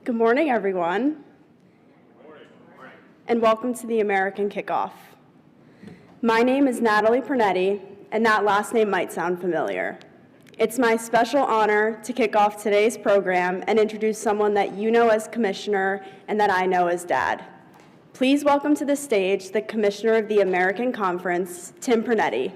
Good morning, everyone. And welcome to the American Kickoff. My name is Natalie Pernetti, and that last name might sound familiar. It's my special honor to kick off today's program and introduce someone that you know as Commissioner and that I know as Dad. Please welcome to the stage the Commissioner of the American Conference, Tim Pernetti.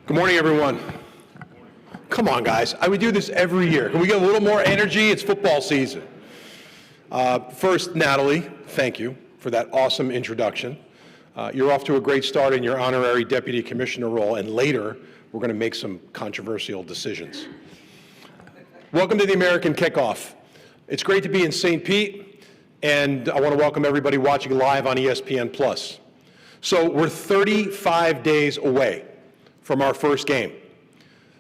Good morning, everyone. Come on, guys. We do this every year. Can we get a little more energy? It's football season. First, Natalie, thank you for that awesome introduction. You're off to a great start in your honorary deputy commissioner role, and later we're going to make some controversial decisions. Welcome to the American Kickoff. It's great to be in St. Pete, and I want to welcome everybody watching live on ESPN+. So we're 35 days away from our first game.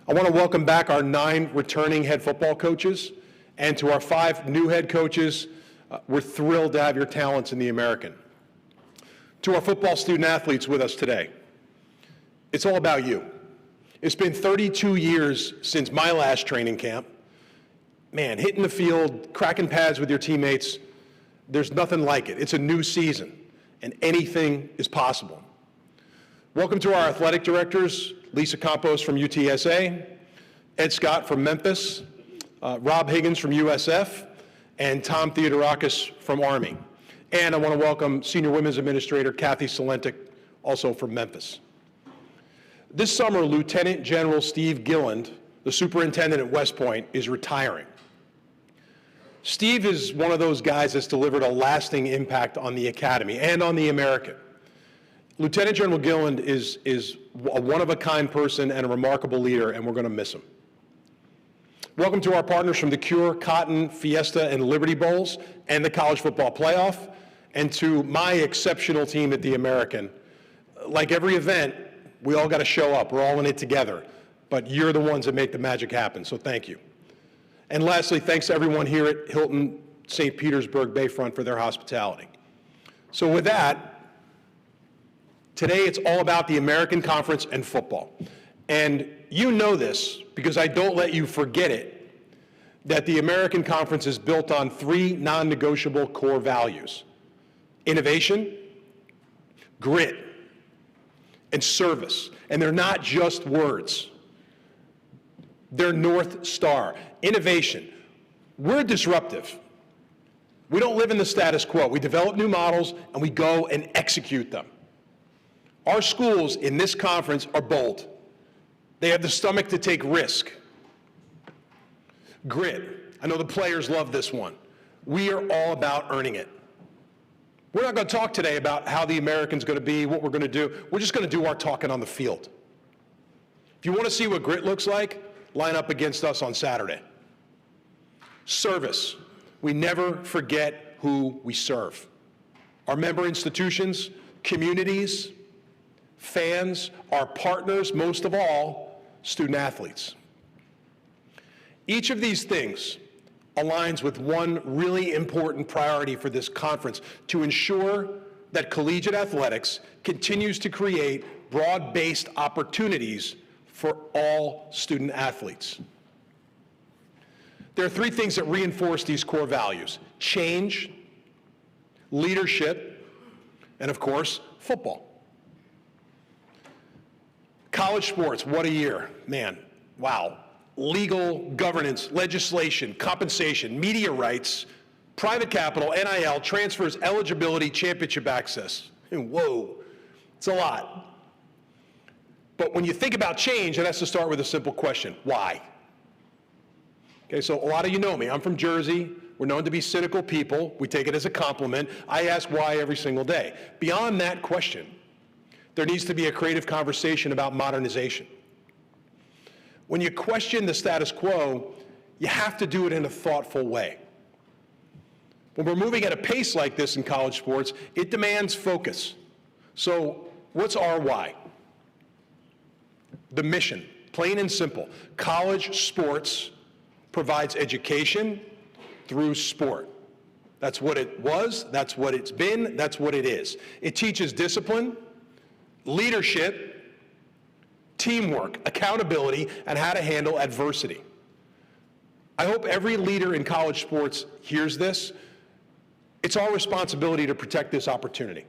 I want to welcome back our 9 returning head football coaches, and to our 5 new head coaches, we're thrilled to have your talents in the American. To our football student athletes with us today, it's all about you. It's been 32 years since my last training camp. Man, hitting the field, cracking pads with your teammates, there's nothing like it. It's a new season, and anything is possible. Welcome to our athletic directors, Lisa Campos from UTSA, Ed Scott from Memphis, Rob Higgins from USF, and Tom Theodorakis from Army. And I want to welcome Senior Women's Administrator Kathy Salentik, also from Memphis. This summer, Lieutenant General Steve Gilland, the superintendent at West Point, is retiring. Steve is one of those guys that's delivered a lasting impact on the Academy and on the American. Lieutenant General Gilland is a one-of-a-kind person and a remarkable leader, and we're going to miss him. Welcome to our partners from the Cure, Cotton, Fiesta, and Liberty Bowls, and the College Football Playoff, and to my exceptional team at the American. Like every event, we all got to show up. We're all in it together, but you're the ones that make the magic happen, so thank you. And lastly, thanks to everyone here at Hilton St. Petersburg Bayfront for their hospitality. So with that, today, it's all about the American Conference and football. And you know this, because I don't let you forget it, that the American Conference is built on 3 non-negotiable core values: innovation, grit, and service. And they're not just words. They're North Star. Innovation. We're disruptive. We don't live in the status quo. We develop new models, and we go and execute them. Our schools in this conference are bold. They have the stomach to take risk. Grit. I know the players love this one. We are all about earning it. We're not going to talk today about how the American's going to be, what we're going to do. We're just going to do our talking on the field. If you want to see what grit looks like, line up against us on Saturday. Service. We never forget who we serve. Our member institutions, communities, fans, our partners, most of all, student athletes. Each of these things aligns with one really important priority for this conference: to ensure that collegiate athletics continues to create broad-based opportunities for all student athletes. There are 3 things that reinforce these core values: change, leadership, and of course, football. College sports, what a year. Man, wow. Legal governance, legislation, compensation, media rights, private capital, NIL, transfers, eligibility, championship access. Whoa, it's a lot. But when you think about change, it has to start with a simple question: why? Okay, so a lot of you know me. I'm from Jersey. We're known to be cynical people. We take it as a compliment. I ask why every single day. Beyond that question, there needs to be a creative conversation about modernization. When you question the status quo, you have to do it in a thoughtful way. When we're moving at a pace like this in college sports, it demands focus. So what's our why? The mission, Plain and simple. College sports provides education through sport. That's what it was, that's what it's been, that's what it is. It teaches discipline, leadership, teamwork, accountability, and how to handle adversity. I hope every leader in college sports hears this. It's our responsibility to protect this opportunity.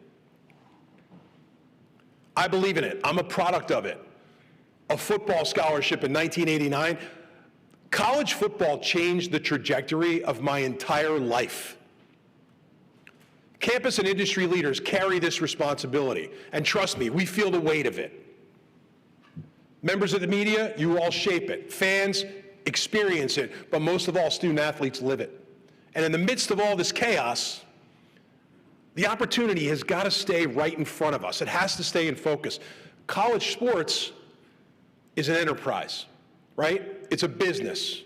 I believe in it. I'm a product of it. A football scholarship in 1989. College football changed the trajectory of my entire life. Campus and industry leaders carry this responsibility, and trust me, we feel the weight of it. Members of the media, you all shape it. Fans experience it, but most of all, student athletes live it. And in the midst of all this chaos, the opportunity has got to stay right in front of us. It has to stay in focus. College sports is an enterprise, right? It's a business.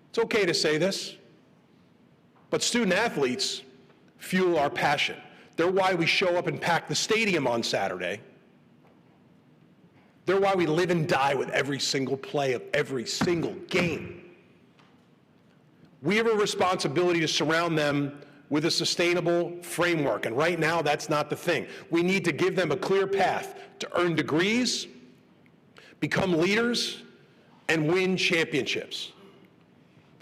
It's okay to say this, but student athletes fuel our passion. They're why we show up and pack the stadium on Saturday. They're why we live and die with every single play of every single game. We have a responsibility to surround them with a sustainable framework, and right now that's not the thing. We need to give them a clear path to earn degrees, become leaders, and win championships.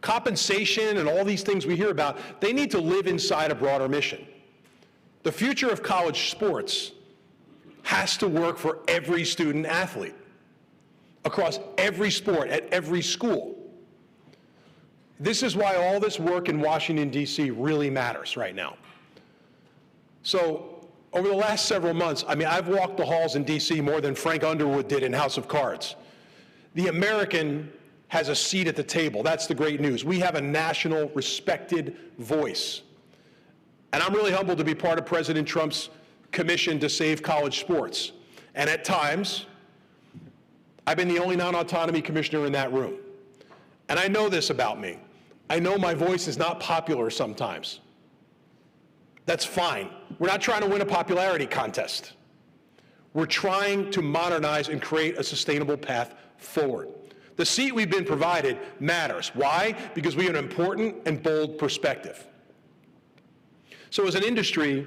Compensation and all these things we hear about, they need to live inside a broader mission. The future of college sports has to work for every student athlete across every sport at every school. This is why all this work in Washington, D.C. really matters right now. So over the last several months, I've walked the halls in D.C. more than Frank Underwood did in House of Cards. The American has a seat at the table. That's the great news. We have a national, respected voice. And I'm really humbled to be part of President Trump's commission to save college sports. And at times, I've been the only non-autonomy commissioner in that room. And I know this about me. I know my voice is not popular sometimes. That's fine. We're not trying to win a popularity contest. We're trying to modernize and create a sustainable path forward. The seat we've been provided matters. Why? Because we have an important and bold perspective. So as an industry,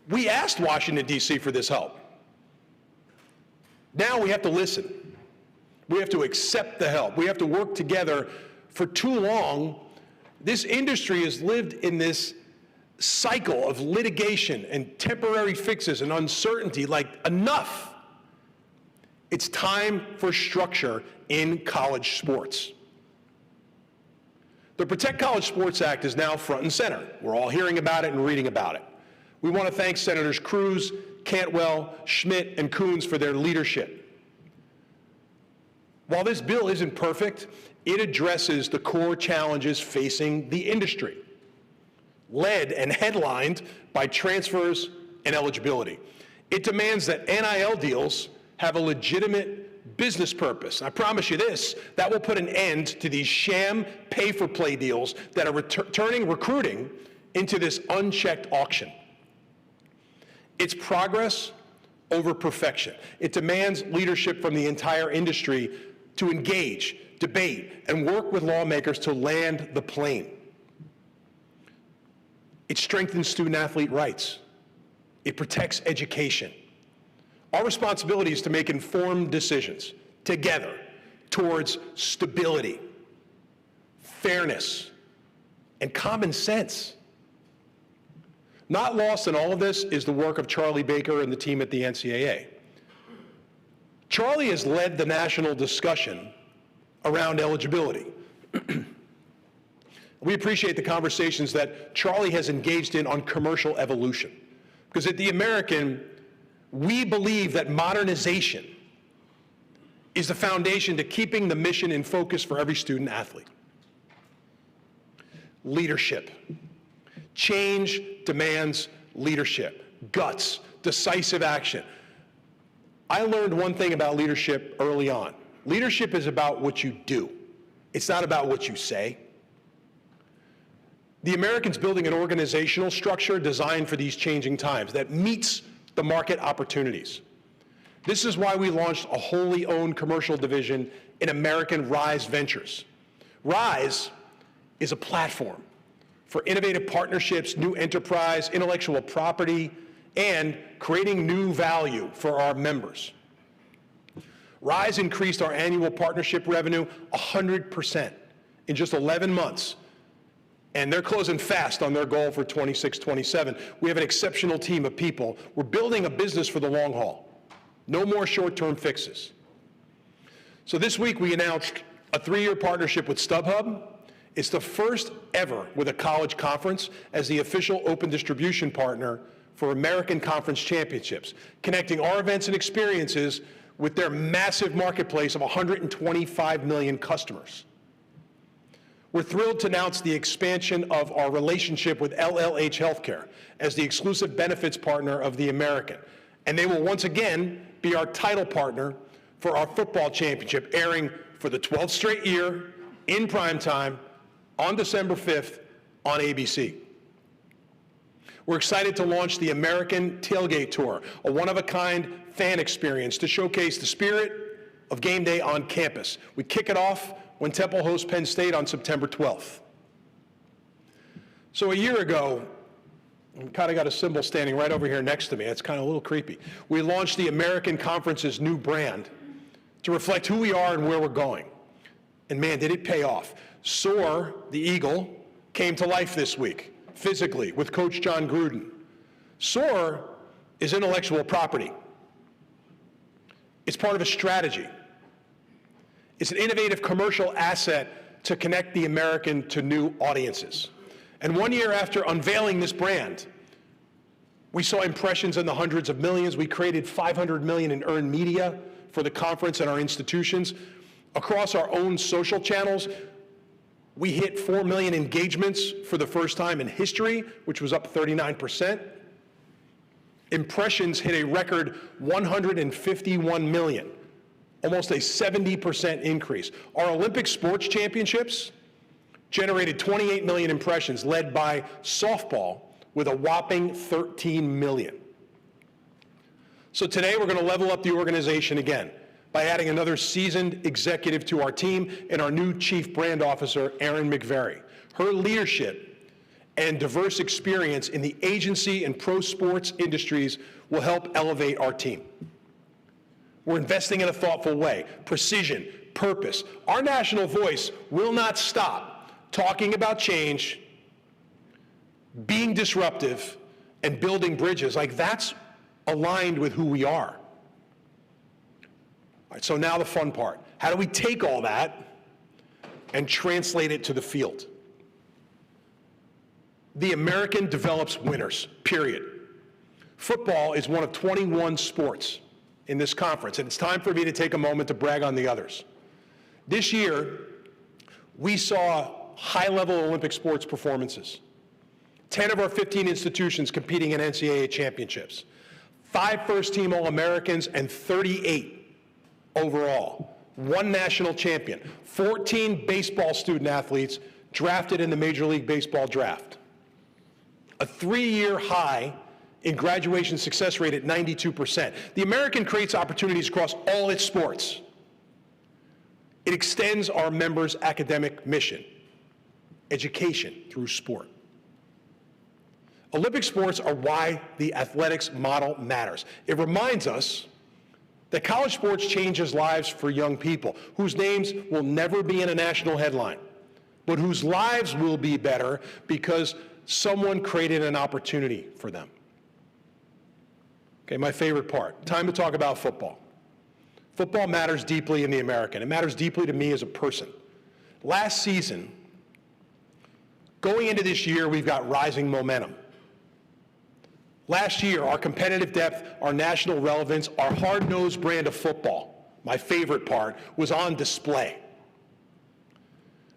we asked Washington, D.C. for this help. Now we have to listen. We have to accept the help. We have to work together. For too long, this industry has lived in this cycle of litigation and temporary fixes and uncertainty, like enough. It's time for structure in college sports. The Protect College Sports Act is now front and center. We're all hearing about it and reading about it. We want to thank Senators Cruz, Cantwell, Schmidt, and Coons for their leadership. While this bill isn't perfect, it addresses the core challenges facing the industry, led and headlined by transfers and eligibility. It demands that NIL deals have a legitimate business purpose. I promise you this, that will put an end to these sham pay-for-play deals that are turning recruiting into this unchecked auction. It's progress over perfection. It demands leadership from the entire industry to engage, debate, and work with lawmakers to land the plane. It strengthens student-athlete rights. It protects education. Our responsibility is to make informed decisions together towards stability, fairness, and common sense. Not lost in all of this is the work of Charlie Baker and the team at the NCAA. Charlie has led the national discussion around eligibility. We appreciate the conversations that Charlie has engaged in on commercial evolution. Because at the American, we believe that modernization is the foundation to keeping the mission in focus for every student athlete. Leadership. Change demands leadership, guts, decisive action. I learned one thing about leadership early on. Leadership is about what you do. It's not about what you say. The American's building an organizational structure designed for these changing times that meets the market opportunities. This is why we launched a wholly owned commercial division in American Rise Ventures. Rise is a platform for innovative partnerships, new enterprise, intellectual property, and creating new value for our members. Rise increased our annual partnership revenue 100% in just 11 months, and they're closing fast on their goal for 26-27. We have an exceptional team of people. We're building a business for the long haul. No more short-term fixes. So this week we announced a 3-year partnership with StubHub. It's the first ever with a college conference as the official open distribution partner for American Conference Championships, connecting our events and experiences with their massive marketplace of 125 million customers. We're thrilled to announce the expansion of our relationship with LLH Healthcare as the exclusive benefits partner of the American. And they will once again be our title partner for our football championship, airing for the 12th straight year in primetime on December 5th on ABC. We're excited to launch the American Tailgate Tour, a one-of-a-kind fan experience to showcase the spirit of game day on campus. We kick it off when Temple hosts Penn State on September 12th. So a year ago, I kind of got a symbol standing right over here next to me. It's kind of a little creepy. We launched the American Conference's new brand to reflect who we are and where we're going. And man, did it pay off. Soar, the Eagle, came to life this week, physically, with Coach John Gruden. Soar is intellectual property. It's part of a strategy. It's an innovative commercial asset to connect the American to new audiences. And 1 year after unveiling this brand, we saw impressions in the hundreds of millions. We created $500 million in earned media for the conference and our institutions. Across our own social channels, we hit 4 million engagements for the first time in history, which was up 39%. Impressions hit a record 151 million, almost a 70% increase. Our Olympic sports championships generated 28 million impressions, led by softball with a whopping 13 million. So today we're going to level up the organization again by adding another seasoned executive to our team and our new Chief Brand Officer, Erin McVeary. Her leadership and diverse experience in the agency and pro sports industries will help elevate our team. We're investing in a thoughtful way, precision, purpose. Our national voice will not stop talking about change, being disruptive, and building bridges. Like, that's aligned with who we are. All right, so now the fun part. How do we take all that and translate it to the field? The American develops winners, period. Football is one of 21 sports in this conference, and it's time for me to take a moment to brag on the others. This year, we saw high-level Olympic sports performances. 10 of our 15 institutions competing in NCAA championships. 5 first-team All-Americans and 38 overall. 1 national champion. 14 baseball student athletes drafted in the Major League Baseball draft. A 3-year high in graduation success rate at 92%. The American creates opportunities across all its sports. It extends our members' academic mission. Education through sport. Olympic sports are why the athletics model matters. It reminds us that college sports changes lives for young people whose names will never be in a national headline, but whose lives will be better because someone created an opportunity for them. Okay, my favorite part, time to talk about football. Football matters deeply in the American. It matters deeply to me as a person. Last season, going into this year, we've got rising momentum. Last year, our competitive depth, our national relevance, our hard-nosed brand of football, my favorite part, was on display.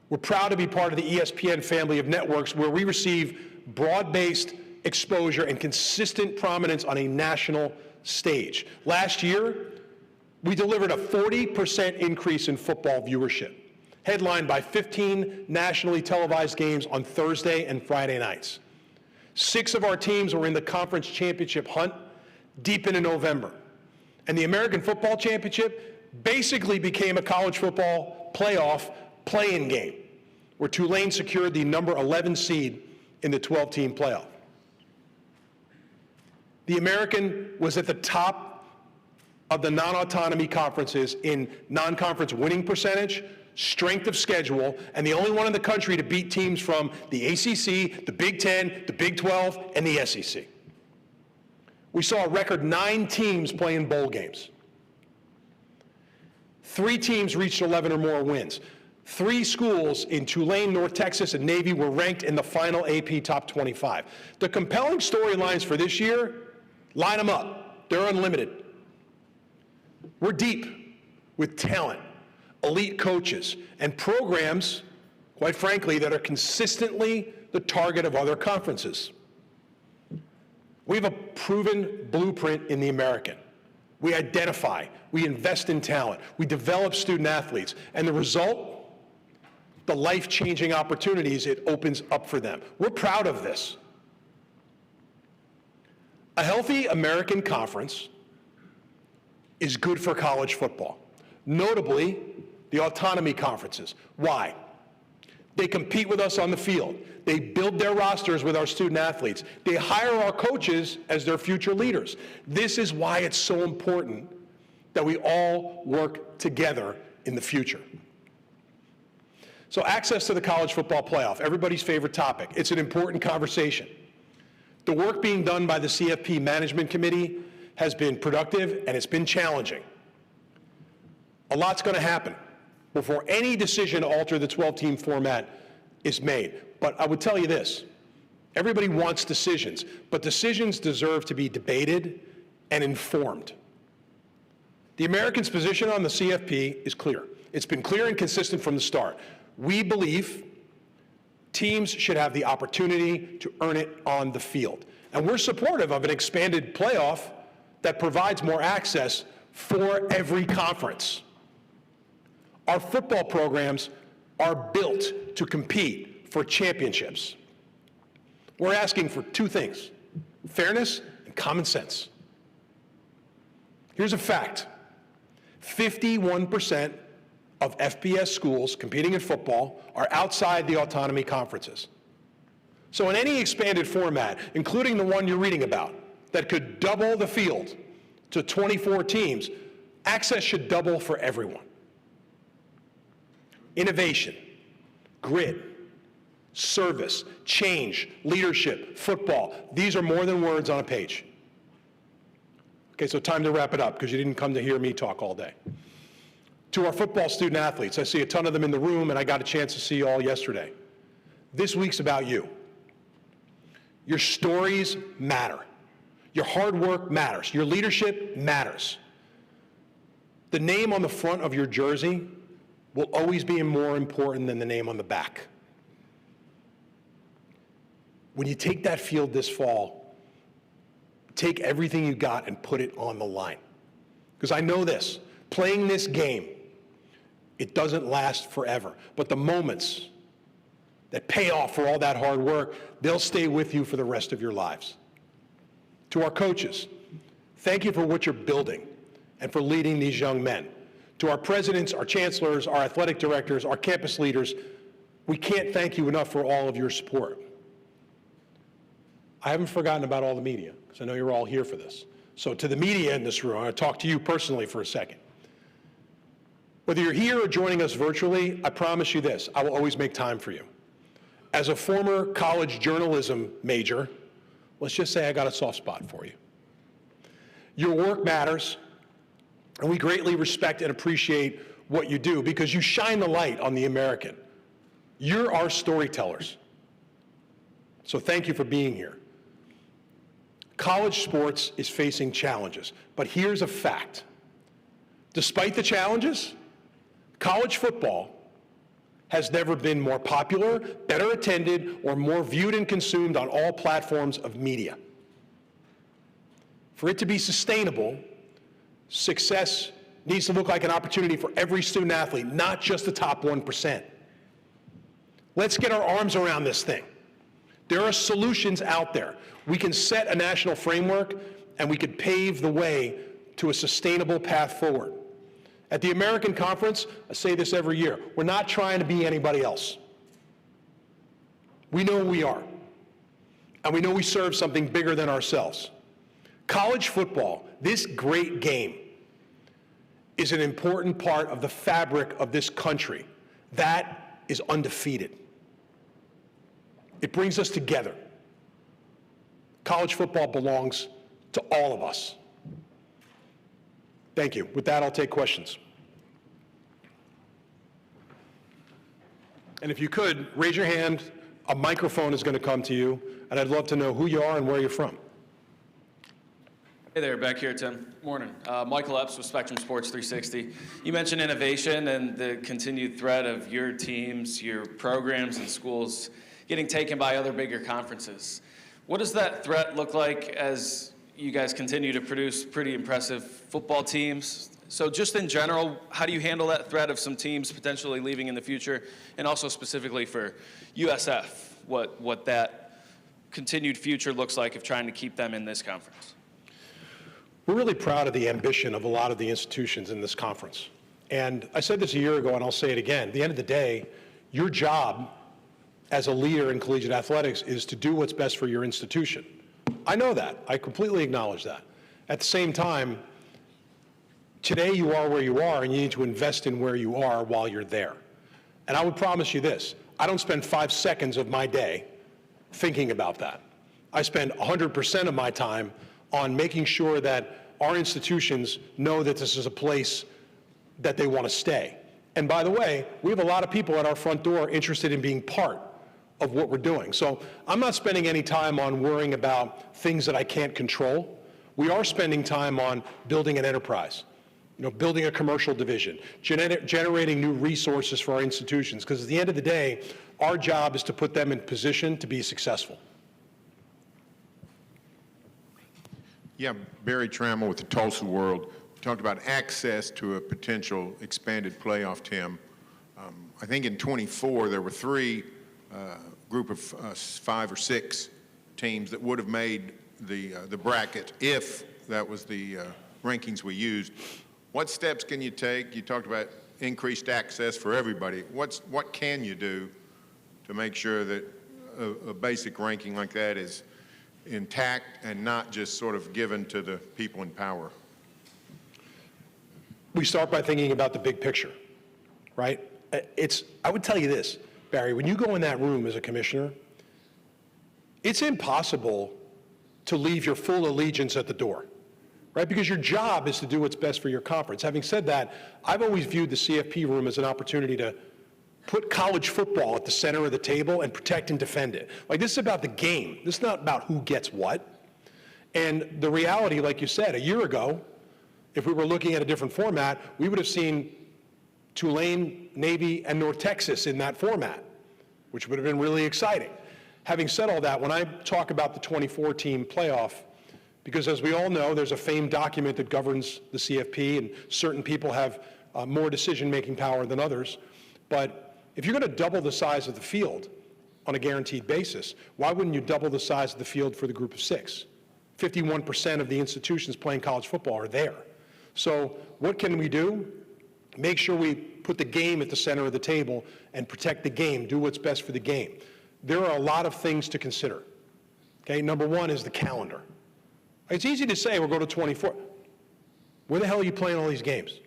We're proud to be part of the ESPN family of networks where we receive broad-based exposure and consistent prominence on a national stage. Last year, we delivered a 40% increase in football viewership, headlined by 15 nationally televised games on Thursday and Friday nights. 6 of our teams were in the conference championship hunt deep into November. And the American Football Championship basically became a college football playoff play-in game, where Tulane secured the number 11 seed in the 12-team playoff. The American was at the top of the non-autonomy conferences in non-conference winning percentage, strength of schedule, and the only one in the country to beat teams from the ACC, the Big Ten, the Big 12, and the SEC. We saw a record 9 teams play in bowl games. 3 teams reached 11 or more wins. 3 schools in Tulane, North Texas, and Navy were ranked in the final AP Top 25. The compelling storylines for this year, line them up. They're unlimited. We're deep with talent, elite coaches, and programs, quite frankly, that are consistently the target of other conferences. We have a proven blueprint in the American. We identify, we invest in talent, we develop student athletes, and the result, the life-changing opportunities it opens up for them. We're proud of this. A healthy American conference is good for college football, notably the autonomy conferences. Why? They compete with us on the field. They build their rosters with our student athletes. They hire our coaches as their future leaders. This is why it's so important that we all work together in the future. So access to the college football playoff, everybody's favorite topic. It's an important conversation. The work being done by the CFP Management Committee has been productive and it's been challenging. A lot's going to happen before any decision to alter the 12-team format is made. But I would tell you this, everybody wants decisions, but decisions deserve to be debated and informed. The Americans' position on the CFP is clear. It's been clear and consistent from the start. We believe teams should have the opportunity to earn it on the field. And we're supportive of an expanded playoff that provides more access for every conference. Our football programs are built to compete for championships. We're asking for 2 things, fairness and common sense. Here's a fact. 51% of FBS schools competing in football are outside the autonomy conferences. So in any expanded format, including the one you're reading about, that could double the field to 24 teams, access should double for everyone. Innovation, grit, service, change, leadership, football. These are more than words on a page. Okay, so time to wrap it up because you didn't come to hear me talk all day. To our football student athletes, I see a ton of them in the room and I got a chance to see you all yesterday. This week's about you. Your stories matter. Your hard work matters. Your leadership matters. The name on the front of your jersey will always be more important than the name on the back. When you take that field this fall, take everything you got and put it on the line. Because I know this, playing this game, it doesn't last forever. But the moments that pay off for all that hard work, they'll stay with you for the rest of your lives. To our coaches, thank you for what you're building and for leading these young men. To our presidents, our chancellors, our athletic directors, our campus leaders, we can't thank you enough for all of your support. I haven't forgotten about all the media, because I know you're all here for this. So to the media in this room, I want to talk to you personally for a second. Whether you're here or joining us virtually, I promise you this, I will always make time for you. As a former college journalism major, let's just say I got a soft spot for you. Your work matters, and we greatly respect and appreciate what you do because you shine the light on the American. You're our storytellers. So thank you for being here. College sports is facing challenges, but here's a fact. Despite the challenges, college football has never been more popular, better attended, or more viewed and consumed on all platforms of media. For it to be sustainable, success needs to look like an opportunity for every student athlete, not just the top 1%. Let's get our arms around this thing. There are solutions out there. We can set a national framework and we could pave the way to a sustainable path forward. At the American Conference, I say this every year, we're not trying to be anybody else. We know who we are, and we know we serve something bigger than ourselves. College football, this great game, is an important part of the fabric of this country. That is undefeated. It brings us together. College football belongs to all of us. Thank you. With that, I'll take questions. And if you could, raise your hand. A microphone is going to come to you, and I'd love to know who you are and where you're from. Hey there, back here, Tim. Morning. Michael Epps with Spectrum Sports 360. You mentioned innovation and the continued threat of your teams, your programs, and schools getting taken by other bigger conferences. What does that threat look like as you guys continue to produce pretty impressive football teams? So just in general, how do you handle that threat of some teams potentially leaving in the future? And also specifically for USF, what that continued future looks like of trying to keep them in this conference? We're really proud of the ambition of a lot of the institutions in this conference. And I said this a year ago, and I'll say it again. At the end of the day, your job as a leader in collegiate athletics is to do what's best for your institution. I know that. I completely acknowledge that. At the same time, today you are where you are, and you need to invest in where you are while you're there. And I would promise you this, I don't spend 5 seconds of my day thinking about that. I spend 100% of my time on making sure that our institutions know that this is a place that they want to stay. And by the way, we have a lot of people at our front door interested in being part of what we're doing. So I'm not spending any time on worrying about things that I can't control. We are spending time on building an enterprise, building a commercial division, generating new resources for our institutions, because at the end of the day, our job is to put them in position to be successful. Yeah, Barry Trammell with the Tulsa World talked about access to a potential expanded playoff, Tim. I think in '24 there were three group of 5 or 6 teams that would have made the bracket if that was the rankings we used. What steps can you take? You talked about increased access for everybody. What can you do to make sure that a basic ranking like that is intact and not just sort of given to the people in power? We start by thinking about the big picture, right? I would tell you this, Barry, when you go in that room as a commissioner, it's impossible to leave your full allegiance at the door, right? Because your job is to do what's best for your conference. Having said that, I've always viewed the CFP room as an opportunity to put college football at the center of the table and protect and defend it. Like, this is about the game. This is not about who gets what. And the reality, like you said, a year ago, if we were looking at a different format, we would have seen Tulane, Navy, and North Texas in that format, which would have been really exciting. Having said all that, when I talk about the 24-team playoff, because as we all know, there's a famed document that governs the CFP, and certain people have more decision-making power than others, but if you're going to double the size of the field on a guaranteed basis, why wouldn't you double the size of the field for the group of 6? 51% of the institutions playing college football are there. So what can we do? Make sure we put the game at the center of the table and protect the game, do what's best for the game. There are a lot of things to consider. Okay, number one is the calendar. It's easy to say we'll go to 24. Where the hell are you playing all these games?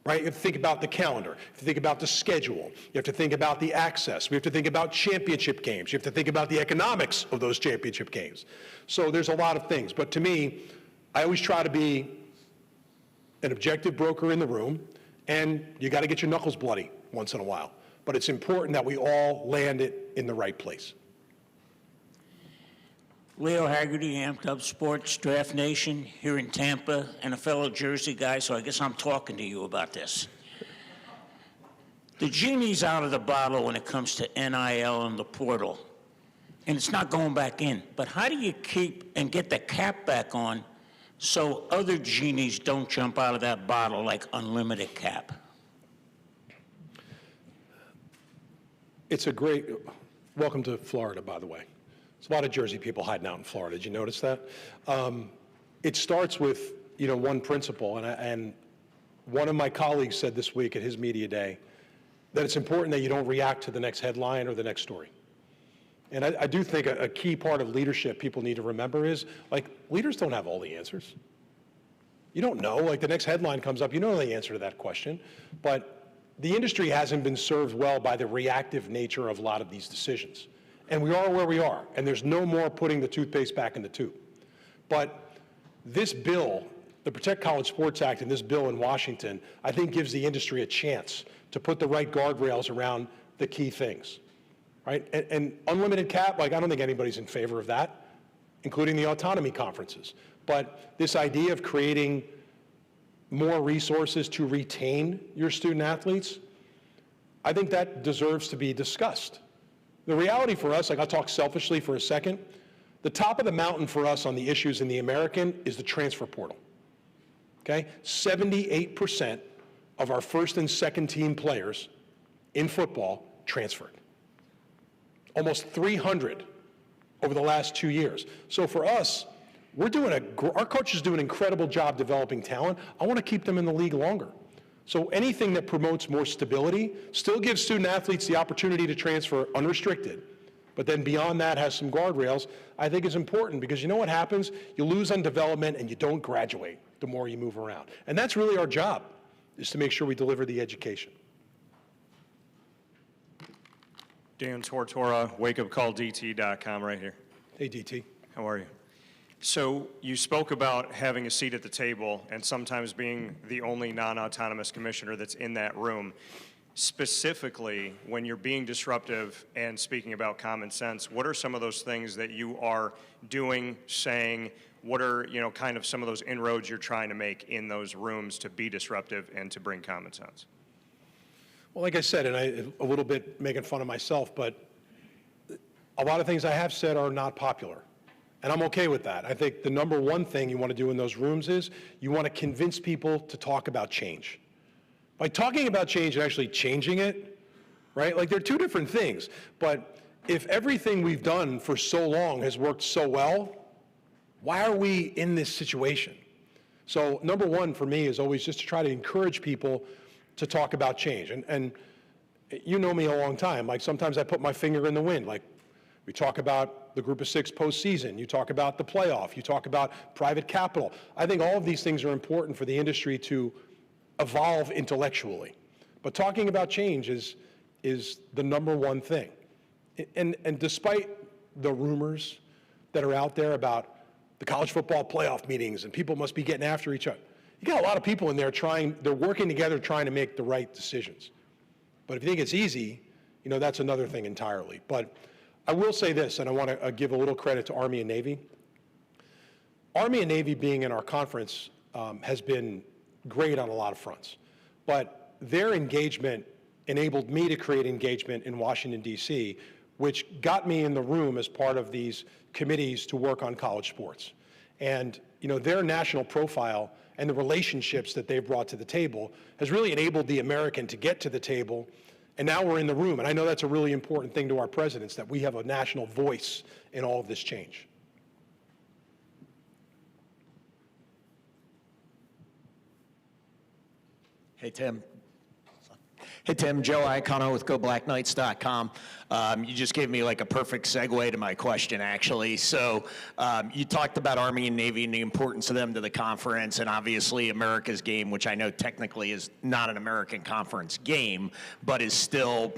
Right? You have to think about the calendar. You have to think about the schedule. You have to think about the access. We have to think about championship games. You have to think about the economics of those championship games. So there's a lot of things. But to me, I always try to be an objective broker in the room, and you got to get your knuckles bloody once in a while. But it's important that we all land it in the right place. Leo Haggerty, Amped Up Sports, Draft Nation, here in Tampa, and a fellow Jersey guy, so I guess I'm talking to you about this. The genie's out of the bottle when it comes to NIL and the portal, and it's not going back in. But how do you keep and get the cap back on so other genies don't jump out of that bottle like unlimited cap? It's a great, welcome to Florida, by the way. There's a lot of Jersey people hiding out in Florida. Did you notice that? It starts with one principle, and one of my colleagues said this week at his media day that it's important that you don't react to the next headline or the next story. And I do think a key part of leadership people need to remember is, like, leaders don't have all the answers. You don't know, like the next headline comes up, you don't know the answer to that question, but the industry hasn't been served well by the reactive nature of a lot of these decisions. And we are where we are, and there's no more putting the toothpaste back in the tube. But this bill, the Protect College Sports Act, and this bill in Washington, I think gives the industry a chance to put the right guardrails around the key things, right? And unlimited cap, like, I don't think anybody's in favor of that, including the autonomy conferences. But this idea of creating more resources to retain your student athletes, I think that deserves to be discussed. The reality for us, like, I'll talk selfishly for a second, the top of the mountain for us on the issues in the American is the transfer portal, okay? 78% of our first and second team players in football transferred. Almost 300 over the last 2 years. So for us, our coaches do an incredible job developing talent. I want to keep them in the league longer. So anything that promotes more stability still gives student athletes the opportunity to transfer unrestricted, but then beyond that has some guardrails, I think is important, because you know what happens? You lose on development and you don't graduate the more you move around. And that's really our job, is to make sure we deliver the education. Dan Tortora, wakeupcalldt.com right here. Hey, DT. How are you? So you spoke about having a seat at the table and sometimes being the only non-autonomous commissioner that's in that room. Specifically, when you're being disruptive and speaking about common sense, what are some of those things that you are doing, saying? What are, kind of some of those inroads you're trying to make in those rooms to be disruptive and to bring common sense? Well, like I said, and a little bit making fun of myself, but a lot of things I have said are not popular. And I'm okay with that. I think the number one thing you want to do in those rooms is you want to convince people to talk about change. By talking about change and actually changing it, right? Like, they're two different things. But if everything we've done for so long has worked so well, why are we in this situation? So number one for me is always just to try to encourage people to talk about change. And you know me a long time. Like, sometimes I put my finger in the wind. Like, we talk about the Group of Six postseason. You talk about the playoff. You talk about private capital. I think all of these things are important for the industry to evolve intellectually. But talking about change is the number one thing. And despite the rumors that are out there about the college football playoff meetings and people must be getting after each other, you got a lot of people in there they're working together trying to make the right decisions. But if you think it's easy, that's another thing entirely. But I will say this, and I want to give a little credit to Army and Navy. Army and Navy being in our conference has been great on a lot of fronts. But their engagement enabled me to create engagement in Washington, D.C., which got me in the room as part of these committees to work on college sports. And their national profile and the relationships that they've brought to the table has really enabled the American to get to the table. And now we're in the room. And I know that's a really important thing to our presidents, that we have a national voice in all of this change. Hey, Tim. Hey, Tim, Joe Iacono with GoBlackKnights.com. You just gave me like a perfect segue to my question, actually. So you talked about Army and Navy and the importance of them to the conference, and obviously America's game, which I know technically is not an American conference game, but is still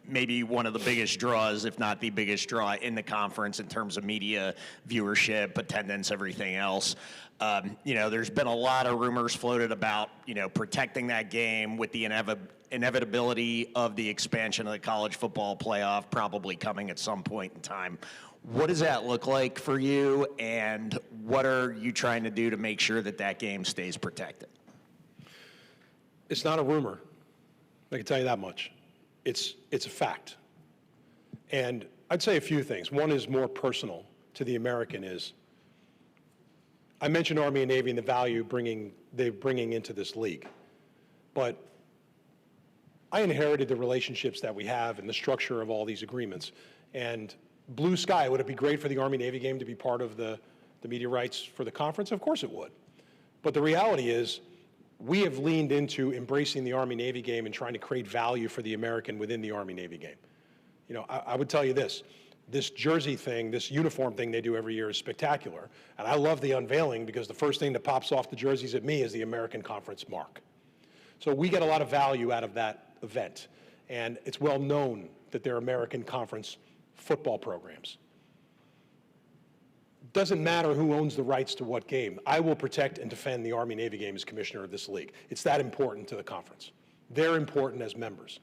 maybe one of the biggest draws, if not the biggest draw in the conference in terms of media viewership, attendance, everything else. There's been a lot of rumors floated about, protecting that game with the inevitability of the expansion of the college football playoff probably coming at some point in time. What does that look like for you, and what are you trying to do to make sure that that game stays protected? It's not a rumor. I can tell you that much. It's a fact. And I'd say a few things. One is more personal to the American is, I mentioned Army and Navy and the value they're bringing into this league. But I inherited the relationships that we have and the structure of all these agreements. And blue sky, would it be great for the Army-Navy game to be part of the media rights for the conference? Of course it would. But the reality is, we have leaned into embracing the Army-Navy game and trying to create value for the American within the Army-Navy game. You know, I would tell you this jersey thing, this uniform thing they do every year is spectacular. And I love the unveiling because the first thing that pops off the jerseys at me is the American Conference mark. So we get a lot of value out of that event. And it's well known that they're American Conference football programs. Doesn't matter who owns the rights to what game. I will protect and defend the Army-Navy game as commissioner of this league. It's that important to the conference. They're important as members.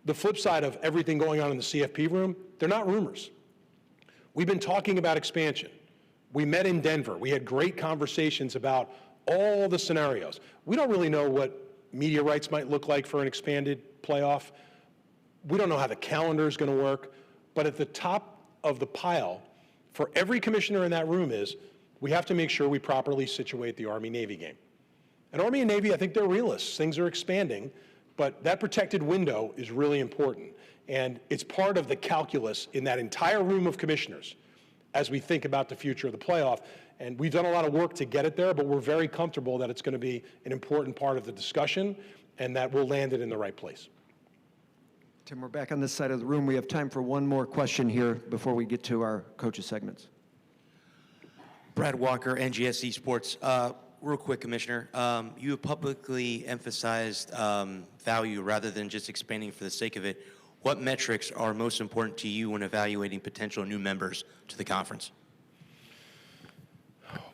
The flip side of everything going on in the CFP room, they're not rumors. We've been talking about expansion. We met in Denver. We had great conversations about all the scenarios. We don't really know what media rights might look like for an expanded playoff. We don't know how the calendar is going to work. But at the top of the pile for every commissioner in that room is we have to make sure we properly situate the Army-Navy game. And Army and Navy, I think they're realists. Things are expanding, but that protected window is really important. And it's part of the calculus in that entire room of commissioners as we think about the future of the playoff. And we've done a lot of work to get it there, but we're very comfortable that it's going to be an important part of the discussion and that we'll land it in the right place. Tim, we're back on this side of the room. We have time for one more question here before we get to our coaches segments. Brad Walker, NGSC Sports. Real quick, Commissioner. You have publicly emphasized value rather than just expanding for the sake of it. What metrics are most important to you when evaluating potential new members to the conference?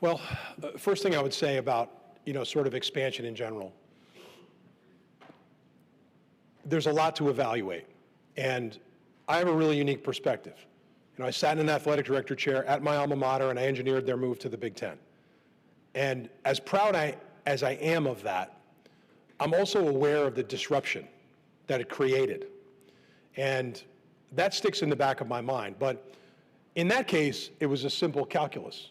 Well, first thing I would say about, sort of expansion in general, there's a lot to evaluate. And I have a really unique perspective. I sat in an athletic director chair at my alma mater and I engineered their move to the Big Ten. And as proud as I am of that, I'm also aware of the disruption that it created. And that sticks in the back of my mind. But in that case, it was a simple calculus.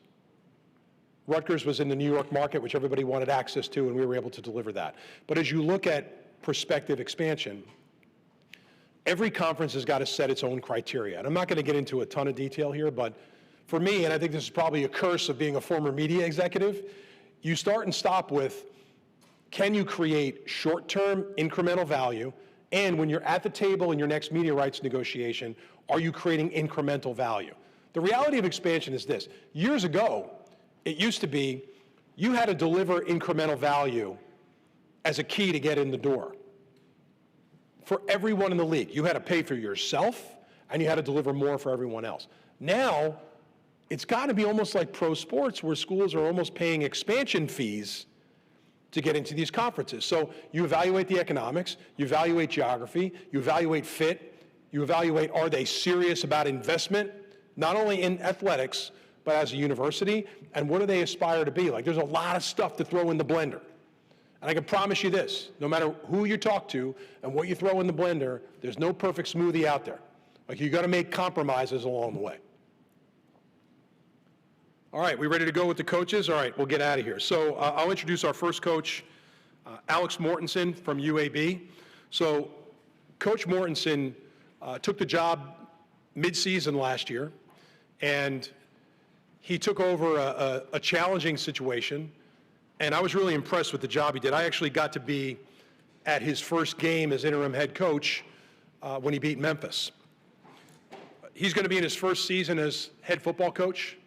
Rutgers was in the New York market, which everybody wanted access to, and we were able to deliver that. But as you look at prospective expansion, every conference has got to set its own criteria. And I'm not going to get into a ton of detail here, but for me, and I think this is probably a curse of being a former media executive, you start and stop with, can you create short-term incremental value? And when you're at the table in your next media rights negotiation, are you creating incremental value? The reality of expansion is this. Years ago, it used to be you had to deliver incremental value as a key to get in the door. For everyone in the league, you had to pay for yourself and you had to deliver more for everyone else. Now, it's got to be almost like pro sports where schools are almost paying expansion fees to get into these conferences. So you evaluate the economics, you evaluate geography, you evaluate fit, you evaluate are they serious about investment, not only in athletics, but as a university, and what do they aspire to be? Like, there's a lot of stuff to throw in the blender. And I can promise you this, no matter who you talk to and what you throw in the blender, there's no perfect smoothie out there. Like, you got to make compromises along the way. All right, we ready to go with the coaches? All right, we'll get out of here. So I'll introduce our first coach, Alex Mortensen from UAB. So Coach Mortensen took the job mid-season last year, and he took over a challenging situation, and I was really impressed with the job he did. I actually got to be at his first game as interim head coach when he beat Memphis. He's going to be in his first season as head football coach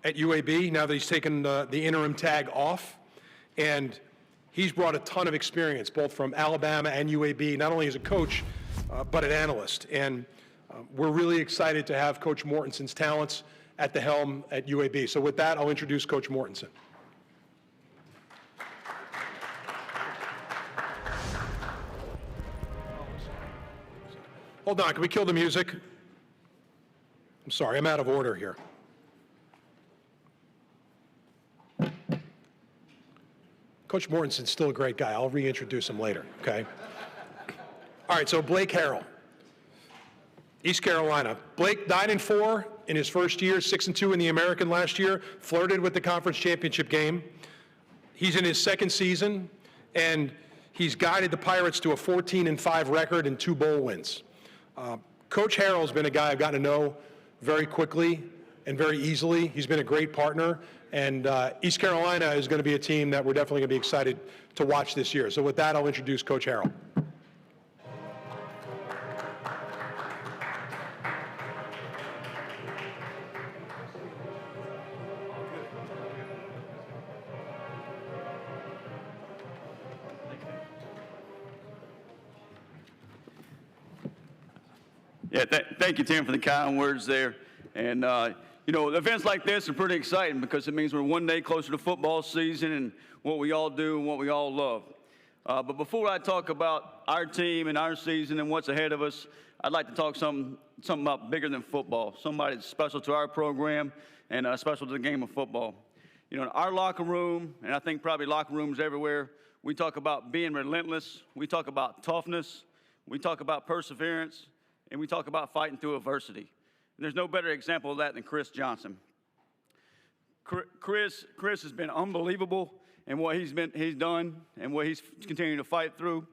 at UAB, now that he's taken the interim tag off. And he's brought a ton of experience, both from Alabama and UAB, not only as a coach, but an analyst. And we're really excited to have Coach Mortensen's talents at the helm at UAB. So with that, I'll introduce Coach Mortensen. Hold on, can we kill the music? I'm sorry, I'm out of order here. Coach Mortensen's still a great guy. I'll reintroduce him later, okay? All right, so Blake Harrell, East Carolina. Blake 9-4 in his first year, 6-2 in the American last year, flirted with the conference championship game. He's in his second season, and he's guided the Pirates to a 14-5 record and 2 bowl wins. Coach Harrell's been a guy I've gotten to know very quickly and very easily. He's been a great partner, and East Carolina is going to be a team that we're definitely going to be excited to watch this year. So with that, I'll introduce Coach Harrell. Yeah, thank you, Tim, for the kind words there. And, you know, events like this are pretty exciting because it means we're one day closer to football season and what we all do and what we all love. But before I talk about our team and our season and what's ahead of us, I'd like to talk something about bigger than football, somebody that's special to our program and special to the game of football. You know, in our locker room, and I think probably locker rooms everywhere, we talk about being relentless, we talk about toughness, we talk about perseverance, and we talk about fighting through adversity. And there's no better example of that than Chris Johnson. Chris has been unbelievable in what he's done and what he's continuing to fight through.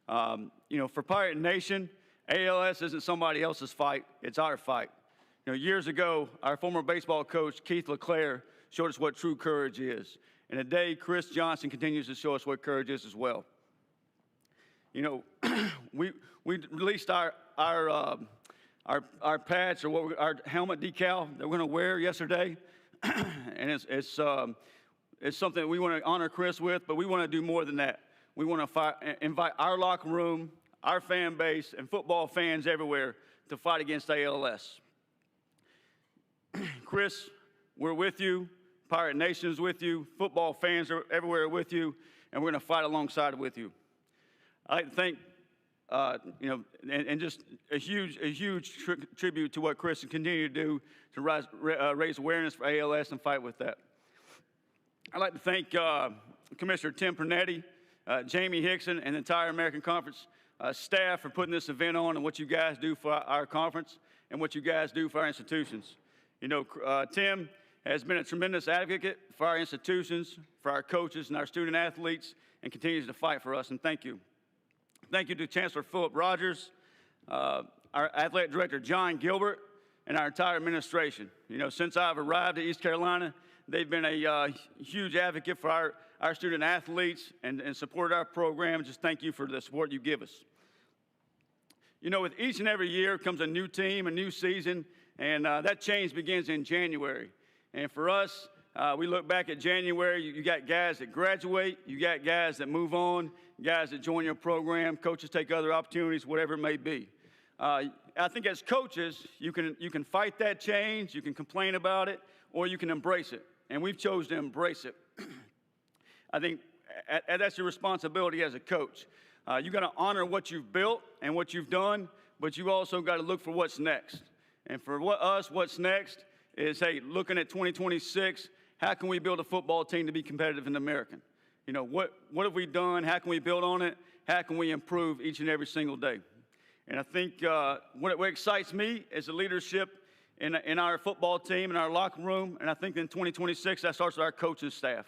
You know, for Pirate Nation, ALS isn't somebody else's fight, it's our fight. You know, years ago, our former baseball coach, Keith LeClaire, showed us what true courage is. And today, Chris Johnson continues to show us what courage is as well. You know, we released our patch or our helmet decal that we're going to wear yesterday, and it's something that we want to honor Chris with, but we want to do more than that. We want to invite our locker room, our fan base, and football fans everywhere to fight against ALS. Chris, we're with you. Pirate Nation is with you. Football fans are everywhere with you, and we're going to fight alongside with you. I'd like to thank, you know, and just a huge tribute to what Chris has continued to do to raise awareness for ALS and fight with that. I'd like to thank Commissioner Tim Pernetti, Jamie Hickson, and the entire American Conference staff for putting this event on and what you guys do for our conference and what you guys do for our institutions. You know, Tim has been a tremendous advocate for our institutions, for our coaches and our student athletes, and continues to fight for us, and thank you. Thank you to Chancellor Philip Rogers, our athletic director John Gilbert, and our entire administration. You know, since I've arrived at East Carolina, they've been a huge advocate for our student athletes and support our program. Just thank you for the support you give us. You know, with each and every year comes a new team, a new season, and that change begins in January. And for us, we look back at January, you got guys that graduate, you got guys that move on, guys that join your program, coaches take other opportunities, whatever it may be. I think as coaches, you can fight that change, you can complain about it, or you can embrace it. And we've chosen to embrace it. I think that's your responsibility as a coach. You got to honor what you've built and what you've done, but you also got to look for what's next. And for what's next is, hey, looking at 2026, how can we build a football team to be competitive in the American? You know, what have we done? How can we build on it? How can we improve each and every single day? And I think what excites me is the leadership in our football team, in our locker room, and I think in 2026, that starts with our coaching staff.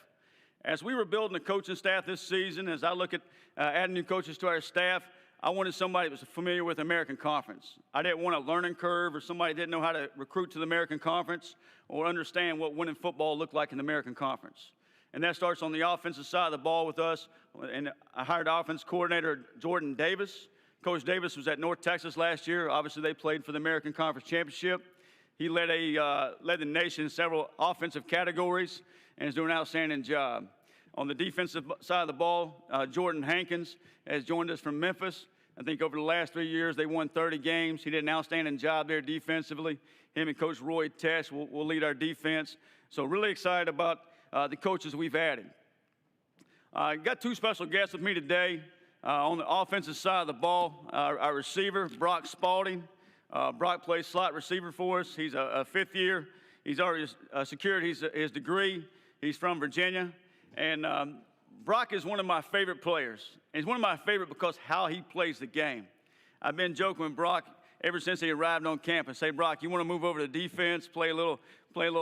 As we were building the coaching staff this season, as I look at adding new coaches to our staff, I wanted somebody that was familiar with the American Conference. I didn't want a learning curve or somebody that didn't know how to recruit to the American Conference or understand what winning football looked like in the American Conference. And that starts on the offensive side of the ball with us. And I hired offense coordinator Jordan Davis. Coach Davis was at North Texas last year. Obviously, they played for the American Conference Championship. He led the nation in several offensive categories and is doing an outstanding job. On the defensive side of the ball, Jordan Hankins has joined us from Memphis. I think over the last 3 years, they won 30 games. He did an outstanding job there defensively. Him and Coach Roy Tesh will lead our defense. So really excited about the coaches we've added. Got two special guests with me today. On the offensive side of the ball, our receiver, Brock Spalding. Brock plays slot receiver for us. He's a fifth year. He's already secured his degree. He's from Virginia. And Brock is one of my favorite players. And he's one of my favorite because how he plays the game. I've been joking with Brock ever since he arrived on campus. Say, Brock, you want to move over to defense, play a little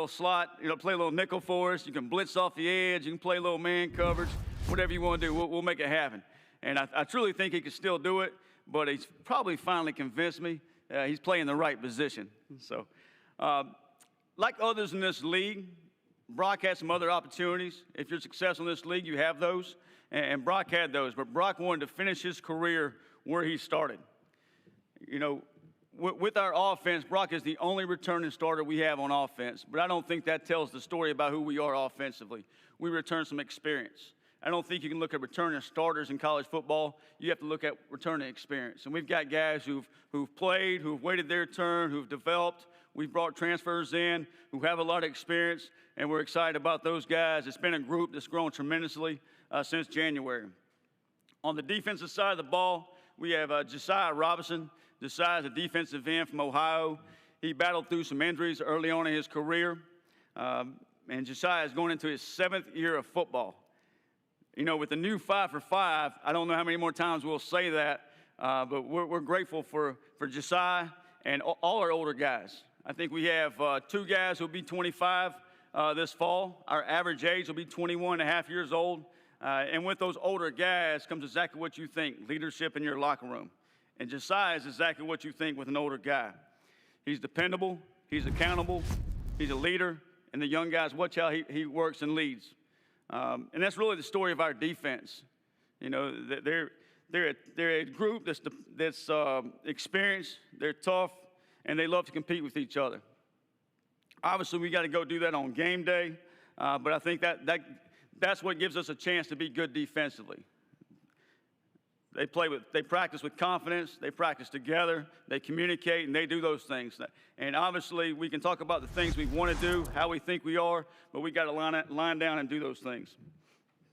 slot, play a little nickel for us. You can blitz off the edge. You can play a little man coverage. Whatever you want to do, we'll make it happen. And I truly think he can still do it, but he's probably finally convinced me he's playing the right position. So like others in this league, Brock had some other opportunities. If you're successful in this league, you have those, and Brock had those. But Brock wanted to finish his career where he started. You know, with our offense, Brock is the only returning starter we have on offense, but I don't think that tells the story about who we are offensively. We return some experience. I don't think you can look at returning starters in college football. You have to look at returning experience. And we've got guys who've played, who've waited their turn, who've developed. We've brought transfers in who have a lot of experience, and we're excited about those guys. It's been a group that's grown tremendously since January. On the defensive side of the ball, we have Josiah Robinson. Josiah is a defensive end from Ohio. He battled through some injuries early on in his career, and Josiah is going into his 7th year of football. You know, with the new 5 for 5, I don't know how many more times we'll say that, but we're grateful for Josiah and all our older guys. I think we have 2 guys who will be 25 this fall. Our average age will be 21 and a half years old. And with those older guys comes exactly what you think, leadership in your locker room. And Josiah is exactly what you think with an older guy. He's dependable, he's accountable, he's a leader, and the young guys watch how he works and leads. And that's really the story of our defense. You know, they're a group that's experienced, they're tough, and they love to compete with each other. Obviously, we got to go do that on game day, but I think that's what gives us a chance to be good defensively. They practice with confidence, they practice together, they communicate, and they do those things. And obviously, we can talk about the things we want to do, how we think we are, but we got to line down and do those things.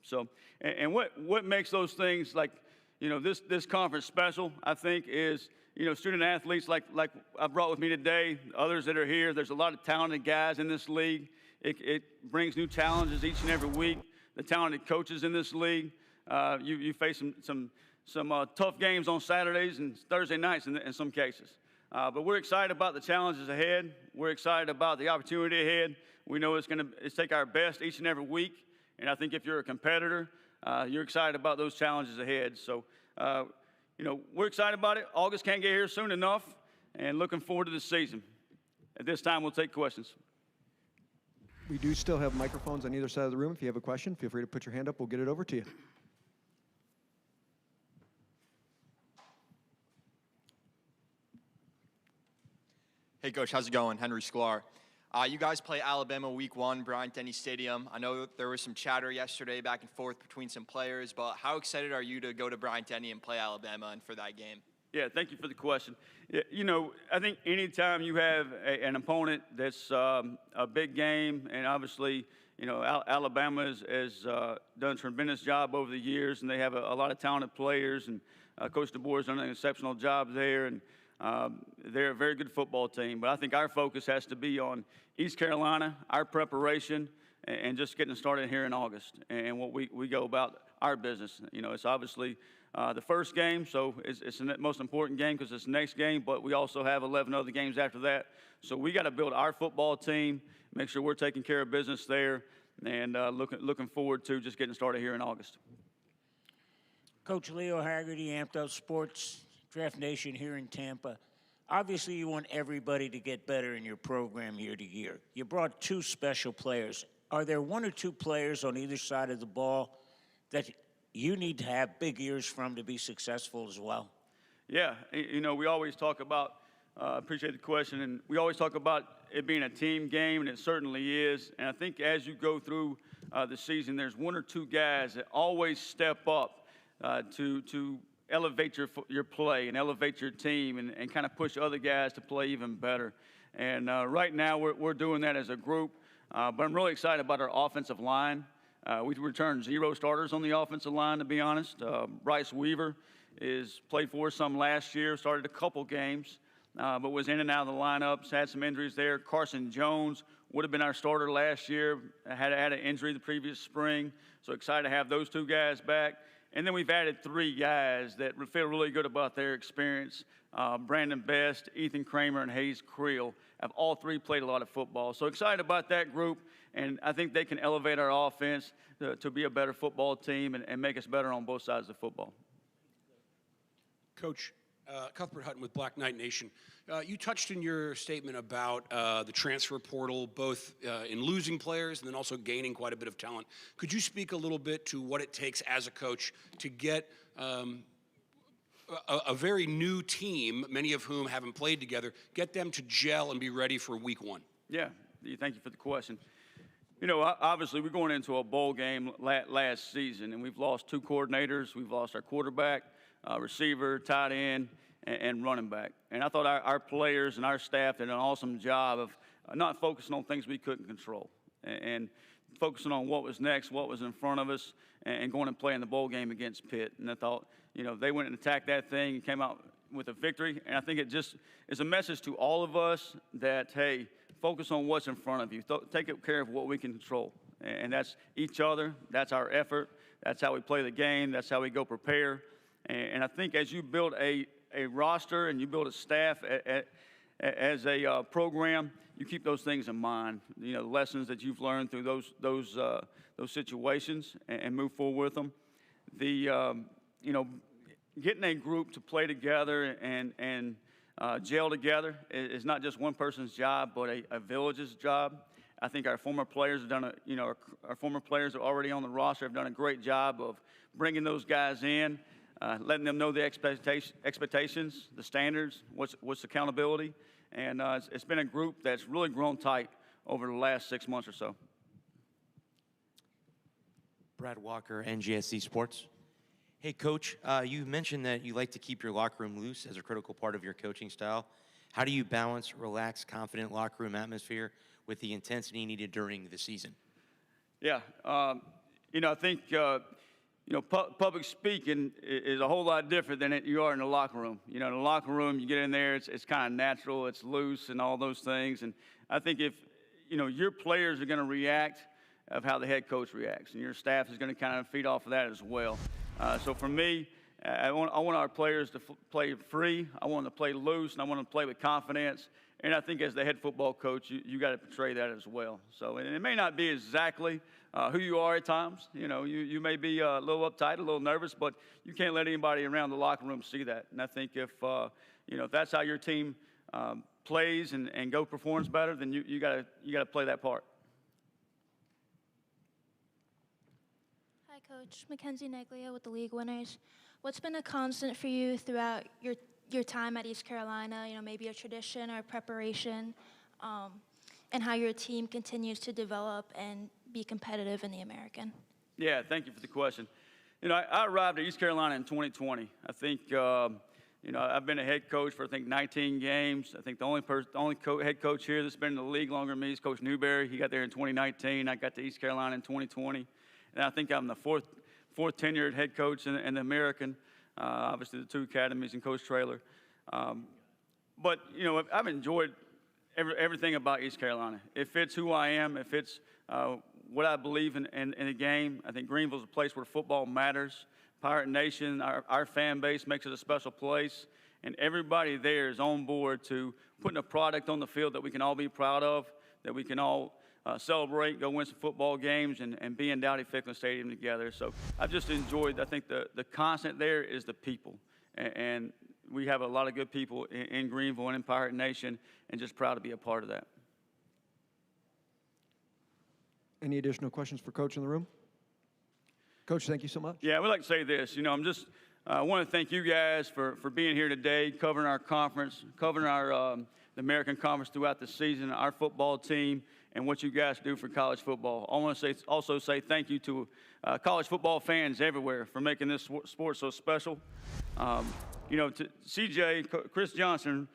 So, and what makes those things like, you know, this conference special, I think, is, you know, student athletes like I brought with me today, others that are here. There's a lot of talented guys in this league. It brings new challenges each and every week. The talented coaches in this league. You face some tough games on Saturdays and Thursday nights in some cases. But we're excited about the challenges ahead. We're excited about the opportunity ahead. We know it's take our best each and every week. And I think if you're a competitor, you're excited about those challenges ahead. So, you know, we're excited about it. August can't get here soon enough, and looking forward to the season. At this time, we'll take questions. We do still have microphones on either side of the room. If you have a question, feel free to put your hand up. We'll get it over to you. Hey, Coach, how's it going? Henry Sklar. You guys play Alabama week 1, Bryant-Denny Stadium. I know there was some chatter yesterday back and forth between some players, but how excited are you to go to Bryant-Denny and play Alabama and for that game? Yeah, thank you for the question. You know, I think anytime you have an opponent that's a big game, and obviously, you know, Alabama has done a tremendous job over the years, and they have a lot of talented players, and Coach DeBoer has done an exceptional job there, and they're a very good football team. But I think our focus has to be on East Carolina, our preparation, and just getting started here in August, and what we go about our business. You know, it's obviously the first game, so it's the most important game because it's the next game, but we also have 11 other games after that. So we got to build our football team, make sure we're taking care of business there, and looking forward to just getting started here in August. Coach Leo Haggerty, Amped Up Sports, Draft Nation here in Tampa. Obviously, you want everybody to get better in your program year to year. You brought 2 special players. Are there 1 or 2 players on either side of the ball that you need to have big years from to be successful as well? Yeah, you know, we always talk about, appreciate the question, and we always talk about it being a team game, and it certainly is. And I think as you go through the season, there's 1 or 2 guys that always step up to elevate your play and elevate your team and kind of push other guys to play even better. And right now we're doing that as a group, but I'm really excited about our offensive line. We returned 0 starters on the offensive line, to be honest. Bryce Weaver played for us some last year, started a couple games, but was in and out of the lineups, had some injuries there. Carson Jones would have been our starter last year, had an injury the previous spring, so excited to have those 2 guys back. And then we've added 3 guys that feel really good about their experience. Brandon Best, Ethan Kramer, and Hayes Creel have all 3 played a lot of football. So excited about that group, and I think they can elevate our offense to be a better football team and make us better on both sides of the football. Coach, Cuthbert Hutton with Black Knight Nation. You touched in your statement about the transfer portal, both in losing players and then also gaining quite a bit of talent. Could you speak a little bit to what it takes as a coach to get a very new team, many of whom haven't played together, get them to gel and be ready for week one? Yeah, thank you for the question. You know, obviously we're going into a bowl game last season, and we've lost 2 coordinators. We've lost our quarterback, receiver, tight end, and running back. And I thought our players and our staff did an awesome job of not focusing on things we couldn't control and focusing on what was next, what was in front of us, and going and playing the bowl game against Pitt. And I thought, you know, they went and attacked that thing and came out with a victory. And I think it just is a message to all of us that, hey, focus on what's in front of you. Take care of what we can control. And that's each other. That's our effort. That's how we play the game. That's how we go prepare. And I think as you build a roster and you build a staff as a program, you keep those things in mind. You know, the lessons that you've learned through those situations and move forward with them. You know, getting a group to play together and gel together is not just one person's job, but a village's job. I think our former players have done our former players are already on the roster have done a great job of bringing those guys in, letting them know the expectations, the standards, what's accountability, and it's been a group that's really grown tight over the last 6 months or so. Brad Walker, NGSC Sports. Hey, Coach, you mentioned that you like to keep your locker room loose as a critical part of your coaching style. How do you balance relaxed, confident locker room atmosphere with the intensity needed during the season? Yeah, you know, I think, you know, public speaking is a whole lot different than you are in the locker room. You know, in the locker room, you get in there, it's kind of natural, it's loose and all those things. And I think if, you know, your players are going to react of how the head coach reacts, and your staff is going to kind of feed off of that as well. So for me, I want our players to play free. I want them to play loose, and I want them to play with confidence. And I think as the head football coach, you got to portray that as well. So and it may not be exactly who you are at times. You know, you may be a little uptight, a little nervous, but you can't let anybody around the locker room see that. And I think if you know, if that's how your team plays and performs better, then you got to play that part. Hi, Coach. Mackenzie Neglia with the League Winners. What's been a constant for you throughout your time at East Carolina, you know, maybe a tradition or preparation, and how your team continues to develop and be competitive in the American? Yeah, thank you for the question. You know, I arrived at East Carolina in 2020. I think, you know, I've been a head coach for, I think, 19 games. I think the only head coach here that's been in the league longer than me is Coach Newberry. He got there in 2019. I got to East Carolina in 2020. And I think I'm the fourth tenured head coach in the American, obviously the 2 academies and Coach Traylor. But, you know, I've enjoyed everything about East Carolina. It fits who I am. It fits what I believe in the game. I think Greenville's a place where football matters. Pirate Nation, our fan base makes it a special place. And everybody there is on board to putting a product on the field that we can all be proud of, that we can all celebrate, go win some football games, and be in Dowdy-Ficklin Stadium together. So I've just enjoyed, I think the constant there is the people. And we have a lot of good people in Greenville and in Pirate Nation, and just proud to be a part of that. Any additional questions for Coach in the room? Coach, thank you so much. Yeah, we'd like to say this. You know, I want to thank you guys for being here today, covering our conference, covering our the American Conference throughout the season, our football team, and what you guys do for college football. I want to also say thank you to college football fans everywhere for making this sport so special. You know, to CJ, Chris Johnson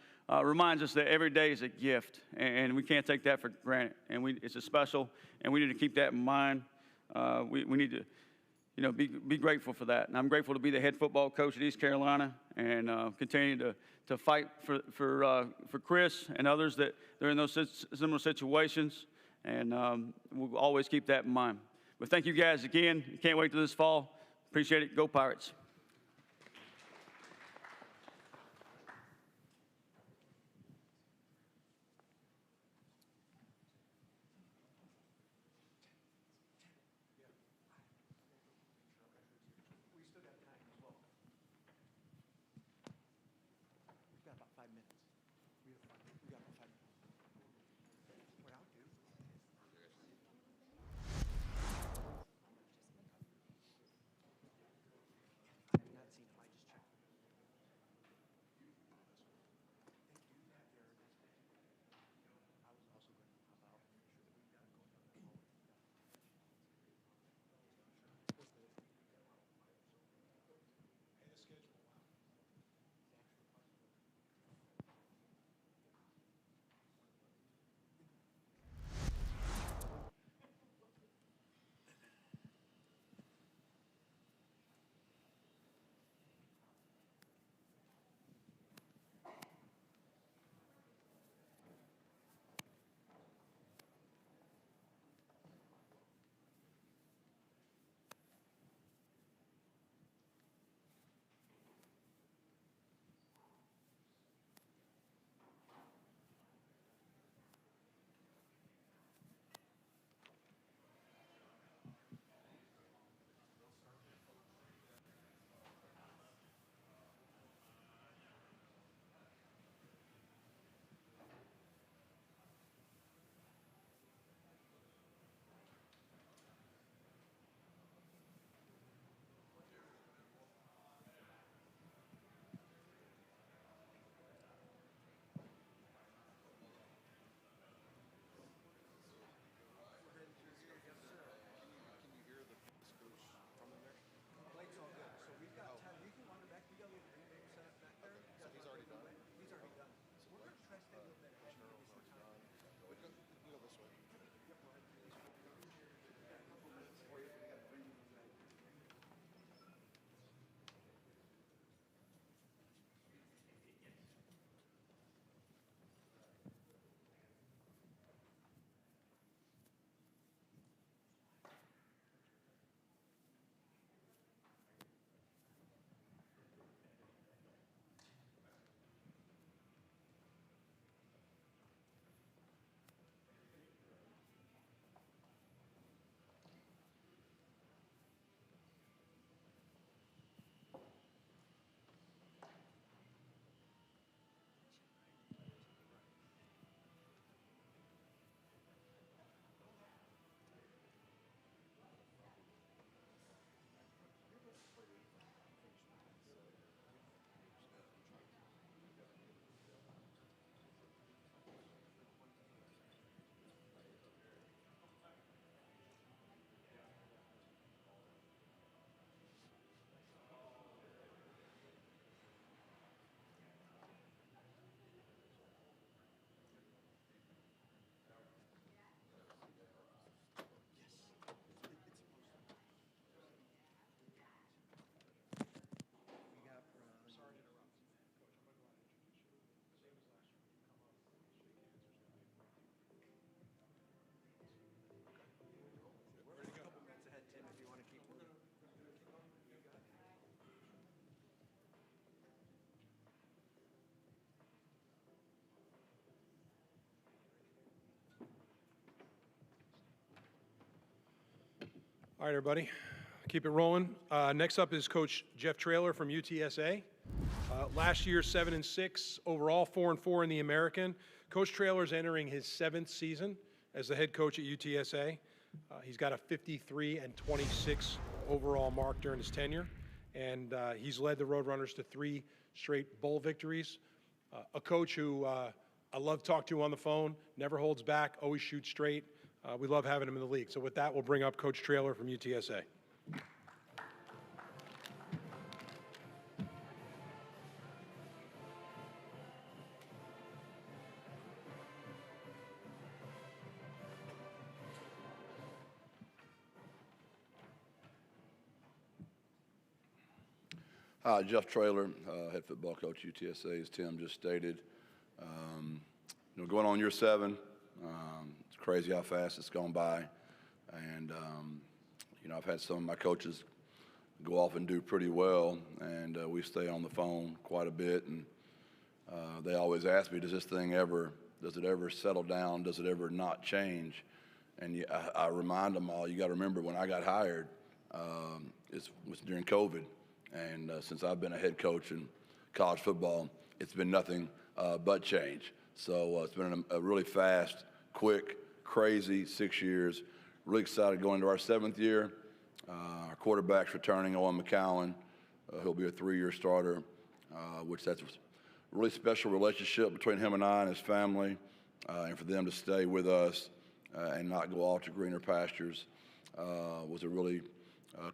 reminds us that every day is a gift, and we can't take that for granted. And it's a special, and we need to keep that in mind. We need to, you know, be grateful for that. And I'm grateful to be the head football coach at East Carolina and continue to fight for Chris and others that are in those similar situations. And we'll always keep that in mind. But thank you guys again. Can't wait till this fall. Appreciate it. Go Pirates. All right, everybody, keep it rolling. Next up is Coach Jeff Traylor from UTSA. Last year, 7-6 overall, 4-4 in the American. Coach Traylor is entering his 7th season as the head coach at UTSA. He's got a 53-26 overall mark during his tenure, and he's led the Roadrunners to 3 straight bowl victories. A coach who I love to talk to on the phone, never holds back, always shoots straight. We love having him in the league. So with that, we'll bring up Coach Traylor from UTSA. Hi, Jeff Traylor, head football coach UTSA, as Tim just stated. Going on year 7, it's crazy how fast it's gone by. And, I've had some of my coaches go off and do pretty well, and we stay on the phone quite a bit. And they always ask me, does it ever settle down? Does it ever not change? And I remind them all, you got to remember when I got hired, it was during COVID. And since I've been a head coach in college football, it's been nothing but change. So it's been a really fast, quick, crazy 6 years. Really excited going into our 7th year. Our quarterback's returning, Owen McCowan. He'll be a 3-year starter, which that's a really special relationship between him and I and his family. And for them to stay with us and not go off to greener pastures was a really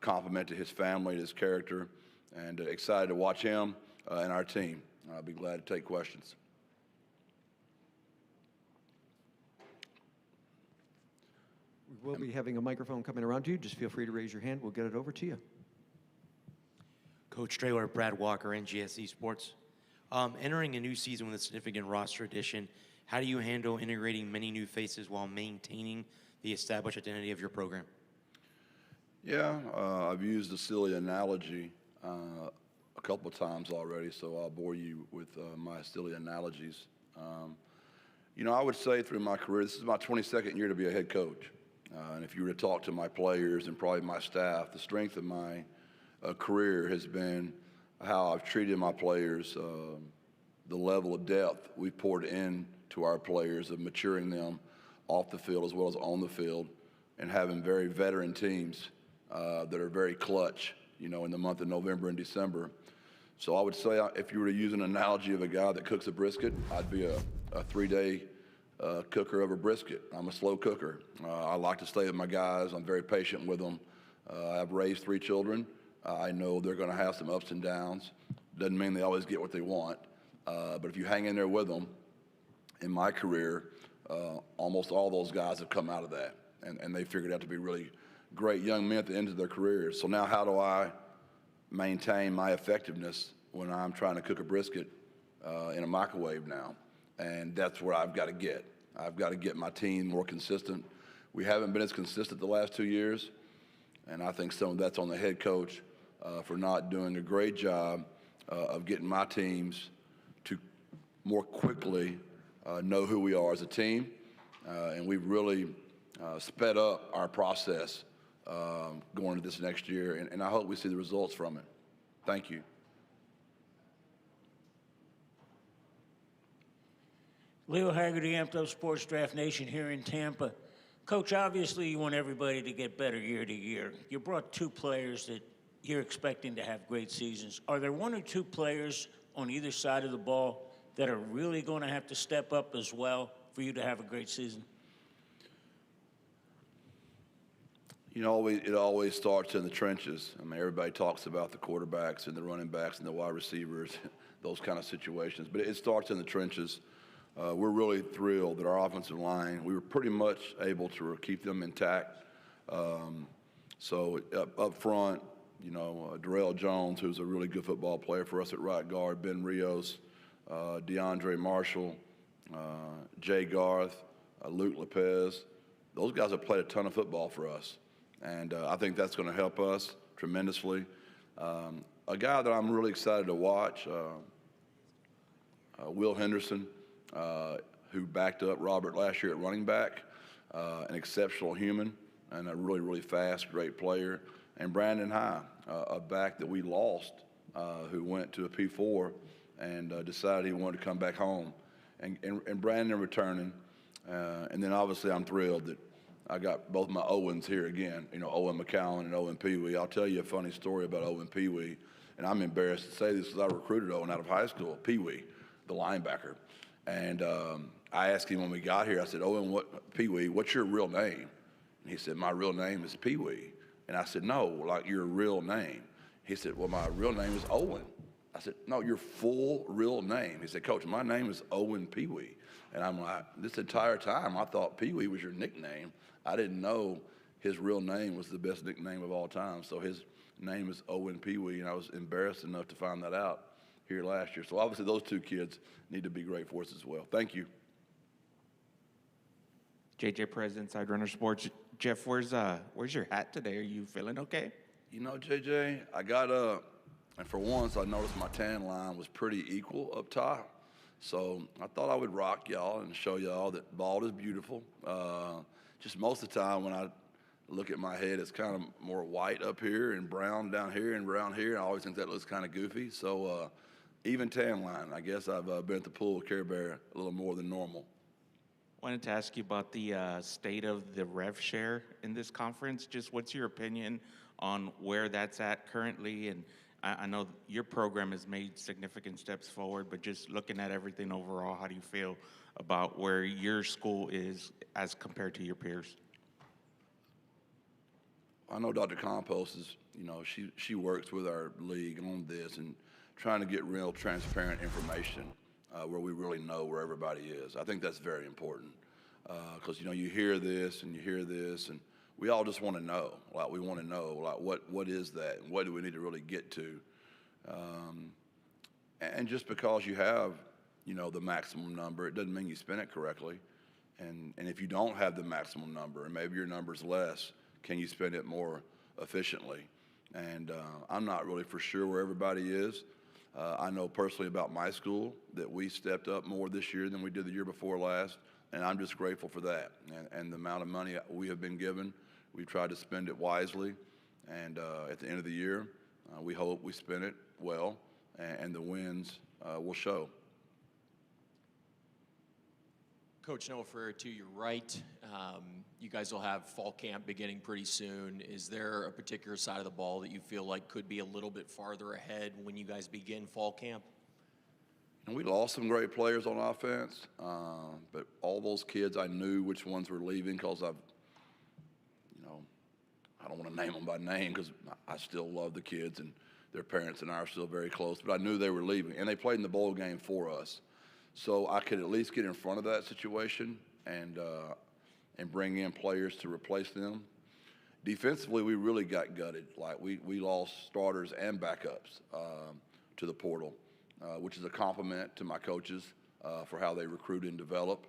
compliment to his family, his character, and excited to watch him and our team. I'll be glad to take questions. We will be having a microphone coming around to you. Just feel free to raise your hand. We'll get it over to you. Coach Traylor, Brad Walker, NGSE Sports. Entering a new season with a significant roster addition, how do you handle integrating many new faces while maintaining the established identity of your program? Yeah, I've used the silly analogy a couple of times already, so I'll bore you with my silly analogies. I would say through my career, this is my 22nd year to be a head coach. And if you were to talk to my players and probably my staff, the strength of my career has been how I've treated my players, the level of depth we've poured into our players, of maturing them off the field as well as on the field, and having very veteran teams that are very clutch, in the month of November and December. So I would say if you were to use an analogy of a guy that cooks a brisket, I'd be a 3-day cooker of a brisket. I'm a slow cooker. I like to stay with my guys. I'm very patient with them. I've raised 3 children. I know they're going to have some ups and downs. Doesn't mean they always get what they want. But if you hang in there with them, in my career, almost all those guys have come out of that. And they figured out to be really great young men at the end of their careers. So now how do I maintain my effectiveness when I'm trying to cook a brisket in a microwave now? And that's where I've got to get. I've got to get my team more consistent. We haven't been as consistent the last 2 years, and I think some of that's on the head coach for not doing a great job of getting my teams to more quickly know who we are as a team. And we've really sped up our process going into this next year, and I hope we see the results from it. Thank you. Leo Haggerty, Amped Up Sports Draft Nation here in Tampa. Coach, obviously you want everybody to get better year to year. You brought 2 players that you're expecting to have great seasons. Are there 1 or 2 players on either side of the ball that are really going to have to step up as well for you to have a great season? It always starts in the trenches. I mean, everybody talks about the quarterbacks and the running backs and the wide receivers, those kind of situations. But it starts in the trenches. We're really thrilled that our offensive line, we were pretty much able to keep them intact. So up front, Darrell Jones, who's a really good football player for us at right guard, Ben Rios, DeAndre Marshall, Jay Garth, Luke Lopez. Those guys have played a ton of football for us. And I think that's going to help us tremendously. A guy that I'm really excited to watch, Will Henderson, who backed up Robert last year at running back, an exceptional human, and a really, really fast, great player. And Brandon High, a back that we lost, who went to a P4 and decided he wanted to come back home. And Brandon returning. And then obviously I'm thrilled that I got both my Owens here again, Owen McCowan and Owen Pee-wee. I'll tell you a funny story about Owen Pee-wee, and I'm embarrassed to say this because I recruited Owen out of high school, Pee-wee, the linebacker. And I asked him when we got here, I said, Owen, Pee-wee, what's your real name? And he said, my real name is Pee-wee. And I said, no, like your real name. He said, well, my real name is Owen. I said, no, your full real name. He said, Coach, my name is Owen Pee-wee. And I'm like, this entire time I thought Pee-wee was your nickname. I didn't know his real name was the best nickname of all time. So his name is Owen Pee-wee, and I was embarrassed enough to find that out here last year. So obviously those two kids need to be great for us as well. Thank you. JJ Perez, Inside Runner Sports. Jeff, where's your hat today? Are you feeling okay? JJ, I got up, and for once I noticed my tan line was pretty equal up top. So I thought I would rock y'all and show y'all that bald is beautiful. Just most of the time when I look at my head, it's kind of more white up here and brown down here and brown here. I always think that looks kind of goofy. So even tan line, I guess I've been at the pool with Care Bear a little more than normal. Wanted to ask you about the state of the rev share in this conference. Just what's your opinion on where that's at currently? And I know your program has made significant steps forward, but just looking at everything overall, how do you feel about where your school is as compared to your peers? I know Dr. Campos is, she works with our league on this and trying to get real transparent information where we really know where everybody is. I think that's very important because, you hear this and you hear this, and we all just want to know. Like, we want to know, like, what is that and what do we need to really get to? And just because you have, the maximum number, it doesn't mean you spend it correctly. And if you don't have the maximum number, and maybe your number's less, can you spend it more efficiently? And I'm not really for sure where everybody is. I know personally about my school that we stepped up more this year than we did the year before last, and I'm just grateful for that. And the amount of money we have been given, we've tried to spend it wisely. And at the end of the year, we hope we spend it well, and the wins will show. Coach Noah Ferrer, to your right, you guys will have fall camp beginning pretty soon. Is there a particular side of the ball that you feel like could be a little bit farther ahead when you guys begin fall camp? And we lost some great players on offense, but all those kids, I knew which ones were leaving because I don't want to name them by name because I still love the kids and their parents and I are still very close, but I knew they were leaving, and they played in the bowl game for us. So I could at least get in front of that situation and bring in players to replace them. Defensively, we really got gutted. Like we lost starters and backups to the portal, which is a compliment to my coaches for how they recruit and develop.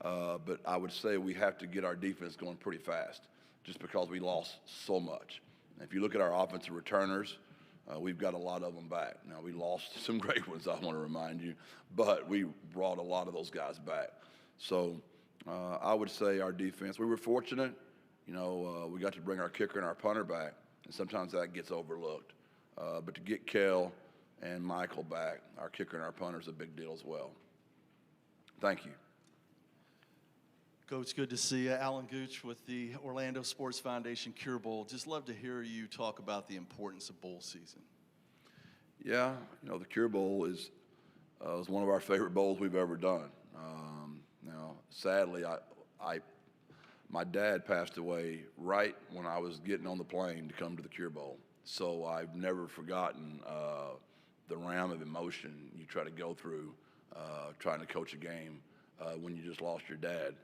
But I would say we have to get our defense going pretty fast just because we lost so much. And if you look at our offensive returners, we've got a lot of them back. Now, we lost some great ones, I want to remind you, but we brought a lot of those guys back. So I would say our defense, we were fortunate. We got to bring our kicker and our punter back, and sometimes that gets overlooked. But to get Kel and Michael back, our kicker and our punter, is a big deal as well. Thank you. Coach, good to see you. Alan Gooch with the Orlando Sports Foundation Cure Bowl. Just love to hear you talk about the importance of bowl season. Yeah, the Cure Bowl is one of our favorite bowls we've ever done. Now, sadly, my dad passed away right when I was getting on the plane to come to the Cure Bowl. So I've never forgotten the realm of emotion you try to go through trying to coach a game when you just lost your dad.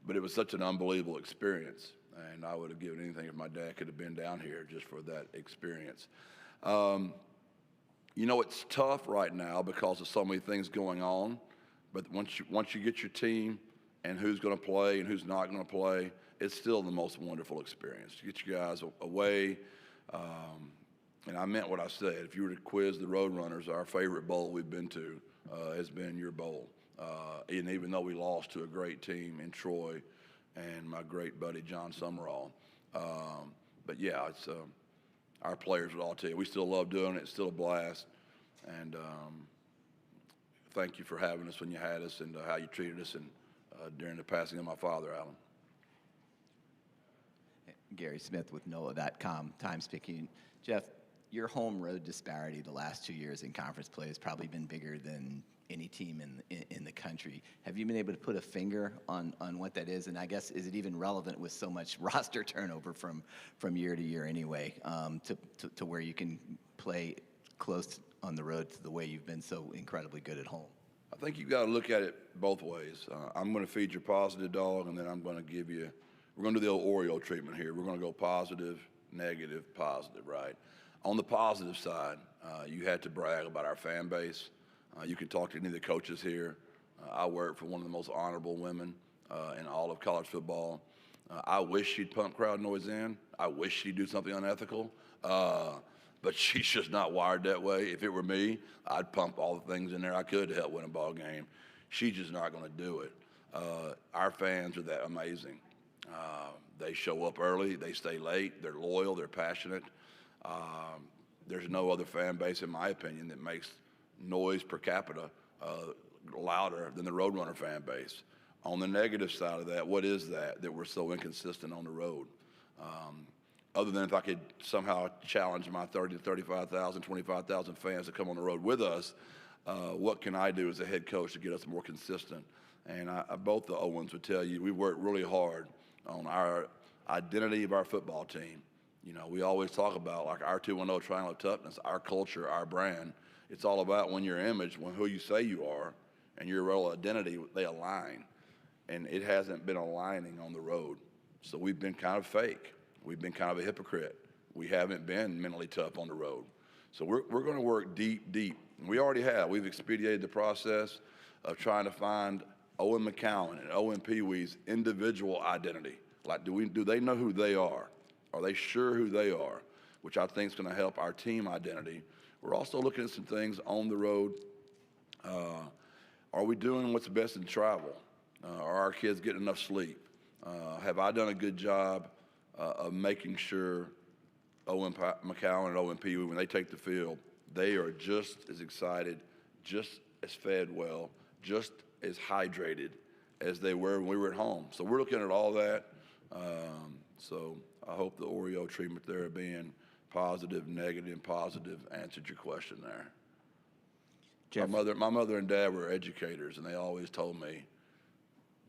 But it was such an unbelievable experience, and I would have given anything if my dad could have been down here just for that experience. It's tough right now because of so many things going on, but once you get your team and who's going to play and who's not going to play, it's still the most wonderful experience. You get you guys away, and I meant what I said. If you were to quiz the Roadrunners, our favorite bowl we've been to has been your bowl. And even though we lost to a great team in Troy and my great buddy John Summerall, But yeah, it's our players would all tell you we still love doing it. It's still a blast, and thank you for having us when you had us and how you treated us and during the passing of my father, Alan. Gary Smith with NOLA.com, time speaking. Jeff, your home road disparity the last 2 years in conference play has probably been bigger than any team in the country. Have you been able to put a finger on what that is? And I guess, is it even relevant with so much roster turnover from year to year anyway, to where you can play close on the road to the way you've been so incredibly good at home? I think you've got to look at it both ways. I'm going to feed your positive dog, and then I'm going to give you, we're going to do the old Oreo treatment here. We're going to go positive, negative, positive, right? On the positive side, you had to brag about our fan base. You can talk to any of the coaches here. I work for one of the most honorable women in all of college football. I wish she'd pump crowd noise in. I wish she'd do something unethical. But she's just not wired that way. If it were me, I'd pump all the things in there I could to help win a ball game. She's just not going to do it. Our fans are that amazing. They show up early. They stay late. They're loyal. They're passionate. There's no other fan base, in my opinion, that makes noise per capita louder than the Roadrunner fan base. On the negative side of that, what is that we're so inconsistent on the road? Other than if I could somehow challenge my 30 to 35,000, 25,000 fans to come on the road with us, what can I do as a head coach to get us more consistent? And both the Owens would tell you, we worked really hard on our identity of our football team. You know, we always talk about like our 2-1-0 triangle of toughness, our culture, our brand. It's all about when your image, when who you say you are, and your real identity, they align. And it hasn't been aligning on the road. So we've been kind of fake. We've been kind of a hypocrite. We haven't been mentally tough on the road. So we're going to work deep, deep. And we already have. We've expedited the process of trying to find Owen McCowan and Owen Pee-wee's individual identity. Like, do they know who they are? Are they sure who they are? Which I think is going to help our team identity. We're also looking at some things on the road. Are we doing what's best in travel? Are our kids getting enough sleep? Have I done a good job of making sure Owen McCowan and Owen Pee-wee, when they take the field, they are just as excited, just as fed well, just as hydrated as they were when we were at home. So we're looking at all that. So I hope the Oreo treatment there being positive, negative, positive answered your question there. Jeff. My mother and dad were educators, and they always told me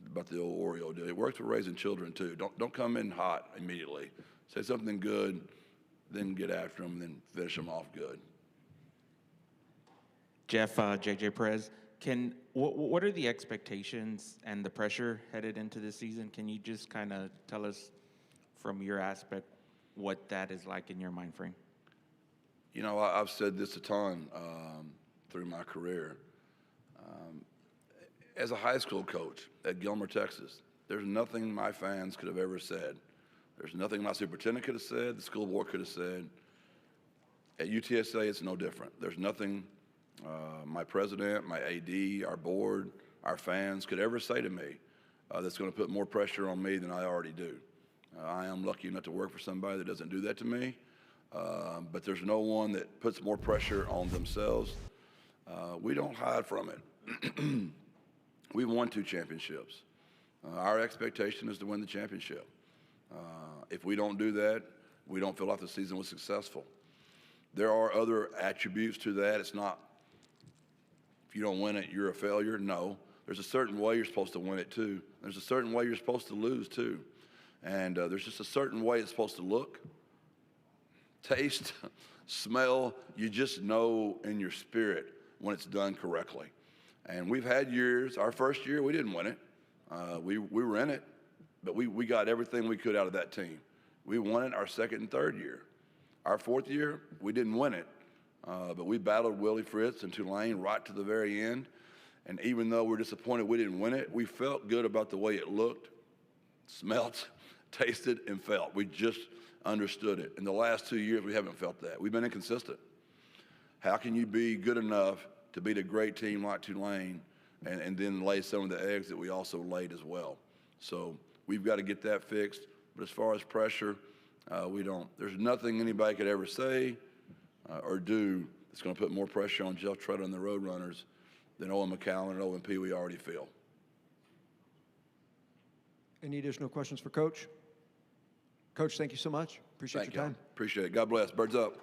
about the old Oreo deal. It works for raising children too. Don't come in hot immediately. Say something good, then get after them, then finish them off good. Jeff, JJ Perez, what are the expectations and the pressure headed into this season? Can you just kind of tell us from your aspect what that is like in your mind frame? You know, I've said this a ton through my career. As a high school coach at Gilmer, Texas, there's nothing my fans could have ever said. There's nothing my superintendent could have said, the school board could have said. At UTSA, it's no different. There's nothing my president, my AD, our board, our fans could ever say to me that's going to put more pressure on me than I already do. I am lucky enough to work for somebody that doesn't do that to me, but there's no one that puts more pressure on themselves. We don't hide from it. We've won 2 championships. Our expectation is to win the championship. If we don't do that, we don't feel like the season was successful. There are other attributes to that. It's not, if you don't win it, you're a failure. No. There's a certain way you're supposed to win it, too. There's a certain way you're supposed to lose, too. And there's just a certain way it's supposed to look, taste, smell. You just know in your spirit when it's done correctly. And we've had years, our first year, we didn't win it. We were in it, but we got everything we could out of that team. We won it our second and third year. Our fourth year, we didn't win it, but we battled Willie Fritz and Tulane right to the very end. And even though we're disappointed we didn't win it, we felt good about the way it looked, smelt, tasted, and felt. We just understood it. In the last 2 years, we haven't felt that. We've been inconsistent. How can you be good enough to beat a great team like Tulane and then lay some of the eggs that we also laid as well? So we've got to get that fixed. But as far as pressure, We don't. There's nothing anybody could ever say or do that's going to put more pressure on Jeff Trotter and the Roadrunners than Owen McCallum and Owen P. We already feel. Any additional questions for Coach? Coach, thank you so much. Appreciate Thank your you. time. Appreciate it. God bless. Birds up.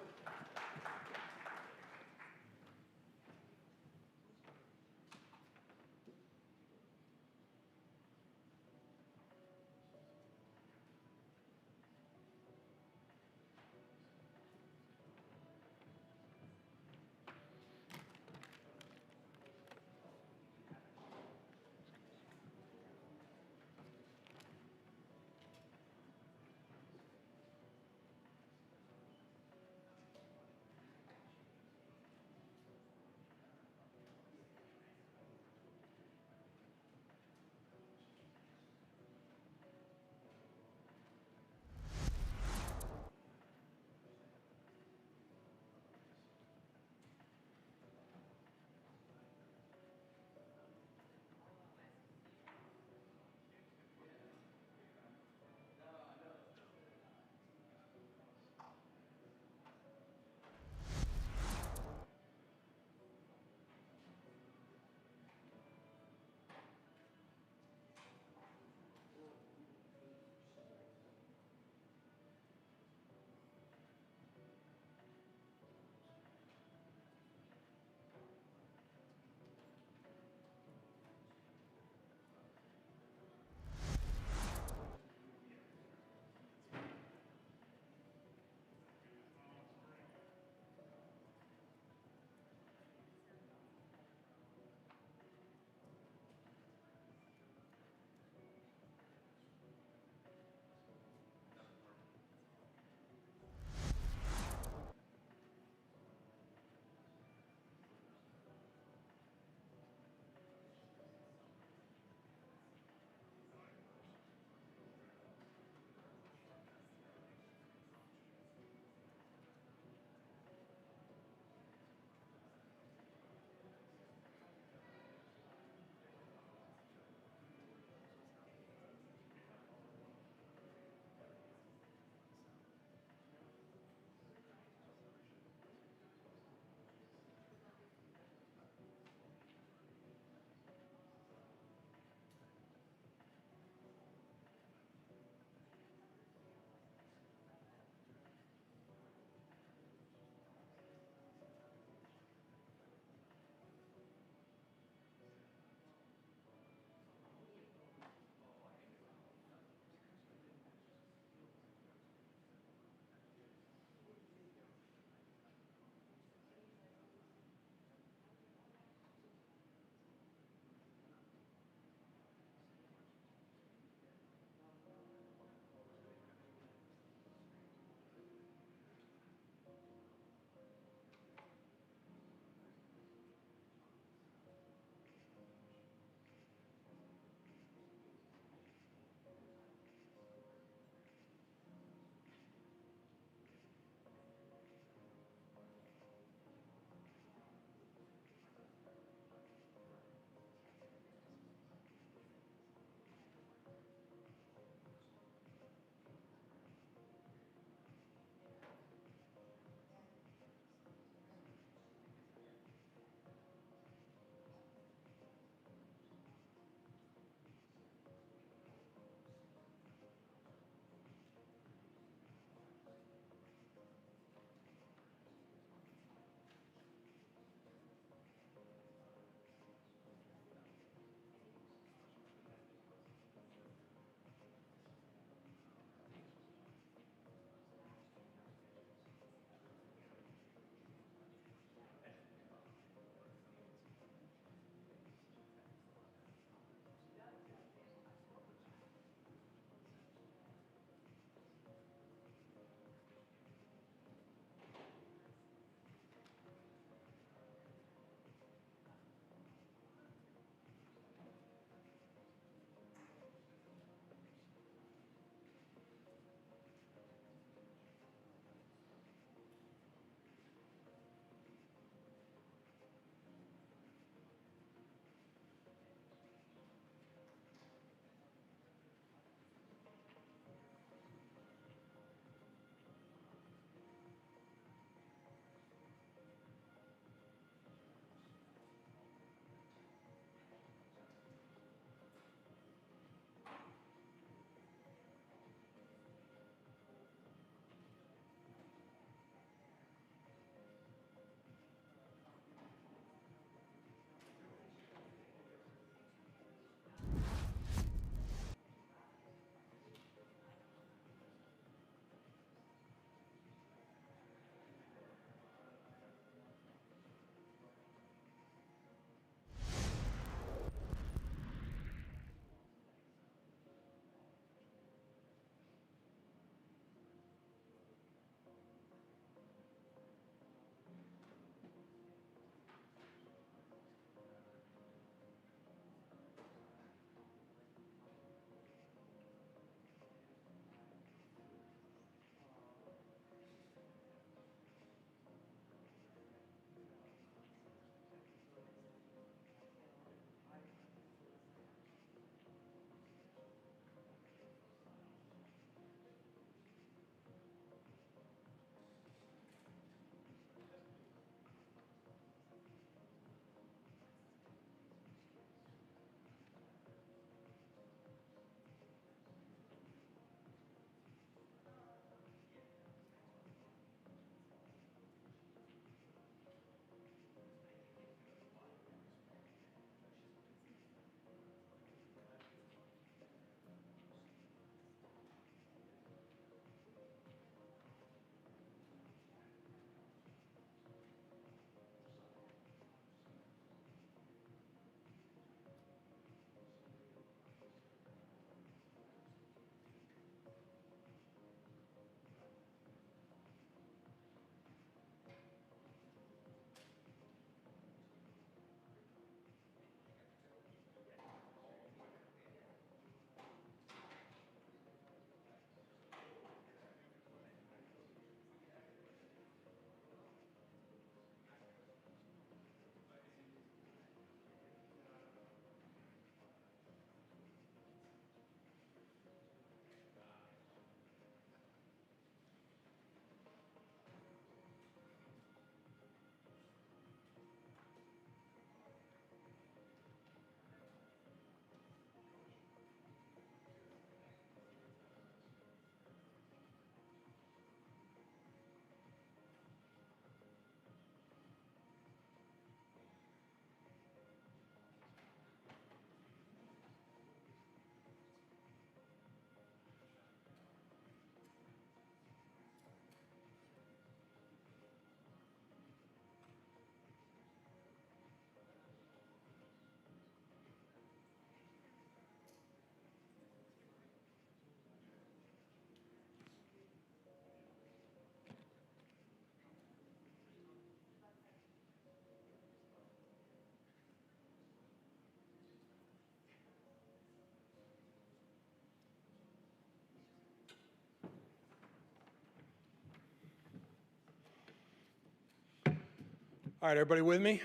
All right, everybody with me?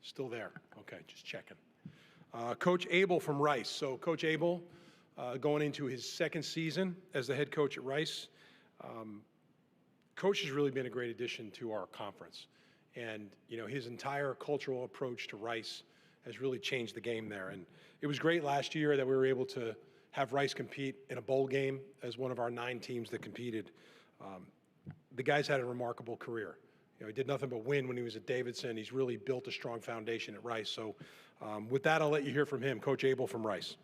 Still there? Okay, just checking. Coach Abel from Rice. So Coach Abel, going into his second season as the head coach at Rice. Coach has really been a great addition to our conference. And, you know, his entire cultural approach to Rice has really changed the game there. And it was great last year that we were able to have Rice compete in a bowl game as one of our 9 teams that competed. The guy's had a remarkable career. You know, he did nothing but win when he was at Davidson. He's really built a strong foundation at Rice. So with that, I'll let you hear from him, Coach Abel from Rice.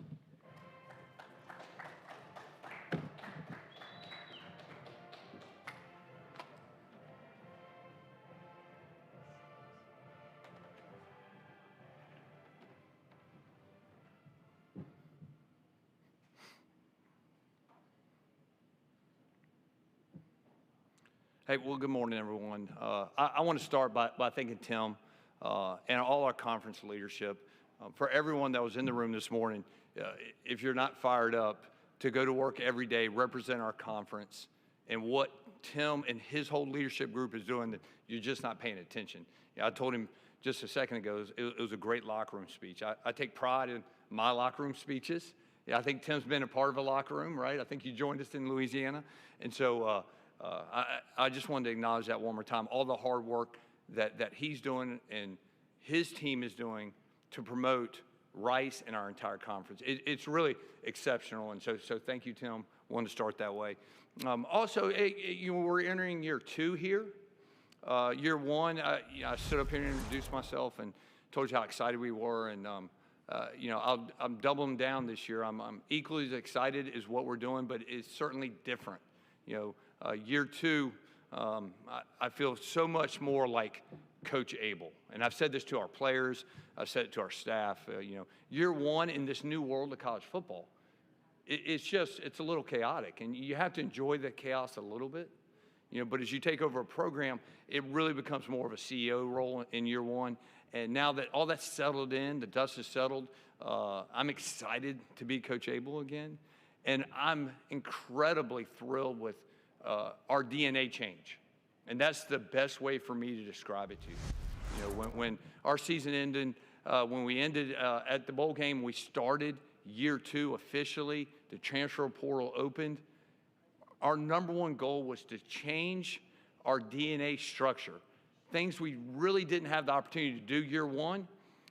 Hey, well, good morning, everyone. I want to start by thanking Tim and all our conference leadership. For everyone that was in the room this morning, if you're not fired up to go to work every day, represent our conference, and what Tim and his whole leadership group is doing, that you're just not paying attention. Yeah, I told him just a second ago, it was a great locker room speech. I take pride in my locker room speeches. Yeah, I think Tim's been a part of a locker room, right? I think you joined us in Louisiana. And so I just wanted to acknowledge that one more time, all the hard work that he's doing and his team is doing to promote Rice and our entire conference. It's really exceptional, and so thank you, Tim. Wanted to start that way. Also, we're entering year 2 here. Year 1, I stood up here and introduced myself and told you how excited we were, and I'm doubling down this year. I'm equally as excited as what we're doing, but it's certainly different. Year 2, I feel so much more like Coach Abel. And I've said this to our players, I've said it to our staff. Year 1 in this new world of college football, it's a little chaotic, and you have to enjoy the chaos a little bit. But as you take over a program, it really becomes more of a CEO role in year 1. And now that all that's settled in, the dust is settled, I'm excited to be Coach Abel again. And I'm incredibly thrilled with our DNA change. And that's the best way for me to describe it to you. When our season ended, when we ended at the bowl game, we started year 2 officially, the transfer portal opened. Our number one goal was to change our DNA structure, things we really didn't have the opportunity to do year 1.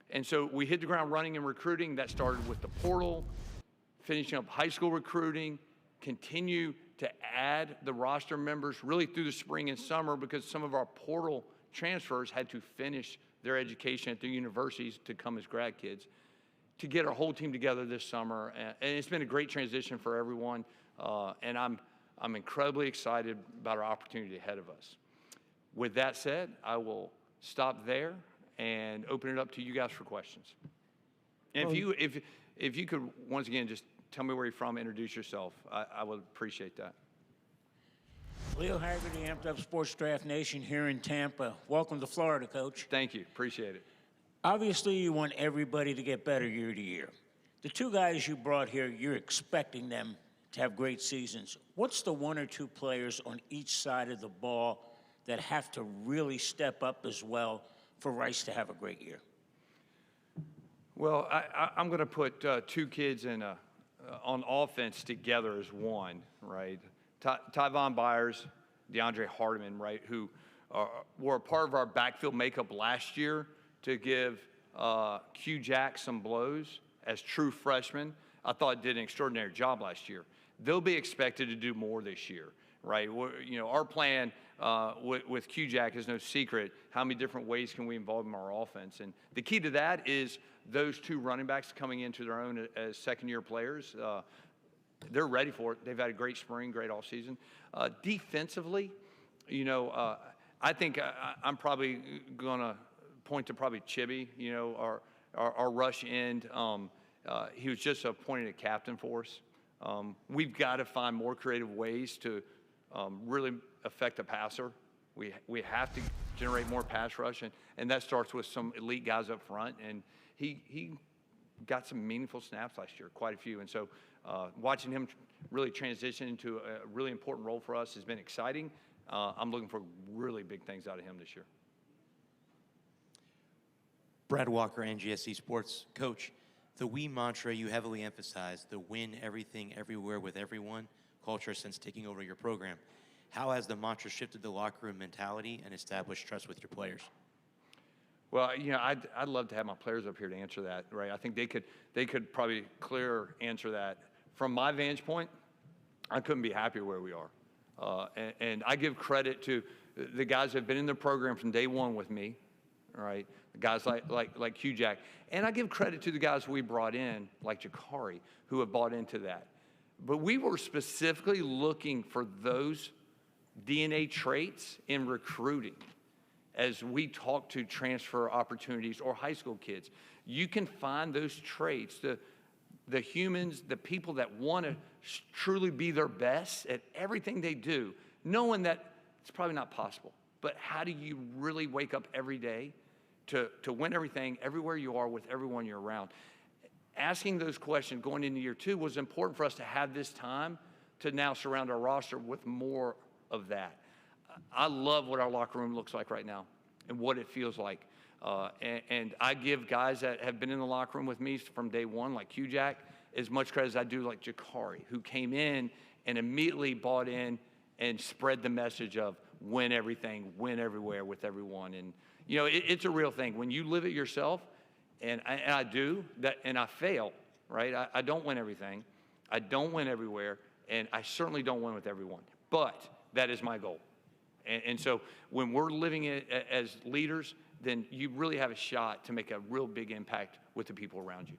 And so we hit the ground running in recruiting. That started with the portal, finishing up high school recruiting, continue to add the roster members really through the spring and summer, because some of our portal transfers had to finish their education at their universities to come as grad kids, to get our whole team together this summer. And it's been a great transition for everyone. And I'm incredibly excited about our opportunity ahead of us. With that said, I will stop there and open it up to you guys for questions. And if you could, once again, just tell me where you're from, introduce yourself. I would appreciate that. Leo Haggerty, Amped Up Sports Draft Nation here in Tampa. Welcome to Florida, Coach. Thank you. Appreciate it. Obviously, you want everybody to get better year to year. The 2 guys you brought here, you're expecting them to have great seasons. What's the 1 or 2 players on each side of the ball that have to really step up as well for Rice to have a great year? Well, I'm going to put 2 kids on offense together as one, right? Tyvon Byers, DeAndre Hardiman, right, who were a part of our backfield makeup last year to give Q Jack some blows as true freshmen. I thought did an extraordinary job last year. They'll be expected to do more this year, right? Our plan with Q Jack is no secret. How many different ways can we involve him in our offense? And the key to that is those 2 running backs coming into their own as second-year players. They're ready for it. They've had a great spring, great offseason. Defensively, I think I'm probably going to point to probably Chibi, our rush end. He was just appointed a captain for us. We've got to find more creative ways to really affect the passer. We have to generate more pass rush, and that starts with some elite guys up front. And he got some meaningful snaps last year, quite a few. And so watching him really transition into a really important role for us has been exciting. I'm looking for really big things out of him this year. Brad Walker, NGSC Sports. Coach, the we mantra you heavily emphasize, the win everything, everywhere, with everyone culture since taking over your program. How has the mantra shifted the locker room mentality and established trust with your players? Well, you know, I'd love to have my players up here to answer that, right? I think they could probably clearer answer that. From my vantage point, I couldn't be happier where we are. And I give credit to the guys that have been in the program from day one with me, right? Guys like Hugh Jack. And I give credit to the guys we brought in, like Jakari, who have bought into that. But we were specifically looking for those DNA traits in recruiting as we talk to transfer opportunities or high school kids. You can find those traits, the humans, the people that want to truly be their best at everything they do, knowing that it's probably not possible. But how do you really wake up every day to win everything, everywhere you are, with everyone you're around? Asking those questions going into year 2 was important for us to have this time to now surround our roster with more of that. I love what our locker room looks like right now and what it feels like. And I give guys that have been in the locker room with me from day one, like Hugh Jack, as much credit as I do like Jakari, who came in and immediately bought in and spread the message of win everything, win everywhere, with everyone. And, you know, it's a real thing. When you live it yourself, and I do, and I fail, right? I don't win everything. I don't win everywhere, and I certainly don't win with everyone. But that is my goal. And so when we're living it as leaders, then you really have a shot to make a real big impact with the people around you.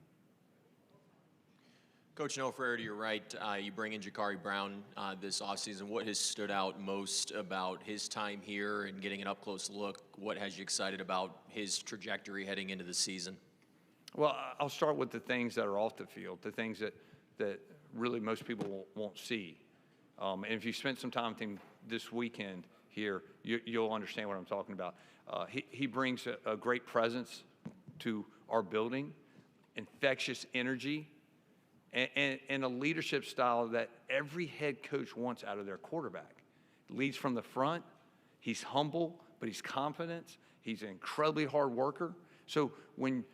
Coach Noah Ferrer, to your right, you bring in Jakari Brown this offseason. What has stood out most about his time here and getting an up-close look? What has you excited about his trajectory heading into the season? Well, I'll start with the things that are off the field, the things that really most people won't see. And if you spent some time with him this weekend here, you'll understand what I'm talking about. He brings a great presence to our building, infectious energy, and a leadership style that every head coach wants out of their quarterback. Leads from the front. He's humble, but he's confident. He's an incredibly hard worker. So when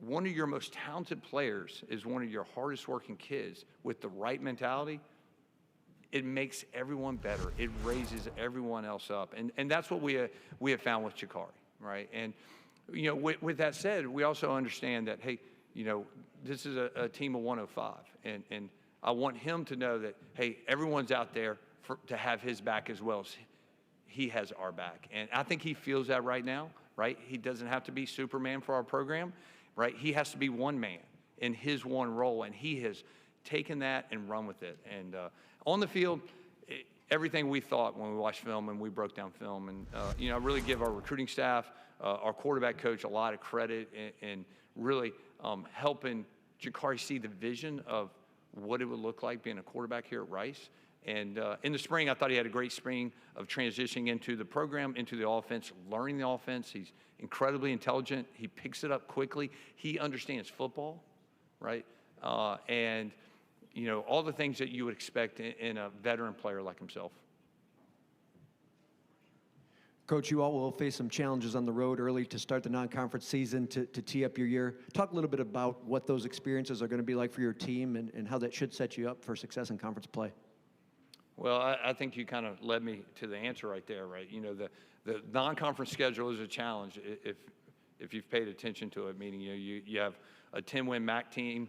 one of your most talented players is one of your hardest working kids with the right mentality, it makes everyone better. It raises everyone else up. And that's what we have found with Jakari, right? And, you know, with that said, we also understand that, hey, you know, this is a team of 105. And I want him to know that, hey, everyone's out there to have his back as well as he has our back. And I think he feels that right now, right? He doesn't have to be Superman for our program, right? He has to be one man in his one role, and he has taken that and run with it. And on the field, everything we thought when we watched film and we broke down film. And, you know, I really give our recruiting staff, our quarterback coach a lot of credit and really helping Jakari see the vision of what it would look like being a quarterback here at Rice. And in the spring, I thought he had a great spring of transitioning into the program, into the offense, learning the offense. He's incredibly intelligent. He picks it up quickly. He understands football, right? And, you know, all the things that you would expect in a veteran player like himself. Coach, you all will face some challenges on the road early to start the non-conference season to tee up your year. Talk a little bit about what those experiences are going to be like for your team and how that should set you up for success in conference play. Well, I think you kind of led me to the answer right there, right? You know, the non-conference schedule is a challenge if you've paid attention to it, meaning you have a 10-win MAC team,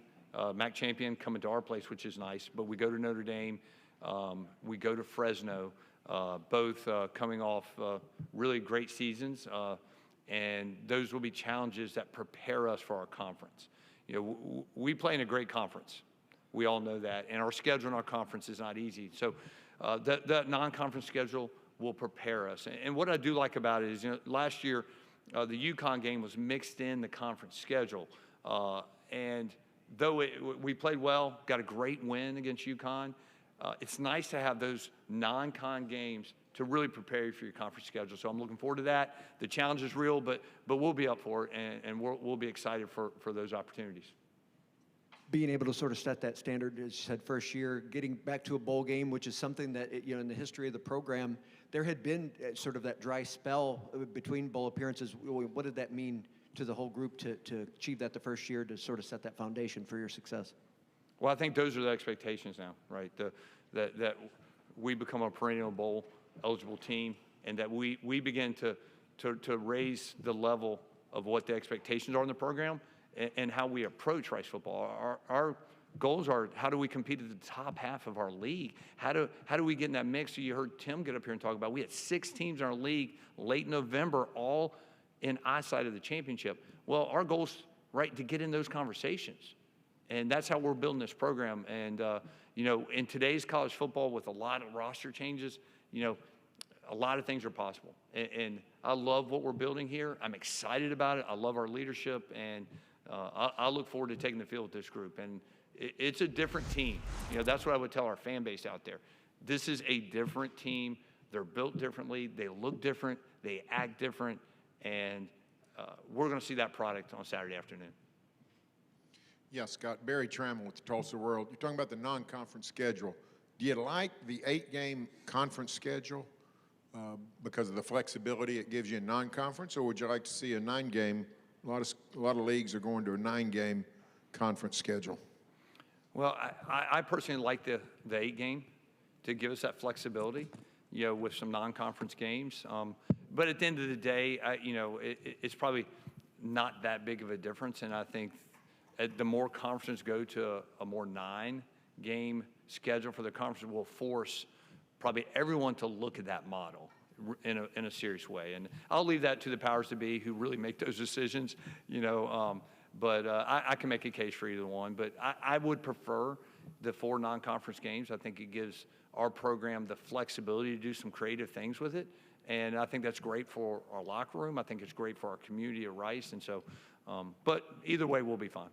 MAC champion coming to our place, which is nice, but we go to Notre Dame, we go to Fresno, both coming off really great seasons, and those will be challenges that prepare us for our conference. You know, we play in a great conference. We all know that, and our schedule in our conference is not easy. So that non-conference schedule will prepare us. And what I do like about it is, you know, last year the UConn game was mixed in the conference schedule, and though we played well, got a great win against UConn, it's nice to have those non-con games to really prepare you for your conference schedule. So I'm looking forward to that. The challenge is real, but we'll be up for it, and we'll be excited for those opportunities. Being able to sort of set that standard, as you said, first year, getting back to a bowl game, which is something that, you know, in the history of the program, there had been sort of that dry spell between bowl appearances. What did that mean to the whole group to achieve that the first year to sort of set that foundation for your success? Well, I think those are the expectations now, right? That we become a perennial bowl eligible team, and that we begin to raise the level of what the expectations are in the program and how we approach Rice football. Our goals are, how do we compete at the top half of our league? How do we get in that mix? So you heard Tim get up here and talk about, we had 6 teams in our league late November, all in eyesight of the championship. Well, our goal's, right, to get in those conversations. And that's how we're building this program. And, you know, in today's college football with a lot of roster changes, you know, a lot of things are possible. And I love what we're building here. I'm excited about it. I love our leadership. And I look forward to taking the field with this group. And it's a different team. You know, that's what I would tell our fan base out there. This is a different team. They're built differently. They look different. They act different. And we're going to see that product on Saturday afternoon. Yeah, Scott, Barry Trammell with the Tulsa World. You're talking about the non-conference schedule. Do you like the 8-game conference schedule because of the flexibility it gives you in non-conference, or would you like to see a 9-game? A lot of leagues are going to a 9-game conference schedule. Well, I personally like the 8-game to give us that flexibility, you know, with some non-conference games. But at the end of the day, you know, it's probably not that big of a difference. And I think the more conferences go to a more 9-game schedule for the conference will force probably everyone to look at that model in a serious way. And I'll leave that to the powers that be who really make those decisions, you know. But I can make a case for either one. But I would prefer the 4 non-conference games. I think it gives our program the flexibility to do some creative things with it. And I think that's great for our locker room. I think it's great for our community at Rice. And so, but either way, we'll be fine.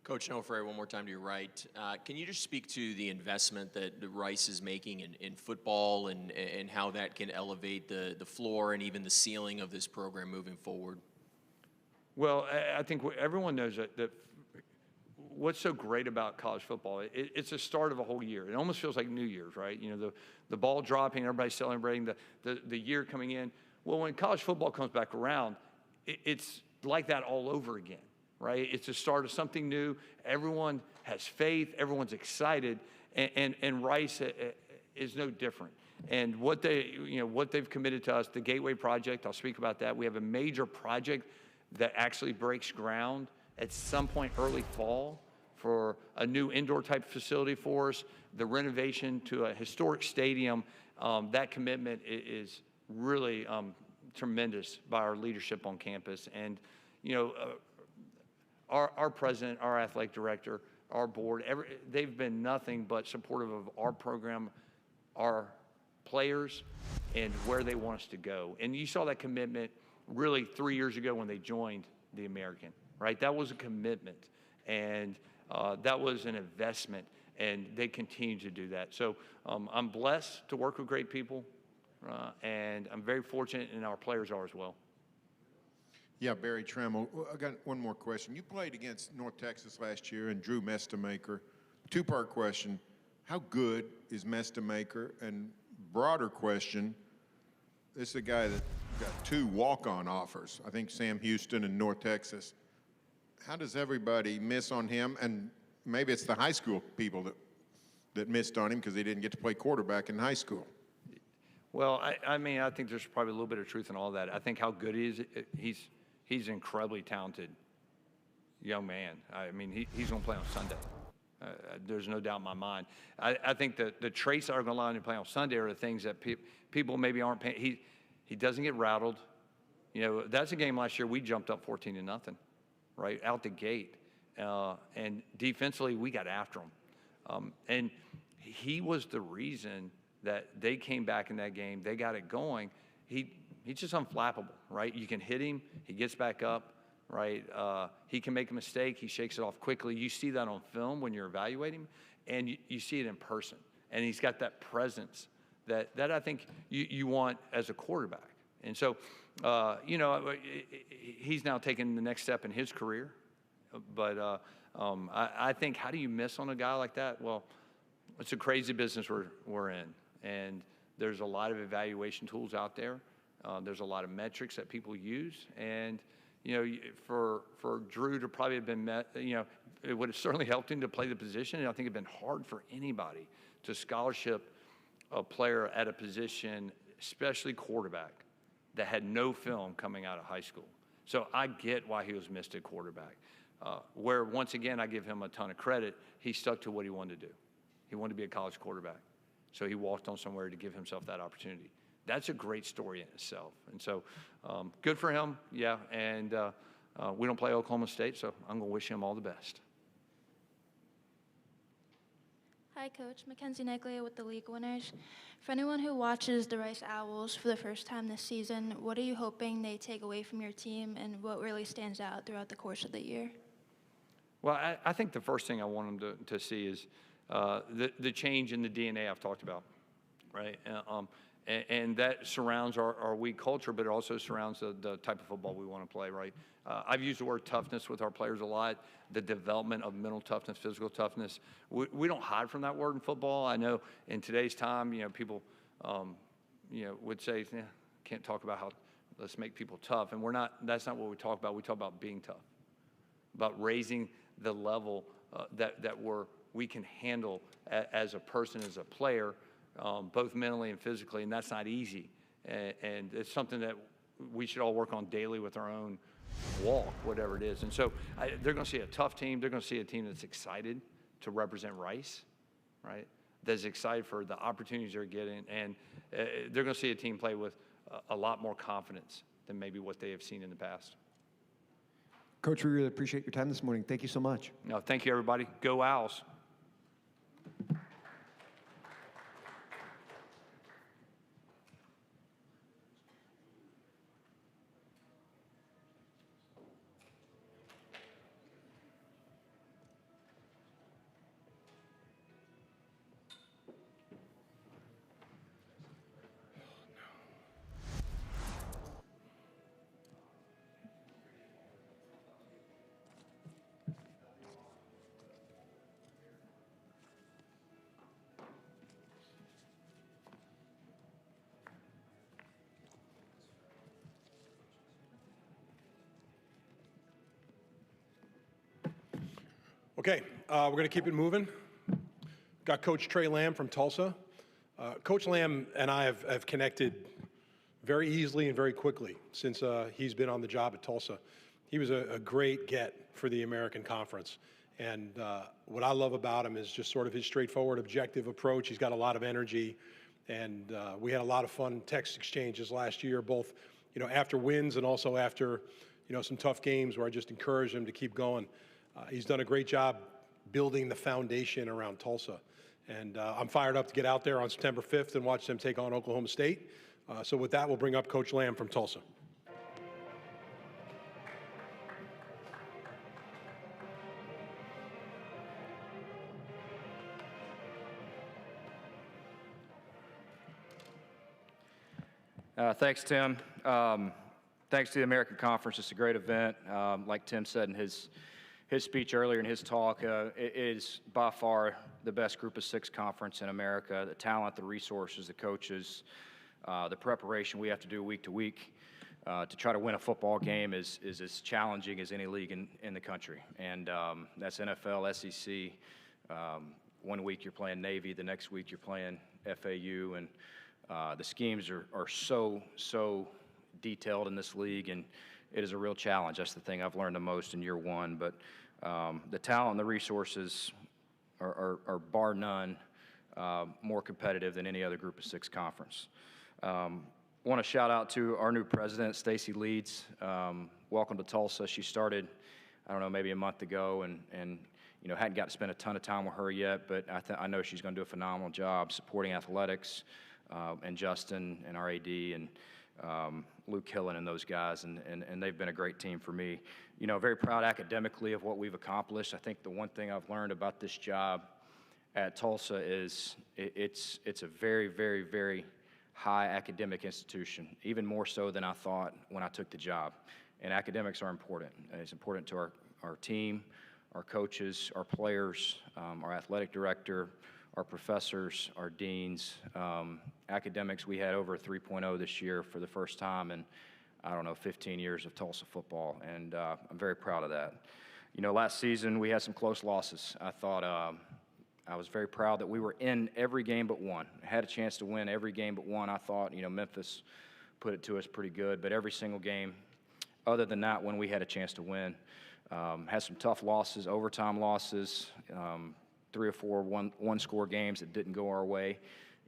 Coach Noah Ferrer, one more time to your right. Can you just speak to the investment that Rice is making in football and how that can elevate the floor and even the ceiling of this program moving forward? Well, I think everyone knows that what's so great about college football, it's the start of a whole year. It almost feels like New Year's, right? You know, the ball dropping, everybody celebrating the year coming in. Well, when college football comes back around, it's like that all over again, right? It's the start of something new. Everyone has faith. Everyone's excited. And Rice is no different. And what they've committed to us, the Gateway Project, I'll speak about that. We have a major project that actually breaks ground at some point early fall for a new indoor type facility for us, the renovation to a historic stadium. That commitment is really tremendous by our leadership on campus. And, you know, our president, our athletic director, our board, they've been nothing but supportive of our program, our players, and where they want us to go. And you saw that commitment really 3 years ago when they joined the American, right? That was a commitment, and that was an investment, and they continue to do that. So I'm blessed to work with great people, and I'm very fortunate, and our players are as well. Yeah, Barry Trammell. I got one more question. You played against North Texas last year and Drew Mestamaker. 2-part question. How good is Mestamaker? And broader question, this is a guy that got 2 walk-on offers. I think Sam Houston and North Texas. How does everybody miss on him? And maybe it's the high school people that missed on him because he didn't get to play quarterback in high school. Well, I mean, I think there's probably a little bit of truth in all that. I think how good he is, he's an incredibly talented young man. I mean, he's going to play on Sunday. There's no doubt in my mind. I think that the traits that are going to allow him to play on Sunday are the things that people maybe aren't paying. He doesn't get rattled. You know, that's a game last year we jumped up 14-0, right, out the gate. And defensively, we got after him. And he was the reason that they came back in that game. They got it going. He's just unflappable, right? You can hit him. He gets back up, right? He can make a mistake. He shakes it off quickly. You see that on film when you're evaluating him, and you see it in person. And he's got that presence that I think you want as a quarterback. And so, you know, he's now taking the next step in his career. But I think, how do you miss on a guy like that? Well, it's a crazy business we're in. And there's a lot of evaluation tools out there. There's a lot of metrics that people use. And, For Drew to probably have been met, it would have certainly helped him to play the position. And I think it'd been hard for anybody to scholarship a player at a position, especially quarterback, that had no film coming out of high school. So I get why he was missed at quarterback. Where, once again, I give him a ton of credit, he stuck to what he wanted to do. He wanted to be a college quarterback. So he walked on somewhere to give himself that opportunity. That's a great story in itself. And so good for him, yeah. And we don't play Oklahoma State, so I'm going to wish him all the best. Hi, Coach. Mackenzie Neglia with the League Winners. For anyone who watches the Rice Owls for the first time this season, what are you hoping they take away from your team, and what really stands out throughout the course of the year? Well, I think the first thing I want them to see is the change in the DNA I've talked about, right? And that surrounds our weak culture, but it also surrounds the type of football we want to play, right? I've used the word toughness with our players a lot, the development of mental toughness, physical toughness. We don't hide from that word in football. I know in today's time, people, would say, can't talk about how, let's make people tough. And that's not what we talk about. We talk about being tough, about raising the level that we can handle as a person, as a player, both mentally and physically, and that's not easy. And it's something that we should all work on daily with our own walk, whatever it is. And so they're going to see a tough team. They're going to see a team that's excited to represent Rice, right? That's excited for the opportunities they're getting. And they're going to see a team play with a lot more confidence than maybe what they have seen in the past. Coach, we really appreciate your time this morning. Thank you so much. No, thank you, everybody. Go Owls. Okay, we're going to keep it moving. Got Coach Trey Lamb from Tulsa. Coach Lamb and I have connected very easily and very quickly since he's been on the job at Tulsa. He was a great get for the American Conference. And what I love about him is just sort of his straightforward, objective approach. He's got a lot of energy. And we had a lot of fun text exchanges last year, both after wins and also after some tough games where I just encouraged him to keep going. He's done a great job building the foundation around Tulsa. And I'm fired up to get out there on September 5th and watch them take on Oklahoma State. So with that, we'll bring up Coach Lamb from Tulsa. Thanks, Tim. Thanks to the American Conference. It's a great event. Like Tim said in his speech earlier in his talk, it is by far the best group of 6 conference in America. The talent, the resources, the coaches, the preparation we have to do week to week to try to win a football game is as challenging as any league in the country. And that's NFL, SEC. One week you're playing Navy, the next week you're playing FAU, and the schemes are so detailed in this league, and it is a real challenge. That's the thing I've learned the most in year one. But the talent and the resources are bar none more competitive than any other group of 6 conference. Want to shout out to our new president, Stacy Leeds. Welcome to Tulsa. She started, I don't know, maybe a month ago, and hadn't got to spend a ton of time with her yet, but I know she's going to do a phenomenal job supporting athletics, and Justin and our AD and Luke Hillen and those guys, and they've been a great team for me. Very proud academically of what we've accomplished. I think the one thing I've learned about this job at Tulsa is it's a very, very, very high academic institution, even more so than I thought when I took the job. And academics are important. It's important to our team, our coaches, our players, our athletic director, our professors, our deans. Academics, we had over a 3.0 this year for the first time, and I don't know, 15 years of Tulsa football, and I'm very proud of that. You know, last season we had some close losses. I thought I was very proud that we were in every game but one. Had a chance to win every game but one. I thought, you know, Memphis put it to us pretty good, but every single game, other than that one, we had a chance to win. Had some tough losses, overtime losses, 3 or 4 one-score games that didn't go our way.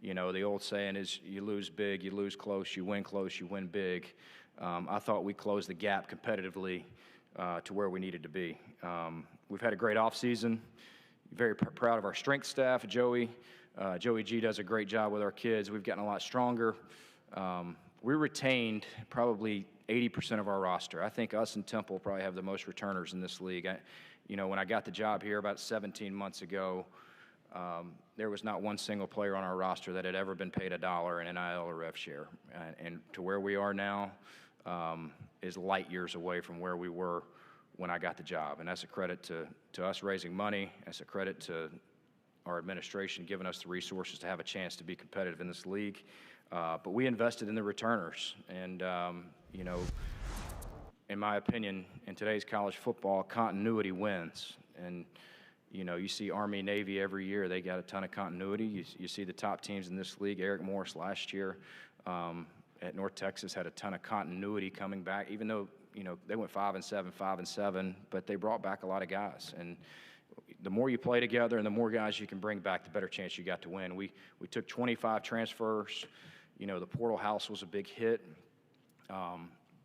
You know, the old saying is you lose big, you lose close, you win big. I thought we closed the gap competitively to where we needed to be. We've had a great offseason. Very proud of our strength staff. Joey G does a great job with our kids. We've gotten a lot stronger. We retained probably 80% of our roster. I think us and Temple probably have the most returners in this league. You know, when I got the job here about 17 months ago, there was not one single player on our roster that had ever been paid $1 in NIL or rev share. And to where we are now is light years away from where we were when I got the job. And that's a credit to us raising money. That's a credit to our administration giving us the resources to have a chance to be competitive in this league. But we invested in the returners. And, you know, in my opinion, in today's college football, continuity wins. And, you know, you see Army, Navy every year. They got a ton of continuity. You see the top teams in this league. Eric Morris last year at North Texas had a ton of continuity coming back, even though, you know, they went 5-7, but they brought back a lot of guys. And the more you play together and the more guys you can bring back, the better chance you got to win. We took 25 transfers. You know, the portal house was a big hit.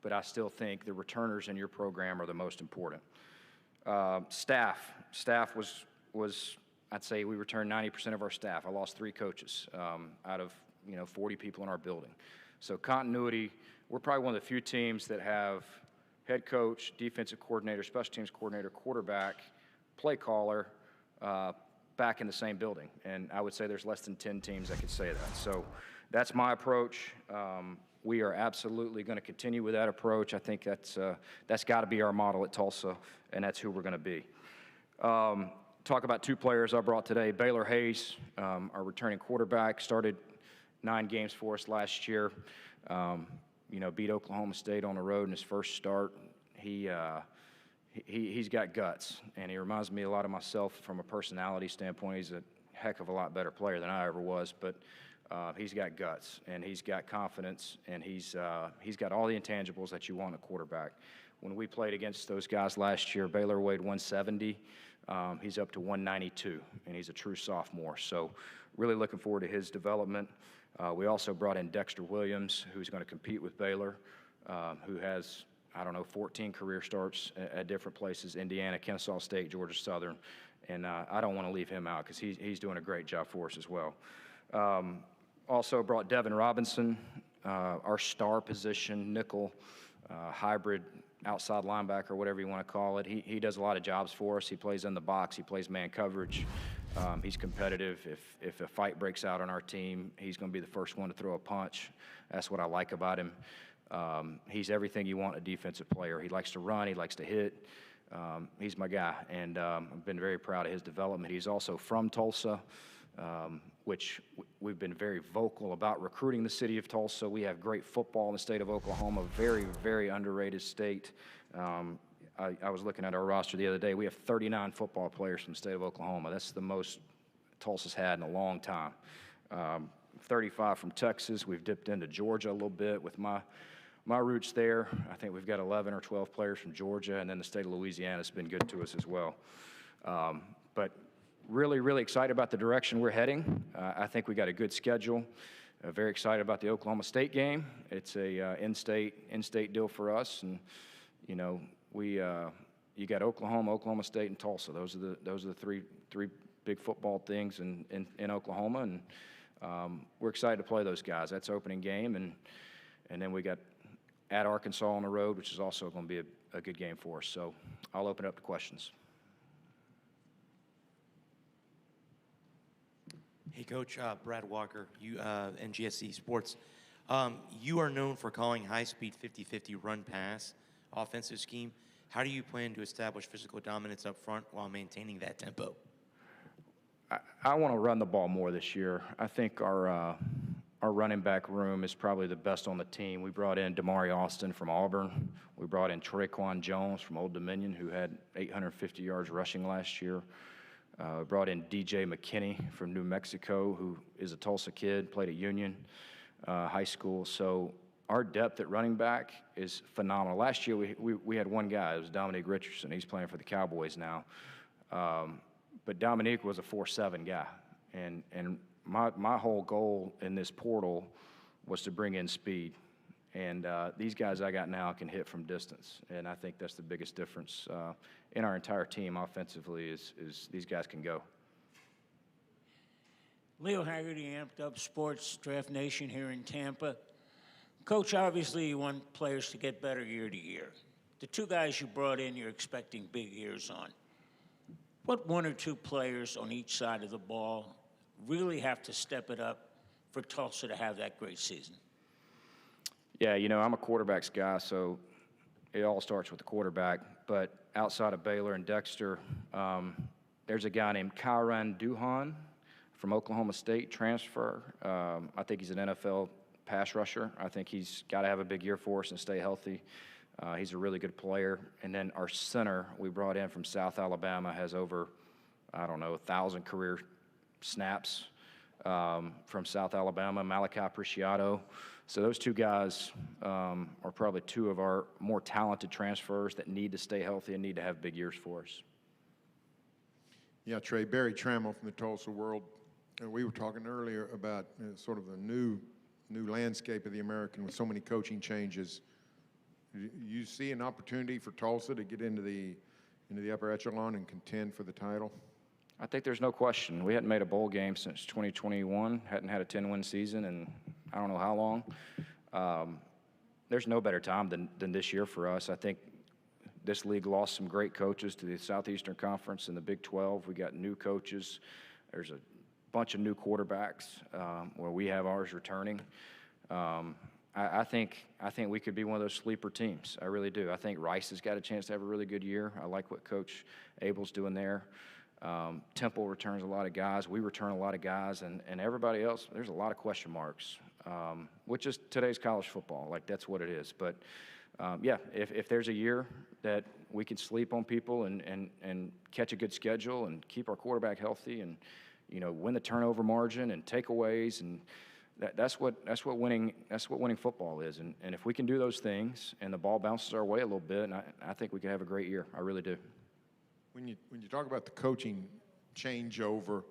But I still think the returners in your program are the most important. Staff was, I'd say we returned 90% of our staff. I lost 3 coaches out of, you know, 40 people in our building. So continuity, we're probably one of the few teams that have head coach, defensive coordinator, special teams coordinator, quarterback, play caller back in the same building. And I would say there's less than 10 teams that could say that. So that's my approach. We are absolutely going to continue with that approach. I think that's got to be our model at Tulsa, and that's who we're going to be. Talk about 2 players I brought today. Baylor Hayes, our returning quarterback, started 9 games for us last year. You know, beat Oklahoma State on the road in his first start. He's got guts, and he reminds me a lot of myself from a personality standpoint. He's a heck of a lot better player than I ever was, but he's got guts, and he's got confidence, and he's got all the intangibles that you want in a quarterback. When we played against those guys last year, Baylor weighed 170. He's up to 192, and he's a true sophomore. So really looking forward to his development. We also brought in Dexter Williams, who's going to compete with Baylor, who has, I don't know, 14 career starts at different places, Indiana, Kennesaw State, Georgia Southern. And I don't want to leave him out because he's doing a great job for us as well. Also brought Devin Robinson, our star position, nickel, hybrid outside linebacker, whatever you want to call it. He does a lot of jobs for us. He plays in the box. He plays man coverage. He's competitive. If a fight breaks out on our team, he's going to be the first one to throw a punch. That's what I like about him. He's everything you want a defensive player. He likes to run. He likes to hit. He's my guy, and I've been very proud of his development. He's also from Tulsa, which we've been very vocal about recruiting the city of Tulsa. We have great football in the state of Oklahoma, very, very underrated state. I was looking at our roster the other day. We have 39 football players from the state of Oklahoma. That's the most Tulsa's had in a long time. 35 from Texas. We've dipped into Georgia a little bit with my roots there. I think we've got 11 or 12 players from Georgia, and then the state of Louisiana has been good to us as well. But really, really excited about the direction we're heading. I think we got a good schedule. Very excited about the Oklahoma State game. It's a in-state deal for us, and you know you got Oklahoma State, and Tulsa. Those are the three big football things in Oklahoma, and we're excited to play those guys. That's opening game, and then we got at Arkansas on the road, which is also going to be a good game for us. So I'll open it up to questions. Hey, Coach, Brad Walker, NGSE Sports. You are known for calling high-speed 50-50 run-pass offensive scheme. How do you plan to establish physical dominance up front while maintaining that tempo? I want to run the ball more this year. I think our running back room is probably the best on the team. We brought in Damari Austin from Auburn. We brought in Traquan Jones from Old Dominion, who had 850 yards rushing last year. Brought in DJ McKinney from New Mexico, who is a Tulsa kid, played at Union High School. So our depth at running back is phenomenal. Last year, we had one guy. It was Dominique Richardson. He's playing for the Cowboys now. But Dominique was a 4.7 guy. And my whole goal in this portal was to bring in speed. And these guys I got now can hit from distance. And I think that's the biggest difference in our entire team offensively is these guys can go. Leo Haggerty, Amped Up Sports Draft Nation here in Tampa. Coach, obviously you want players to get better year to year. The two guys you brought in, you're expecting big years on. What one or two players on each side of the ball really have to step it up for Tulsa to have that great season? Yeah, you know, I'm a quarterbacks guy, so it all starts with the quarterback. But outside of Baylor and Dexter, there's a guy named Kyron Duhan from Oklahoma State, transfer. I think he's an NFL pass rusher. I think he's got to have a big year for us and stay healthy. He's a really good player. And then our center we brought in from South Alabama has over, 1,000 career snaps from South Alabama, Malachi Preciado. So those two guys are probably two of our more talented transfers that need to stay healthy and need to have big years for us. Yeah, Trey, Barry Trammell from the Tulsa World. We were talking earlier about sort of the new landscape of the American with so many coaching changes. You see an opportunity for Tulsa to get into the upper echelon and contend for the title? I think there's no question. We hadn't made a bowl game since 2021, hadn't had a 10-win season in I don't know how long. There's no better time than this year for us. I think this league lost some great coaches to the Southeastern Conference and the Big 12. We got new coaches. There's a bunch of new quarterbacks where we have ours returning. I think we could be one of those sleeper teams. I really do. I think Rice has got a chance to have a really good year. I like what Coach Abel's doing there. Temple returns a lot of guys. We return a lot of guys. And everybody else, there's a lot of question marks, which is today's college football. Like, that's what it is. But, yeah, if there's a year that we can sleep on people and catch a good schedule and keep our quarterback healthy and, win the turnover margin and takeaways, and that's what winning football is. And if we can do those things and the ball bounces our way a little bit, and I think we could have a great year. I really do. When you talk about the coaching changeover,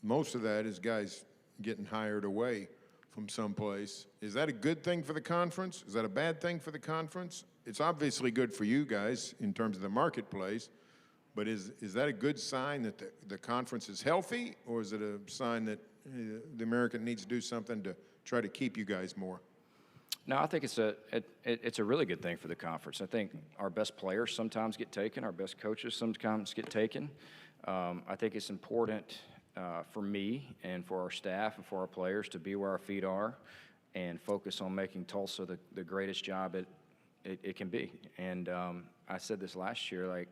most of that is guys getting hired away from someplace. Is that a good thing for the conference? Is that a bad thing for the conference? It's obviously good for you guys in terms of the marketplace, but is that a good sign that the conference is healthy, or is it a sign that the American needs to do something to try to keep you guys more? No, I think it's a really good thing for the conference. I think our best players sometimes get taken. Our best coaches sometimes get taken. I think it's important for me and for our staff and for our players to be where our feet are and focus on making Tulsa the greatest job it can be. And I said this last year, like,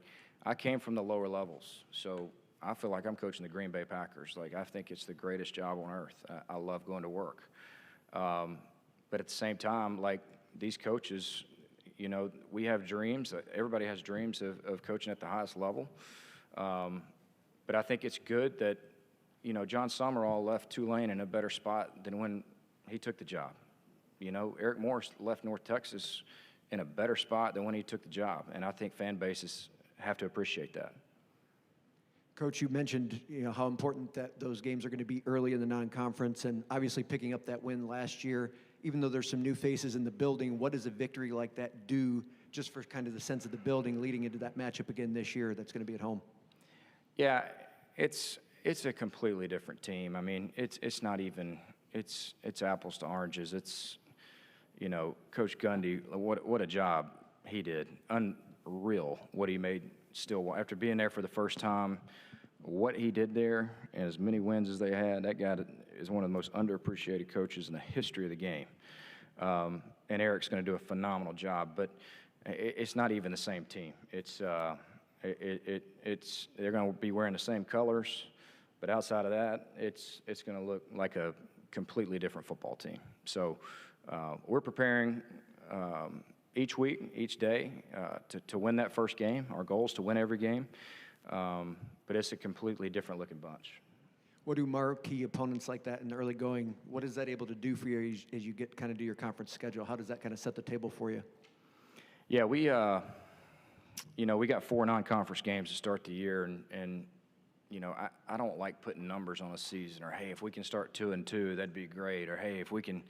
I came from the lower levels, so I feel like I'm coaching the Green Bay Packers. Like, I think it's the greatest job on earth. I love going to work. But at the same time, like, these coaches, we have dreams. Everybody has dreams of coaching at the highest level. But I think it's good that, John Summerall left Tulane in a better spot than when he took the job. Eric Morris left North Texas in a better spot than when he took the job. And I think fan bases have to appreciate that. Coach, you mentioned how important that those games are going to be early in the non-conference, and obviously picking up that win last year. Even though there's some new faces in the building, what does a victory like that do just for kind of the sense of the building leading into that matchup again this year that's going to be at home? Yeah, it's a completely different team. I mean, it's not even it's apples to oranges. It's Coach Gundy, what a job he did. Unreal what he made Stillwater after being there for the first time. What he did there and as many wins as they had, that guy is one of the most underappreciated coaches in the history of the game. And Eric's going to do a phenomenal job, but it's not even the same team. They're going to be wearing the same colors, but outside of that, it's going to look like a completely different football team. So we're preparing each week, each day to win that first game. Our goal is to win every game, but it's a completely different looking bunch. What do marquee opponents like that in the early going, what is that able to do for you as you get kind of do your conference schedule? How does that kind of set the table for you? Yeah, we got 4 non-conference games to start the year, and I don't like putting numbers on a season, or hey, if we can start 2-2, that'd be great, or hey, if we can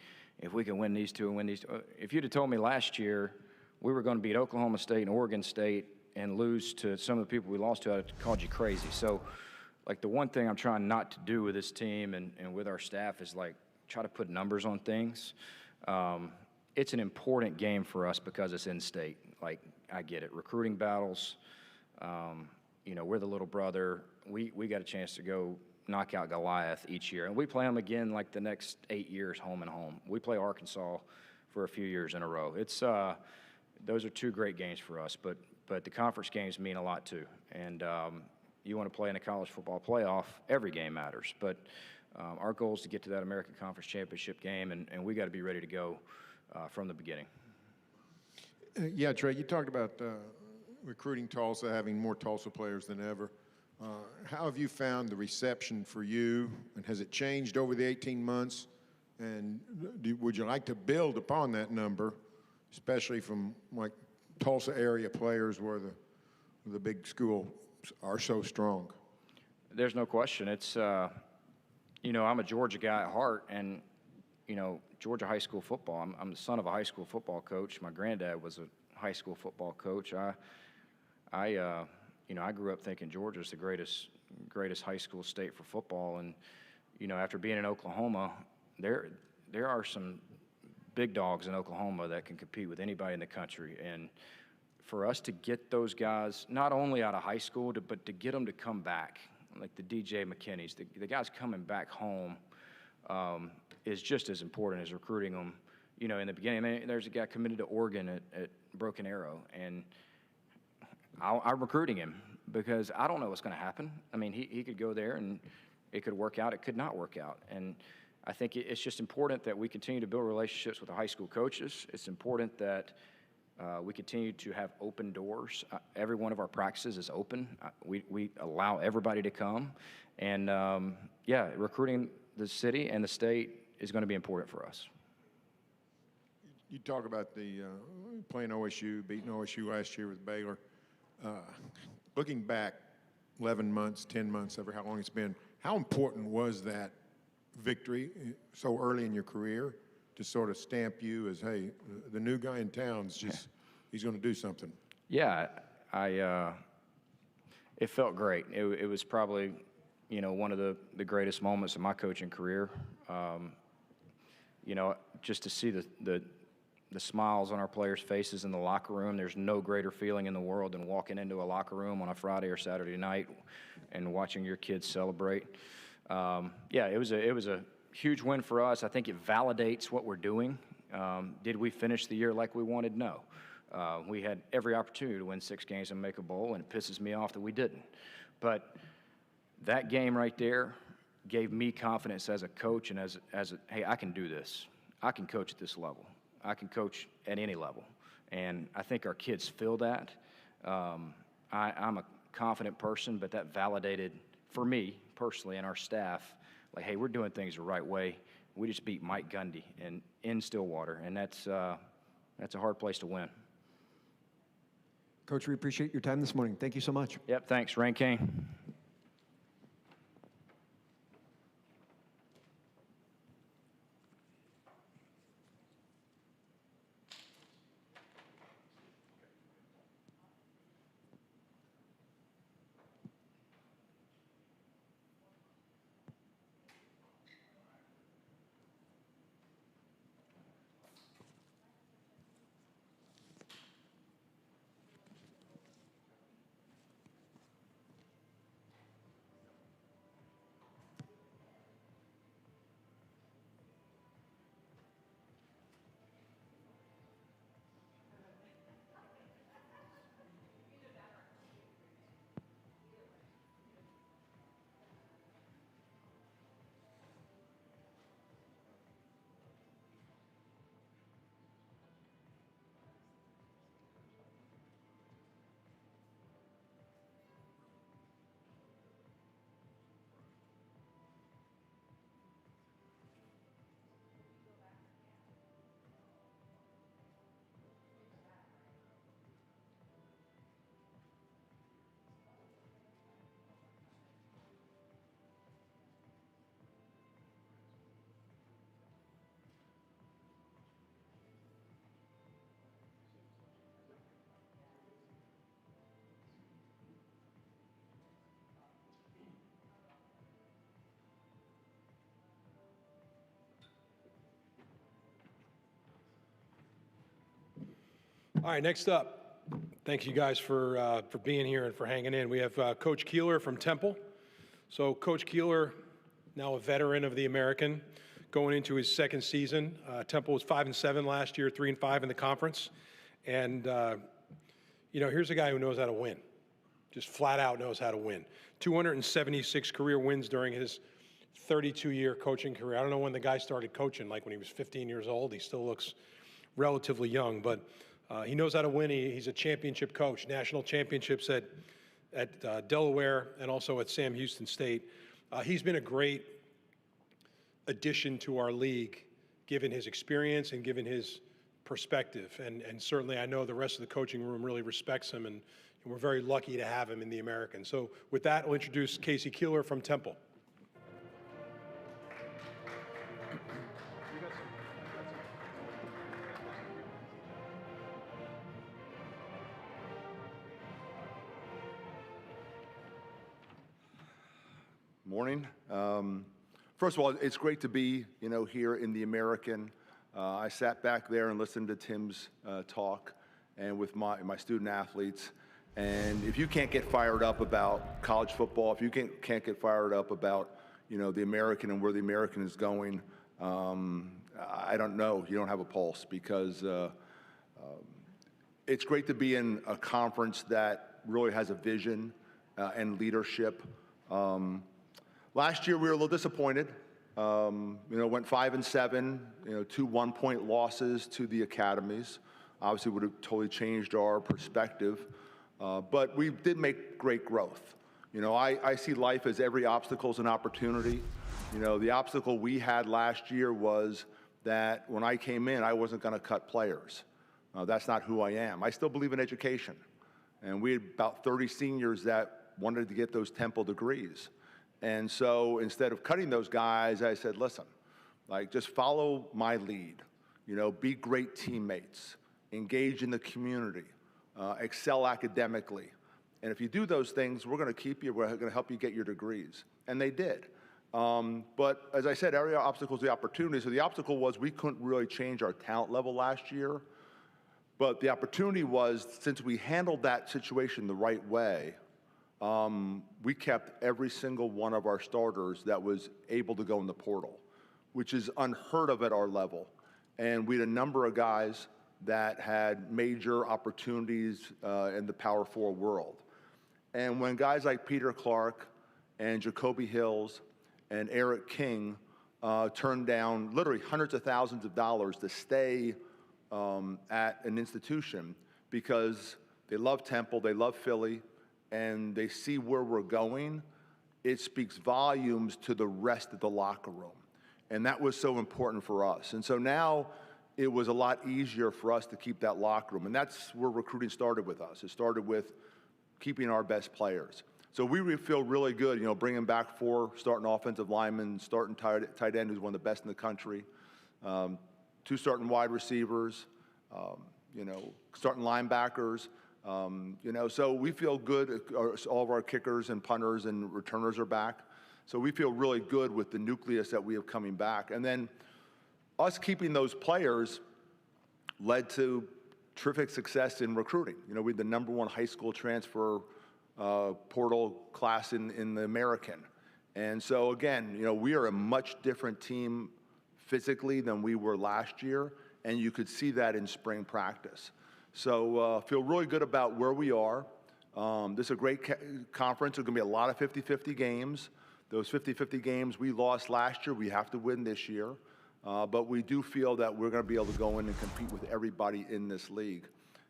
win these 2 and win these 2. If you'd have told me last year we were going to beat Oklahoma State and Oregon State and lose to some of the people we lost to, I'd have called you crazy. So, like, the one thing I'm trying not to do with this team and with our staff is, like, try to put numbers on things. It's an important game for us because it's in-state. Like, I get it. Recruiting battles, we're the little brother. We got a chance to go knock out Goliath each year. And we play them again, like, the next 8 years, home and home. We play Arkansas for a few years in a row. It's those are 2 great games for us, but the conference games mean a lot, too. And you want to play in a college football playoff, every game matters. But our goal is to get to that American Conference Championship game, and we got to be ready to go from the beginning. Yeah, Trey, you talked about recruiting Tulsa, having more Tulsa players than ever. How have you found the reception for you, and has it changed over the 18 months? And would you like to build upon that number, especially from, like, Tulsa area players where the big schools are so strong? There's no question. It's, I'm a Georgia guy at heart, and, Georgia high school football. I'm the son of a high school football coach. My granddad was a high school football coach. I grew up thinking Georgia's the greatest high school state for football, and, after being in Oklahoma, there are some big dogs in Oklahoma that can compete with anybody in the country. And for us to get those guys, not only out of high school, but to get them to come back, like the DJ McKinneys, the guys coming back home, is just as important as recruiting them. In the beginning, I mean, there's a guy committed to Oregon at Broken Arrow, and I'm recruiting him because I don't know what's going to happen. I mean, he could go there and it could work out, it could not work out. And I think it's just important that we continue to build relationships with the high school coaches. It's important that we continue to have open doors. Every one of our practices is open. We allow everybody to come. And, recruiting the city and the state is going to be important for us. You talk about the playing OSU, beating OSU last year with Baylor. Looking back 11 months, 10 months, ever how long it's been, how important was that victory so early in your career to sort of stamp you as, hey, the new guy in town's just, he's going to do something? Yeah, it felt great. It was probably, one of the greatest moments of my coaching career. Just to see the smiles on our players' faces in the locker room. There's no greater feeling in the world than walking into a locker room on a Friday or Saturday night and watching your kids celebrate. It was a huge win for us. I think it validates what we're doing. Did we finish the year like we wanted? No. We had every opportunity to win 6 games and make a bowl, and it pisses me off that we didn't. But that game right there gave me confidence as a coach and hey, I can do this. I can coach at this level. I can coach at any level. And I think our kids feel that. I'm a confident person, but that validated for me personally and our staff, like, hey, we're doing things the right way. We just beat Mike Gundy in Stillwater, and that's a hard place to win. Coach, we appreciate your time this morning. Thank you so much. Yep, thanks. Rain King. All right, next up, thanks you guys for being here and for hanging in. We have Coach Keeler from Temple. So Coach Keeler, now a veteran of the American, going into his second season. Temple was 5-7 last year, 3-5 in the conference. And, here's a guy who knows how to win. Just flat out knows how to win. 276 career wins during his 32-year coaching career. I don't know when the guy started coaching, like when he was 15 years old. He still looks relatively young, but he knows how to win. He's a championship coach, national championships at Delaware and also at Sam Houston State. He's been a great addition to our league, given his experience and given his perspective. And certainly I know the rest of the coaching room really respects him, and we're very lucky to have him in the American. So with that, I'll introduce Casey Keeler from Temple. Morning. First of all, it's great to be, here in the American. I sat back there and listened to Tim's talk, and with my student athletes. And if you can't get fired up about college football, if you can't get fired up about, the American and where the American is going, I don't know. You don't have a pulse, because it's great to be in a conference that really has a vision and leadership. Last year, we were a little disappointed. Went 5-7, 2 one-point losses to the academies. Obviously, would have totally changed our perspective. But we did make great growth. I see life as every obstacle is an opportunity. The obstacle we had last year was that when I came in, I wasn't going to cut players. That's not who I am. I still believe in education. And we had about 30 seniors that wanted to get those Temple degrees. And so instead of cutting those guys, I said, listen, just follow my lead. Be great teammates, engage in the community, excel academically. And if you do those things, we're going to keep you, we're going to help you get your degrees. And they did. But as I said, every obstacle is the opportunity. So the obstacle was we couldn't really change our talent level last year. But the opportunity was, since we handled that situation the right way, we kept every single one of our starters that was able to go in the portal, which is unheard of at our level. And we had a number of guys that had major opportunities in the Power 4 world. And when guys like Peter Clark and Jacoby Hills and Eric King turned down literally hundreds of thousands of dollars to stay at an institution because they love Temple, they love Philly, and they see where we're going, it speaks volumes to the rest of the locker room. And that was so important for us. And so now it was a lot easier for us to keep that locker room. And that's where recruiting started with us. It started with keeping our best players. So we feel really good, bringing back 4 starting offensive linemen, starting tight end, who's one of the best in the country, 2 starting wide receivers, starting linebackers. So we feel good. All of our kickers and punters and returners are back. So we feel really good with the nucleus that we have coming back. And then us keeping those players led to terrific success in recruiting. We had the #1 high school transfer portal class in the American. And so again, we are a much different team physically than we were last year, and you could see that in spring practice. So feel really good about where we are. This is a great conference. There's going to be a lot of 50-50 games. Those 50-50 games we lost last year, we have to win this year. But we do feel that we're going to be able to go in and compete with everybody in this league.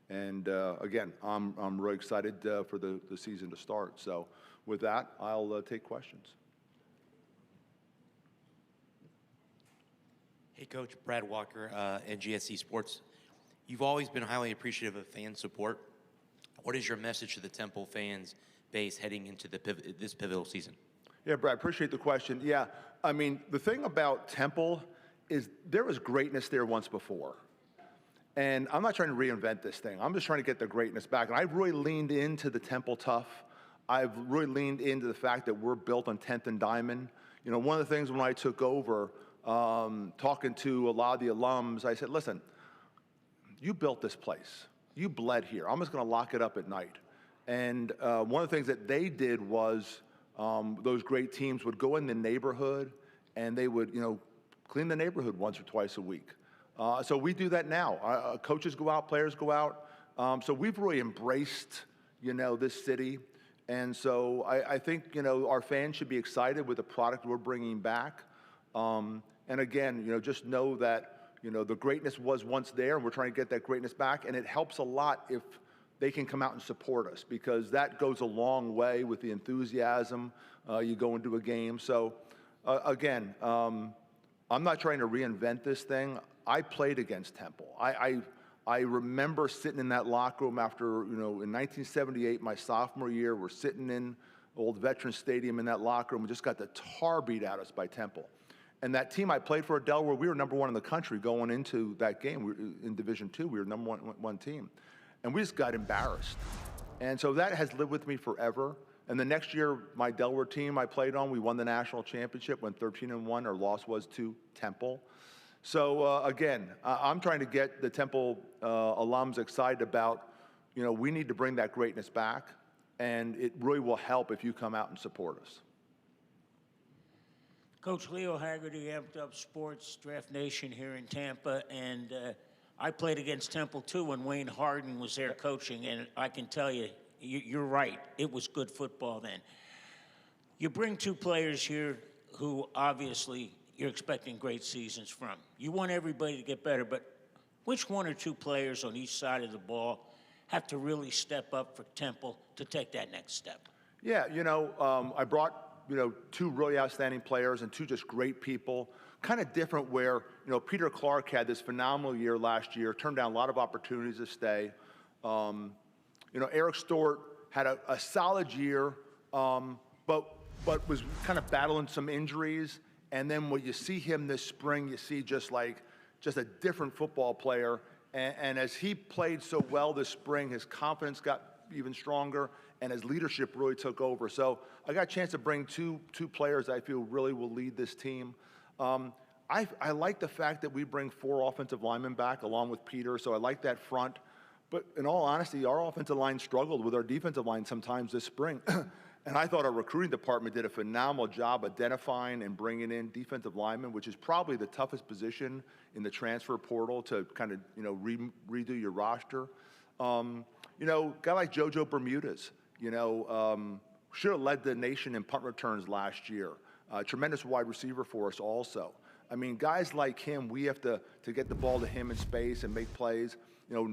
And again, I'm really excited for the season to start. So with that, I'll take questions. Hey, Coach. Brad Walker, NGSC Sports. You've always been highly appreciative of fan support. What is your message to the Temple fans base heading into this pivotal season? Yeah, Brad, appreciate the question. Yeah, I mean, the thing about Temple is there was greatness there once before. And I'm not trying to reinvent this thing. I'm just trying to get the greatness back. And I've really leaned into the Temple tough. I've really leaned into the fact that we're built on 10th and Diamond. One of the things when I took over, talking to a lot of the alums, I said, listen, you built this place. you bled here. I'm just going to lock it up at night. And one of the things that they did was those great teams would go in the neighborhood and they would, clean the neighborhood once or twice a week. So we do that now. Coaches go out, players go out. So we've really embraced, this city. And so I think, our fans should be excited with the product we're bringing back. And again, just know that, the greatness was once there, and we're trying to get that greatness back. And it helps a lot if they can come out and support us, because that goes a long way with the enthusiasm you go into a game. So again, I'm not trying to reinvent this thing. I played against Temple. I remember sitting in that locker room after, in 1978, my sophomore year, we're sitting in old Veterans Stadium in that locker room. We just got the tar beat out of us by Temple. And that team I played for at Delaware, we were number one in the country going into that game. In Division II, we were number one team. And we just got embarrassed. And so that has lived with me forever. And the next year, my Delaware team I played on, we won the national championship, went 13-1. Our loss was to Temple. So again, I'm trying to get the Temple alums excited about, we need to bring that greatness back, and it really will help if you come out and support us. Coach Leo Haggerty, Amped Up Sports, Draft Nation here in Tampa, and I played against Temple too when Wayne Harden was there coaching, and I can tell you, you're right, it was good football then. You bring two players here who obviously you're expecting great seasons from. You want everybody to get better, but which one or two players on each side of the ball have to really step up for Temple to take that next step? Yeah, I brought, two really outstanding players and two just great people. Kind of different where, Peter Clark had this phenomenal year last year, turned down a lot of opportunities to stay. Eric Stewart had a solid year, but was kind of battling some injuries. And then when you see him this spring, you see just a different football player. And as he played so well this spring, his confidence got even stronger, and his leadership really took over. So I got a chance to bring two players I feel really will lead this team. I like the fact that we bring 4 offensive linemen back along with Peter, so I like that front. But in all honesty, our offensive line struggled with our defensive line sometimes this spring. And I thought our recruiting department did a phenomenal job identifying and bringing in defensive linemen, which is probably the toughest position in the transfer portal to kind of, redo your roster. Guy like JoJo Bermudez, should have led the nation in punt returns last year. Tremendous wide receiver for us also. I mean, guys like him, we have to get the ball to him in space and make plays.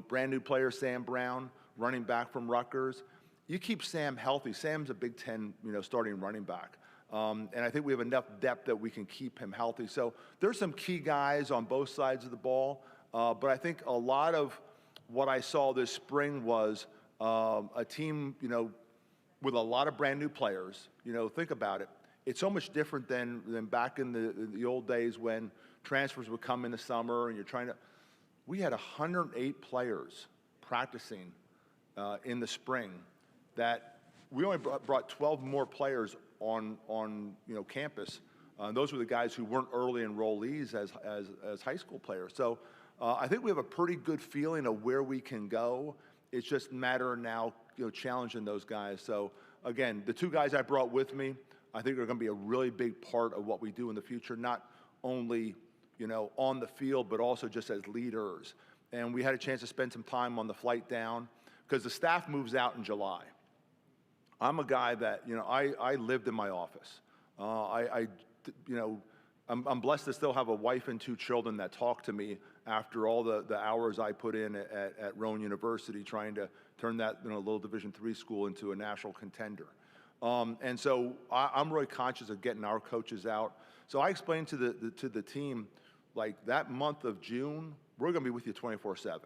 Brand new player, Sam Brown, running back from Rutgers. You keep Sam healthy. Sam's a Big Ten, starting running back. And I think we have enough depth that we can keep him healthy. So there's some key guys on both sides of the ball. But I think a lot of what I saw this spring was a team, with a lot of brand new players. Think about it. It's so much different than back in the old days when transfers would come in the summer and you're trying to. We had 108 players practicing in the spring. That we only brought 12 more players on campus. Those were the guys who weren't early enrollees as high school players. So I think we have a pretty good feeling of where we can go. It's just a matter of now challenging those guys. So again, the two guys I brought with me, I think are going to be a really big part of what we do in the future, not only on the field, but also just as leaders. And we had a chance to spend some time on the flight down because the staff moves out in July. I'm a guy that, I lived in my office. I'm blessed to still have a wife and 2 children that talk to me after all the hours I put in at Rowan University trying to turn that little Division III school into a national contender. And so I'm really conscious of getting our coaches out. So I explained to the team, like that month of June, we're going to be with you 24/7.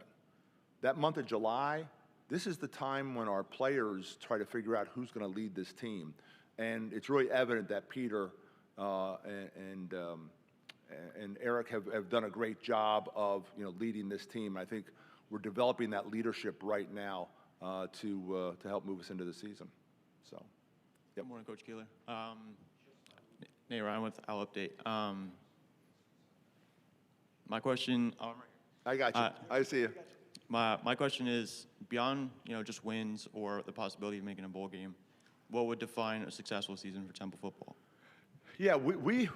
That month of July, this is the time when our players try to figure out who's going to lead this team. And it's really evident that Peter and Eric have done a great job of leading this team. I think we're developing that leadership right now to help move us into the season. So, yep. Good morning, Coach Keeler. Nate Ryan with Al Update. My question. I got you. I see you. My question is, beyond, just wins or the possibility of making a bowl game, what would define a successful season for Temple football? Yeah, we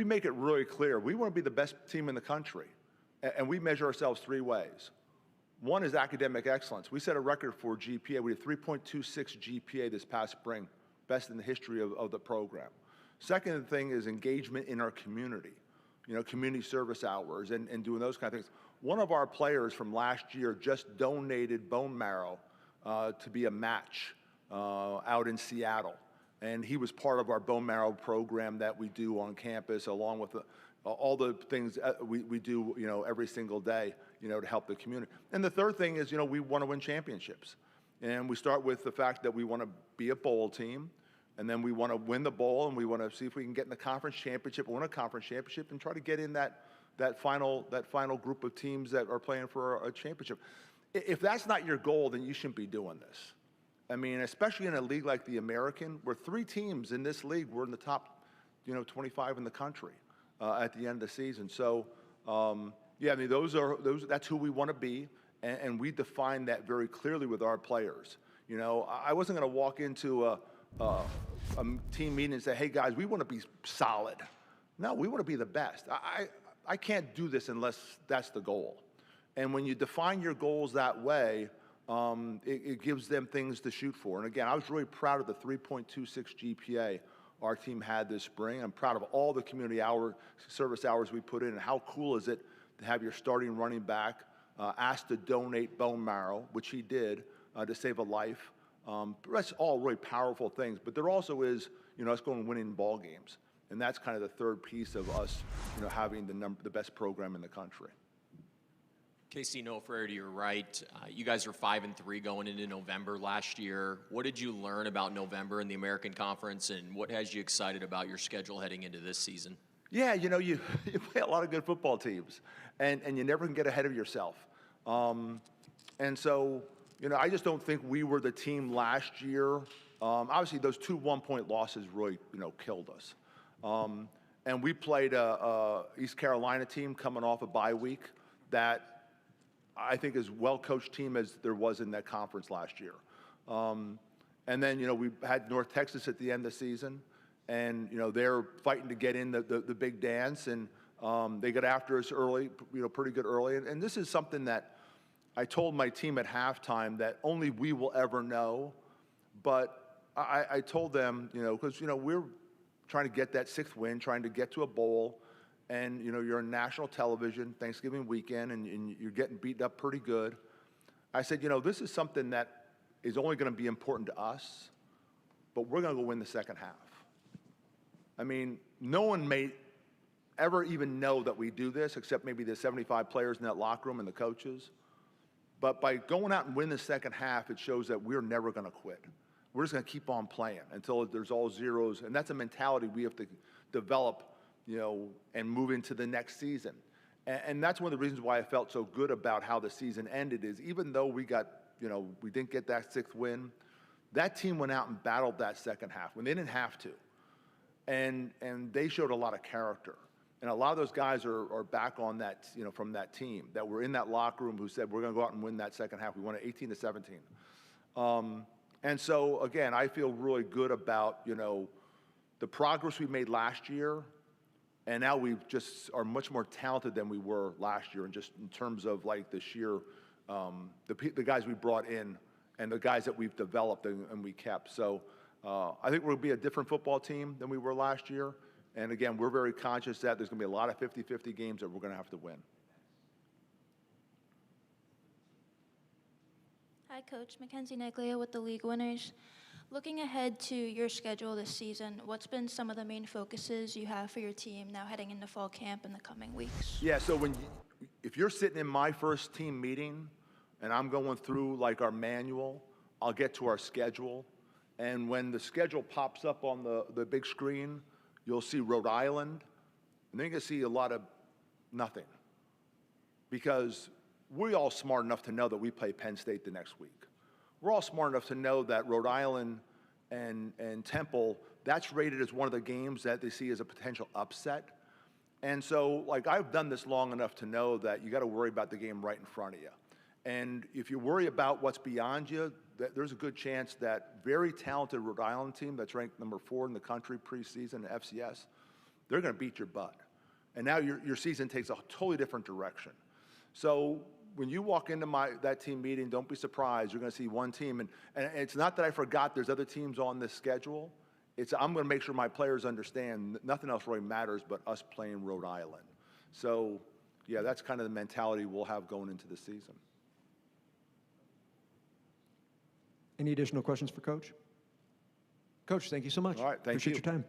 make it really clear. We want to be the best team in the country, and we measure ourselves three ways. One is academic excellence. We set a record for GPA. We had 3.26 GPA this past spring, best in the history of the program. Second thing is engagement in our community, community service hours and doing those kind of things. One of our players from last year just donated bone marrow to be a match out in Seattle. And he was part of our bone marrow program that we do on campus, along with all the things we do, every single day, to help the community. And the third thing is, we want to win championships. And we start with the fact that we want to be a bowl team, and then we want to win the bowl, and we want to see if we can get in the conference championship, win a conference championship, and try to get in that final group of teams that are playing for a championship. If that's not your goal, then you shouldn't be doing this. I mean, especially in a league like the American, where 3 teams in this league were in the top, 25 in the country at the end of the season. So, yeah, I mean, that's who we want to be, and we define that very clearly with our players. I wasn't going to walk into a team meeting and say, hey, guys, we want to be solid. No, we want to be the best. I can't do this unless that's the goal. And when you define your goals that way, it gives them things to shoot for. And again, I was really proud of the 3.26 GPA our team had this spring. I'm proud of all the community service hours we put in. And how cool is it to have your starting running back asked to donate bone marrow, which he did, to save a life. That's all really powerful things. But there also is, us going and winning ball games. And that's kind of the third piece of us, having the best program in the country. Casey Nofer, to your right, you guys are 5-3 going into November last year. What did you learn about November in the American Conference, and what has you excited about your schedule heading into this season? Yeah, you play a lot of good football teams, and you never can get ahead of yourself. And so, I just don't think we were the team last year. Obviously, those 2 one-point losses really, killed us. And we played a East Carolina team coming off a bye week that I think is well-coached team as there was in that conference last year. And then, we had North Texas at the end of the season, and, they're fighting to get in the big dance, and they got after us early, pretty good early. And this is something that I told my team at halftime that only we will ever know. But I told them, because, we're trying to get that 6th win, trying to get to a bowl. And, you're on national television Thanksgiving weekend, and you're getting beat up pretty good. I said, this is something that is only going to be important to us, but we're going to go win the second half. I mean, no one may ever even know that we do this, except maybe the 75 players in that locker room and the coaches. But by going out and winning the second half, it shows that we're never going to quit. We're just going to keep on playing until there's all zeros. And that's a mentality we have to develop, and move into the next season. And that's one of the reasons why I felt so good about how the season ended is even though we got, we didn't get that 6th win, that team went out and battled that second half when they didn't have to. And they showed a lot of character. And a lot of those guys are back on that, from that team that were in that locker room who said, we're going to go out and win that second half. We won it 18-17. And so, again, I feel really good about, the progress we made last year. And now we just are much more talented than we were last year, and just in terms of like the sheer, the guys we brought in and the guys that we've developed and we kept. So I think we'll be a different football team than we were last year. And again, we're very conscious that there's going to be a lot of 50-50 games that we're going to have to win. Hi, Coach. Mackenzie Neglia with the League Winners. Looking ahead to your schedule this season, what's been some of the main focuses you have for your team now heading into fall camp in the coming weeks? Yeah, so if you're sitting in my first team meeting and I'm going through like our manual, I'll get to our schedule. And when the schedule pops up on the big screen, you'll see Rhode Island, and then you're going to see a lot of nothing. Because we're all smart enough to know that we play Penn State the next week. We're all smart enough to know that Rhode Island and Temple, that's rated as one of the games that they see as a potential upset. And so, like, I've done this long enough to know that you got to worry about the game right in front of you. And if you worry about what's beyond you, there's a good chance that very talented Rhode Island team that's ranked number 4 in the country preseason in FCS, they're going to beat your butt. And now your season takes a totally different direction. So when you walk into that team meeting, don't be surprised. You're going to see one team. And it's not that I forgot there's other teams on this schedule. I'm going to make sure my players understand nothing else really matters but us playing Rhode Island. So, yeah, that's kind of the mentality we'll have going into the season. Any additional questions for Coach? Coach, thank you so much. All right, thank Appreciate you. your time.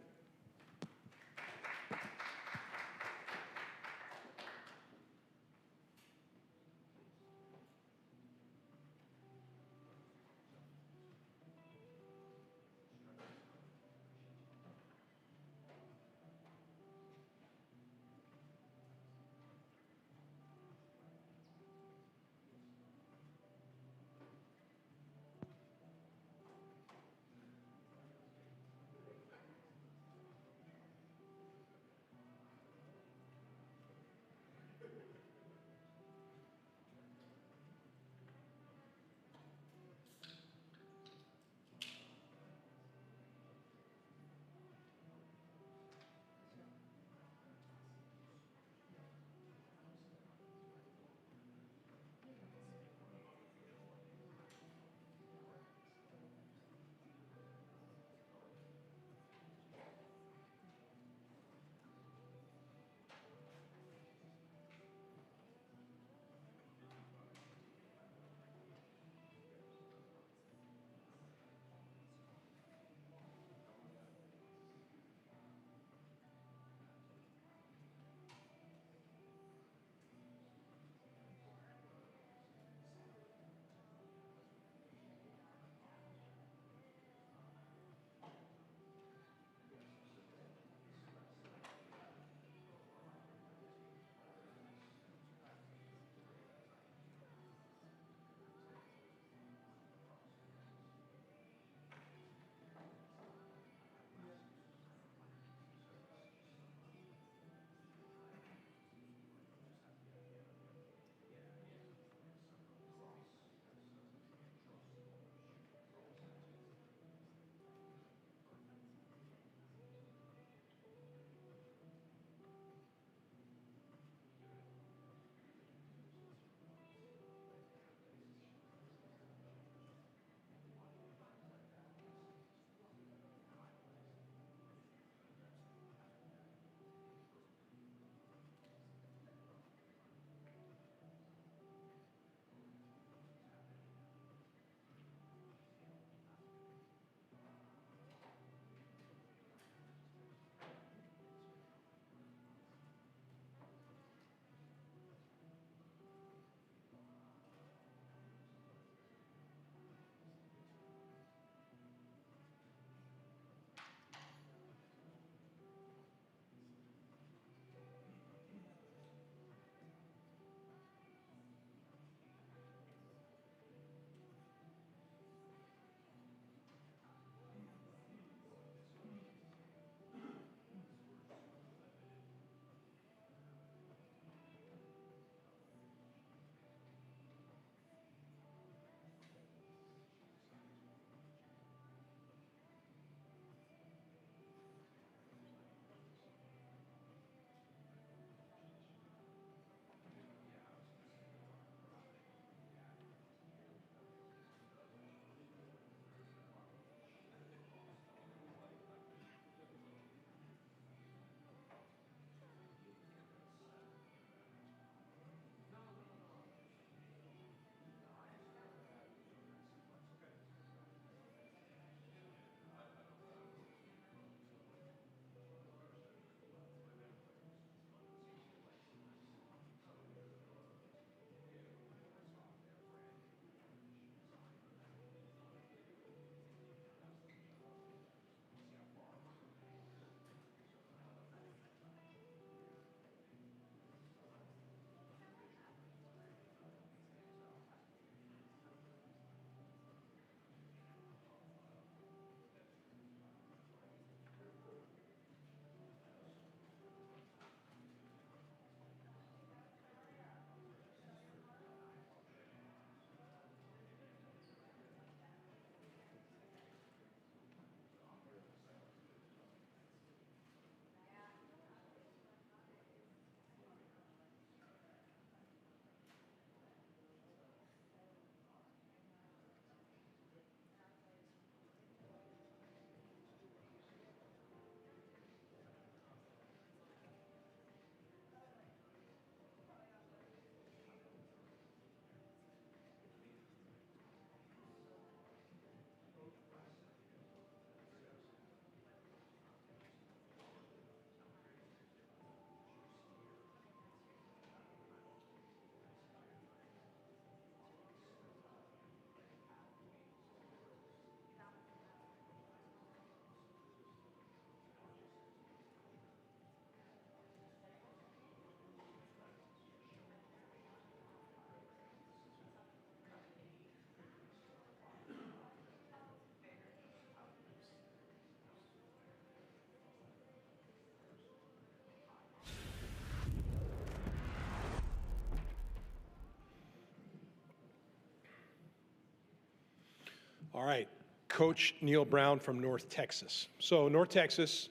All right, Coach Neil Brown from North Texas. So North Texas,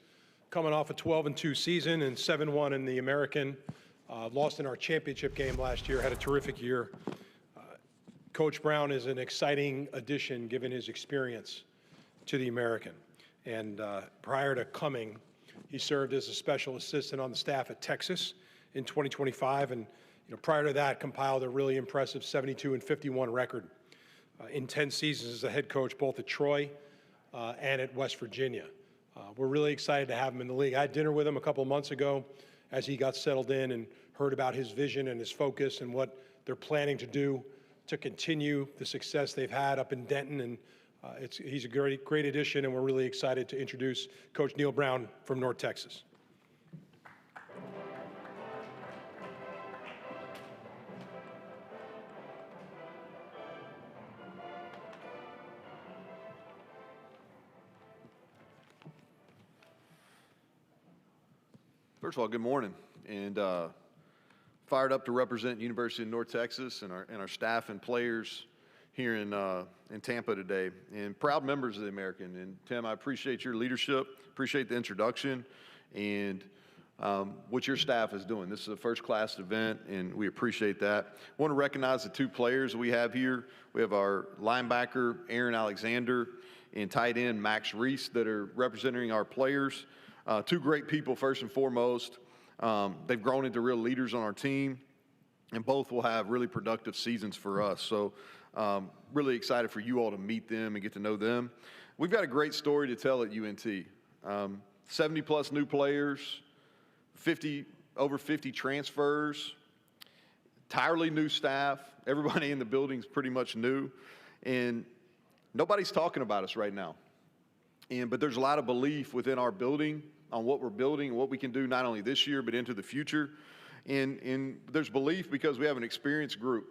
coming off a 12-2 season and 7-1 in the American, lost in our championship game last year, had a terrific year. Coach Brown is an exciting addition given his experience to the American. And prior to coming, he served as a special assistant on the staff at Texas in 2025, and prior to that, compiled a really impressive 72-51 record in 10 seasons as a head coach, both at Troy and at West Virginia. We're really excited to have him in the league. I had dinner with him a couple of months ago as he got settled in and heard about his vision and his focus and what they're planning to do to continue the success they've had up in Denton. And he's a great addition, and we're really excited to introduce Coach Neil Brown from North Texas. First of all, good morning, and fired up to represent University of North Texas and our staff and players here in Tampa today, and proud members of the American. And Tim, I appreciate your leadership, appreciate the introduction, and what your staff is doing. This is a first-class event, and we appreciate that. I want to recognize the two players we have here. We have our linebacker, Aaron Alexander, and tight end, Max Reese, that are representing our players. Two great people, first and foremost. They've grown into real leaders on our team, and both will have really productive seasons for us. So really excited for you all to meet them and get to know them. We've got a great story to tell at UNT. 70-plus new players, over 50 transfers, entirely new staff. Everybody in the building's pretty much new, and nobody's talking about us right now. But there's a lot of belief within our building on what we're building and what we can do not only this year but into the future. And there's belief because we have an experienced group.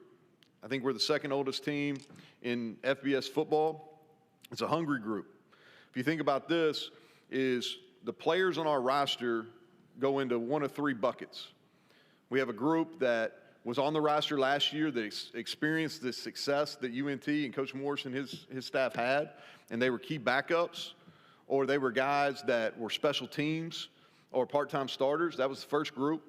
I think we're the second oldest team in FBS football. It's a hungry group. If you think about this, is the players on our roster go into one of three buckets. We have a group that was on the roster last year that experienced the success that UNT and Coach Morris and his staff had, and they were key backups, or they were guys that were special teams or part-time starters. That was the first group.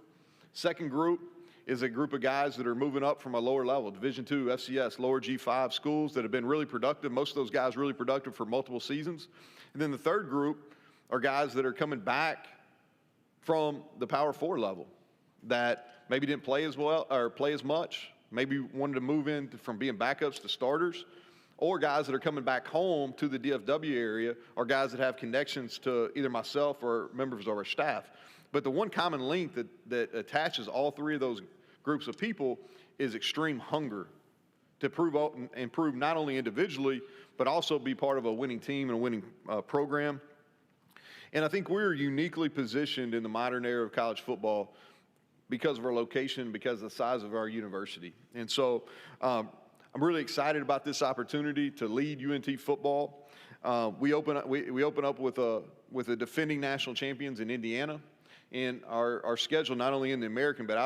Second group is a group of guys that are moving up from a lower level, Division II, FCS, lower G5 schools that have been really productive. Most of those guys really productive for multiple seasons. And then the third group are guys that are coming back from the Power 4 level that maybe didn't play as well or play as much, maybe wanted to move in from being backups to starters, or guys that are coming back home to the DFW area, or guys that have connections to either myself or members of our staff. But the one common link that attaches all three of those groups of people is extreme hunger to improve not only individually, but also be part of a winning team and a winning program. And I think we're uniquely positioned in the modern era of college football because of our location, because of the size of our university. And so I'm really excited about this opportunity to lead UNT football. We open up with the defending national champions in Indiana, and our schedule, not only in the American, but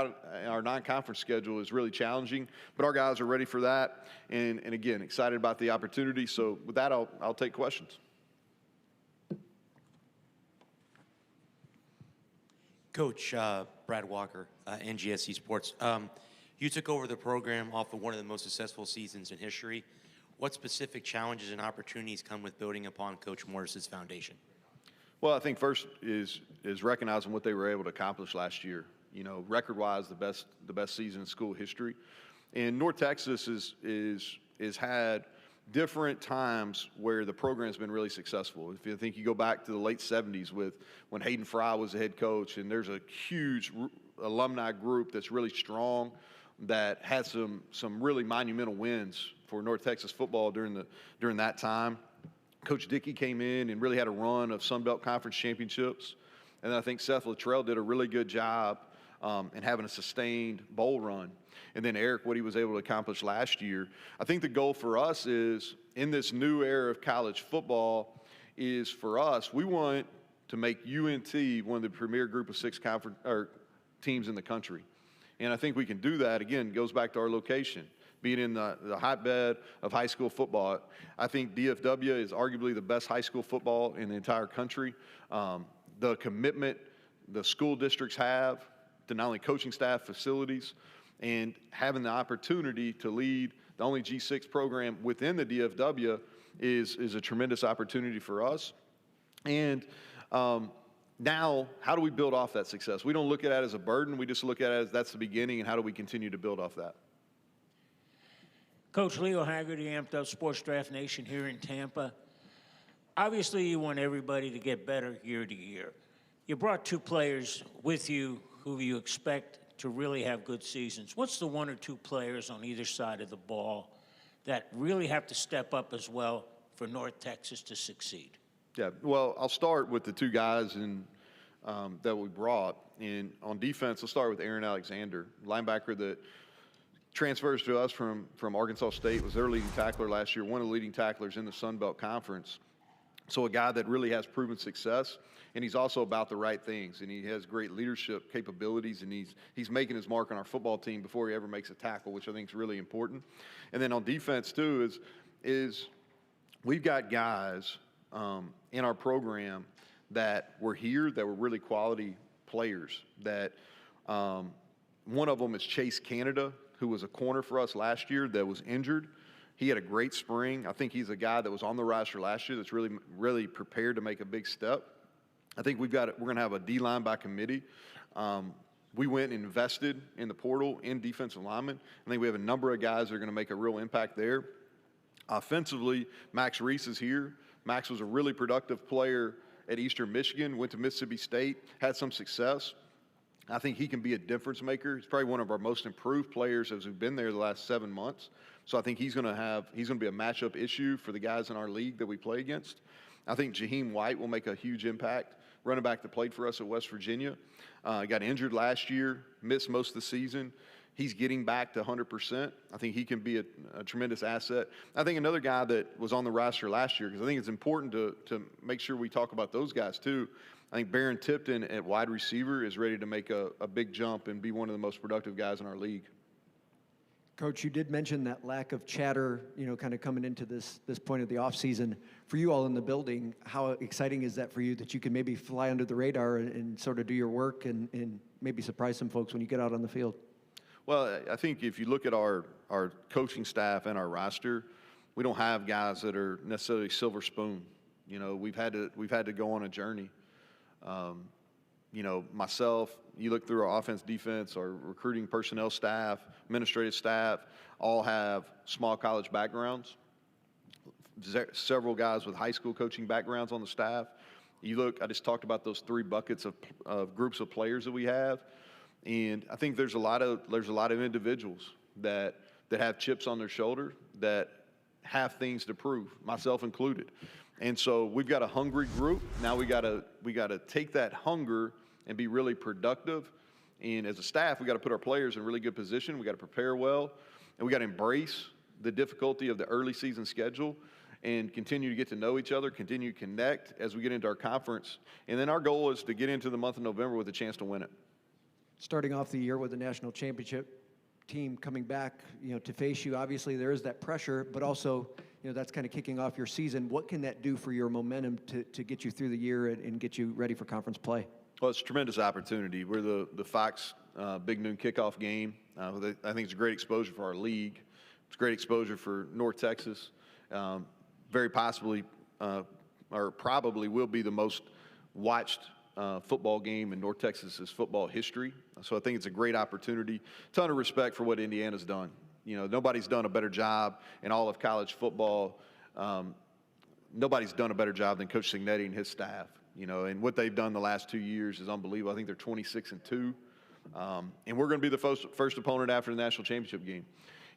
our non-conference schedule is really challenging. But our guys are ready for that, and again, excited about the opportunity. So with that, I'll take questions. Coach Brad Walker, NGSC Sports. You took over the program off of one of the most successful seasons in history. What specific challenges and opportunities come with building upon Coach Morris's foundation? Well, I think first is recognizing what they were able to accomplish last year. You know, record-wise, the best season in school history. And North Texas is had different times where the program's been really successful. If you think you go back to the late 70s with when Hayden Fry was the head coach, and there's a huge alumni group that's really strong that had some really monumental wins for North Texas football during that time. Coach Dickey came in and really had a run of Sun Belt Conference championships. And then I think Seth Luttrell did a really good job in having a sustained bowl run. And then Eric, what he was able to accomplish last year. I think the goal for us is, in this new era of college football, is for us, we want to make UNT one of the premier group of 6 teams in the country. And I think we can do that. Again, it goes back to our location. being in the hotbed of high school football. I think DFW is arguably the best high school football in the entire country. The commitment the school districts have to not only coaching staff, facilities, and having the opportunity to lead the only G6 program within the DFW is a tremendous opportunity for us. And now, how do we build off that success? We don't look at it as a burden. We just look at it as that's the beginning, and how do we continue to build off that? Coach Leo Haggerty, Amped Up Sports Draft Nation here in Tampa. Obviously, you want everybody to get better year to year. You brought 2 players with you who you expect to really have good seasons. What's the 1 or 2 players on either side of the ball that really have to step up as well for North Texas to succeed? Yeah, well, I'll start with the 2 guys that we brought. And on defense, let's start with Aaron Alexander, linebacker that transfers to us from Arkansas State, was their leading tackler last year, one of the leading tacklers in the Sun Belt Conference. So a guy that really has proven success, and he's also about the right things, and he has great leadership capabilities, and he's making his mark on our football team before he ever makes a tackle, which I think is really important. And then on defense too is we've got guys in our program that were here that were really quality players. That one of them is Chase Canada, who was a corner for us last year that was injured. He had a great spring. I think he's a guy that was on the roster last year that's really prepared to make a big step. I think we're going to have a D-line by committee. We went and invested in the portal in defensive linemen. I think we have a number of guys that are going to make a real impact there. Offensively, Max Reese is here. Max was a really productive player at Eastern Michigan, went to Mississippi State, had some success. I think he can be a difference maker. He's probably one of our most improved players as we've been there the last 7 months. So I think he's going to be a matchup issue for the guys in our league that we play against. I think Jaheim White will make a huge impact, running back that played for us at West Virginia. Got injured last year, missed most of the season. He's getting back to 100%. I think he can be a tremendous asset. I think another guy that was on the roster last year, because I think it's important to make sure we talk about those guys too. I think Barron Tipton at wide receiver is ready to make a big jump and be one of the most productive guys in our league. Coach, you did mention that lack of chatter, kind of coming into this point of the offseason. For you all in the building, how exciting is that for you that you can maybe fly under the radar and sort of do your work and maybe surprise some folks when you get out on the field? Well, I think if you look at our coaching staff and our roster, we don't have guys that are necessarily silver spoon. We've had to go on a journey. Myself, you look through our offense, defense, our recruiting personnel staff, administrative staff, all have small college backgrounds. Several guys with high school coaching backgrounds on the staff. I just talked about those 3 buckets of groups of players that we have. And I think there's a lot of individuals that have chips on their shoulder that have things to prove, myself included. And so we've got a hungry group. Now we got to take that hunger and be really productive. And as a staff, we got to put our players in a really good position. We got to prepare well, and we got to embrace the difficulty of the early season schedule and continue to get to know each other, continue to connect as we get into our conference. And then our goal is to get into the month of November with a chance to win it. Starting off the year with a national championship team coming back, to face you, obviously there is that pressure, but also, that's kind of kicking off your season. What can that do for your momentum to get you through the year and get you ready for conference play? Well, it's a tremendous opportunity. We're the Fox Big Noon Kickoff game. I think it's a great exposure for our league. It's great exposure for North Texas. Very possibly, or probably will be the most watched football game in North Texas's football history. So I think it's a great opportunity. Ton of respect for what Indiana's done. Nobody's done a better job in all of college football. Nobody's done a better job than Coach Signetti and his staff. And what they've done the last 2 years is unbelievable. I think they're 26-2. And we're going to be the first opponent after the national championship game.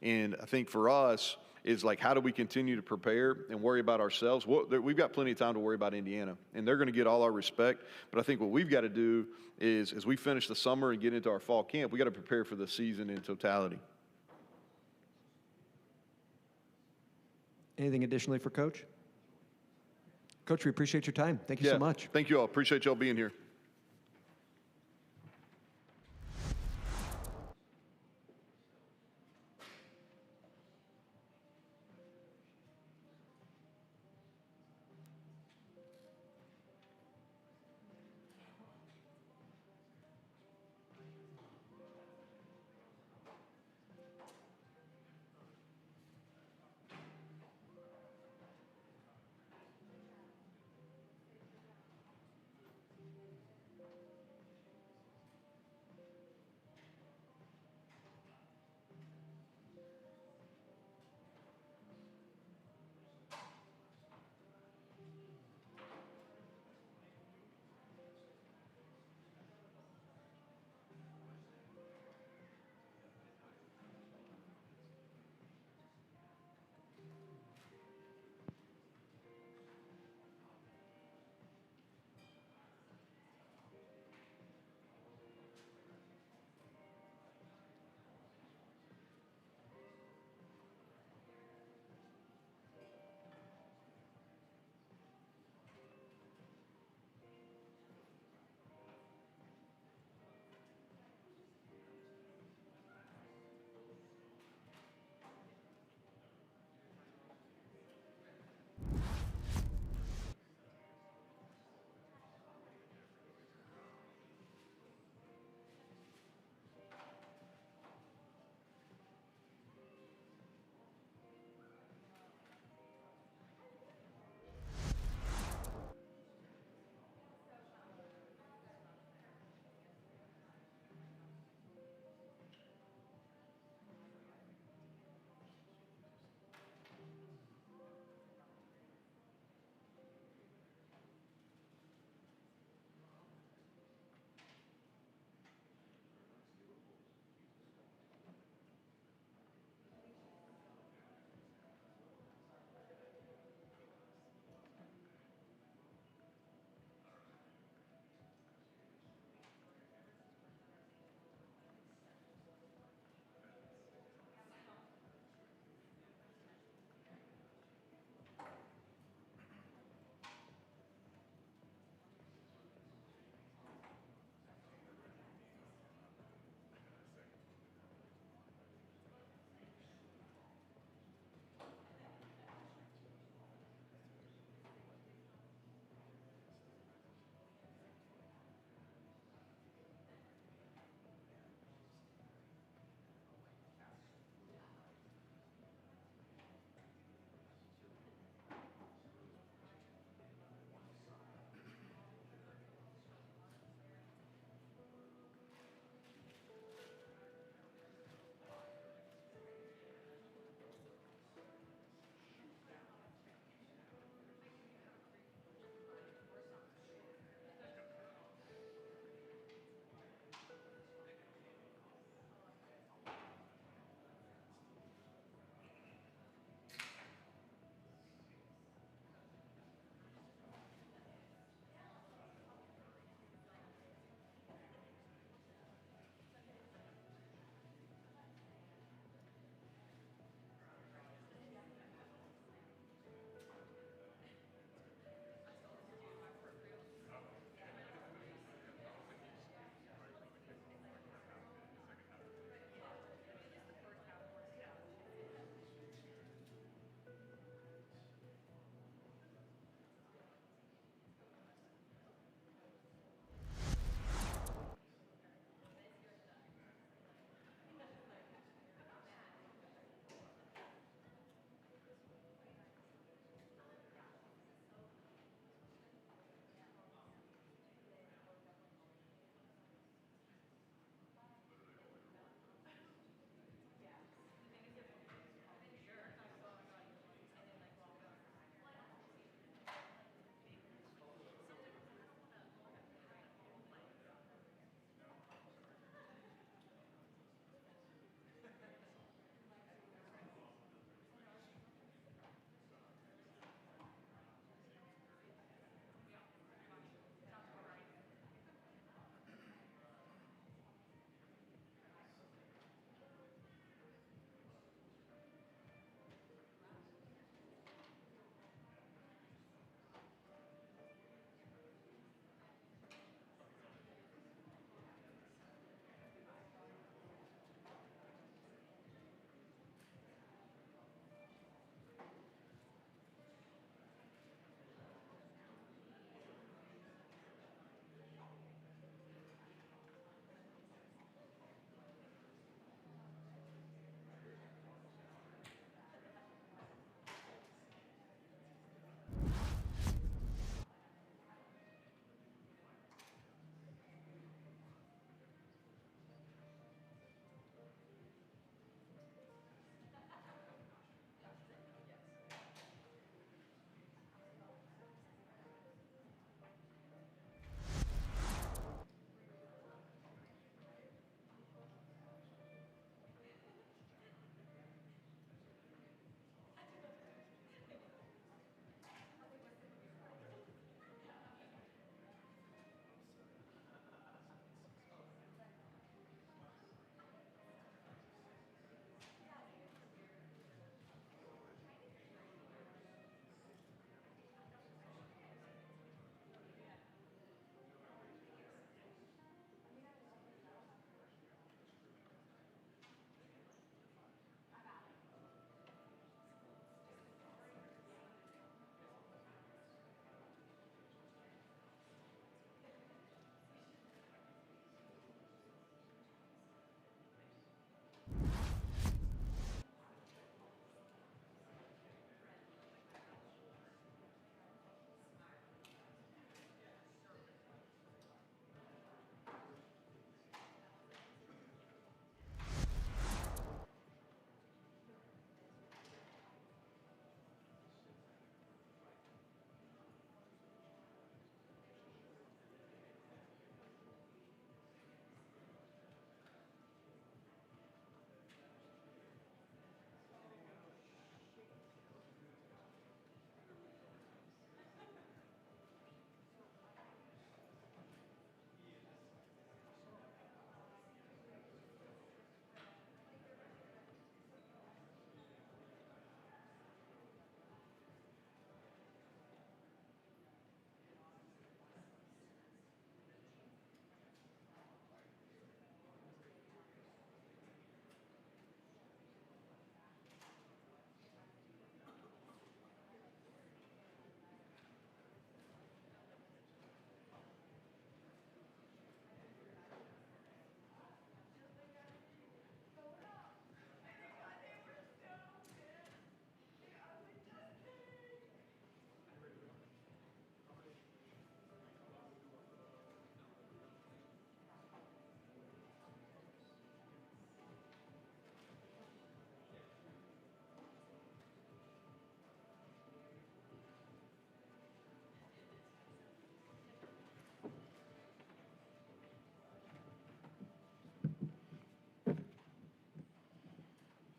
And I think for us is like, how do we continue to prepare and worry about ourselves? We've got plenty of time to worry about Indiana, and they're going to get all our respect. But I think what we've got to do is, as we finish the summer and get into our fall camp, we got to prepare for the season in totality. Anything additionally for Coach? Coach, we appreciate your time. Thank you so much. Thank you all. Appreciate y'all being here.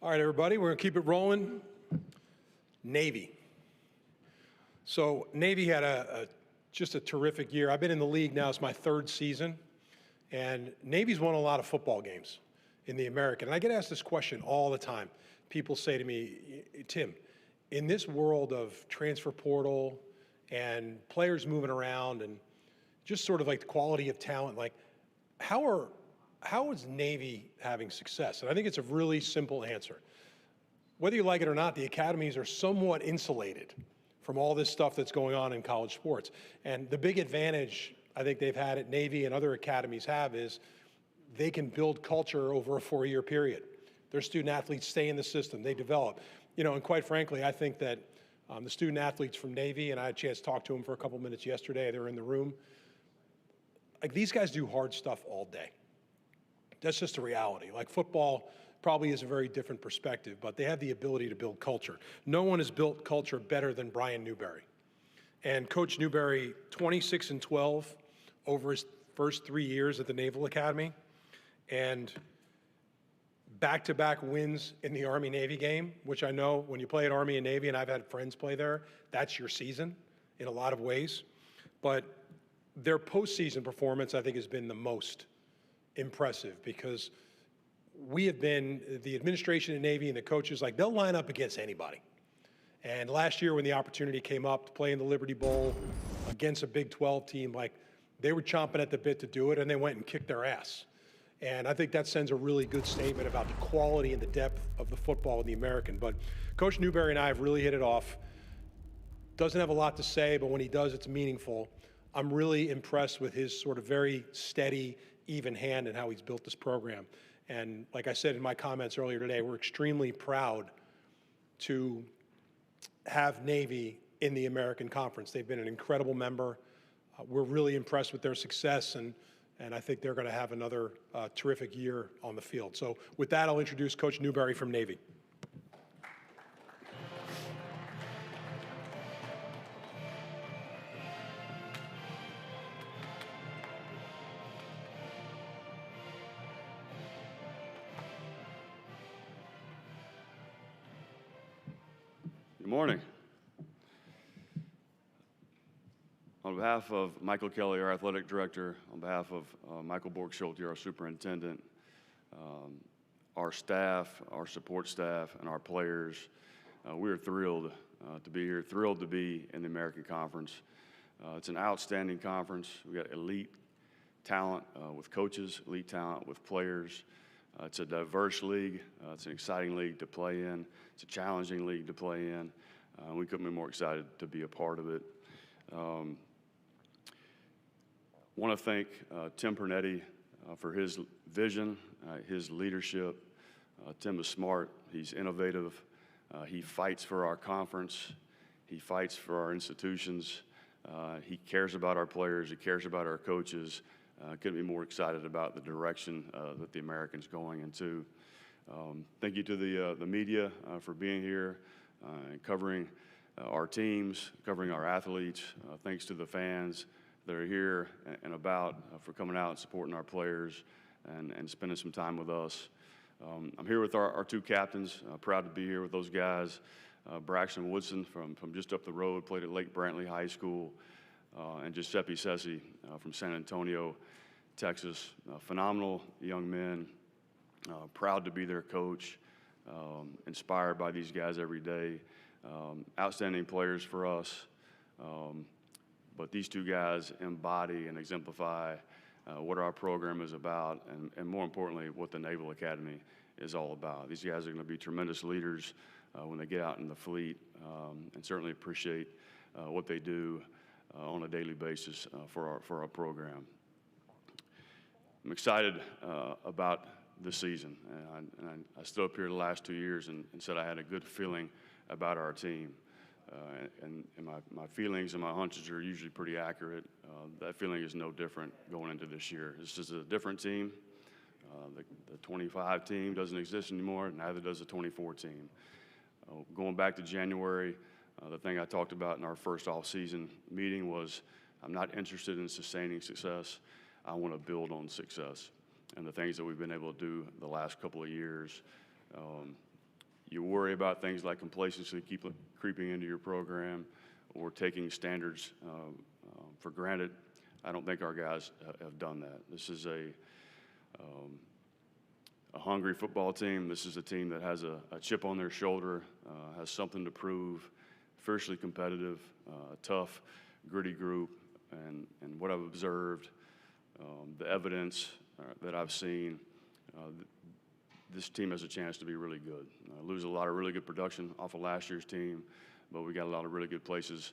All right, everybody, we're going to keep it rolling. Navy. So Navy had just a terrific year. I've been in the league now, it's my third season, and Navy's won a lot of football games in the American. And I get asked this question all the time. People say to me, Tim, in this world of transfer portal and players moving around and just sort of like the quality of talent, like how is Navy having success? And I think it's a really simple answer. Whether you like it or not, the academies are somewhat insulated from all this stuff that's going on in college sports. And the big advantage I think they've had at Navy and other academies have is they can build culture over a 4-year period. Their student athletes stay in the system, they develop. You know, and quite frankly, I think that the student athletes from Navy, and I had a chance to talk to them for a couple minutes yesterday, they were in the room. Like, these guys do hard stuff all day. That's just a reality. Like, football probably is a very different perspective, but they have the ability to build culture. No one has built culture better than Brian Newberry. And Coach Newberry, 26-12 over his first 3 years at the Naval Academy, and back-to-back wins in the Army-Navy game, which I know when you play at Army and Navy, and I've had friends play there, that's your season in a lot of ways. But their postseason performance, I think, has been the most impressive because we have been, the administration in Navy and the coaches, like, they'll line up against anybody. And last year when the opportunity came up to play in the Liberty Bowl against a Big 12 team, like, they were chomping at the bit to do it, and they went and kicked their ass. And I think that sends a really good statement about the quality and the depth of the football in the American. But Coach Newberry and I have really hit it off. Doesn't have a lot to say, but when he does, it's meaningful. I'm really impressed with his sort of very steady, even hand and how he's built this program. And like I said in my comments earlier today, we're extremely proud to have Navy in the American Conference. They've been an incredible member. We're really impressed with their success, and I think they're going to have another terrific year on the field. So with that, I'll introduce Coach Newberry from Navy. Good morning. On behalf of Michael Kelly, our athletic director, on behalf of Michael Borg-Schulte, our superintendent, our staff, our support staff, and our players, we are thrilled to be here, thrilled to be in the American Conference. It's an outstanding conference. We've got elite talent with coaches, elite talent with players. It's a diverse league. It's an exciting league to play in. It's a challenging league to play in. We couldn't be more excited to be a part of it. Want to thank Tim Pernetti for his vision, his leadership. Tim is smart. He's innovative. He fights for our conference. He fights for our institutions. He cares about our players. He cares about our coaches. Couldn't be more excited about the direction that the American's going into. Thank you to the media for being here and covering our teams, covering our athletes. Thanks to the fans that are here and about for coming out and supporting our players and spending some time with us. I'm here with our two captains. Proud to be here with those guys. Braxton Woodson from just up the road, played at Lake Brantley High School, and Giuseppe Sessi from San Antonio, Texas. Phenomenal young men. Proud to be their coach. Inspired by these guys every day. Outstanding players for us. But these two guys embody and exemplify what our program is about, and more importantly, what the Naval Academy is all about. These guys are going to be tremendous leaders when they get out in the fleet, and certainly appreciate what they do on a daily basis for our program. I'm excited about this season, and I stood up here the last 2 years and said I had a good feeling about our team. And my feelings and my hunches are usually pretty accurate. That feeling is no different going into this year. This is a different team. The 25 team doesn't exist anymore, neither does the 24 team. Going back to January, the thing I talked about in our first off-season meeting was I'm not interested in sustaining success. I want to build on success. And the things that we've been able to do the last couple of years, you worry about things like complacency keep creeping into your program or taking standards for granted. I don't think our guys have done that. This is a hungry football team. This is a team that has a chip on their shoulder, has something to prove, fiercely competitive, tough, gritty group. And what I've observed, the evidence that I've seen, this team has a chance to be really good. Lose a lot of really good production off of last year's team, but we got a lot of really good places,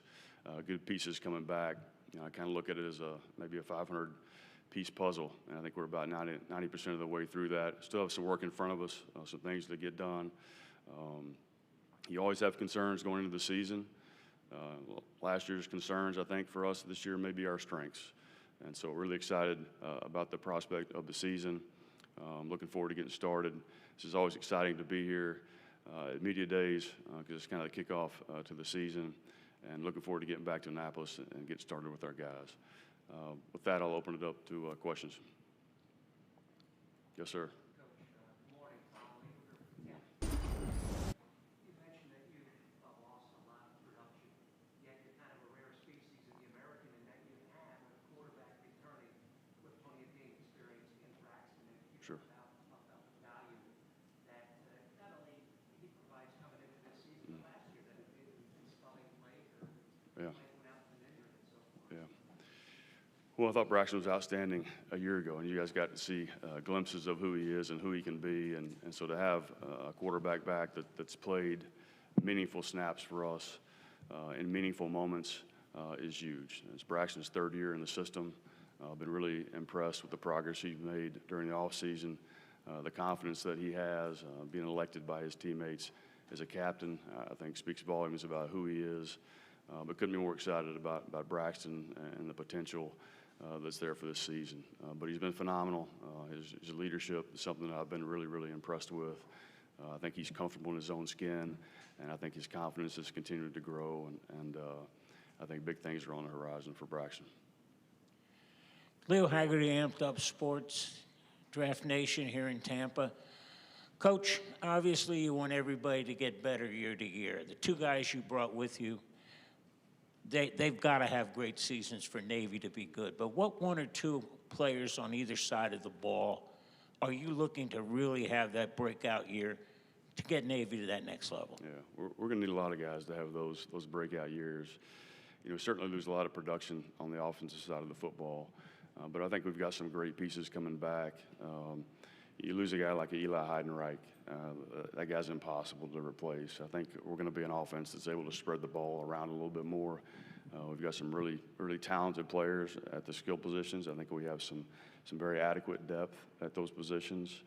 good pieces coming back. I kind of look at it as maybe a 500-piece puzzle, and I think we're about 90% of the way through that. Still have some work in front of us, some things to get done. You always have concerns going into the season. Last year's concerns, I think, for us this year may be our strengths. And so really excited about the prospect of the season. Looking forward to getting started. This is always exciting to be here at Media Days because it's kind of the kickoff to the season. And looking forward to getting back to Annapolis and getting started with our guys. With that, I'll open it up to questions. Yes, sir. Sure. Yeah. Yeah. Well, I thought Braxton was outstanding a year ago, and you guys got to see glimpses of who he is and who he can be. And so to have a quarterback back that's played meaningful snaps for us in meaningful moments is huge. It's Braxton's third year in the system. I've been really impressed with the progress he's made during the offseason, the confidence that he has, being elected by his teammates as a captain, I think speaks volumes about who he is. But couldn't be more excited about Braxton and the potential that's there for this season. But he's been phenomenal. His leadership is something that I've been really, really impressed with. I think he's comfortable in his own skin, and I think his confidence has continued to grow, and I think big things are on the horizon for Braxton. Leo Haggerty, Amped Up Sports, Draft Nation here in Tampa. Coach, obviously you want everybody to get better year to year. The two guys you brought with you, they've got to have great seasons for Navy to be good. But what one or two players on either side of the ball are you looking to really have that breakout year to get Navy to that next level? Yeah, we're going to need a lot of guys to have those breakout years. You know, certainly lose a lot of production on the offensive side of the football. But I think we've got some great pieces coming back. You lose a guy like Eli Heidenreich, that guy's impossible to replace. I think we're going to be an offense that's able to spread the ball around a little bit more. We've got some really, really talented players at the skill positions. I think we have some very adequate depth at those positions.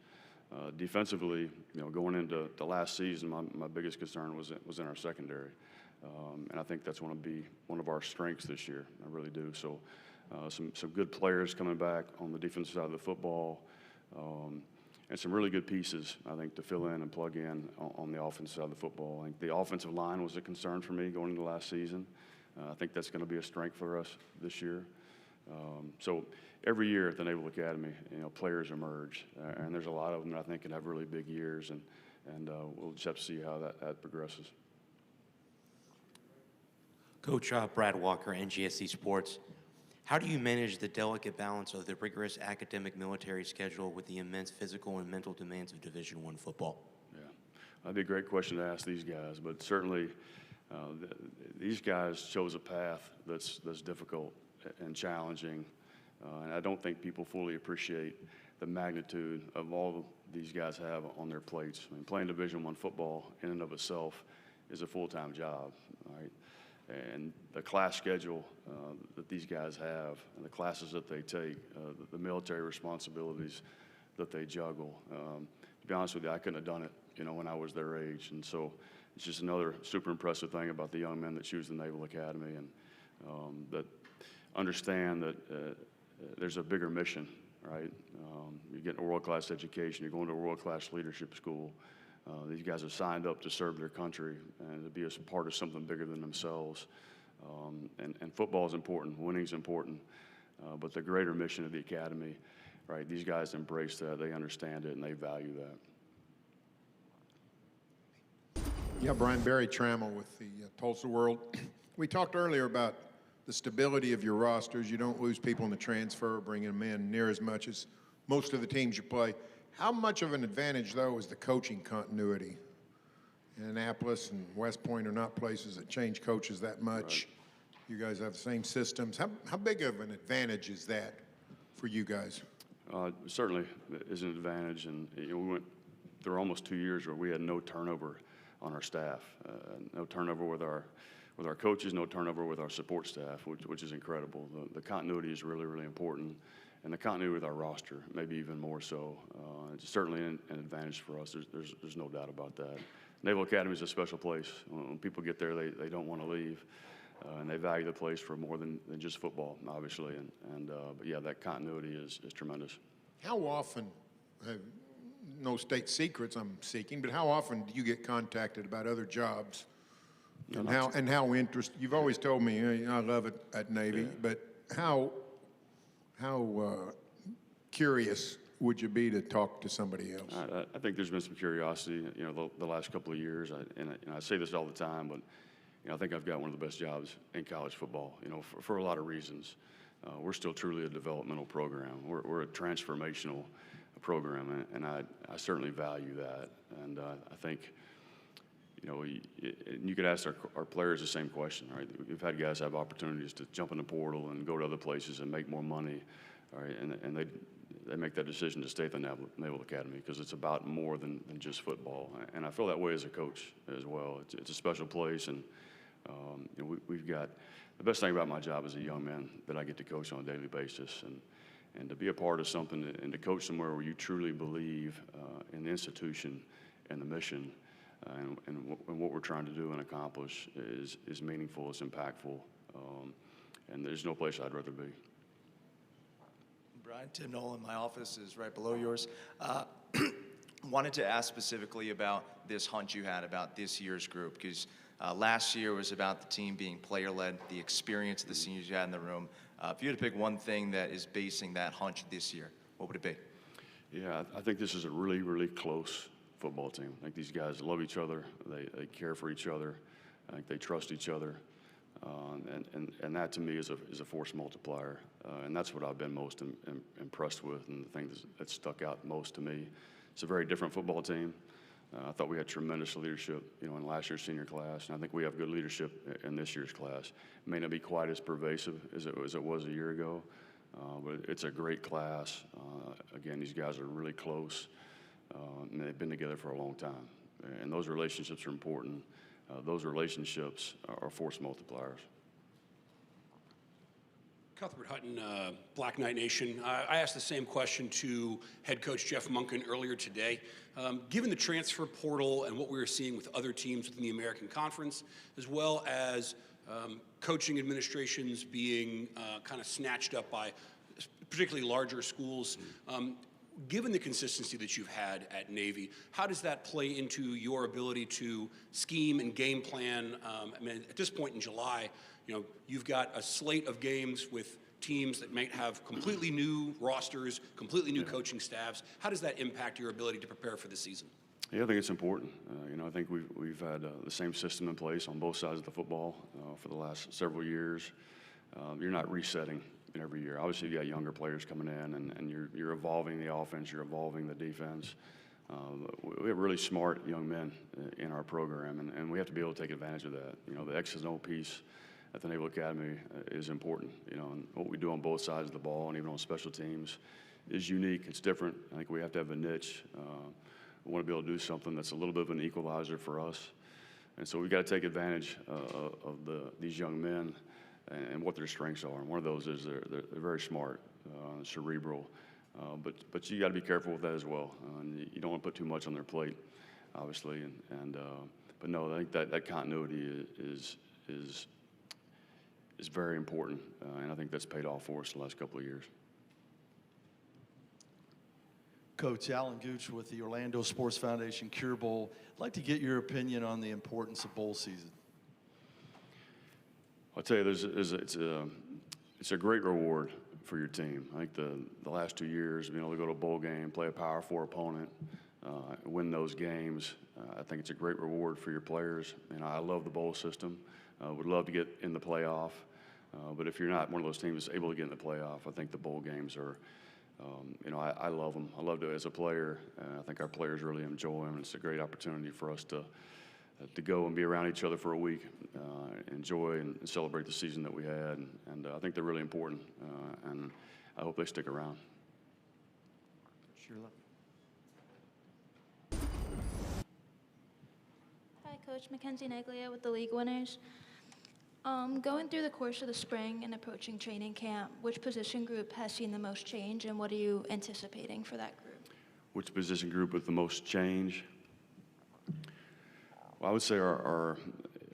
Defensively, you know, going into the last season, my biggest concern was in our secondary. And I think that's going to be one of our strengths this year. I really do. So some good players coming back on the defensive side of the football. And some really good pieces, I think, to fill in and plug in on the offensive side of the football. I think the offensive line was a concern for me going into last season. I think that's going to be a strength for us this year. So every year at the Naval Academy, you know, players emerge, and there's a lot of them that I think can have really big years, and we'll just have to see how that progresses. Coach Brad Walker, NGSC Sports. How do you manage the delicate balance of the rigorous academic military schedule with the immense physical and mental demands of Division I football? Yeah, that'd be a great question to ask these guys, but certainly these guys chose a path that's difficult and challenging, and I don't think people fully appreciate the magnitude of all these guys have on their plates. I mean, playing Division I football in and of itself is a full-time job, right? And the class schedule that these guys have and the classes that they take, the military responsibilities that they juggle. To be honest with you, I couldn't have done it, you know, when I was their age. And so it's just another super impressive thing about the young men that choose the Naval Academy and that understand that there's a bigger mission, right? You're getting a world-class education. You're going to a world-class leadership school. These guys have signed up to serve their country and to be a part of something bigger than themselves. And football is important, winning is important, but the greater mission of the academy, right, these guys embrace that, they understand it, and they value that. Yeah, Brian, Barry Trammell with the Tulsa World. We talked earlier about the stability of your rosters. You don't lose people in the transfer, bringing them in near as much as most of the teams you play. How much of an advantage, though, is the coaching continuity? Annapolis and West Point are not places that change coaches that much. Right. You guys have the same systems. How big of an advantage is that for you guys? Certainly is an advantage, and we went through almost 2 years where we had no turnover on our staff, no turnover with our coaches, no turnover with our support staff, which is incredible. The continuity is really, really important, and the continuity with our roster, maybe even more so. It's certainly an advantage for us. There's no doubt about that. Naval Academy is a special place. When people get there, they don't want to leave, and they value the place for more than just football, obviously. But yeah, that continuity is tremendous. How often, no state secrets I'm seeking, but how often do you get contacted about other jobs? And how interested? You've always told me I love it at Navy, but how curious would you be to talk to somebody else? I think there's been some curiosity, the last couple of years. I say this all the time, but I think I've got one of the best jobs in college football. For a lot of reasons. We're still truly a developmental program. We're a transformational program, and I certainly value that. And I think, you could ask our players the same question, right? We've had guys have opportunities to jump in the portal and go to other places and make more money, all right? And they make that decision to stay at the Naval Academy because it's about more than just football. And I feel that way as a coach as well. It's a special place, and we've got the best thing about my job as a young man that I get to coach on a daily basis, and to be a part of something and to coach somewhere where you truly believe in the institution and the mission and what we're trying to do and accomplish is meaningful, it's impactful, and there's no place I'd rather be. Brian, Tim Nolan, my office is right below yours. Wanted to ask specifically about this hunch you had about this year's group, because last year was about the team being player-led, the experience of the seniors you had in the room. If you had to pick one thing that is basing that hunch this year, what would it be? Yeah, I think this is a really, really close football team. I think these guys love each other. They care for each other. I think they trust each other. And that to me is a force multiplier. And that's what I've been most impressed with, and the thing that stuck out most to me. It's a very different football team. I thought we had tremendous leadership, in last year's senior class, and I think we have good leadership in this year's class. It may not be quite as pervasive as it was a year ago, but it's a great class. Again, these guys are really close, and they've been together for a long time. And those relationships are important. Those relationships are force multipliers. Cuthbert Hutton, Black Knight Nation. I asked the same question to head coach Jeff Monken earlier today. Given the transfer portal and what we were seeing with other teams within the American Conference, as well as coaching administrations being kind of snatched up by particularly larger schools, given the consistency that you've had at Navy, how does that play into your ability to scheme and game plan? At this point in July, you've got a slate of games with teams that might have completely new rosters, completely new coaching staffs. How does that impact your ability to prepare for the season? Yeah, I think it's important. I think we've had the same system in place on both sides of the football for the last several years. You're not resetting every year. Obviously, you got younger players coming in, and you're evolving the offense, you're evolving the defense. We have really smart young men in our program, and we have to be able to take advantage of that. The X and O piece at the Naval Academy is important. And what we do on both sides of the ball and even on special teams is unique. It's different. I think we have to have a niche. We want to be able to do something that's a little bit of an equalizer for us. And so we've got to take advantage of these young men and what their strengths are. And one of those is they're very smart, cerebral, but you got to be careful with that as well. And you don't want to put too much on their plate, obviously. But no, I think that continuity is very important, and I think that's paid off for us the last couple of years. Coach Alan Gooch with the Orlando Sports Foundation Cure Bowl. I'd like to get your opinion on the importance of bowl season. I'll tell you, it's a great reward for your team. I think the last 2 years, being able to go to a bowl game, play a Power 4 opponent, win those games. I think it's a great reward for your players. And I love the bowl system. Would love to get in the playoff. But if you're not one of those teams that's able to get in the playoff, I think the bowl games are, I love them. I love it as a player. I think our players really enjoy them. It's a great opportunity for us to go and be around each other for a week, enjoy and celebrate the season that we had. And I think they're really important, and I hope they stick around. Hi, Coach. Mackenzie Neglia with the league winners. Going through the course of the spring and approaching training camp, which position group has seen the most change, and what are you anticipating for that group? Which position group with the most change? Well, I would say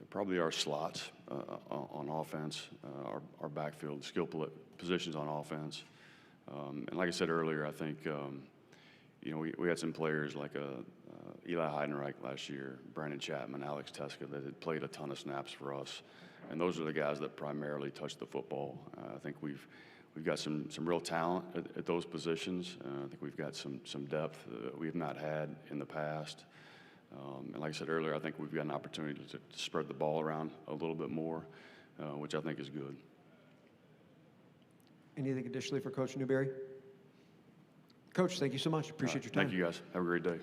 probably our slots on offense, our backfield skill positions on offense. And like I said earlier, I think we had some players like Eli Heidenreich last year, Brandon Chapman, Alex Teska that had played a ton of snaps for us, and those are the guys that primarily touch the football. I think we've got some real talent at those positions. I think we've got some depth that we've not had in the past. And like I said earlier, I think we've got an opportunity to spread the ball around a little bit more, which I think is good. Anything additionally for Coach Newberry? Coach, thank you so much. Appreciate your time. Thank you, guys. Have a great day.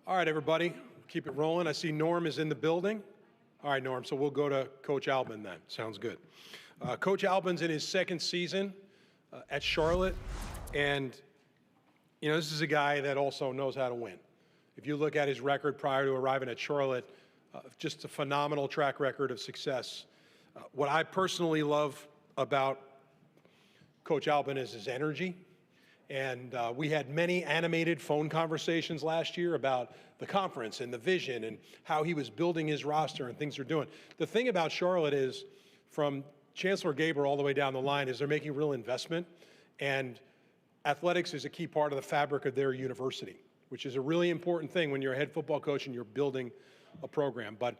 All right, everybody, keep it rolling. I see Norm is in the building. All right, Norm, so we'll go to Coach Albin then. Sounds good. Coach Albin's in his second season at Charlotte, and you know, this is a guy that also knows how to win. If you look at his record prior to arriving at Charlotte, just a phenomenal track record of success. What I personally love about Coach Albin is his energy. And we had many animated phone conversations last year about the conference and the vision and how he was building his roster and things they're doing. The thing about Charlotte is, from Chancellor Gaber all the way down the line, is they're making real investment. And athletics is a key part of the fabric of their university, which is a really important thing when you're a head football coach and you're building a program. But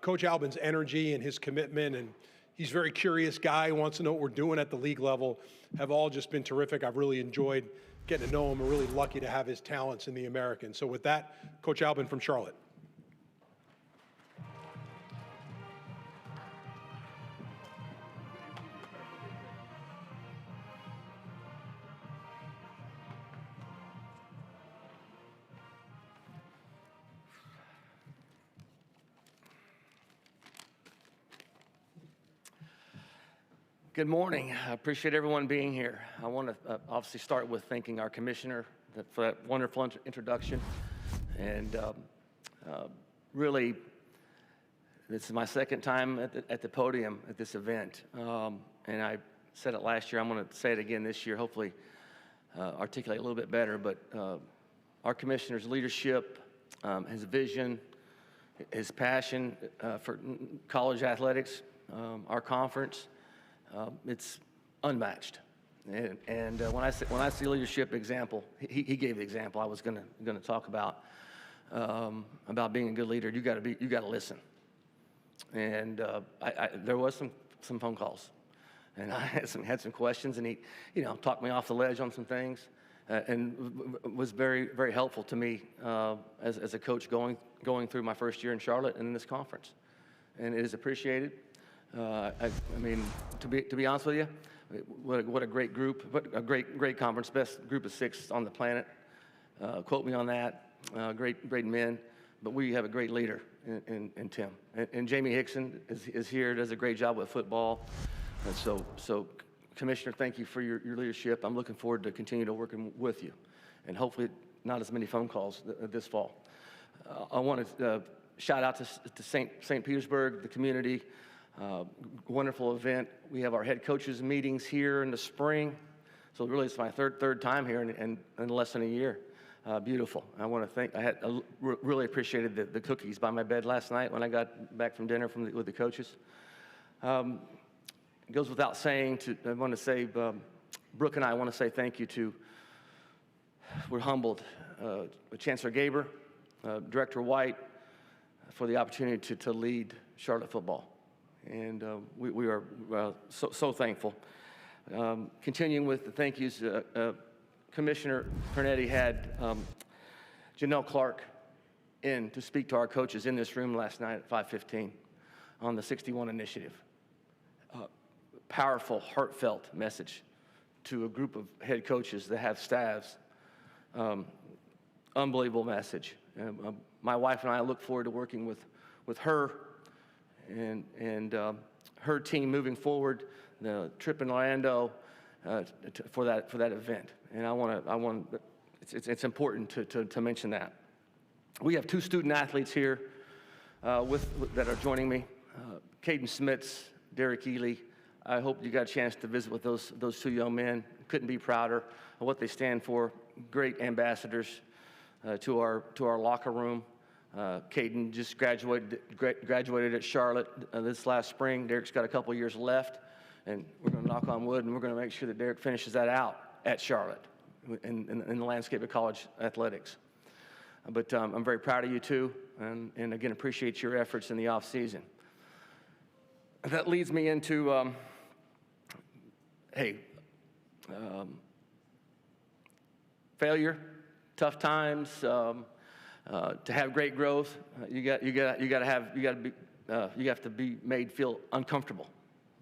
Coach Albin's energy and his commitment, and he's a very curious guy, wants to know what we're doing at the league level, have all just been terrific. I've really enjoyed getting to know him. We're really lucky to have his talents in the American. So with that, Coach Albin from Charlotte. Good morning. I appreciate everyone being here. I want to obviously start with thanking our commissioner for that wonderful introduction. And really, this is my second time at the podium at this event. And I said it last year. I'm going to say it again this year, hopefully articulate a little bit better. But our commissioner's leadership, his vision, his passion for college athletics, our conference, it's unmatched. And when I see leadership example, he gave the example I was going to talk about being a good leader. You got to listen. And there was some phone calls, and I had some questions, and he talked me off the ledge on some things, and was very, very helpful to me as a coach going through my first year in Charlotte and in this conference, and it is appreciated. I mean, to be honest with you, what a great group, what a great conference, best group of 6 on the planet. Quote me on that. Great men, but we have a great leader in Tim. And Jamie Hickson is here, does a great job with football. And so Commissioner, thank you for your leadership. I'm looking forward to continue to working with you, and hopefully not as many phone calls this fall. I want to shout out to St. Petersburg, the community. Wonderful event. We have our head coaches meetings here in the spring. So really it's my third time here in less than a year. Beautiful. I want to thank, I really appreciated the cookies by my bed last night when I got back from dinner with the coaches. It goes without saying, I want to say, Brooke and I want to say thank you to, we're humbled, Chancellor Gaber, Director White, for the opportunity to lead Charlotte football. And we are so thankful. Continuing with the thank yous, Commissioner Pernetti had Janelle Clark in to speak to our coaches in this room last night at 5:15 on the 61 initiative. Powerful, heartfelt message to a group of head coaches that have staffs. Unbelievable message. My wife and I look forward to working with her and her team moving forward, the trip in Orlando for that event. And it's important to mention that. We have 2 student athletes here that are joining me, Caden Smits, Derek Ely. I hope you got a chance to visit with those 2 young men. Couldn't be prouder of what they stand for. Great ambassadors to our locker room. Caden just graduated at Charlotte this last spring. Derek's got a couple years left, and we're going to knock on wood, and we're going to make sure that Derek finishes that out at Charlotte in the landscape of college athletics. But I'm very proud of you two, and again, appreciate your efforts in the off season. That leads me into, failure, tough times. To have great growth, you have to be made feel uncomfortable.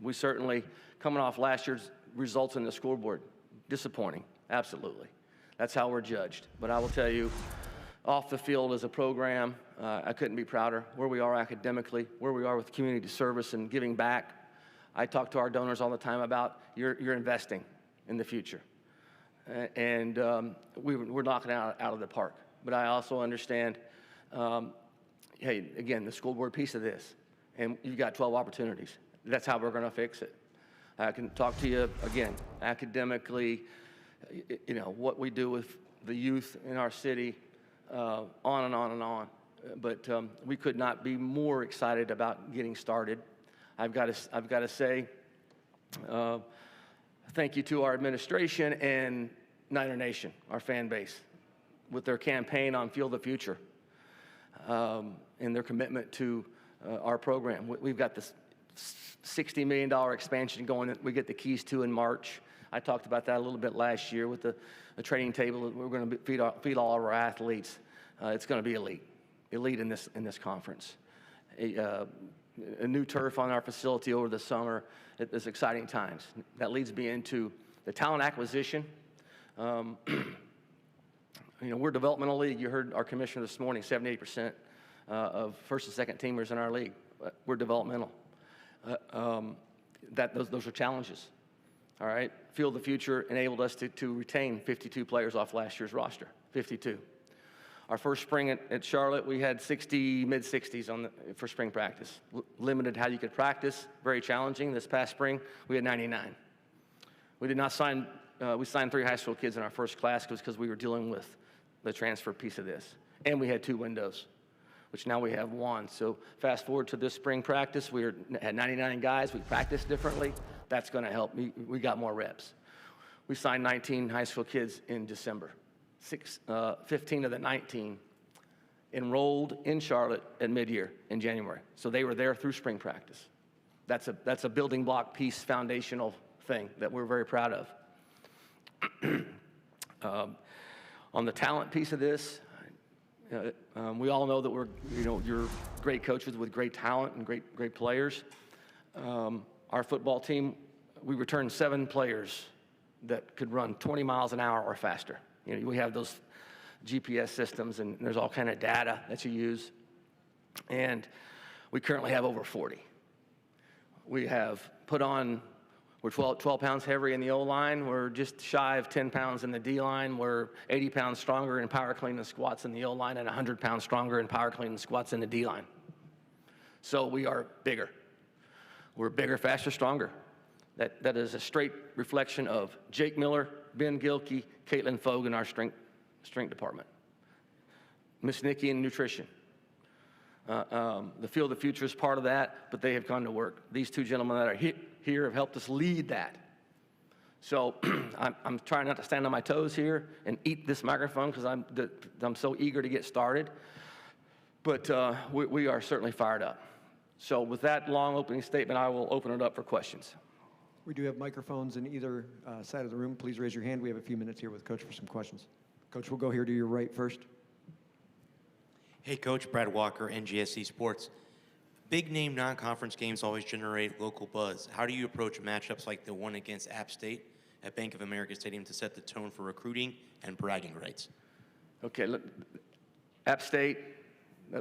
We certainly, coming off last year's results in the scoreboard, disappointing, absolutely. That's how we're judged. But I will tell you, off the field as a program, I couldn't be prouder. Where we are academically, where we are with community service and giving back. I talk to our donors all the time about you're investing in the future. And we're knocking it out of the park. But I also understand, hey, again, the school board piece of this, and you've got 12 opportunities. That's how we're going to fix it. I can talk to you, again, academically, you know, what we do with the youth in our city, on and on and on. But we could not be more excited about getting started. I've got to say thank you to our administration and Niner Nation, our fan base, with their campaign on Field of the Future and their commitment to our program. We've got this $60 million expansion going that we get the keys to in March. I talked about that a little bit last year with the training table. We're going to feed all of our athletes. It's going to be elite in this conference. A new turf on our facility over the summer. It's exciting times. That leads me into the talent acquisition. You know, we're a developmental league. You heard our commissioner this morning, 78% of first and second teamers in our league. We're developmental. Those are challenges. All right, Field of the Future enabled us to retain 52 players off last year's roster, 52. Our first spring at Charlotte, we had mid-60s for spring practice. Limited how you could practice, very challenging. This past spring, we had 99. We did not sign, we signed 3 high school kids in our first class because we were dealing with the transfer piece of this. And we had 2 windows, which now we have 1. So fast forward to this spring practice, we had 99 guys. We practiced differently. That's going to help. We got more reps. We signed 19 high school kids in December. 15 of the 19 enrolled in Charlotte at mid-year in January. So they were there through spring practice. That's a building block piece, foundational thing that we're very proud of. On the talent piece of this, we all know that you're great coaches with great talent and great players. Our football team, we returned 7 players that could run 20 miles an hour or faster. You know, we have those GPS systems, and there's all kind of data that you use. And we currently have over 40. We have put on, we're 12 pounds heavier in the O-line. We're just shy of 10 pounds in the D-line. We're 80 pounds stronger in power clean and squats in the O-line and 100 pounds stronger in power clean and squats in the D-line. So we are bigger. We're bigger, faster, stronger. That is a straight reflection of Jake Miller, Ben Gilkey, Caitlin Fogue in our strength department. Miss Nikki in nutrition. The Field of the Future is part of that, but they have gone to work. These 2 gentlemen that are here have helped us lead that. So I'm trying not to stand on my toes here and eat this microphone because I'm so eager to get started. But we are certainly fired up. So with that long opening statement, I will open it up for questions. We do have microphones in either side of the room. Please raise your hand. We have a few minutes here with Coach for some questions. Coach, we'll go here to your right first. Hey, Coach. Brad Walker, NGSC Sports. Big-name non-conference games always generate local buzz. How do you approach matchups like the one against App State at Bank of America Stadium to set the tone for recruiting and bragging rights? Okay, look, App State,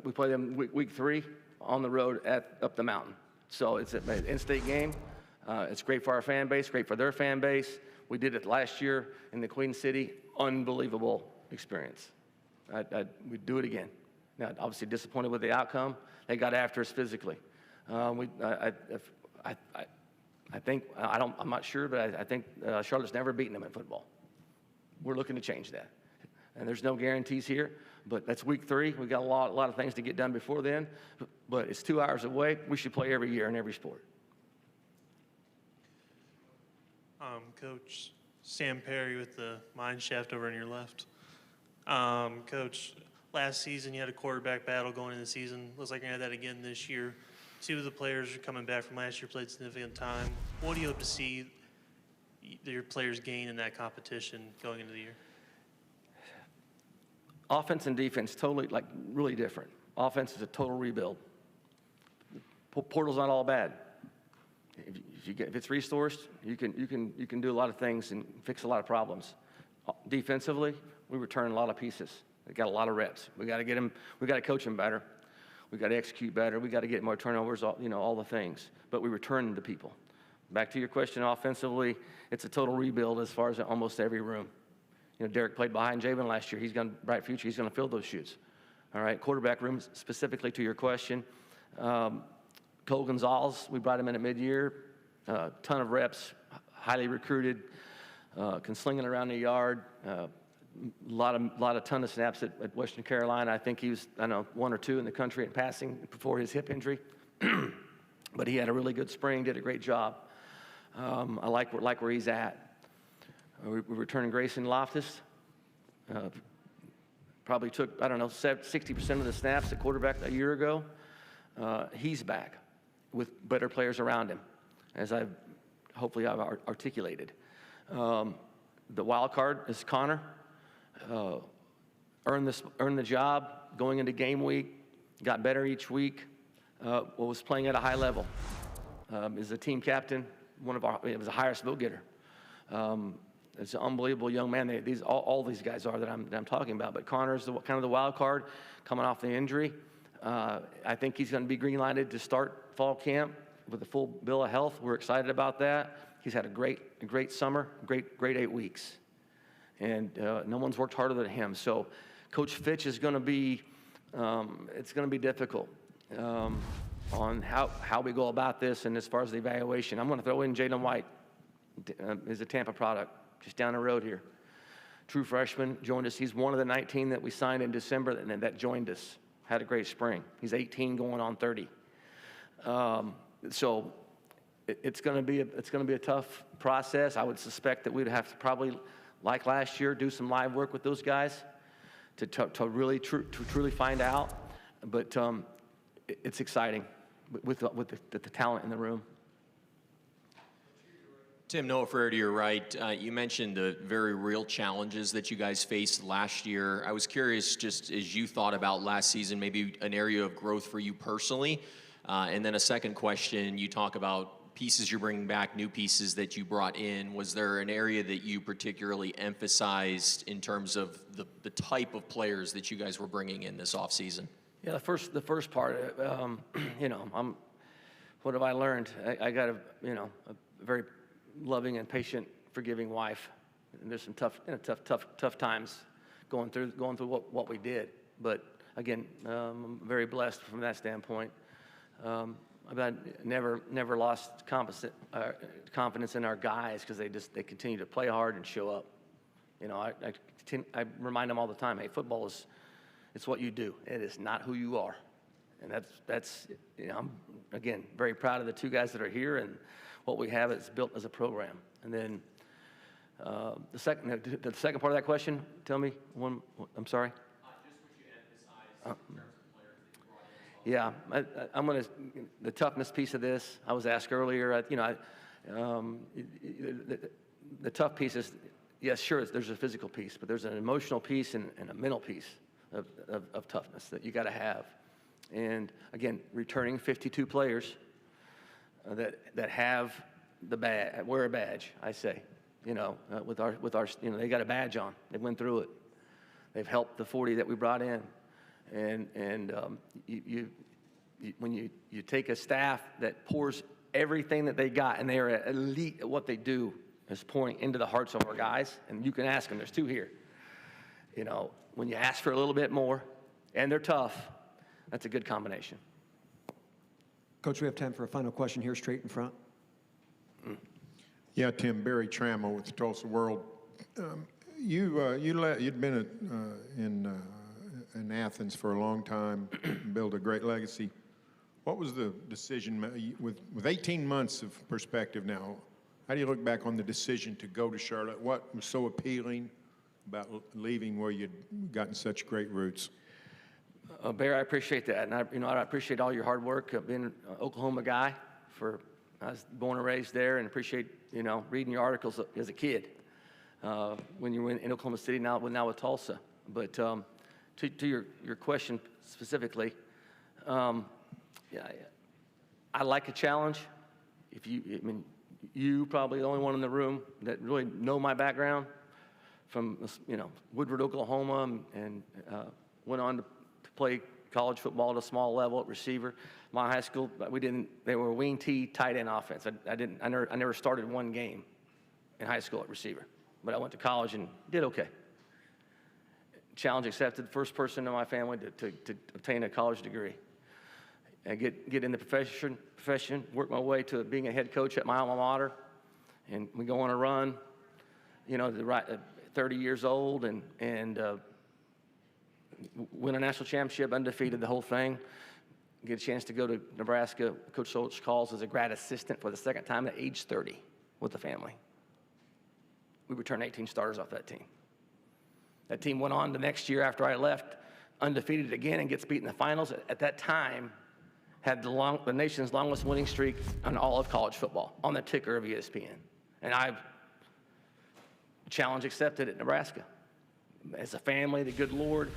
we play them week 3 on the road up the mountain. So it's an in-state game. It's great for our fan base, great for their fan base. We did it last year in the Queen City. Unbelievable experience. We'd do it again. Now, obviously disappointed with the outcome. They got after us physically. I'm not sure, but I think Charlotte's never beaten them in football. We're looking to change that. And there's no guarantees here, but that's week 3. We've got a lot of things to get done before then, but it's 2 hours away. We should play every year in every sport. Coach Sam Perry with the mine shaft over on your left. Coach, last season you had a quarterback battle going into the season. Looks like you're going to have that again this year. 2 of the players are coming back from last year, played significant time. What do you hope to see your players gain in that competition going into the year? Offense and defense, totally, really different. Offense is a total rebuild. Portal's not all bad. If it's resourced, you can do a lot of things and fix a lot of problems. Defensively, we return a lot of pieces. They got a lot of reps. We got to get them. We got to coach them better. We got to execute better. We got to get more turnovers. All the things. But we return the people. Back to your question, offensively, it's a total rebuild as far as almost every room. Derek played behind Javen last year. He's got a bright future. He's going to fill those shoes. All right, quarterback room, specifically to your question. Cole Gonzalez, we brought him in at mid-year. Ton of reps, highly recruited, can sling it around the yard. Ton of snaps at Western Carolina. I think he was, 1 or 2 in the country in passing before his hip injury. But he had a really good spring, did a great job. I like where he's at. We're returning Grayson Loftus. Probably took, 60% of the snaps at quarterback a year ago. He's back with better players around him, as I've articulated. The wild card is Connor. Earned the job going into game week, got better each week, was playing at a high level. Is a team captain, was a highest vote getter. It's an unbelievable young man. All these guys are that I'm talking about. But Connor's kind of the wild card coming off the injury. I think he's going to be green-lighted to start fall camp with a full bill of health. We're excited about that. He's had a great summer, great 8 weeks. And no one's worked harder than him. So Coach Fitch is going to be, it's going to be difficult on how we go about this and as far as the evaluation. I'm going to throw in Jalen White, is a Tampa product, just down the road here. True freshman, joined us. He's one of the 19 that we signed in December that joined us. Had a great spring. He's 18 going on 30. So it's going to be a tough process. I would suspect that we'd have to probably, like last year, do some live work with those guys to really truly find out. But it's exciting with the talent in the room. Tim, Noah Ferrer to your right, you mentioned the very real challenges that you guys faced last year. I was curious, just as you thought about last season, maybe an area of growth for you personally. And then a second question, you talk about pieces you're bringing back, new pieces that you brought in. Was there an area that you particularly emphasized in terms of the type of players that you guys were bringing in this offseason? Yeah, the first part, what have I learned? I got a very loving and patient, forgiving wife. And there's some tough times going through what we did. But again, I'm very blessed from that standpoint. I've never lost confidence in our guys because they continue to play hard and show up. I remind them all the time, hey, football it's what you do. It is not who you are. And that's I'm, again, very proud of the 2 guys that are here and what we have is built as a program. And then the second part of that question, tell me one. I'm sorry. Just what you emphasize in terms of players that you brought in. Yeah, I'm going to the toughness piece of this. I was asked earlier. The tough piece is, yes, sure, there's a physical piece, but there's an emotional piece and a mental piece of toughness that you got to have. And again, returning 52 players that have wear a badge, I say, with our, they got a badge on. They went through it. They've helped the 40 that we brought in. And when you take a staff that pours everything that they got, and they are elite at what they do, is pouring into the hearts of our guys, and you can ask them, there's 2 here. When you ask for a little bit more, and they're tough, that's a good combination. Coach, we have time for a final question here, straight in front. Yeah, Tim, Barry Trammell with the Tulsa World. You'd been in Athens for a long time, built a great legacy. What was the decision, with 18 months of perspective now, how do you look back on the decision to go to Charlotte? What was so appealing about leaving where you'd gotten such great roots? Barry, I appreciate that, and I appreciate all your hard work. I've been an Oklahoma guy I was born and raised there, and appreciate reading your articles as a kid when you were in Oklahoma City, now with Tulsa. But to your question specifically, I like a challenge. You probably the only one in the room that really know my background. from Woodward, Oklahoma, and went on to play college football at a small level at receiver. My high school, they were wing T tight end offense. I never started one game in high school at receiver, but I went to college and did okay. Challenge accepted, first person in my family to obtain a college degree. And get in the profession, work my way to being a head coach at my alma mater, and we go on a run, 30 years old, and win a national championship, undefeated, the whole thing. Get a chance to go to Nebraska. Coach Solch calls as a grad assistant for the second time at age 30 with the family. We returned 18 starters off that team. That team went on the next year after I left, undefeated again, and gets beat in the finals. At that time, had the nation's longest winning streak on all of college football, on the ticker of ESPN. And I challenge accepted at Nebraska. As a family, the good Lord,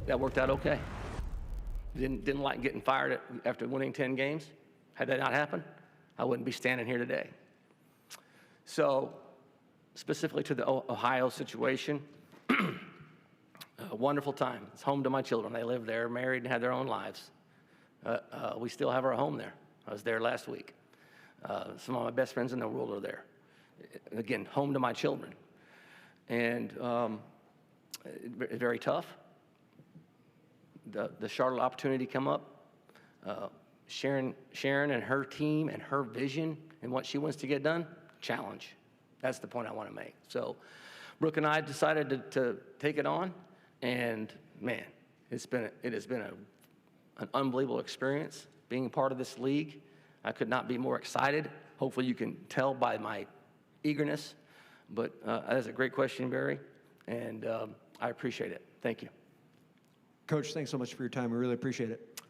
that worked out okay. Didn't like getting fired after winning 10 games. Had that not happened, I wouldn't be standing here today. So, specifically to the Ohio situation, a wonderful time. It's home to my children. They live there, married, and had their own lives. We still have our home there. I was there last week. Some of my best friends in the world are there. Again, home to my children. And very tough. The Charlotte opportunity come up. Sharon and her team and her vision and what she wants to get done, challenge. That's the point I want to make. So Brooke and I decided to take it on, and man, it has been an unbelievable experience being part of this league. I could not be more excited. Hopefully you can tell by my eagerness, but that's a great question, Barry, and I appreciate it. Thank you. Coach, thanks so much for your time. We really appreciate it.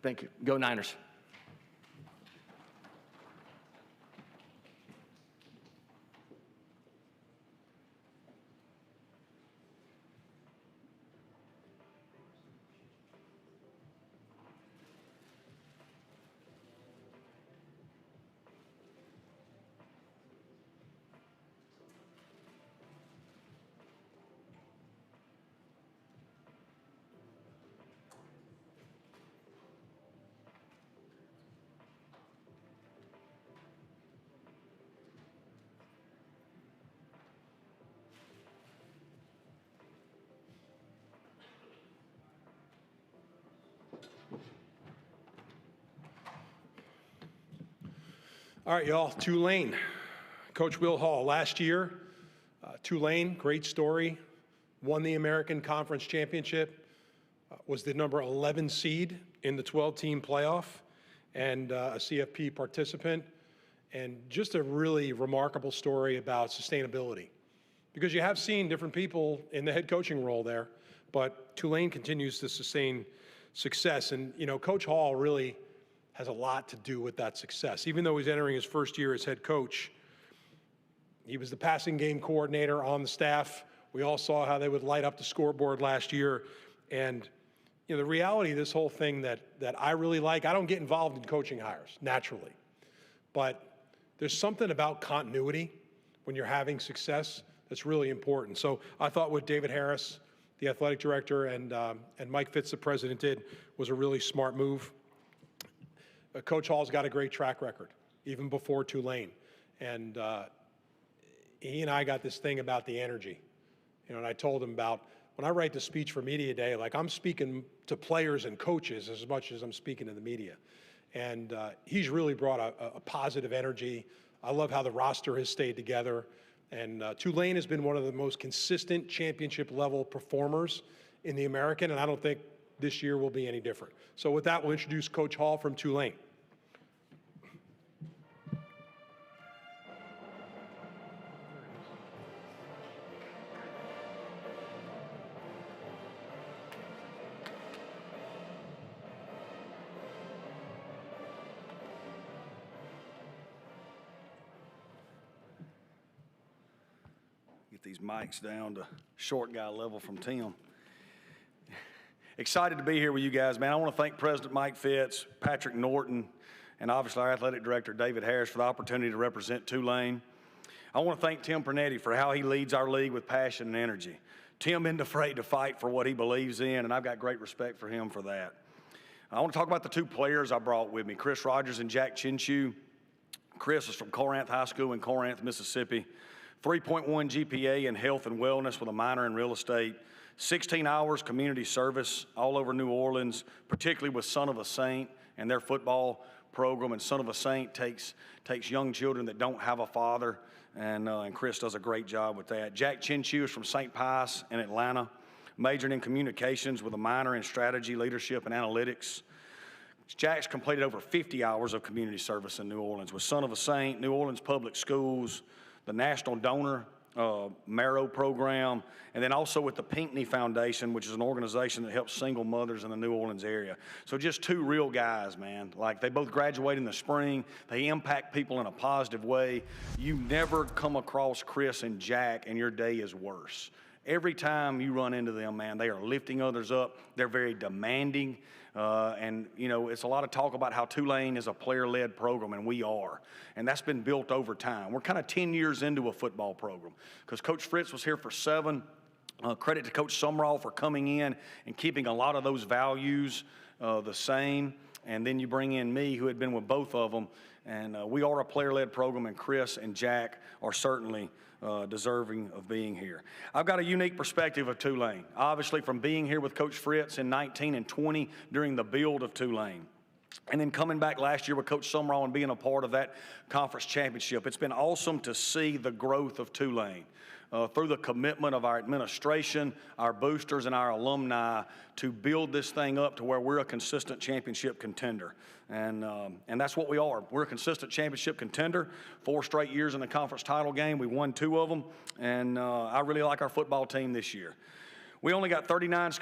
Thank you. Go Niners. All right, y'all, Tulane. Coach Will Hall, last year, Tulane, great story, won the American Conference Championship, was the number 11 seed in the 12-team playoff, and a CFP participant, and just a really remarkable story about sustainability. Because you have seen different people in the head coaching role there, but Tulane continues to sustain success. And, Coach Hall really has a lot to do with that success. Even though he's entering his first year as head coach, he was the passing game coordinator on the staff. We all saw how they would light up the scoreboard last year. And the reality of this whole thing that I really like, I don't get involved in coaching hires, naturally. But there's something about continuity when you're having success that's really important. So I thought what David Harris, the athletic director, and Mike Fitz, the president, did was a really smart move. Coach Hall's got a great track record, even before Tulane. And he and I got this thing about the energy. And I told him about, when I write the speech for Media Day, like I'm speaking to players and coaches as much as I'm speaking to the media. And he's really brought a positive energy. I love how the roster has stayed together. And Tulane has been one of the most consistent championship-level performers in the American, and I don't think this year will be any different. So with that, we'll introduce Coach Hall from Tulane. Get these mics down to short guy level from Tim. Excited to be here with you guys, man. I want to thank President Mike Fitz, Patrick Norton, and obviously our athletic director, David Harris, for the opportunity to represent Tulane. I want to thank Tim Pernetti for how he leads our league with passion and energy. Tim isn't afraid to fight for what he believes in, and I've got great respect for him for that. I want to talk about the two players I brought with me, Chris Rogers and Jack Chinchu. Chris is from Corinth High School in Corinth, Mississippi. 3.1 GPA in health and wellness with a minor in real estate. 16 hours community service all over New Orleans, particularly with Son of a Saint and their football program. And Son of a Saint takes young children that don't have a father, and Chris does a great job with that. Jack Chinchu is from St. Pius in Atlanta, majoring in communications with a minor in strategy, leadership, and analytics. Jack's completed over 50 hours of community service in New Orleans with Son of a Saint, New Orleans Public Schools, the National Donor Marrow Program, and then also with the Pinckney Foundation, which is an organization that helps single mothers in the New Orleans area. So just two real guys, man. Like, they both graduate in the spring. They impact people in a positive way. You never come across Chris and Jack and your day is worse. Every time you run into them, man, they are lifting others up. They're very demanding. And, you know, it's a lot of talk about how Tulane is a player-led program, and we are. And that's been built over time. We're kind of 10 years into a football program because Coach Fritz was here for 7. Credit to Coach Sumrall for coming in and keeping a lot of those values the same. And then you bring in me, who had been with both of them. And we are a player-led program, and Chris and Jack are certainly deserving of being here. I've got a unique perspective of Tulane, obviously from being here with Coach Fritz in 19 and 20 during the build of Tulane. And then coming back last year with Coach Sumrall and being a part of that conference championship. It's been awesome to see the growth of Tulane through the commitment of our administration, our boosters, and our alumni to build this thing up to where we're a consistent championship contender. And that's what we are. We're a consistent championship contender. 4 straight years in the conference title game. We won 2 of them. And I really like our football team this year. We only got 39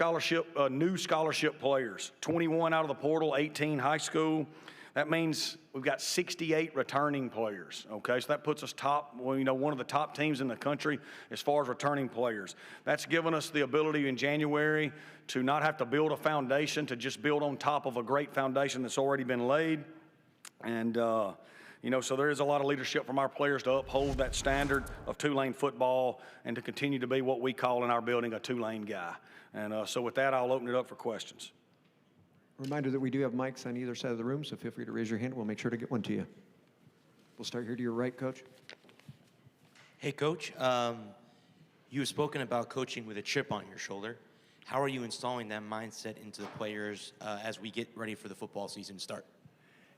new scholarship players, 21 out of the portal, 18 high school. That means we've got 68 returning players, okay? So that puts us one of the top teams in the country as far as returning players. That's given us the ability in January to not have to build a foundation, to just build on top of a great foundation that's already been laid. And, so there is a lot of leadership from our players to uphold that standard of Tulane football and to continue to be what we call in our building a Tulane guy. And so with that, I'll open it up for questions. Reminder that we do have mics on either side of the room, so feel free to raise your hand. We'll make sure to get one to you. We'll start here to your right, Coach. Hey, Coach. You have spoken about coaching with a chip on your shoulder. How are you installing that mindset into the players as we get ready for the football season to start?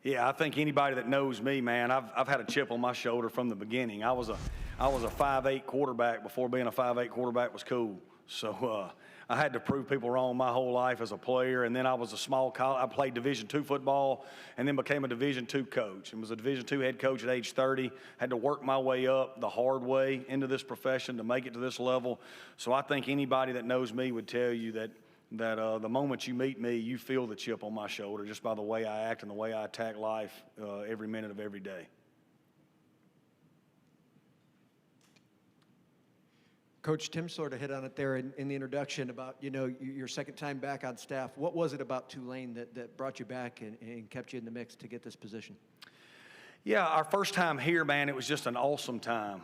Yeah, I think anybody that knows me, man, I've had a chip on my shoulder from the beginning. I was a 5'8" quarterback before being a 5'8" quarterback was cool. So I had to prove people wrong my whole life as a player. And then I was I played Division II football and then became a Division II coach and was a Division II head coach at age 30. Had to work my way up the hard way into this profession to make it to this level. So I think anybody that knows me would tell you that the moment you meet me, you feel the chip on my shoulder just by the way I act and the way I attack life every minute of every day. Coach, Tim sort of hit on it there in the introduction about, your second time back on staff. What was it about Tulane that brought you back and kept you in the mix to get this position? Yeah, our first time here, man, it was just an awesome time.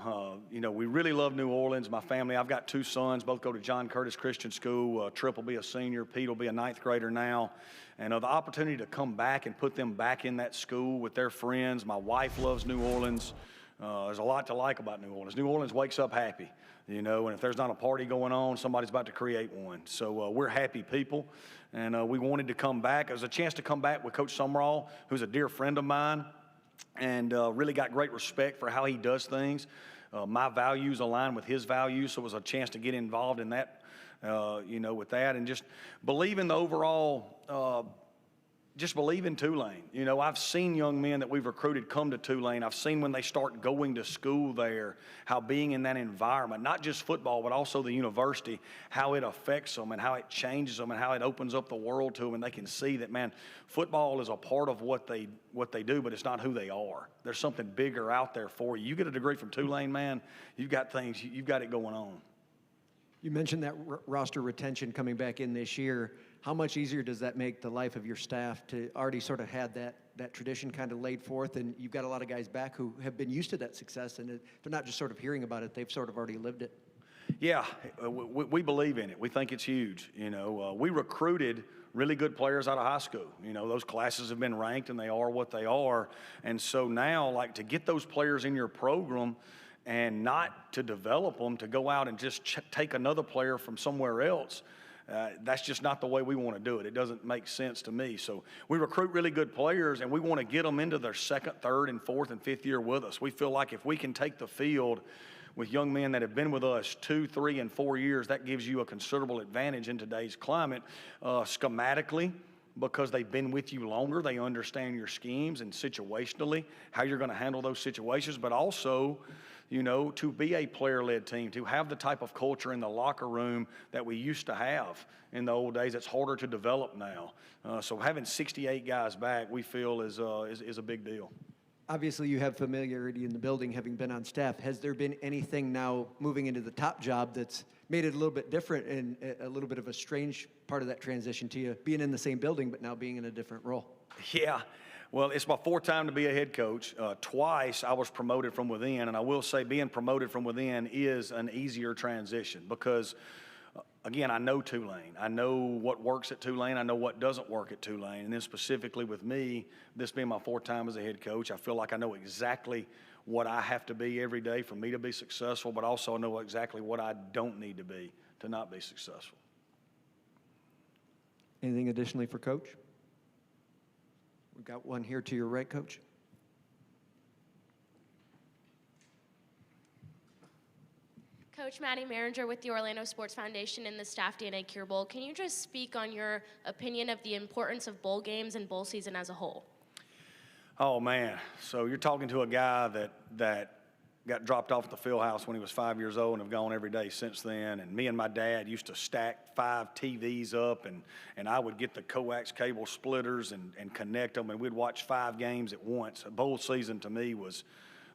We really love New Orleans, my family. I've got 2 sons, both go to John Curtis Christian School. Trip will be a senior, Pete will be a 9th grader now. And the opportunity to come back and put them back in that school with their friends. My wife loves New Orleans. There's a lot to like about New Orleans. New Orleans wakes up happy, and if there's not a party going on, somebody's about to create one. So we're happy people, and we wanted to come back. It was a chance to come back with Coach Sumrall, who's a dear friend of mine, and really got great respect for how he does things. My values align with his values, so it was a chance to get involved in that, with that, and just believe in the overall just believe in Tulane. I've seen young men that we've recruited come to Tulane. I've seen when they start going to school there, how being in that environment, not just football, but also the university, how it affects them and how it changes them and how it opens up the world to them. And they can see that, man, football is a part of what they do, but it's not who they are. There's something bigger out there for you. You get a degree from Tulane, man, you've got it going on. You mentioned that roster retention coming back in this year. How much easier does that make the life of your staff to already sort of had that tradition kind of laid forth, and you've got a lot of guys back who have been used to that success, and they're not just sort of hearing about it, they've sort of already lived it? Yeah, we believe in it. We think it's huge. We recruited really good players out of high school. Those classes have been ranked, and they are what they are. And so now, like, to get those players in your program and not to develop them, to go out and just take another player from somewhere else, that's just not the way we want to do it. It doesn't make sense to me. So we recruit really good players, and we want to get them into their second, third, and fourth, and fifth year with us. We feel like if we can take the field with young men that have been with us 2, 3, and 4 years, that gives you a considerable advantage in today's climate. Schematically, because they've been with you longer, they understand your schemes, and situationally, how you're going to handle those situations, but also, to be a player-led team, to have the type of culture in the locker room that we used to have in the old days. It's harder to develop now. So having 68 guys back, we feel is a big deal. Obviously, you have familiarity in the building, having been on staff. Has there been anything now moving into the top job that's made it a little bit different and a little bit of a strange part of that transition to you, being in the same building but now being in a different role? Yeah. Well, it's my fourth time to be a head coach. Twice I was promoted from within, and I will say being promoted from within is an easier transition because, again, I know Tulane. I know what works at Tulane. I know what doesn't work at Tulane. And then specifically with me, this being my fourth time as a head coach, I feel like I know exactly what I have to be every day for me to be successful, but also I know exactly what I don't need to be to not be successful. Anything additionally for Coach? We've got one here to your right, Coach. Coach Maddie Maringer with the Orlando Sports Foundation and the Staff DNA Cure Bowl. Can you just speak on your opinion of the importance of bowl games and bowl season as a whole? Oh, man. So you're talking to a guy that got dropped off at the field house when he was 5 years old and have gone every day since then. And me and my dad used to stack 5 TVs up, and I would get the coax cable splitters and connect them, and we'd watch 5 games at once. Bowl season to me was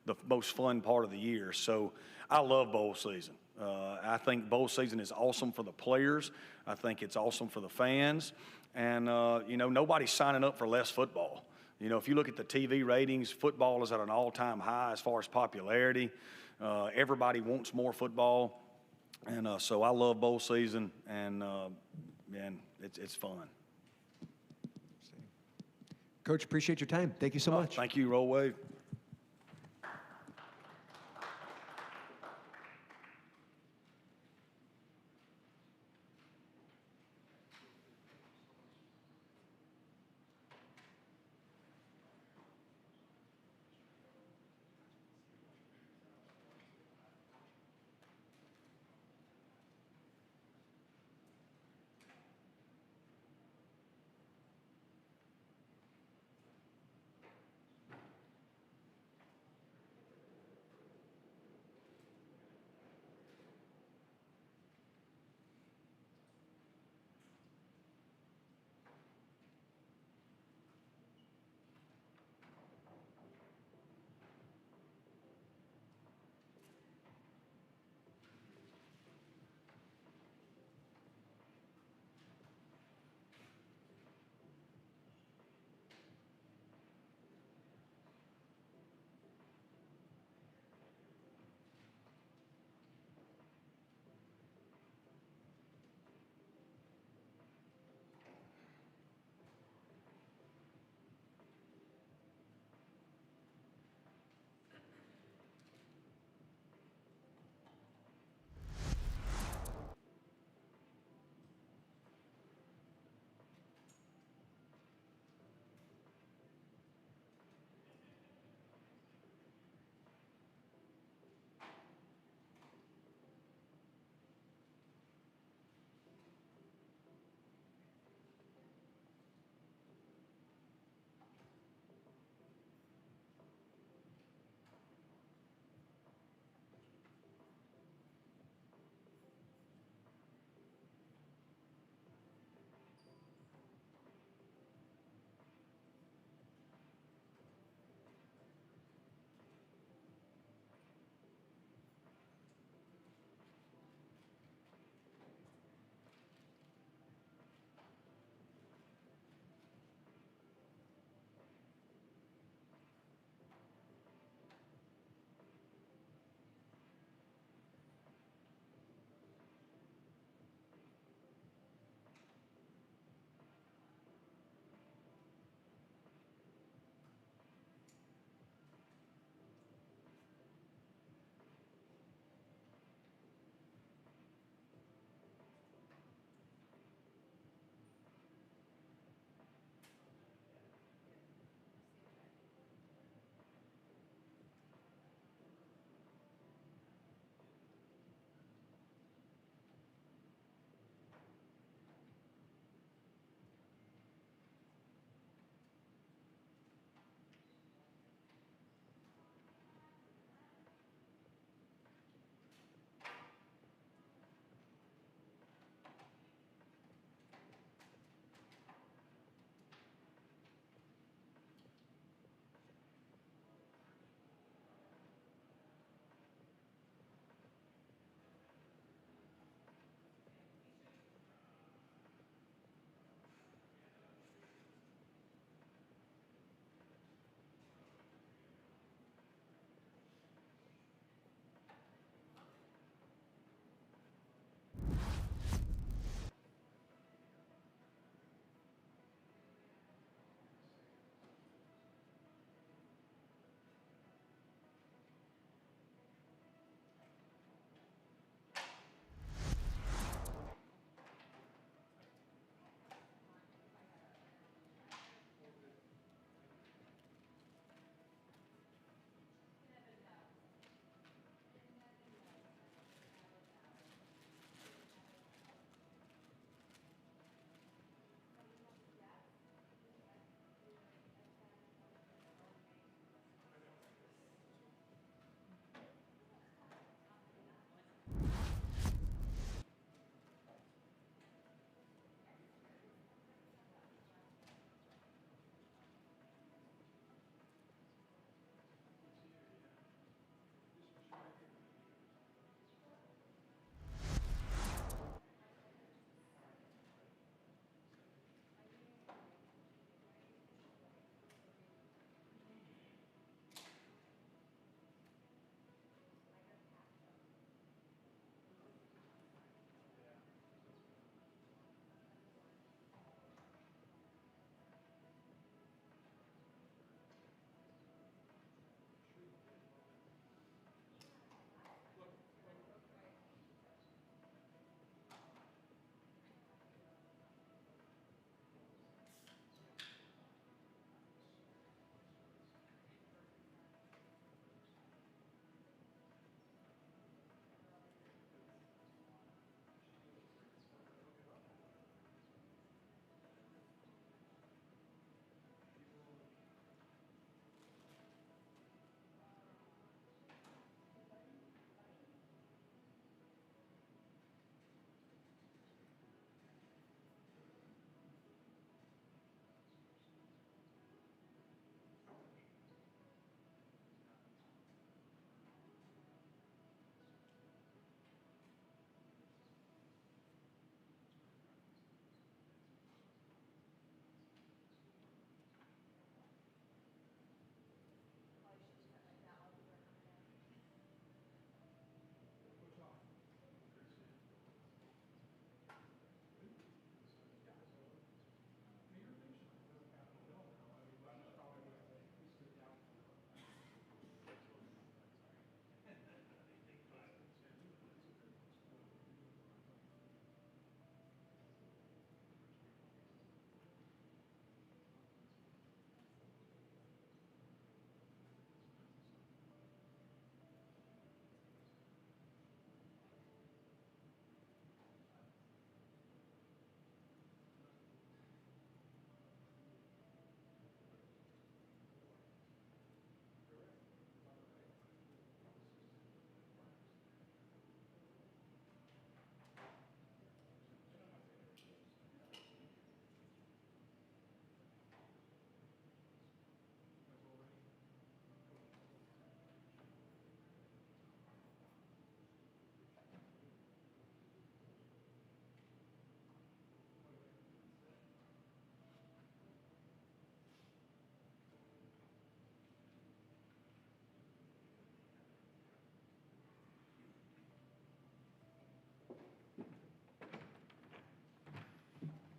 the most fun part of the year. So I love bowl season. I think bowl season is awesome for the players. I think it's awesome for the fans. And, nobody's signing up for less football. If you look at the TV ratings, football is at an all-time high as far as popularity. Everybody wants more football. And so I love bowl season, and it's fun. Coach, appreciate your time. Thank you so much. Thank you, Roll Wave.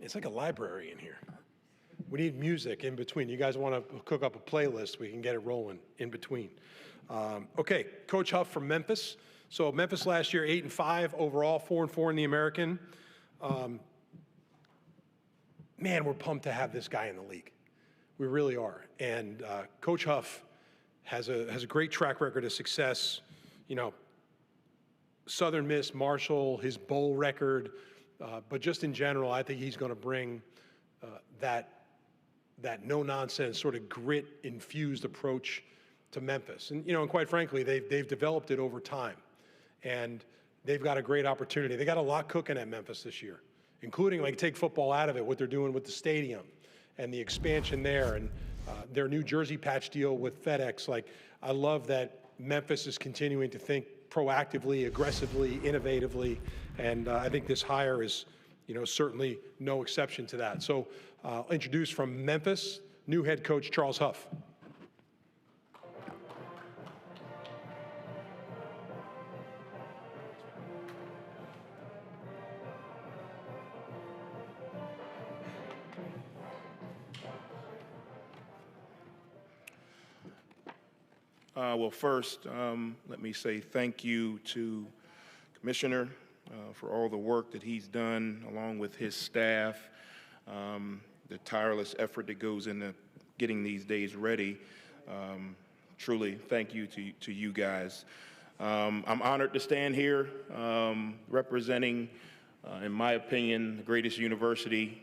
It's like a library in here. We need music in between. You guys want to cook up a playlist, we can get it rolling in between. Okay, Coach Huff from Memphis. So Memphis last year, 8-5 overall, 4-4 in the American. Man, we're pumped to have this guy in the league. We really are. And Coach Huff has a great track record of success. You know, Southern Miss, Marshall, his bowl record, but just in general, I think he's going to bring that no-nonsense sort of grit-infused approach to Memphis. And, you know, and quite frankly, they've developed it over time. And they've got a great opportunity. They got a lot cooking at Memphis this year, including, like, take football out of it, what they're doing with the stadium and the expansion there, and their new jersey patch deal with FedEx. Like, I love that Memphis is continuing to think proactively, aggressively, innovatively, and I think this hire is, you know, certainly no exception to that. So I'll introduce from Memphis, new head coach Charles Huff. Well, first, let me say thank you to Commissioner for all the work that he's done, along with his staff, the tireless effort that goes into getting these days ready. Truly, thank you to you guys. I'm honored to stand here representing, in my opinion, the greatest university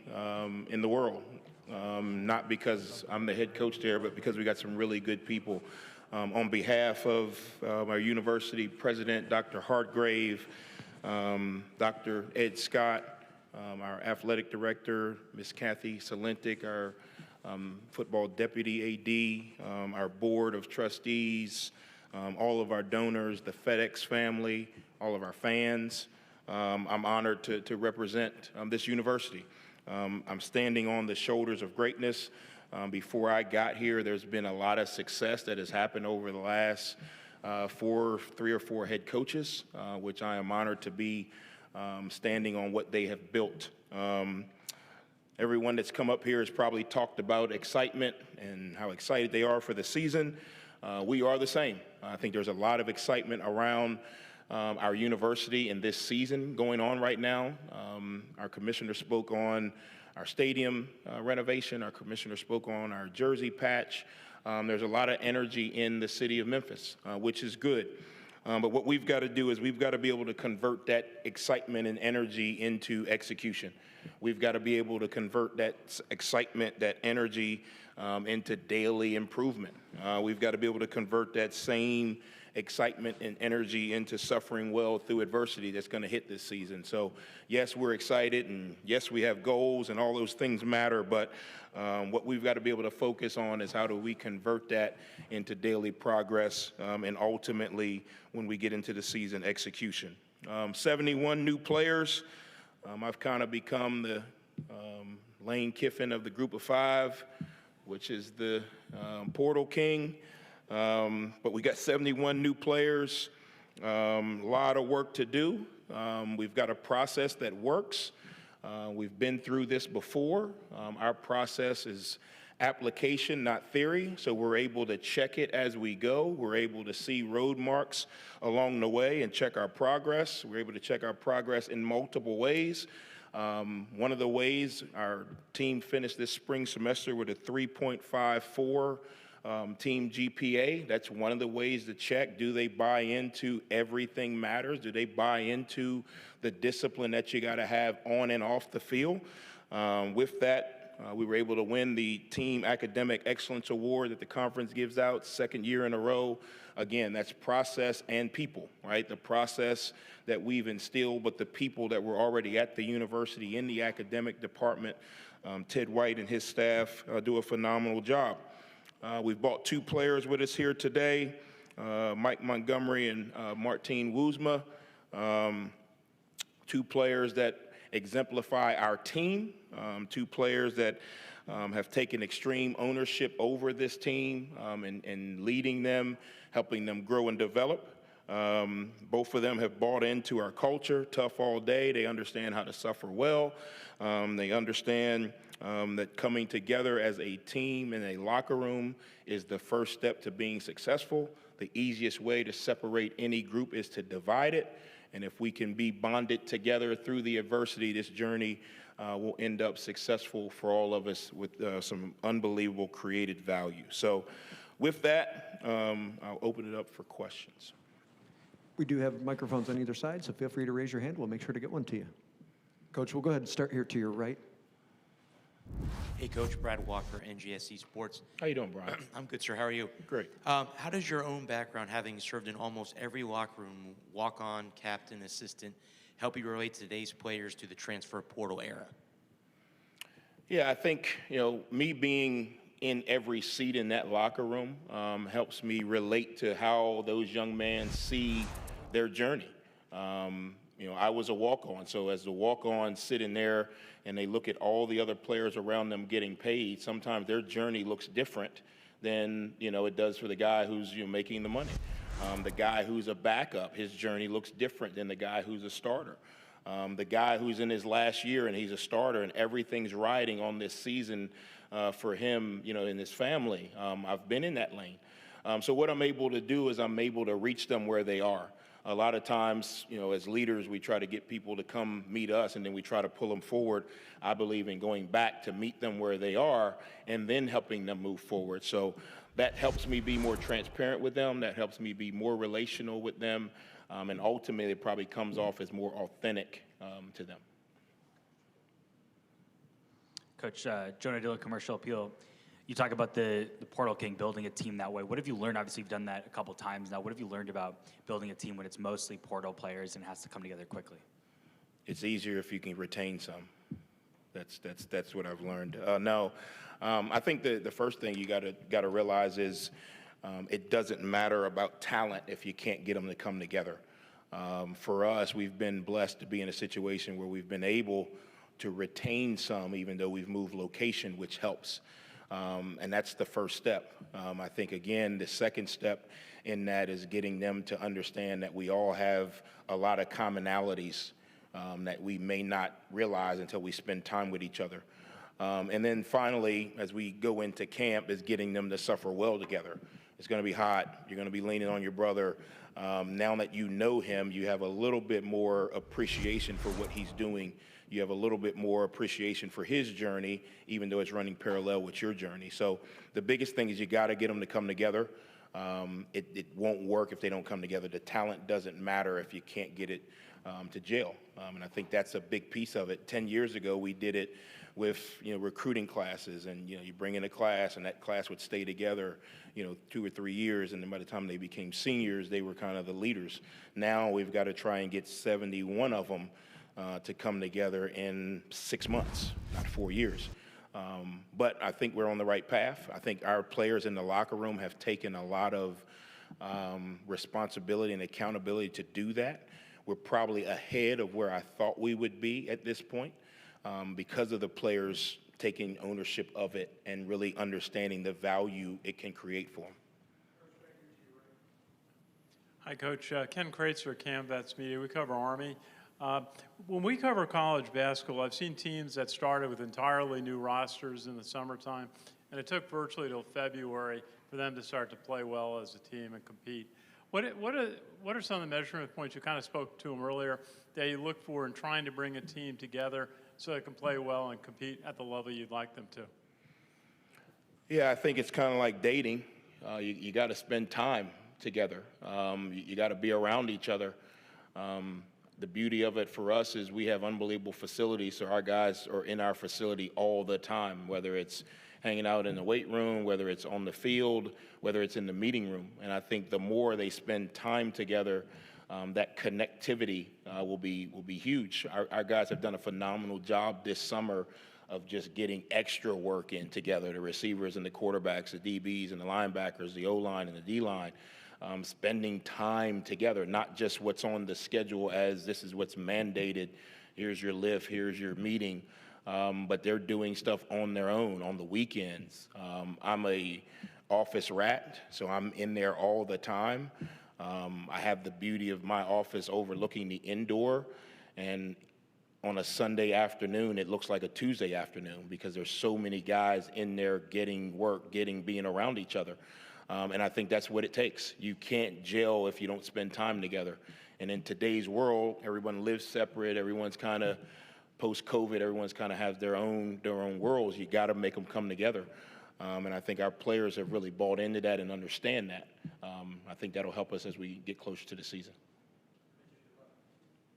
in the world. Not because I'm the head coach there, but because we got some really good people. On behalf of our university president, Dr. Hartgrave, Dr. Ed Scott, our athletic director, Ms. Kathy Salentic, our football deputy AD, our board of trustees, all of our donors, the FedEx family, all of our fans. I'm honored to represent this university. I'm standing on the shoulders of greatness. Before I got here, there's been a lot of success that has happened over the last 3 or 4 head coaches, which I am honored to be standing on what they have built. Everyone that's come up here has probably talked about excitement and how excited they are for the season. We are the same. I think there's a lot of excitement around our university and this season going on right now. Our commissioner spoke on our stadium renovation. Our commissioner spoke on our jersey patch. There's a lot of energy in the city of Memphis, which is good. But what we've got to do is we've got to be able to convert that excitement and energy into execution. We've got to be able to convert that excitement, that energy into daily improvement. We've got to be able to convert that same excitement and energy into suffering well through adversity that's going to hit this season. So yes, we're excited, and yes, we have goals, and all those things matter, but what we've got to be able to focus on is how do we convert that into daily progress, and ultimately, when we get into the season, execution. 71 new players. I've kind of become the Lane Kiffin of the group of 5, which is the portal king. But we got 71 new players, a lot of work to do. We've got a process that works. We've been through this before. Our process is application, not theory, so we're able to check it as we go. We're able to see road marks along the way and check our progress. We're able to check our progress in multiple ways. One of the ways our team finished this spring semester with a 3.54 team GPA. That's one of the ways to check. Do they buy into everything matters? Do they buy into the discipline that you got to have on and off the field? With that, we were able to win the Team Academic Excellence Award that the conference gives out, 2nd year in a row. Again, that's process and people, right? The process that we've instilled, but the people that were already at the university in the academic department. Ted White and his staff do a phenomenal job. We've brought 2 players with us here today, Mike Montgomery and Martine Woosma, 2 players that exemplify our team, 2 players that have taken extreme ownership over this team and leading them, helping them grow and develop. Both of them have bought into our culture, tough all day. They understand how to suffer well. They understand that coming together as a team in a locker room is the first step to being successful. The easiest way to separate any group is to divide it. And if we can be bonded together through the adversity, this journey will end up successful for all of us with some unbelievable created value. So with that, I'll open it up for questions. We do have microphones on either side, so feel free to raise your hand. We'll make sure to get one to you. Coach, we'll go ahead and start here to your right. Hey, Coach. Brad Walker, NGSC Sports. How you doing, Brian? I'm good, sir. How are you? Great. How does your own background, having served in almost every locker room, walk-on, captain, assistant, help you relate to today's players to the transfer portal era? Yeah, I think, me being in every seat in that locker room helps me relate to how those young men see their journey. I was a walk-on, so as the walk-on sitting there and they look at all the other players around them getting paid, sometimes their journey looks different than, it does for the guy who's making the money. The guy who's a backup, his journey looks different than the guy who's a starter. The guy who's in his last year and he's a starter and everything's riding on this season for him, in his family. I've been in that lane. So what I'm able to do is I'm able to reach them where they are. A lot of times, as leaders, we try to get people to come meet us and then we try to pull them forward. I believe in going back to meet them where they are and then helping them move forward. So that helps me be more transparent with them. That helps me be more relational with them. And ultimately, it probably comes off as more authentic to them. Coach, Jonah Dillon, Commercial Appeal. You talk about the Portal King building a team that way. What have you learned? Obviously, you've done that a couple times now. What have you learned about building a team when it's mostly portal players and has to come together quickly? It's easier if you can retain some. That's what I've learned. I think the first thing you gotta realize is it doesn't matter about talent if you can't get them to come together. For us, we've been blessed to be in a situation where we've been able to retain some, even though we've moved location, which helps. And that's the first step. I think, again, the second step in that is getting them to understand that we all have a lot of commonalities that we may not realize until we spend time with each other. And then finally, as we go into camp, is getting them to suffer well together. It's going to be hot. You're going to be leaning on your brother. Now that you know him, you have a little bit more appreciation for what he's doing. You have a little bit more appreciation for his journey, even though it's running parallel with your journey. So the biggest thing is you got to get them to come together. It won't work if they don't come together. The talent doesn't matter if you can't get it to jail. And I think that's a big piece of it. 10 years ago, we did it with recruiting classes, and you bring in a class, and that class would stay together 2 or 3 years, and then by the time they became seniors, they were kind of the leaders. Now we've got to try and get 71 of them to come together in 6 months, not 4 years. But I think we're on the right path. I think our players in the locker room have taken a lot of responsibility and accountability to do that. We're probably ahead of where I thought we would be at this point because of the players taking ownership of it and really understanding the value it can create for them. Hi, Coach. Ken Kreitzer, CamVets Media. We cover Army. When we cover college basketball, I've seen teams that started with entirely new rosters in the summertime, and it took virtually till February for them to start to play well as a team and compete. What are some of the measurement points, you kind of spoke to them earlier, that you look for in trying to bring a team together so they can play well and compete at the level you'd like them to? Yeah, I think it's kind of like dating. You got to spend time together. You got to be around each other. The beauty of it for us is we have unbelievable facilities, so our guys are in our facility all the time, whether it's hanging out in the weight room, whether it's on the field, whether it's in the meeting room. And I think the more they spend time together, that connectivity will be huge. Our guys have done a phenomenal job this summer of just getting extra work in together, the receivers and the quarterbacks, the DBs and the linebackers, the O-line and the D-line. Spending time together, not just what's on the schedule as this is what's mandated, here's your lift, here's your meeting, but they're doing stuff on their own on the weekends. I'm a office rat, so I'm in there all the time. I have the beauty of my office overlooking the indoor, and on a Sunday afternoon, it looks like a Tuesday afternoon because there's so many guys in there getting work, being around each other. And I think that's what it takes. You can't gel if you don't spend time together. And in today's world, everyone lives separate. Everyone's kind of post-COVID. Everyone's kind of has their own worlds. You got to make them come together. And I think our players have really bought into that and understand that. I think that'll help us as we get closer to the season.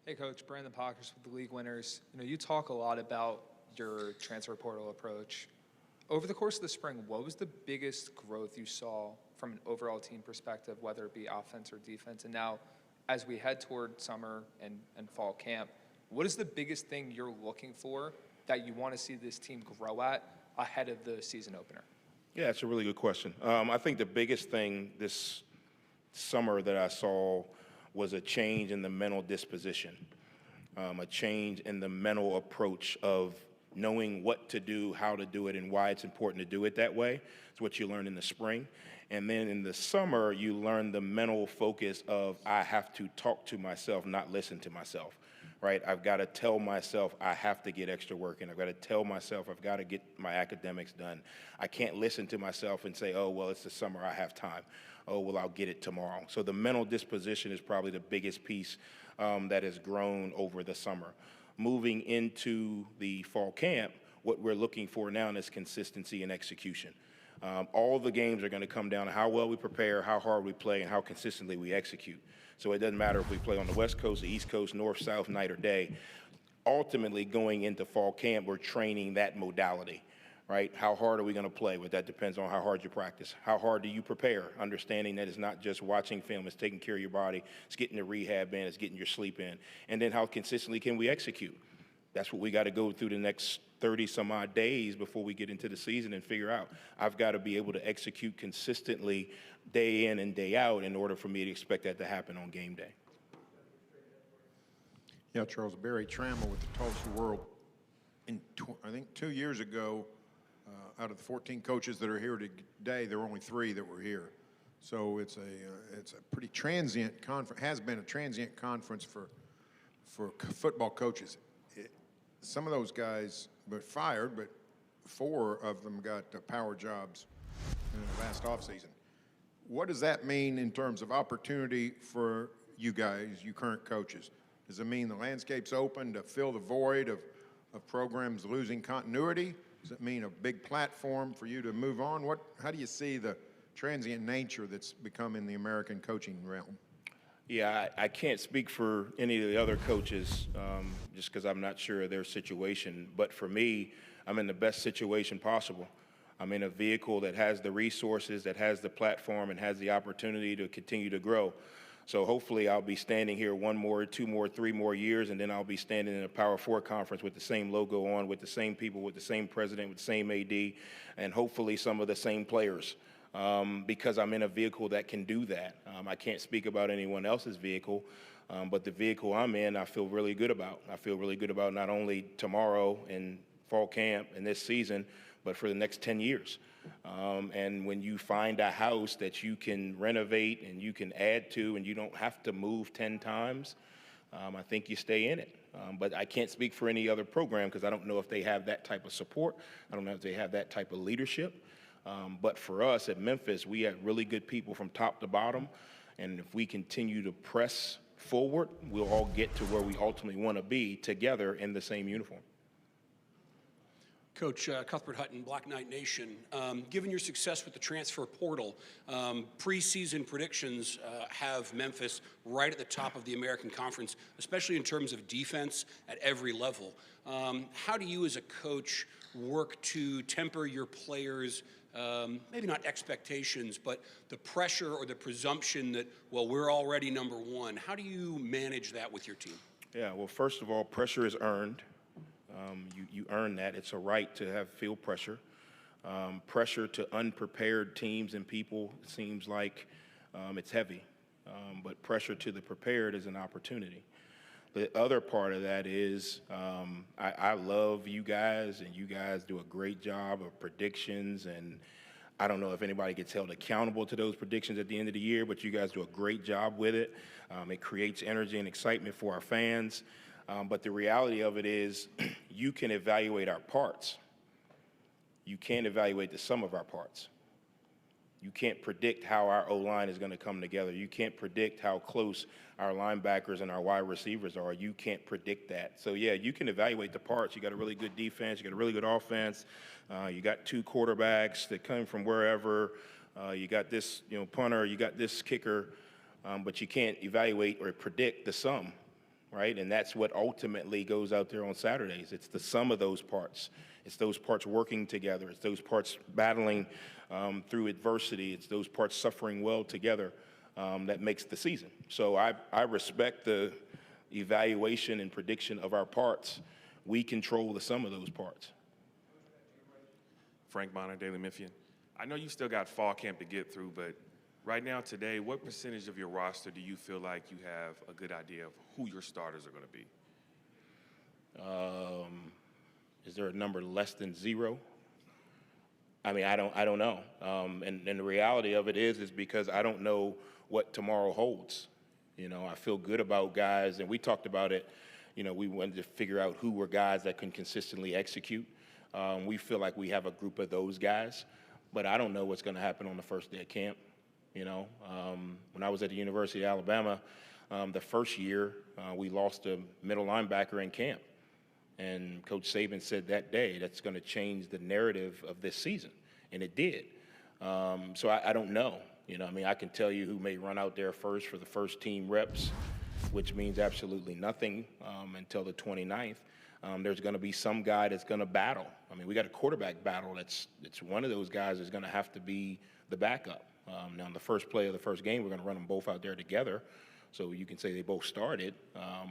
Hey, Coach, Brandon Pockers with the league winners. You talk a lot about your transfer portal approach. Over the course of the spring, what was the biggest growth you saw from an overall team perspective, whether it be offense or defense? And now, as we head toward summer and fall camp, what is the biggest thing you're looking for that you want to see this team grow at ahead of the season opener? Yeah, that's a really good question. I think the biggest thing this summer that I saw was a change in the mental disposition, a change in the mental approach of knowing what to do, how to do it, and why it's important to do it that way. It's what you learn in the spring. And then in the summer, you learn the mental focus of I have to talk to myself, not listen to myself, right? I've got to tell myself I have to get extra work in. I've got to tell myself I've got to get my academics done. I can't listen to myself and say, oh, well, it's the summer, I have time. Oh, well, I'll get it tomorrow. So the mental disposition is probably the biggest piece that has grown over the summer. Moving into the fall camp, what we're looking for now is consistency and execution. All the games are going to come down to how well we prepare, how hard we play, and how consistently we execute. So it doesn't matter if we play on the West Coast, the East Coast, North, South, night or day. Ultimately, going into fall camp, we're training that modality, right? How hard are we going to play? Well, that depends on how hard you practice. How hard do you prepare? Understanding that it's not just watching film, it's taking care of your body, it's getting the rehab in, it's getting your sleep in. And then how consistently can we execute? That's what we got to go through the next 30 some odd days before we get into the season and figure out. I've got to be able to execute consistently day in and day out in order for me to expect that to happen on game day. Yeah, Charles, Barry Trammell with the Tulsa World. I think 2 years ago, out of the 14 coaches that are here today, there were only 3 that were here. So it's a pretty transient conference, has been a transient conference for football coaches. Some of those guys were fired, but 4 of them got power jobs in the last offseason. What does that mean in terms of opportunity for you guys, you current coaches? Does it mean the landscape's open to fill the void of programs losing continuity? Does it mean a big platform for you to move on? How do you see the transient nature that's become in the American coaching realm? Yeah, I can't speak for any of the other coaches just because I'm not sure of their situation. But for me, I'm in the best situation possible. I'm in a vehicle that has the resources, that has the platform, and has the opportunity to continue to grow. So hopefully I'll be standing here 1 more, 2 more, 3 more years, and then I'll be standing in a Power 4 conference with the same logo on, with the same people, with the same president, with the same AD, and hopefully some of the same players. Because I'm in a vehicle that can do that. I can't speak about anyone else's vehicle, but the vehicle I'm in, I feel really good about. I feel really good about not only tomorrow and fall camp and this season, but for the next 10 years. And when you find a house that you can renovate and you can add to and you don't have to move 10 times, I think you stay in it. But I can't speak for any other program because I don't know if they have that type of support. I don't know if they have that type of leadership. But for us at Memphis, we have really good people from top to bottom. And if we continue to press forward, we'll all get to where we ultimately want to be together in the same uniform. Coach Cuthbert Hutton, Black Knight Nation, given your success with the transfer portal, preseason predictions have Memphis right at the top of the American Conference, especially in terms of defense at every level. How do you as a coach work to temper your players' maybe not expectations, but the pressure or the presumption that, well, we're already number 1? How do you manage that with your team? Yeah, well, first of all, pressure is earned. You earn that. It's a right to feel pressure. Pressure to unprepared teams and people seems like it's heavy, but pressure to the prepared is an opportunity. The other part of that is I love you guys, and you guys do a great job of predictions, and I don't know if anybody gets held accountable to those predictions at the end of the year, but you guys do a great job with it. It creates energy and excitement for our fans. But the reality of it is you can evaluate our parts. You can't evaluate the sum of our parts. You can't predict how our O-line is going to come together. You can't predict how close our linebackers and our wide receivers are. You can't predict that. So, yeah, you can evaluate the parts. You got a really good defense. You got a really good offense. You got 2 quarterbacks that come from wherever. You got this, punter. You got this kicker. But you can't evaluate or predict the sum, right? And that's what ultimately goes out there on Saturdays. It's the sum of those parts. It's those parts working together. It's those parts battling through adversity. It's those parts suffering well together that makes the season. So I respect the evaluation and prediction of our parts. We control the sum of those parts. Frank Bonner, Daily Memphian. I know you still got fall camp to get through, but right now, today, what percentage of your roster do you feel like you have a good idea of who your starters are going to be? Is there a number less than 0? I mean, I don't know. And the reality of it is because I don't know what tomorrow holds. I feel good about guys, and we talked about it. We wanted to figure out who were guys that can consistently execute. We feel like we have a group of those guys, but I don't know what's going to happen on the first day of camp. When I was at the University of Alabama, the first year, we lost a middle linebacker in camp. And Coach Saban said that day, that's going to change the narrative of this season. And it did. So I don't know. I can tell you who may run out there first for the first team reps, which means absolutely nothing until the 29th. There's going to be some guy that's going to battle. We got a quarterback battle. It's one of those guys is going to have to be the backup. Now, in the first play of the first game, we're going to run them both out there together. So you can say they both started,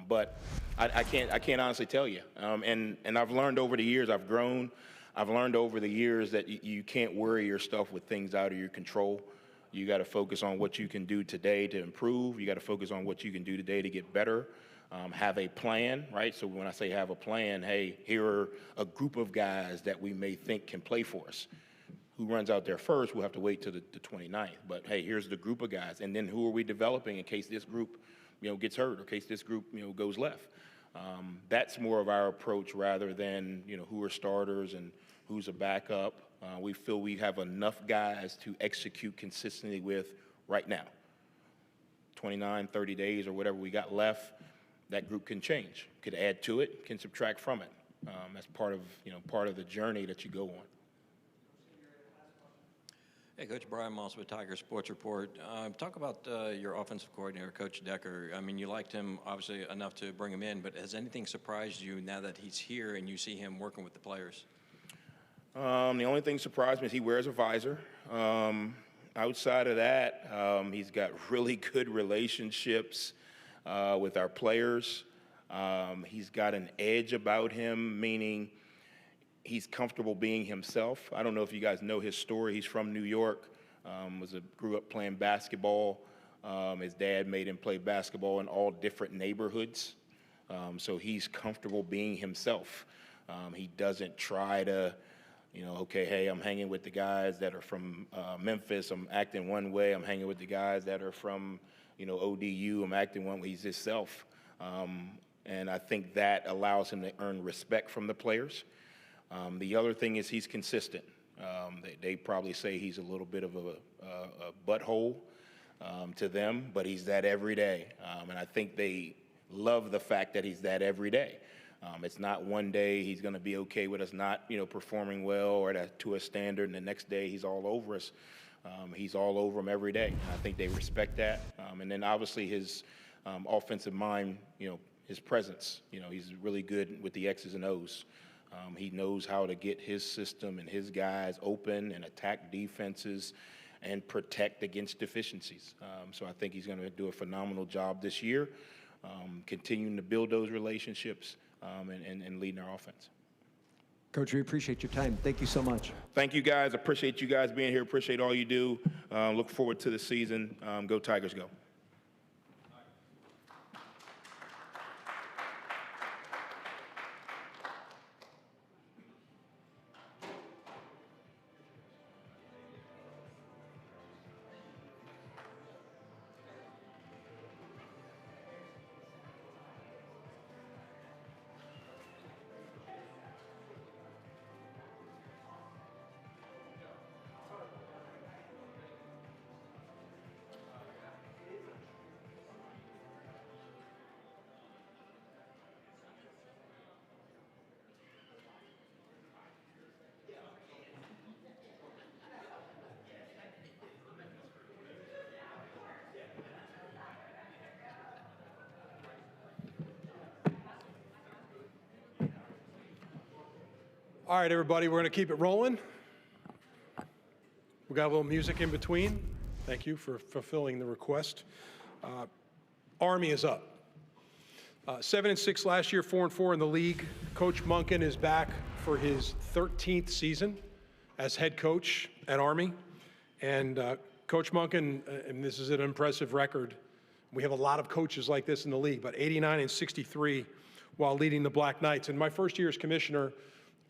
but I can't honestly tell you. And I've learned over the years, I've grown. I've learned over the years that you can't worry yourself with things out of your control. You got to focus on what you can do today to improve. You got to focus on what you can do today to get better. Have a plan, right? So when I say have a plan, hey, here are a group of guys that we may think can play for us. Who runs out there first, we'll have to wait till the 29th. But, hey, here's the group of guys. And then who are we developing in case this group, gets hurt or in case this group, goes left? That's more of our approach rather than, who are starters and who's a backup. We feel we have enough guys to execute consistently with right now. 29, 30 days or whatever we got left, that group can change. Could add to it, can subtract from it. That's part of the journey that you go on. Hey, Coach Brian Moss with Tiger Sports Report. Talk about your offensive coordinator, Coach Decker. You liked him obviously enough to bring him in, but has anything surprised you now that he's here and you see him working with the players? The only thing surprised me is he wears a visor. Outside of that, he's got really good relationships with our players. He's got an edge about him, meaning he's comfortable being himself. I don't know if you guys know his story. He's from New York, grew up playing basketball. His dad made him play basketball in all different neighborhoods. So he's comfortable being himself. He doesn't try to, okay, hey, I'm hanging with the guys that are from Memphis. I'm acting one way. I'm hanging with the guys that are from, ODU. I'm acting one way. He's himself. And I think that allows him to earn respect from the players. The other thing is he's consistent. They probably say he's a little bit of a butthole to them, but he's that every day. And I think they love the fact that he's that every day. It's not one day he's going to be okay with us not, performing well or to a standard, and the next day he's all over us. He's all over them every day. And I think they respect that. And then obviously his offensive mind, his presence. He's really good with the X's and O's. He knows how to get his system and his guys open and attack defenses and protect against deficiencies. So I think he's going to do a phenomenal job this year, continuing to build those relationships and leading our offense. Coach, we appreciate your time. Thank you so much. Thank you, guys. Appreciate you guys being here. Appreciate all you do. Look forward to the season. Go Tigers, go. All right, everybody, we're going to keep it rolling. We got a little music in between. Thank you for fulfilling the request. Army is up. 7-6 last year, 4-4 in the league. Coach Monken is back for his 13th season as head coach at Army. And Coach Monken, and this is an impressive record. We have a lot of coaches like this in the league, but 89-63 while leading the Black Knights. In my first year as commissioner,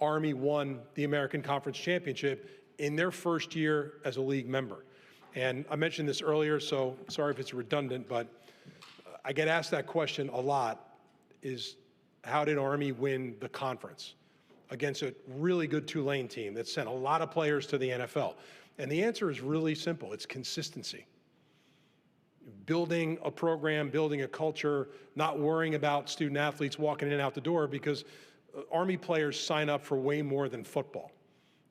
Army won the American Conference Championship in their first year as a league member. And I mentioned this earlier, so sorry if it's redundant, but I get asked that question a lot, is how did Army win the conference against a really good Tulane team that sent a lot of players to the NFL? And the answer is really simple. It's consistency. Building a program, building a culture, not worrying about student athletes walking in and out the door, because Army players sign up for way more than football.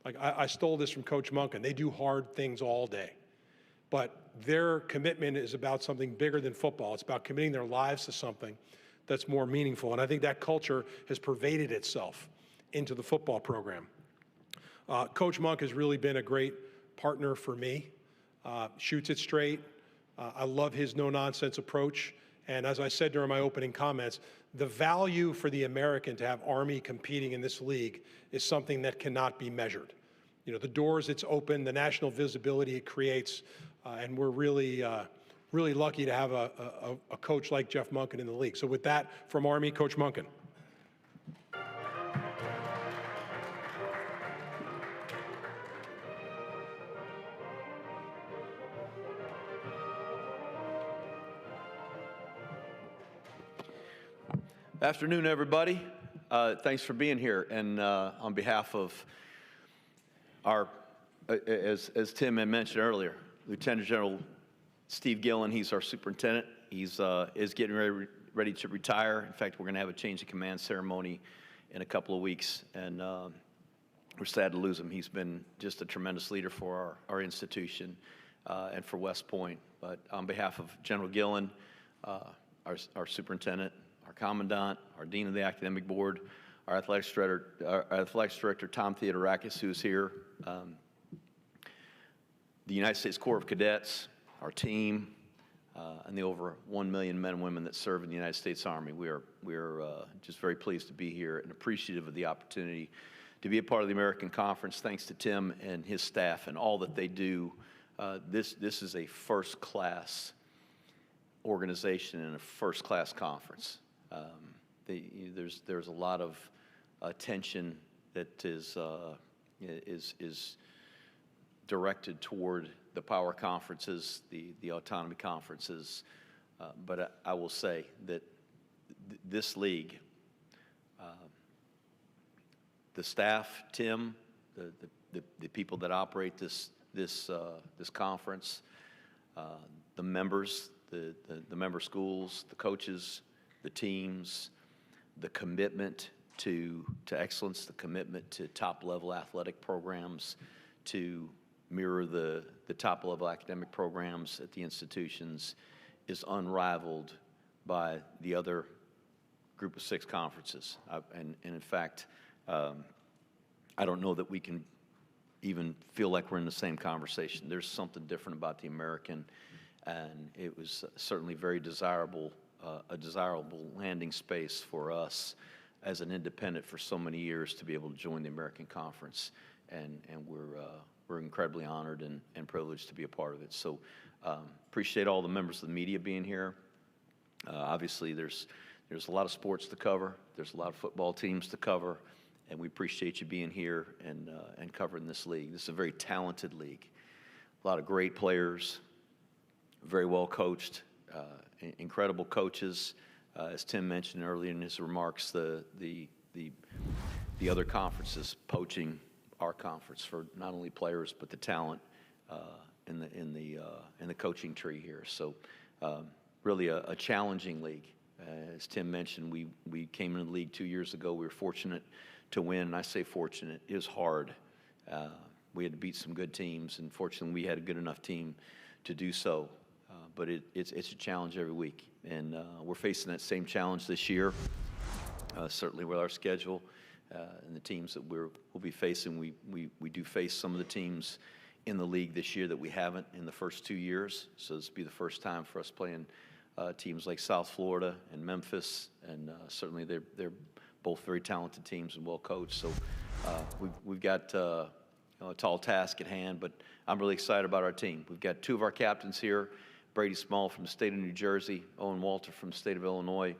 Like I stole this from Coach Monken. They do hard things all day. But their commitment is about something bigger than football. It's about committing their lives to something that's more meaningful. And I think that culture has pervaded itself into the football program. Coach Monk has really been a great partner for me. Shoots it straight. I love his no-nonsense approach. And as I said during my opening comments, the value for the American to have Army competing in this league is something that cannot be measured. You know, the doors it's opened, the national visibility it creates, and we're really lucky to have a coach like Jeff Monken in the league. So with that, from Army, Coach Monken. Afternoon, everybody. Thanks for being here. And on behalf of our, as Tim had mentioned earlier, Lieutenant General Steve Gillen, he's our superintendent. He's is getting ready to retire. In fact, we're going to have a change of command ceremony in a couple of weeks, and we're sad to lose him. He's been just a tremendous leader for our institution and for West Point. But on behalf of General Gillen, our superintendent, our commandant, our dean of the academic board, our athletics director Tom Theodorakis, who's here, the United States Corps of Cadets, our team, and the over 1 million men and women that serve in the United States Army. We're just very pleased to be here and appreciative of the opportunity to be a part of the American Conference. Thanks to Tim and his staff and all that they do. This is a first-class organization and a first-class conference. There's a lot of attention that is directed toward the power conferences, the autonomy conferences, but I will say that this league, the staff, Tim, the people that operate this conference, the members, the member schools, the coaches, the teams, the commitment to excellence, the commitment to top-level athletic programs, to mirror the top-level academic programs at the institutions is unrivaled by the other group of 6 conferences. And in fact, I don't know that we can even feel like we're in the same conversation. There's something different about the American, and it was certainly very desirable, a desirable landing space for us as an independent for so many years to be able to join the American Conference, and we're incredibly honored and privileged to be a part of it. So appreciate all the members of the media being here. Obviously, there's a lot of sports to cover. There's a lot of football teams to cover, and we appreciate you being here and covering this league. This is a very talented league. A lot of great players, very well coached, incredible coaches. As Tim mentioned earlier in his remarks, the other conferences poaching our conference for not only players but the talent in the coaching tree here. So really a challenging league. As Tim mentioned, we came into the league 2 years ago. We were fortunate to win, and I say fortunate. It was hard. We had to beat some good teams, and fortunately we had a good enough team to do so. But it's a challenge every week, and we're facing that same challenge this year, certainly with our schedule. and the teams that we'll be facing. We do face some of the teams in the league this year that we haven't in the first 2 years. So this will be the first time for us playing teams like South Florida and Memphis, and certainly they're both very talented teams and well coached. So we've got a tall task at hand, but I'm really excited about our team. We've got 2 of our captains here, Brady Small from the state of New Jersey, Owen Walter from the state of Illinois,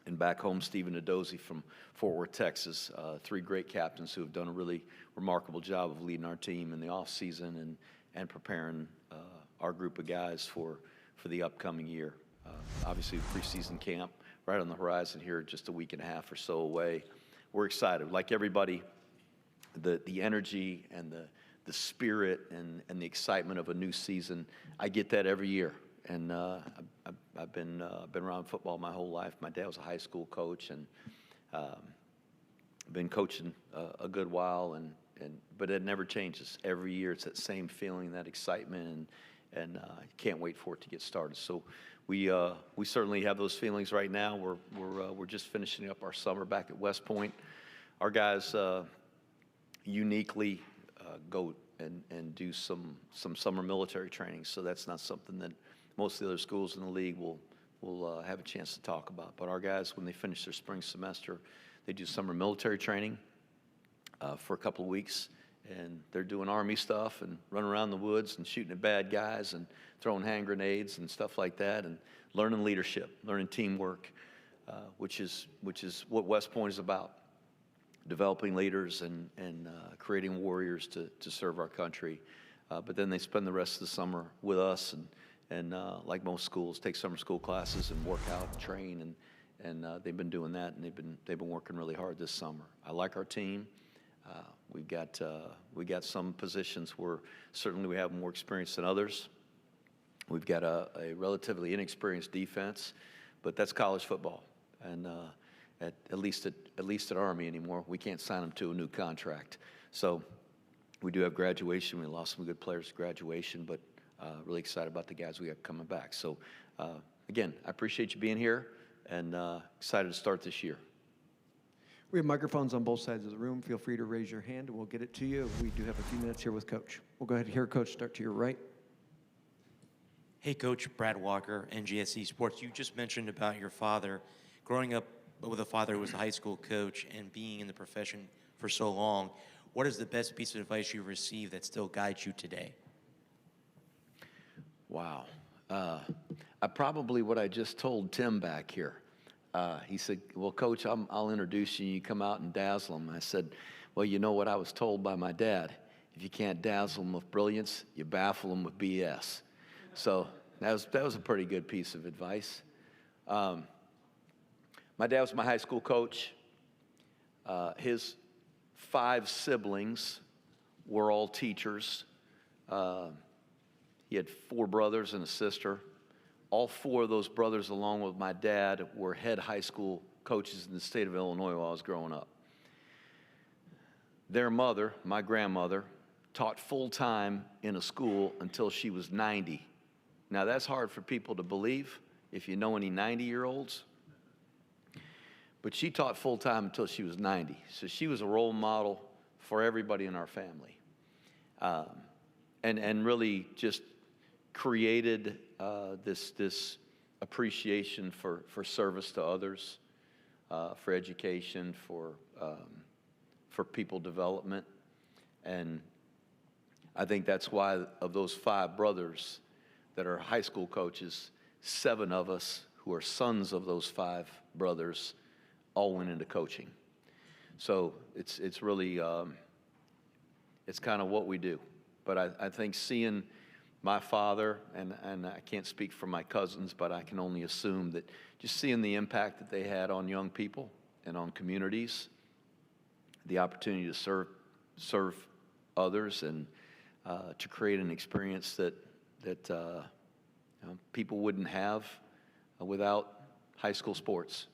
and back home, Stephen Nadozi from Fort Worth, Texas. 3 great captains who have done a really remarkable job of leading our team in the offseason and preparing our group of guys for the upcoming year. Obviously, preseason camp right on the horizon here, just a week and a half or so away. We're excited. Like everybody, the energy and the spirit and the excitement of a new season, I get that every year. And I've been around football my whole life. My dad was a high school coach, and been coaching a good while. But it never changes. Every year, it's that same feeling, that excitement, and I can't wait for it to get started. So we certainly have those feelings right now. We're just finishing up our summer back at West Point. Our guys uniquely go and do some summer military training. So that's not something that most of the other schools in the league will have a chance to talk about. But our guys, when they finish their spring semester, they do summer military training for a couple of weeks, and they're doing Army stuff and running around the woods and shooting at bad guys and throwing hand grenades and stuff like that, and learning leadership, learning teamwork, which is what West Point is about. Developing leaders and creating warriors to serve our country. But then they spend the rest of the summer with us and like most schools, take summer school classes and work out and train, and they've been doing that, and they've been working really hard this summer. I like our team. We got some positions where certainly we have more experience than others. We've got a relatively inexperienced defense, but that's college football, and at least at Army anymore, we can't sign them to a new contract. So we do have graduation. We lost some good players to graduation, but really excited about the guys we have coming back. So again, I appreciate you being here, and excited to start this year. We have microphones on both sides of the room. Feel free to raise your hand, and we'll get it to you. We do have a few minutes here with Coach. We'll go ahead and hear Coach start to your right. Hey, Coach, Brad Walker, NGSE Sports. You just mentioned about your father. Growing up with a father who was a high school coach and being in the profession for so long, what is the best piece of advice you received that still guides you today? Wow. Probably what I just told Tim back here. He said, well, Coach, I'll introduce you. You come out and dazzle them. I said, well, you know what I was told by my dad? If you can't dazzle them with brilliance, you baffle them with BS. So that was a pretty good piece of advice. My dad was my high school coach. His 5 siblings were all teachers. He had 4 brothers and a sister. All 4 of those brothers, along with my dad, were head high school coaches in the state of Illinois while I was growing up. Their mother, my grandmother, taught full-time in a school until she was 90. Now, that's hard for people to believe if you know any 90-year-olds. But she taught full-time until she was 90. So she was a role model for everybody in our family. And really just created this appreciation for service to others, for education, for people development. And I think that's why of those 5 brothers that are high school coaches, 7 of us who are sons of those 5 brothers all went into coaching. So it's really, it's kind of what we do. But I think seeing my father, and I can't speak for my cousins, but I can only assume that just seeing the impact that they had on young people and on communities, the opportunity to serve others and to create an experience that people wouldn't have without high school sports,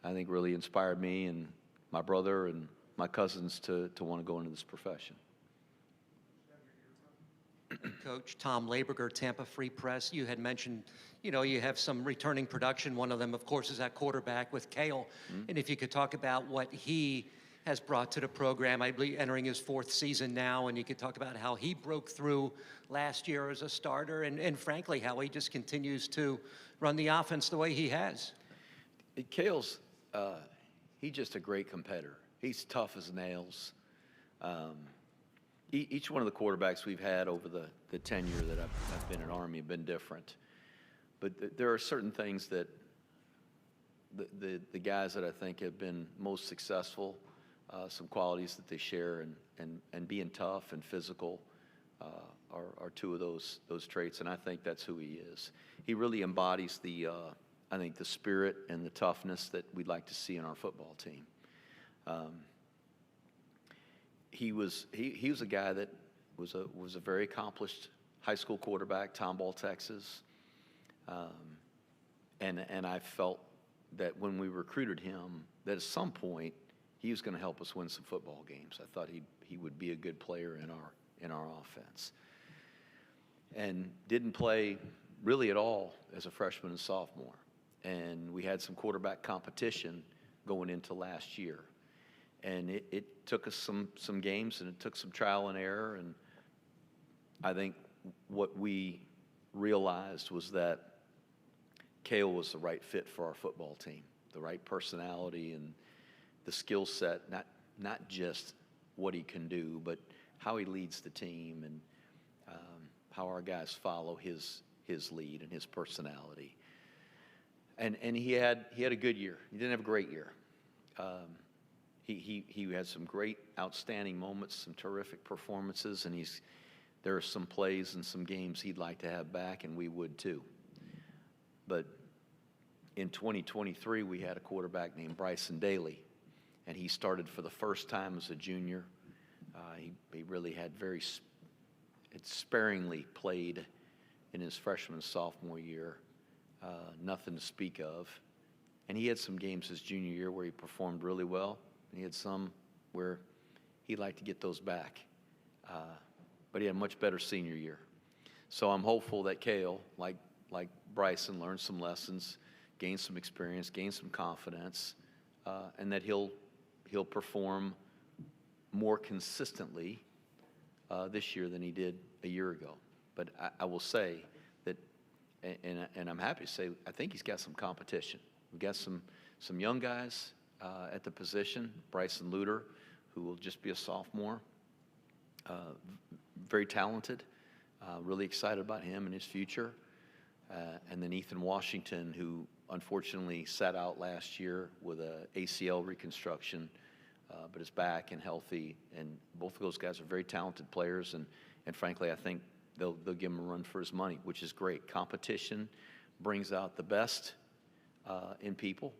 I think really inspired me and my brother and my cousins to want to go into this profession. Coach Tom Laberger, Tampa Free Press. You had mentioned, you have some returning production. One of them, of course, is at quarterback with Kale. And if you could talk about what he has brought to the program. I believe entering his 4th season now, and you could talk about how he broke through last year as a starter, and frankly, how he just continues to run the offense the way he has. Kale's, he's just a great competitor. He's tough as nails. Each one of the quarterbacks we've had over the tenure that I've been at Army have been different. But there are certain things that the guys that I think have been most successful, some qualities that they share, and being tough and physical are two of those traits, and I think that's who he is. He really embodies I think the spirit and the toughness that we'd like to see in our football team. He was a guy that was a very accomplished high school quarterback, Tomball, Texas, and I felt that when we recruited him, that at some point he was going to help us win some football games. I thought he would be a good player in our offense, and didn't play really at all as a freshman and sophomore. And we had some quarterback competition going into last year. And it took us some games, and it took some trial and error. And I think what we realized was that Kale was the right fit for our football team, the right personality and the skill set, not just what he can do, but how he leads the team and how our guys follow his lead and his personality. And he had a good year. He didn't have a great year. He had some great, outstanding moments, some terrific performances, and there are some plays and some games he'd like to have back, and we would too. But in 2023, we had a quarterback named Bryson Daly, and he started for the first time as a junior. He really had sparingly played in his freshman and sophomore year. Nothing to speak of. And he had some games his junior year where he performed really well, and he had some where he'd like to get those back. But he had a much better senior year. So I'm hopeful that Kale, like Bryson, learned some lessons, gained some experience, gained some confidence, and that he'll perform more consistently this year than he did a year ago. But I will say that, and I'm happy to say, I think he's got some competition. We've got some young guys at the position. Bryson Luter, who will just be a sophomore, very talented, really excited about him and his future. And then Ethan Washington, who unfortunately sat out last year with a ACL reconstruction, but is back and healthy. And both of those guys are very talented players, and frankly, I think they'll give him a run for his money, which is great. Competition brings out the best in people,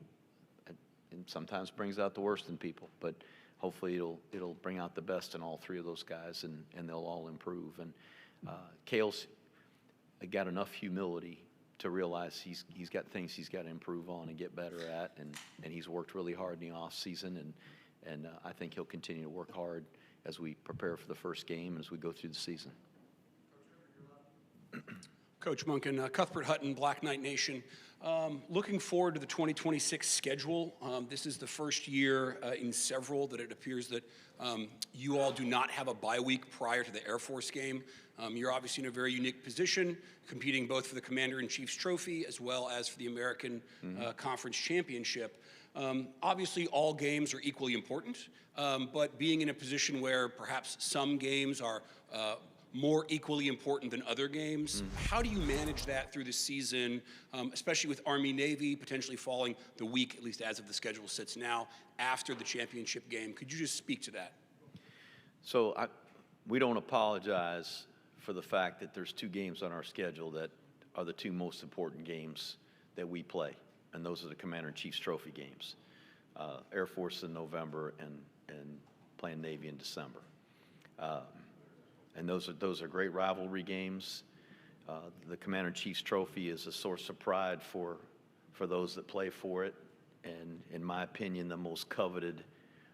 and sometimes brings out the worst in people. But hopefully, it'll bring out the best in all three of those guys, and they'll all improve. And Kale's got enough humility to realize he's got things he's got to improve on and get better at, and he's worked really hard in the off season, and I think he'll continue to work hard as we prepare for the first game and as we go through the season. Coach Munkin, Cuthbert Hutton, Black Knight Nation. Looking forward to the 2026 schedule. This is the first year in several that it appears that you all do not have a bye week prior to the Air Force game. You're obviously in a very unique position, competing both for the Commander-in-Chief's trophy as well as for the American Conference Championship. Obviously, all games are equally important, but being in a position where perhaps some games are more equally important than other games. How do you manage that through the season, especially with Army-Navy potentially falling the week, at least as of the schedule sits now, after the championship game? Could you just speak to that? So we don't apologize for the fact that there's two games on our schedule that are the two most important games that we play, and those are the Commander-in-Chief's Trophy games. Air Force in November and playing Navy in December. And those are great rivalry games. The Commander-in-Chief's Trophy is a source of pride for those that play for it, and in my opinion, the most coveted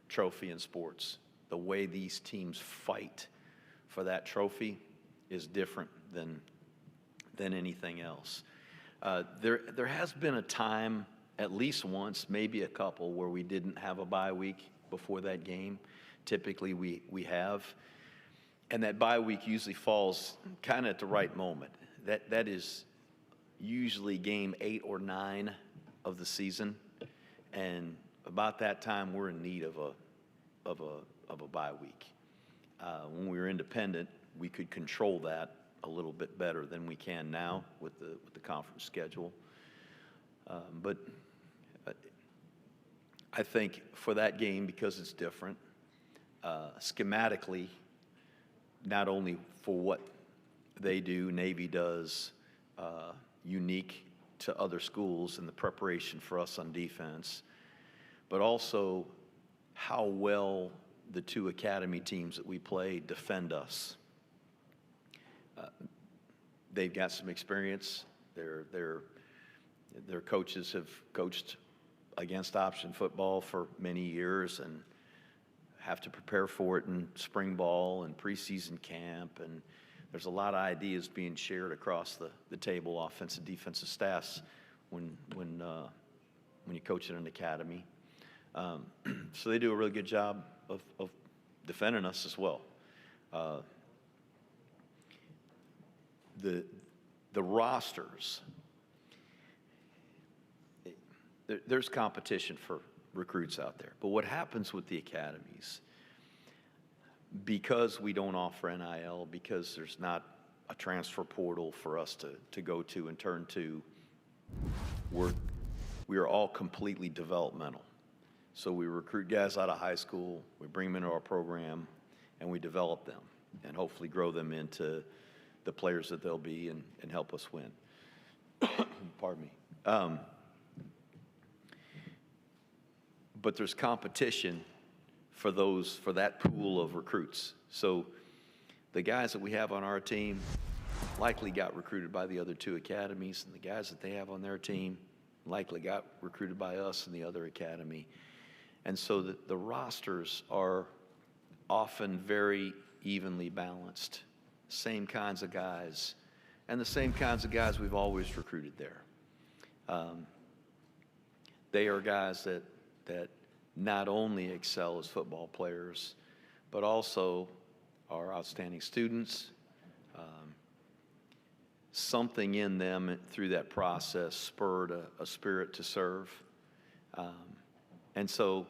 trophy in sports. The way these teams fight for that trophy is different than anything else. There has been a time, at least once, maybe a couple, where we didn't have a bye week before that game. Typically, we have. And that bye week usually falls kind of at the right moment. That is usually game 8 or 9 of the season. And about that time, we're in need of a bye week. When we were independent, we could control that a little bit better than we can now with the conference schedule. But I think for that game, because it's different, schematically, not only for what they do, Navy does, unique to other schools in the preparation for us on defense, but also how well the 2 academy teams that we play defend us. They've got some experience. Their coaches have coached against option football for many years and have to prepare for it in spring ball and preseason camp. And there's a lot of ideas being shared across the table, offensive, defensive staffs, when you coach at an academy. So they do a really good job of defending us as well. The rosters, there's competition for recruits out there. But what happens with the academies, because we don't offer NIL, because there's not a transfer portal for us to go to and turn to, we are all completely developmental. So we recruit guys out of high school, we bring them into our program, and we develop them and hopefully grow them into the players that they'll be and help us win. Pardon me. But there's competition for that pool of recruits. So the guys that we have on our team likely got recruited by the other 2 academies, and the guys that they have on their team likely got recruited by us and the other academy. And so the rosters are often very evenly balanced, same kinds of guys, and the same kinds of guys we've always recruited there. They are guys that not only excel as football players, but also are outstanding students. Something in them through that process spurred a spirit to serve. And so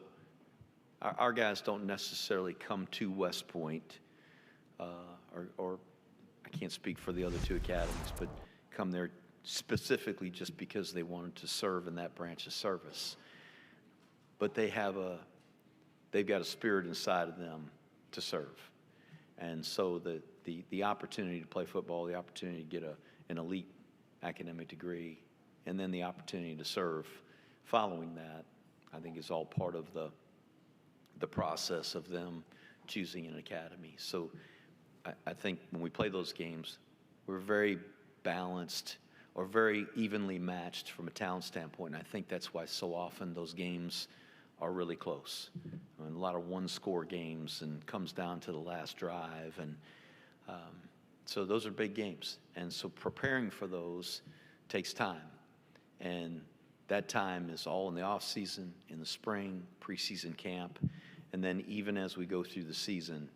our guys don't necessarily come to West Point, or I can't speak for the other 2 academies, but come there specifically just because they wanted to serve in that branch of service. But they've got a spirit inside of them to serve. And so the opportunity to play football, the opportunity to get an elite academic degree, and then the opportunity to serve following that, I think is all part of the process of them choosing an academy. So I think when we play those games, we're very balanced or very evenly matched from a talent standpoint. And I think that's why so often those games are really close. I mean, a lot of one-score games and comes down to the last drive. And so those are big games. And so preparing for those takes time. And that time is all in the off season, in the spring, preseason camp. And then even as we go through the season,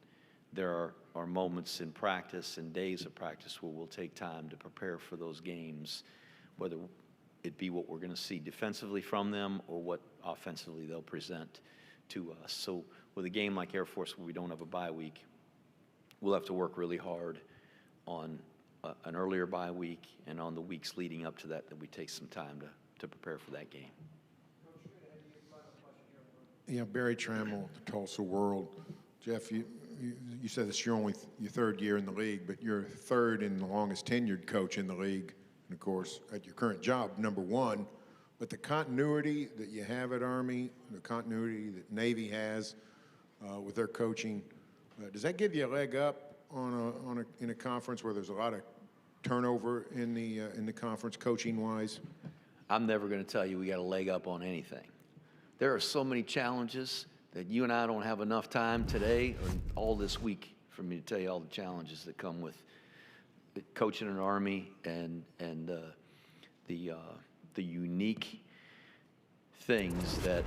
there are moments in practice and days of practice where we'll take time to prepare for those games, whether it be what we're going to see defensively from them or what offensively they'll present to us. So with a game like Air Force where we don't have a bye week, we'll have to work really hard on an earlier bye week and on the weeks leading up to that we take some time to prepare for that game. Yeah, Barry Trammell, the Tulsa World. Jeff, you said this is your 3rd year in the league, but you're 3rd and the longest tenured coach in the league, and of course, at your current job, number 1. But the continuity that you have at Army, the continuity that Navy has with their coaching, does that give you a leg up in a conference where there's a lot of turnover in the conference, coaching-wise? I'm never going to tell you we got a leg up on anything. There are so many challenges that you and I don't have enough time today or all this week for me to tell you all the challenges that come with coaching an Army and the unique things that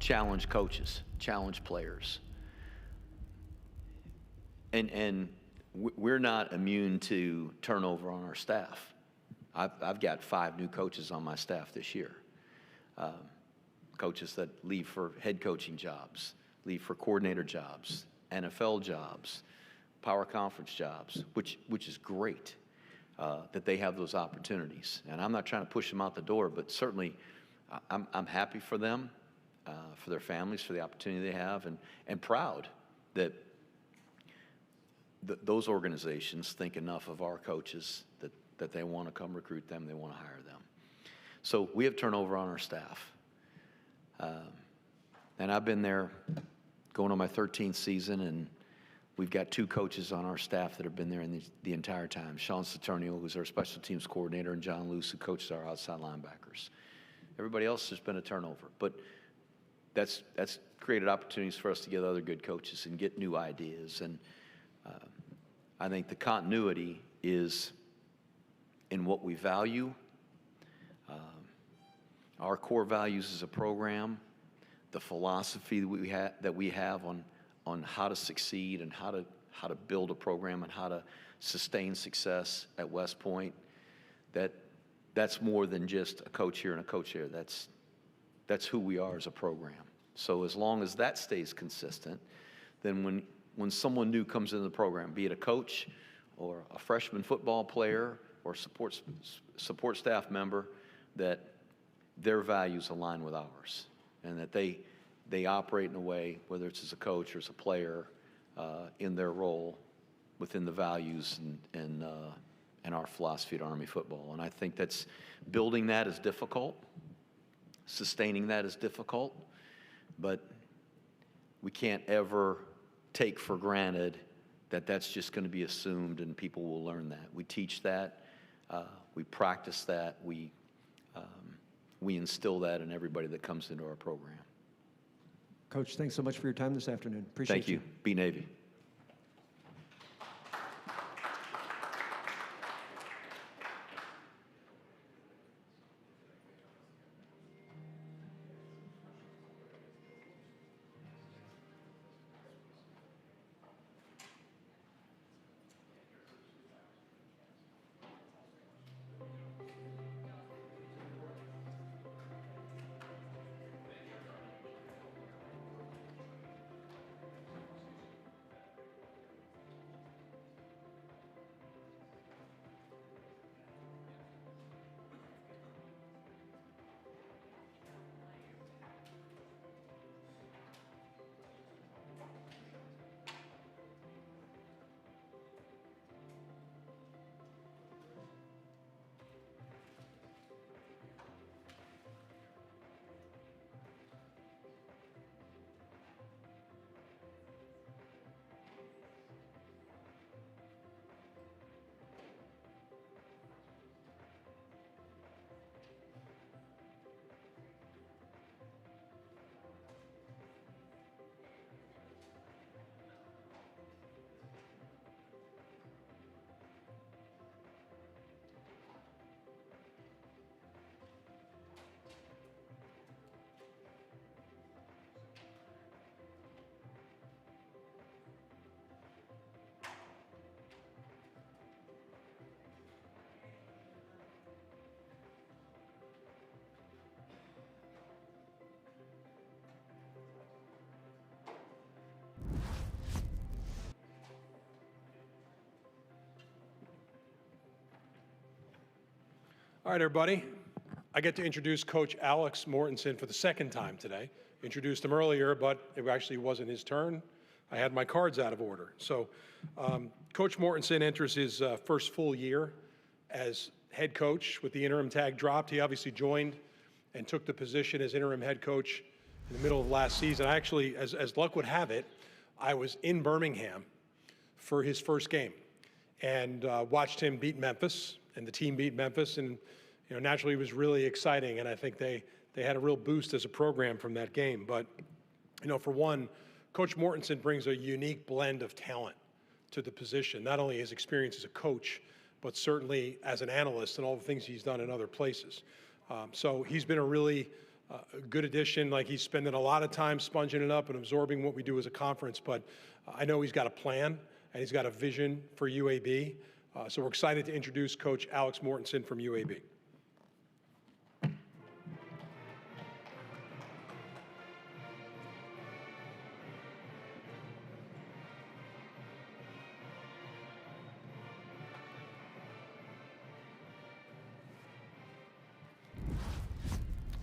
challenge coaches, challenge players. And we're not immune to turnover on our staff. I've got 5 new coaches on my staff this year. Coaches that leave for head coaching jobs, leave for coordinator jobs, NFL jobs, power conference jobs, which is great that they have those opportunities. And I'm not trying to push them out the door, but certainly I'm happy for them, for their families, for the opportunity they have, and proud that those organizations think enough of our coaches that they want to come recruit them, they want to hire them. So we have turnover on our staff. And I've been there going on my 13th season, and we've got 2 coaches on our staff that have been there the entire time. Sean Saturnio, who's our special teams coordinator, and John Luce, who coaches our outside linebackers. Everybody else has been a turnover, but that's created opportunities for us to get other good coaches and get new ideas. And I think the continuity is in what we value, our core values as a program, the philosophy that we have on how to succeed and how to build a program and how to sustain success at West Point. That's more than just a coach here and a coach here. That's who we are as a program. So as long as that stays consistent, then when someone new comes into the program, be it a coach or a freshman football player or support staff member, that their values align with ours, and that they operate in a way, whether it's as a coach or as a player, in their role within the values and our philosophy at Army football. And I think that's building that is difficult, sustaining that is difficult, but we can't ever take for granted that that's just going to be assumed and people will learn that. We teach that, we practice that, we instill that in everybody that comes into our program. Coach, thanks so much for your time this afternoon. Appreciate Thank you. Be Navy. All right, everybody. I get to introduce Coach Alex Mortensen for the second time today. Introduced him earlier, but it actually wasn't his turn. I had my cards out of order. So Coach Mortensen enters his first full year as head coach with the interim tag dropped. He obviously joined and took the position as interim head coach in the middle of last season. I actually, as luck would have it, I was in Birmingham for his first game and watched him beat Memphis, and the team beat Memphis, and naturally it was really exciting, and I think they had a real boost as a program from that game. But for one, Coach Mortensen brings a unique blend of talent to the position, not only his experience as a coach, but certainly as an analyst and all the things he's done in other places. So he's been a really a good addition. Like, he's spending a lot of time sponging it up and absorbing what we do as a conference, but I know he's got a plan and he's got a vision for UAB. So we're excited to introduce Coach Alex Mortensen from UAB.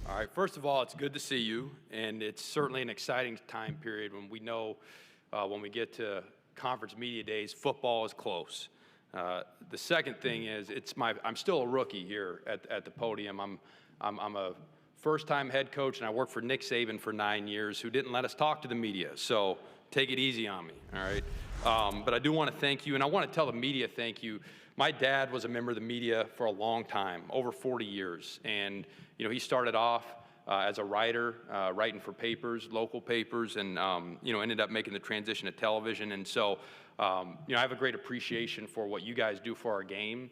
All right, first of all, it's good to see you, and it's certainly an exciting time period when we know when we get to conference media days, football is close. The second thing is I'm still a rookie here at the podium. I'm a first-time head coach, and I worked for Nick Saban for 9 years, who didn't let us talk to the media, so take it easy on me, all right? But I do want to thank you, and I want to tell the media thank you. My dad was a member of the media for a long time, over 40 years, and he started off as a writer, writing for papers, local papers, and ended up making the transition to television. And so, I have a great appreciation for what you guys do for our game.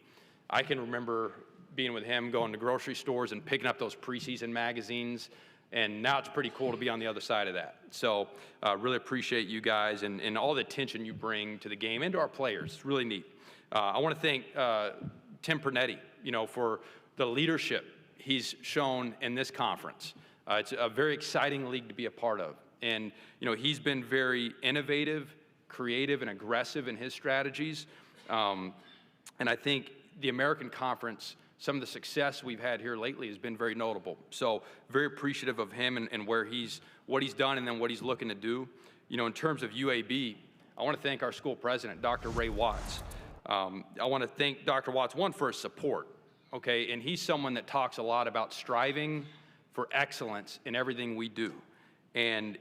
I can remember being with him, going to grocery stores and picking up those preseason magazines, and now it's pretty cool to be on the other side of that. So, really appreciate you guys and all the attention you bring to the game and to our players. It's really neat. I want to thank Tim Pernetti, for the leadership he's shown in this conference. It's a very exciting league to be a part of. And, he's been very innovative, creative, and aggressive in his strategies. And I think the American Conference, some of the success we've had here lately has been very notable. So very appreciative of him and what he's done and then what he's looking to do. In terms of UAB, I want to thank our school president, Dr. Ray Watts. I want to thank Dr. Watts, one, for his support, okay? And he's someone that talks a lot about striving for excellence in everything we do. And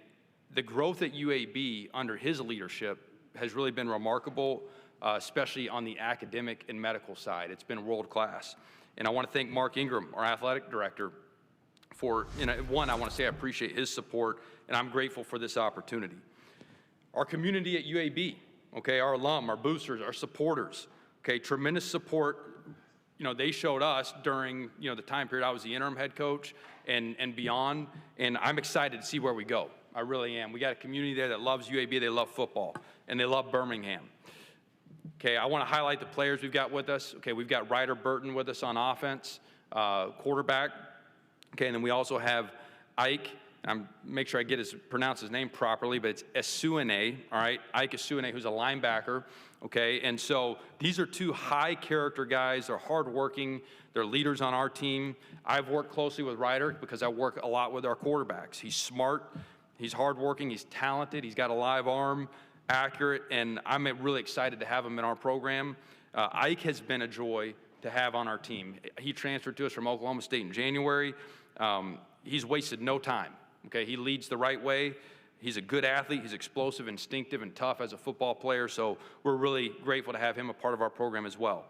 the growth at UAB under his leadership has really been remarkable, especially on the academic and medical side. It's been world class. And I want to thank Mark Ingram, our athletic director, for, one, I want to say I appreciate his support, and I'm grateful for this opportunity. Our community at UAB, okay, our alum, our boosters, our supporters, okay, tremendous support. They showed us during, the time period I was the interim head coach and beyond, and I'm excited to see where we go. I really am. We got a community there that loves UAB, they love football, and they love Birmingham. Okay, I want to highlight the players we've got with us. Okay, we've got Ryder Burton with us on offense, quarterback. Okay, and then we also have Ike. Make sure I pronounce his name properly, but it's Esuene, all right? Ike Esuene, who's a linebacker, okay? And so these are two high-character guys. They're hardworking. They're leaders on our team. I've worked closely with Ryder because I work a lot with our quarterbacks. He's smart. He's hardworking. He's talented. He's got a live arm, accurate, and I'm really excited to have him in our program. Ike has been a joy to have on our team. He transferred to us from Oklahoma State in January. He's wasted no time. Okay, he leads the right way. He's a good athlete. He's explosive, instinctive, and tough as a football player. So we're really grateful to have him a part of our program as well.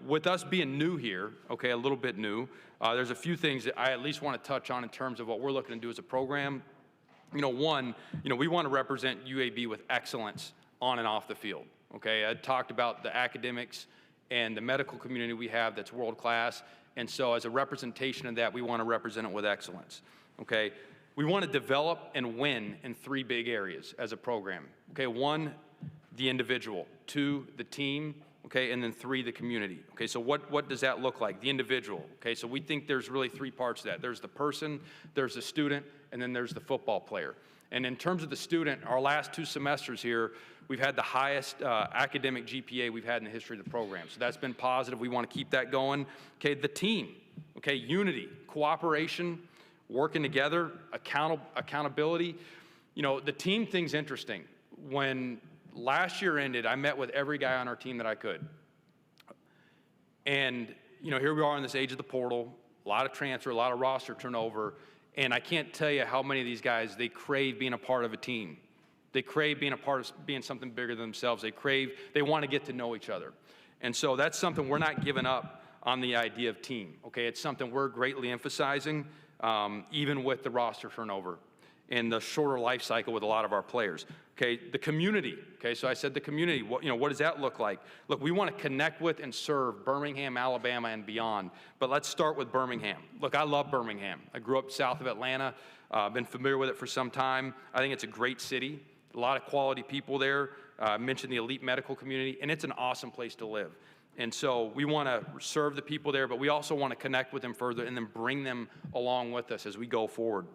With us being new here, okay, a little bit new, there's a few things that I at least want to touch on in terms of what we're looking to do as a program. One, we want to represent UAB with excellence on and off the field. Okay, I talked about the academics and the medical community we have that's world class. And so as a representation of that, we want to represent it with excellence. Okay, we want to develop and win in 3 big areas as a program. Okay, 1, the individual, 2, the team, okay, and then 3, the community. Okay, so what does that look like? The individual. Okay, so we think there's really 3 parts to that. There's the person, there's the student, and then there's the football player. And in terms of the student, our last 2 semesters here, we've had the highest academic GPA we've had in the history of the program. So that's been positive. We want to keep that going. Okay, the team. Okay, unity, cooperation, working together, accountability. The team thing's interesting. When last year ended, I met with every guy on our team that I could. And, here we are in this age of the portal, a lot of transfer, a lot of roster turnover, and I can't tell you how many of these guys, they crave being a part of a team. They crave being a part of being something bigger than themselves. They want to get to know each other. And so that's something we're not giving up on, the idea of team, okay? It's something we're greatly emphasizing, even with the roster turnover. and the shorter life cycle with a lot of our players. Okay, the community. Okay, so I said the community. What does that look like? Look, we want to connect with and serve Birmingham, Alabama, and beyond. But let's start with Birmingham. Look, I love Birmingham. I grew up south of Atlanta. Been familiar with it for some time. I think it's a great city. A lot of quality people there. I mentioned the elite medical community, and it's an awesome place to live. And so we want to serve the people there, but we also want to connect with them further and then bring them along with us as we go forward.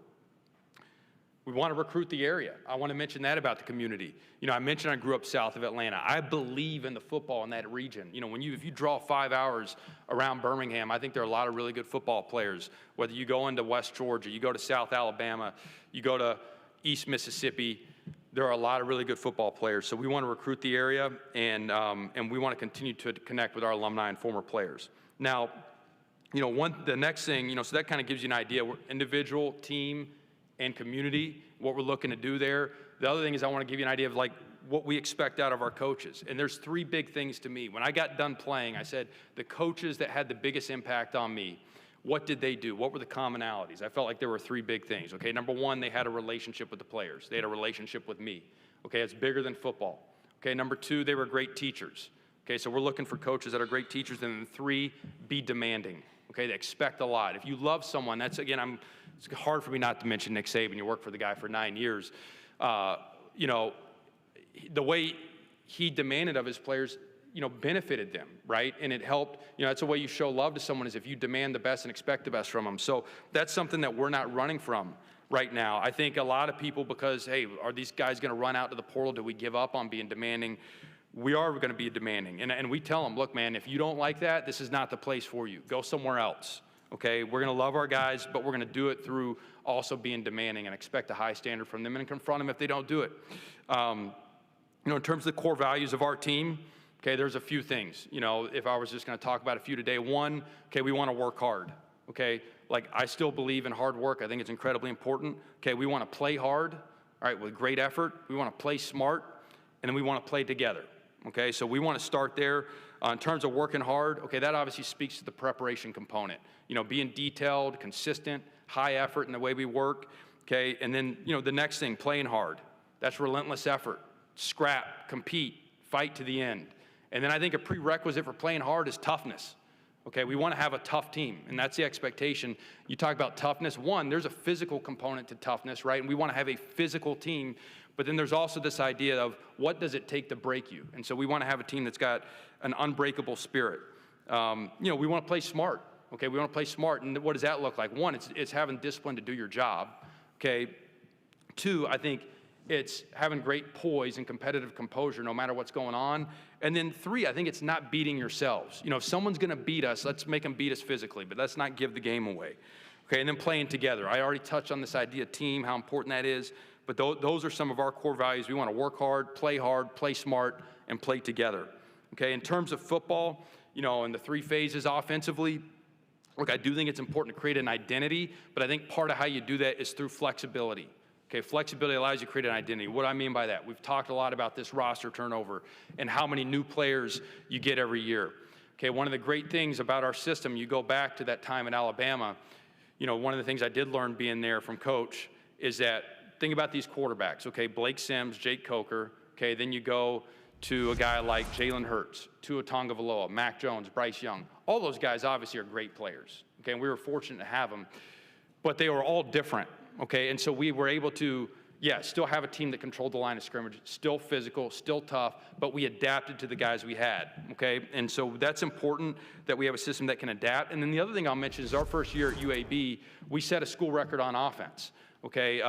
We want to recruit the area. I want to mention that about the community. I mentioned I grew up south of Atlanta. I believe in the football in that region. If you draw 5 hours around Birmingham, I think there are a lot of really good football players. Whether you go into West Georgia, you go to South Alabama, you go to East Mississippi, there are a lot of really good football players. So we want to recruit the area, and we want to continue to connect with our alumni and former players. Now, the next thing, so that kind of gives you an idea. We're individual, team, and community, what we're looking to do there. The other thing is I want to give you an idea of what we expect out of our coaches. And there's 3 big things to me. When I got done playing, I said, the coaches that had the biggest impact on me, what did they do? What were the commonalities? I felt like there were 3 big things. Okay, number 1, they had a relationship with the players. They had a relationship with me. Okay, it's bigger than football. Okay, number 2, they were great teachers. Okay, so we're looking for coaches that are great teachers. And then 3, be demanding. Okay, they expect a lot. If you love someone, it's hard for me not to mention Nick Saban. You worked for the guy for 9 years. The way he demanded of his players, benefited them, right? And it helped, that's the way you show love to someone, is if you demand the best and expect the best from them. So that's something that we're not running from right now. I think a lot of people, because, hey, are these guys going to run out to the portal? Do we give up on being demanding? We are going to be demanding. And we tell them, look, man, if you don't like that, this is not the place for you. Go somewhere else. Okay, we're going to love our guys, but we're going to do it through also being demanding and expect a high standard from them and confront them if they don't do it. In terms of the core values of our team, okay, there's a few things. If I was just going to talk about a few today, 1, okay, we want to work hard. Okay, I still believe in hard work. I think it's incredibly important. Okay, we want to play hard, all right, with great effort. We want to play smart, and then we want to play together. Okay, so we want to start there. In terms of working hard, okay, that obviously speaks to the preparation component. Being detailed, consistent, high effort in the way we work, okay? And then, the next thing, playing hard. That's relentless effort. Scrap, compete, fight to the end. And then I think a prerequisite for playing hard is toughness. Okay, we want to have a tough team, and that's the expectation. You talk about toughness. 1, there's a physical component to toughness, right? And we want to have a physical team, but then there's also this idea of what does it take to break you? And so we want to have a team that's got an unbreakable spirit. We want to play smart. Okay, we want to play smart, and what does that look like? 1, it's having discipline to do your job. Okay, 2, I think it's having great poise and competitive composure no matter what's going on. And then 3, I think it's not beating yourselves. If someone's going to beat us, let's make them beat us physically, but let's not give the game away. Okay, and then playing together. I already touched on this idea of team, how important that is, but those are some of our core values. We want to work hard, play smart, and play together. Okay, in terms of football, in the 3 phases offensively, look, I do think it's important to create an identity, but I think part of how you do that is through flexibility. Okay, flexibility allows you to create an identity. What do I mean by that? We've talked a lot about this roster turnover and how many new players you get every year. Okay, one of the great things about our system, you go back to that time in Alabama, one of the things I did learn being there from Coach is that, think about these quarterbacks, okay, Blake Sims, Jake Coker, okay, then you go to a guy like Jalen Hurts, Tua Tagovailoa, Mac Jones, Bryce Young. All those guys obviously are great players, okay, and we were fortunate to have them, but they were all different, okay, and so we were able to, still have a team that controlled the line of scrimmage, still physical, still tough, but we adapted to the guys we had, okay, and so that's important that we have a system that can adapt. And then the other thing I'll mention is our first year at UAB, we set a school record on offense. Okay,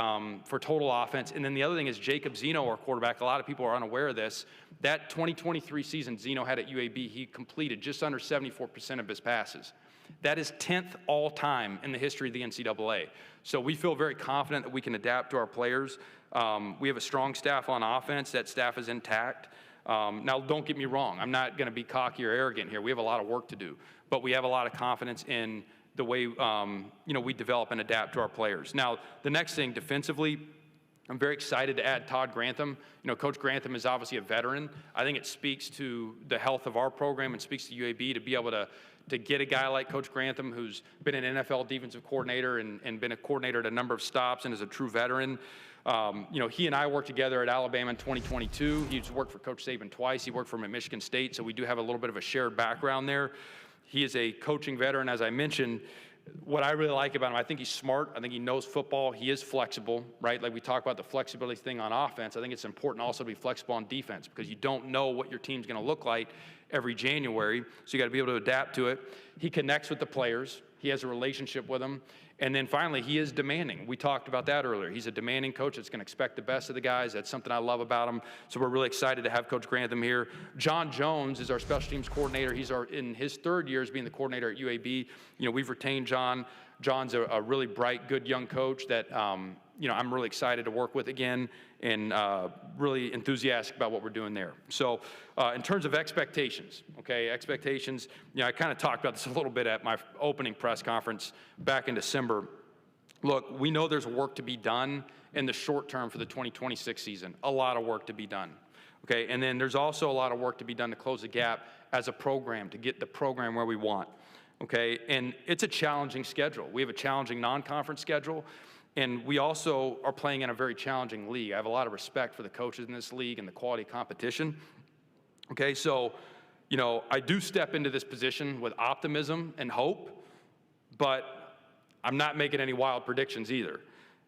for total offense. And then the other thing is Jacob Zeno, our quarterback. A lot of people are unaware of this. That 2023 season Zeno had at UAB, he completed just under 74% of his passes. That is 10th all time in the history of the NCAA. So we feel very confident that we can adapt to our players. We have a strong staff on offense. That staff is intact. Now, don't get me wrong. I'm not going to be cocky or arrogant here. We have a lot of work to do. But we have a lot of confidence in the way we develop and adapt to our players. Now, the next thing defensively, I'm very excited to add Todd Grantham. You know, Coach Grantham is obviously a veteran. I think it speaks to the health of our program and speaks to UAB to be able to get a guy like Coach Grantham, who's been an NFL defensive coordinator and been a coordinator at a number of stops and is a true veteran. You know, he and I worked together at Alabama in 2022. He's worked for Coach Saban twice. He worked for him at Michigan State, so we do have a little bit of a shared background there. He is a coaching veteran, as I mentioned. What I really like about him, I think he's smart. I think he knows football. He is flexible, right? Like we talk about the flexibility thing on offense. I think it's important also to be flexible on defense because you don't know what your team's going to look like every January, so you got to be able to adapt to it. He connects with the players. He has a relationship with them. And then finally, he is demanding. We talked about that earlier. He's a demanding coach that's going to expect the best of the guys. That's something I love about him. So we're really excited to have Coach Grantham here. John Jones is our special teams coordinator. He's in his third year as being the coordinator at UAB. You know, we've retained John. John's a really bright, good young coach that, you know, I'm really excited to work with again and really enthusiastic about what we're doing there. So in terms of expectations, okay, expectations, you know, I kind of talked about this a little bit at my opening press conference back in December. Look, we know there's work to be done in the short term for the 2026 season, a lot of work to be done. Okay, and then there's also a lot of work to be done to close the gap as a program, to get the program where we want. Okay, and it's a challenging schedule. We have a challenging non-conference schedule, and we also are playing in a very challenging league. I have a lot of respect for the coaches in this league and the quality of competition. Okay, so, you know, I do step into this position with optimism and hope, but I'm not making any wild predictions either.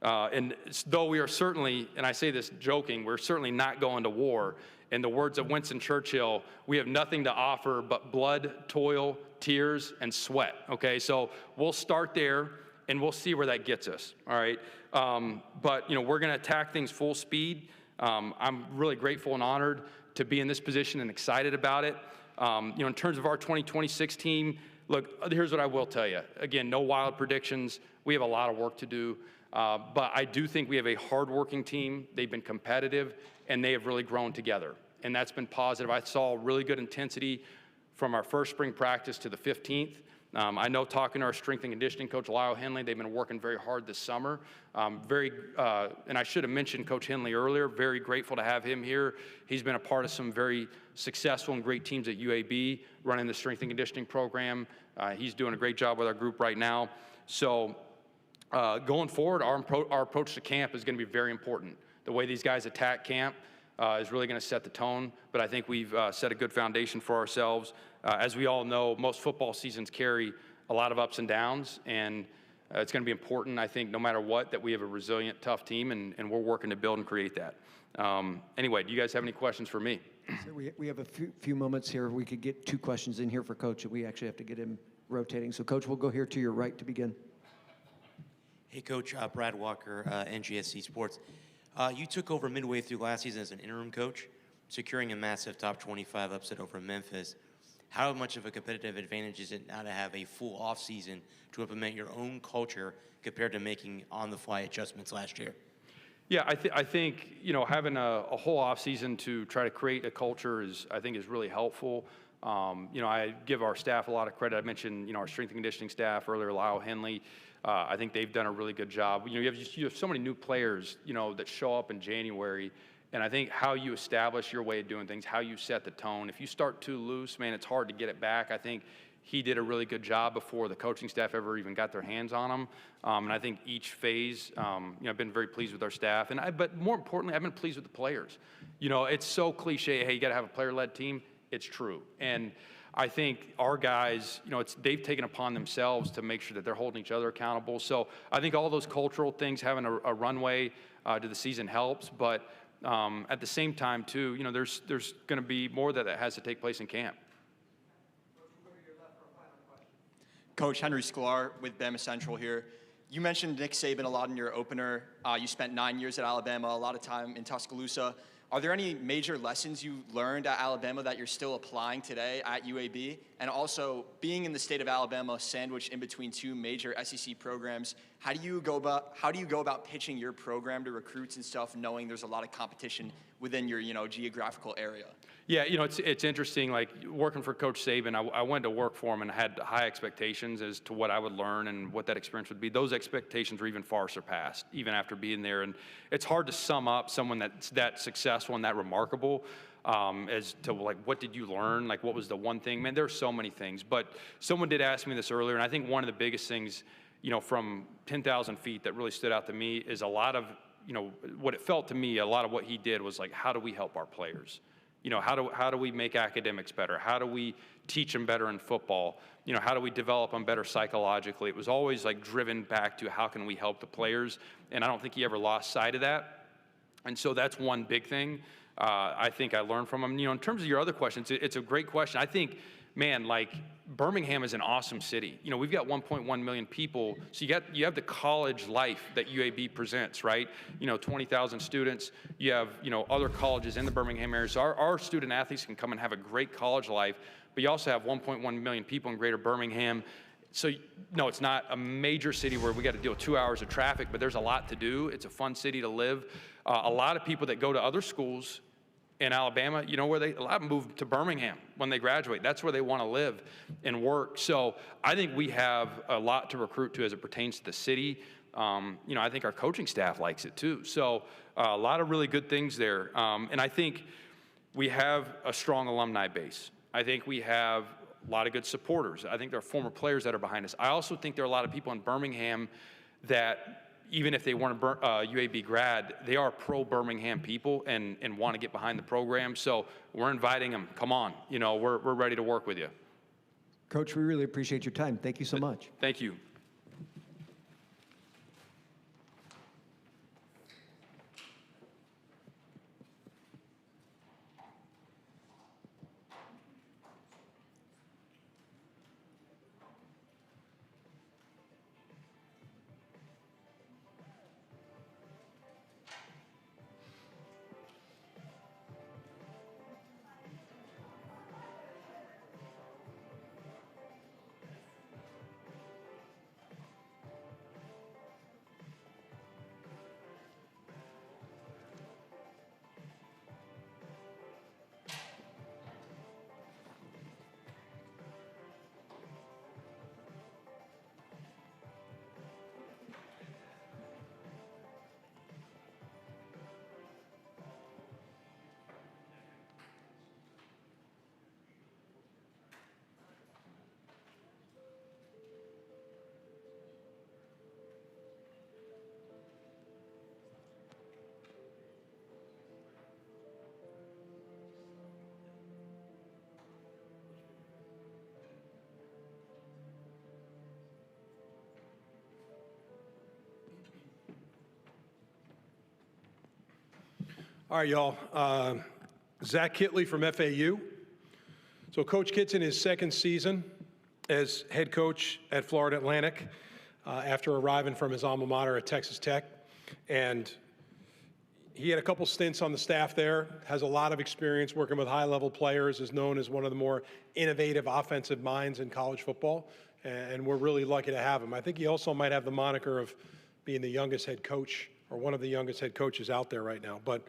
And though we are certainly, and I say this joking, we're certainly not going to war. In the words of Winston Churchill, we have nothing to offer but blood, toil, tears, and sweat. Okay, so we'll start there, and we'll see where that gets us. All right, but you know, we're going to attack things full speed. I'm really grateful and honored to be in this position and excited about it. You know, in terms of our 2026 team, look, here's what I will tell you. Again, no wild predictions. We have a lot of work to do. But I do think we have a hardworking team. They've been competitive, and they have really grown together. And that's been positive. I saw really good intensity from our first spring practice to the 15th. I know talking to our strength and conditioning coach, Lyle Henley, they've been working very hard this summer. And I should have mentioned Coach Henley earlier, very grateful to have him here. He's been a part of some very successful and great teams at UAB, running the strength and conditioning program. He's doing a great job with our group right now. So going forward, our approach to camp is going to be very important. The way these guys attack camp is really going to set the tone, but I think we've set a good foundation for ourselves. As we all know, most football seasons carry a lot of ups and downs, and it's going to be important, I think, no matter what, that we have a resilient, tough team, and we're working to build and create that. Anyway, do you guys have any questions for me? So we have a few moments here. We could get 2 questions in here for Coach. We actually have to get him rotating. So, Coach, we'll go here to your right to begin. Hey, Coach, Brad Walker, NGSC Sports. You took over midway through last season as an interim coach, securing a massive top 25 upset over Memphis. How much of a competitive advantage is it now to have a full offseason to implement your own culture compared to making on-the-fly adjustments last year? Yeah, I think you know, having a whole offseason to try to create a culture is really helpful. You know, I give our staff a lot of credit. I mentioned, you know, our strength and conditioning staff earlier, Lyle Henley. I think they've done a really good job. You know, you have so many new players, you know, that show up in January, and I think how you establish your way of doing things, how you set the tone. If you start too loose, man, it's hard to get it back. I think he did a really good job before the coaching staff ever even got their hands on him. And I think each phase, you know, I've been very pleased with our staff. But more importantly, I've been pleased with the players. You know, it's so cliche, hey, you got to have a player-led team. It's true. And I think our guys, you know, they've taken upon themselves to make sure that they're holding each other accountable. So I think all those cultural things, having a runway to the season helps. But at the same time, too, you know, there's going to be more that has to take place in camp. Coach Henry Sklar with Bama Central here. You mentioned Nick Saban a lot in your opener. You spent 9 years at Alabama, a lot of time in Tuscaloosa. Are there any major lessons you learned at Alabama that you're still applying today at UAB? And also, being in the state of Alabama, sandwiched in between 2 major SEC programs, how do you go about pitching your program to recruits and stuff, knowing there's a lot of competition within your, geographical area? Yeah, it's interesting, like working for Coach Saban, I went to work for him and had high expectations as to what I would learn and what that experience would be. Those expectations were even far surpassed, even after being there. And it's hard to sum up someone that's that successful and that remarkable as to like, what did you learn? Like, what was the one thing? Man, there are so many things. But someone did ask me this earlier, and I think one of the biggest things, from 10,000 feet that really stood out to me is a lot of, what it felt to me, a lot of what he did was like, how do we help our players? How do we make academics better? How do we teach them better in football? How do we develop them better psychologically? It was always like driven back to how can we help the players? And I don't think he ever lost sight of that. And so that's one big thing I think I learned from him. In terms of your other questions, it's a great question. I think, man, like Birmingham is an awesome city. We've got 1.1 million people. So you have the college life that UAB presents, right? 20,000 students. You have, other colleges in the Birmingham area. So our student athletes can come and have a great college life, but you also have 1.1 million people in greater Birmingham. So, no, it's not a major city where we got to deal with 2 hours of traffic, but there's a lot to do. It's a fun city to live. A lot of people that go to other schools in Alabama, a lot of them move to Birmingham when they graduate. That's where they want to live and work. So I think we have a lot to recruit to as it pertains to the city. I think our coaching staff likes it too. So a lot of really good things there. And I think we have a strong alumni base. I think we have a lot of good supporters. I think there are former players that are behind us. I also think there are a lot of people in Birmingham that, even if they weren't a UAB grad, they are pro-Birmingham people and want to get behind the program. So we're inviting them. Come on. We're ready to work with you. Coach, we really appreciate your time. Thank you so much. Thank you. All right, y'all. Zach Kitley from FAU. So Coach Kitt's in his second season as head coach at Florida Atlantic after arriving from his alma mater at Texas Tech. And he had a couple stints on the staff there, has a lot of experience working with high-level players, is known as one of the more innovative offensive minds in college football, and we're really lucky to have him. I think he also might have the moniker of being the youngest head coach or one of the youngest head coaches out there right now. But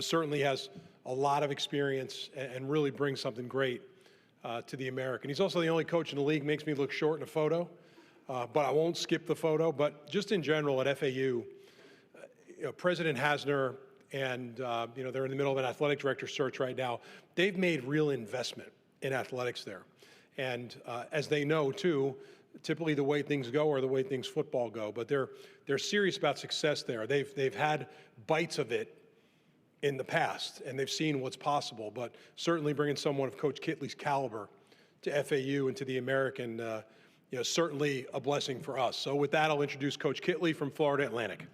certainly has a lot of experience and really brings something great to the American. He's also the only coach in the league, makes me look short in a photo, but I won't skip the photo. But just in general at FAU, President Hasner and, they're in the middle of an athletic director search right now. They've made real investment in athletics there. And as they know, too, typically the way things go are the way things football go. But they're serious about success there. They've had bites of it in the past, and they've seen what's possible. But certainly bringing someone of Coach Kitley's caliber to FAU and to the American, certainly a blessing for us. So with that, I'll introduce Coach Kitley from Florida Atlantic.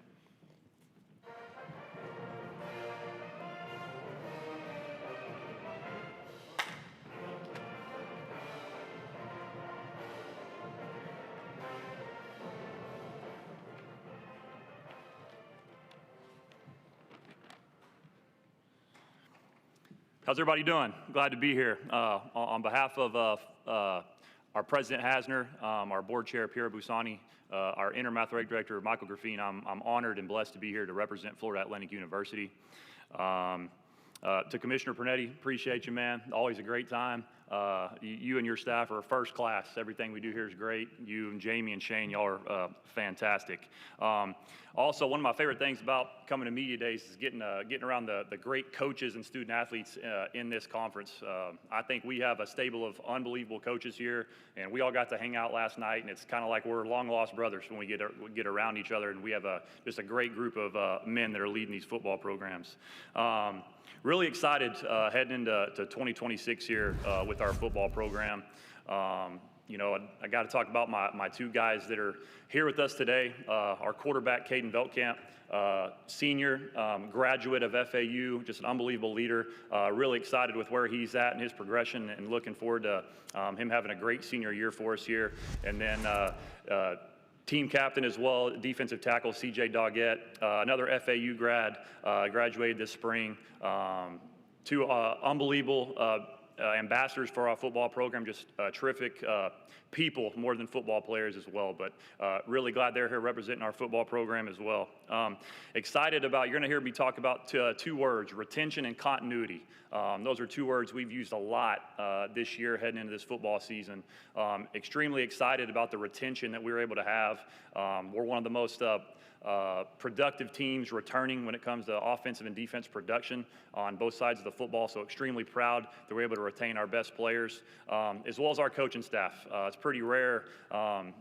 How's everybody doing? Glad to be here. On behalf of our President Hasner, our Board Chair Pierre Busani, our Interim Athletic Director Michael Graffine, I'm honored and blessed to be here to represent Florida Atlantic University. To Commissioner Pernetti, appreciate you, man. Always a great time. You and your staff are first class. Everything we do here is great. You and Jamie and Shane, y'all are fantastic. Also, one of my favorite things about coming to Media Days is getting around the great coaches and student athletes in this conference. I think we have a stable of unbelievable coaches here, and we all got to hang out last night, and it's kind of like we're long-lost brothers when we get around each other, and we have just a great group of men that are leading these football programs. Really excited heading into 2026 here with our football program. You know, I got to talk about my two guys that are here with us today. Our quarterback, Caden Veltkamp, senior, graduate of FAU, just an unbelievable leader. Really excited with where he's at in his progression and looking forward to him having a great senior year for us here. And then team captain as well, defensive tackle C.J. Doggett, another FAU grad, graduated this spring. Two unbelievable ambassadors for our football program, just terrific people more than football players as well, but really glad they're here representing our football program as well. Excited about, you're going to hear me talk about two words, retention and continuity. Those are two words we've used a lot this year heading into this football season. Extremely excited about the retention that we were able to have. We're one of the most productive teams returning when it comes to offensive and defense production on both sides of the football, so extremely proud that we're able to retain our best players, as well as our coaching staff. It's pretty rare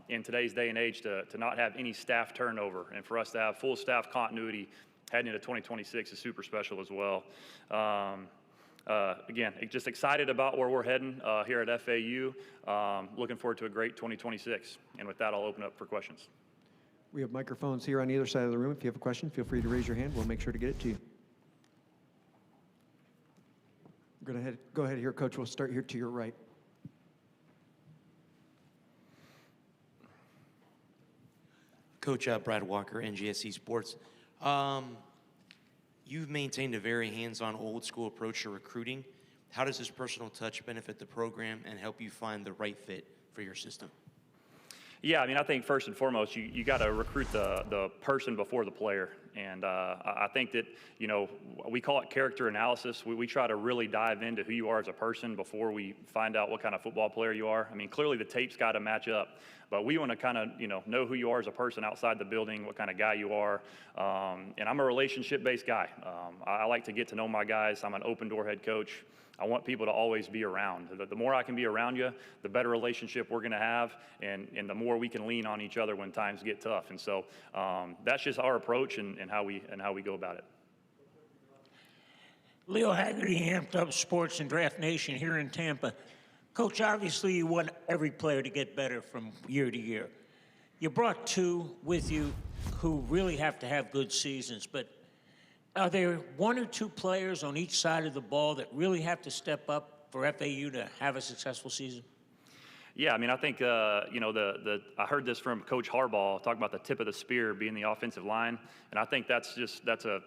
in today's day and age to not have any staff turnover, and for us to have full staff continuity heading into 2026 is super special as well. Again, just excited about where we're heading here at FAU. Looking forward to a great 2026. And with that, I'll open up for questions. We have microphones here on either side of the room. If you have a question, feel free to raise your hand. We'll make sure to get it to you. Go ahead here, Coach. We'll start here to your right. Coach Brad Walker, NGSC Sports. You've maintained a very hands-on, old-school approach to recruiting. How does this personal touch benefit the program and help you find the right fit for your system? Yeah, I mean, I think first and foremost, you got to recruit the person before the player. And I think that, you know, we call it character analysis. We try to really dive into who you are as a person before we find out what kind of football player you are. I mean, clearly the tape's got to match up, but we want to kind of, you know who you are as a person outside the building, what kind of guy you are. And I'm a relationship-based guy. I like to get to know my guys. I'm an open-door head coach. I want people to always be around. The more I can be around you, the better relationship we're going to have, and the more we can lean on each other when times get tough. And so that's just our approach and how we go about it. Leo Haggerty, Amped Up Sports and Draft Nation here in Tampa. Coach, obviously you want every player to get better from year to year. You brought two with you who really have to have good seasons, but are there one or two players on each side of the ball that really have to step up for FAU to have a successful season? Yeah, I mean, I think, I heard this from Coach Harbaugh talking about the tip of the spear being the offensive line, and I think that's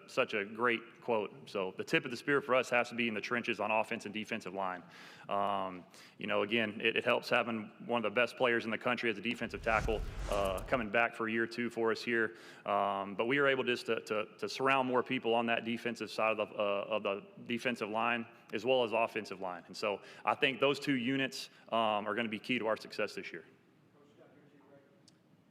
such a great quote. So the tip of the spear for us has to be in the trenches on offense and defensive line. Again, it helps having one of the best players in the country as a defensive tackle coming back for year two for us here. But we were able just to surround more people on that defensive side of the defensive line as well as offensive line. And so I think those two units are going to be key to our success this year.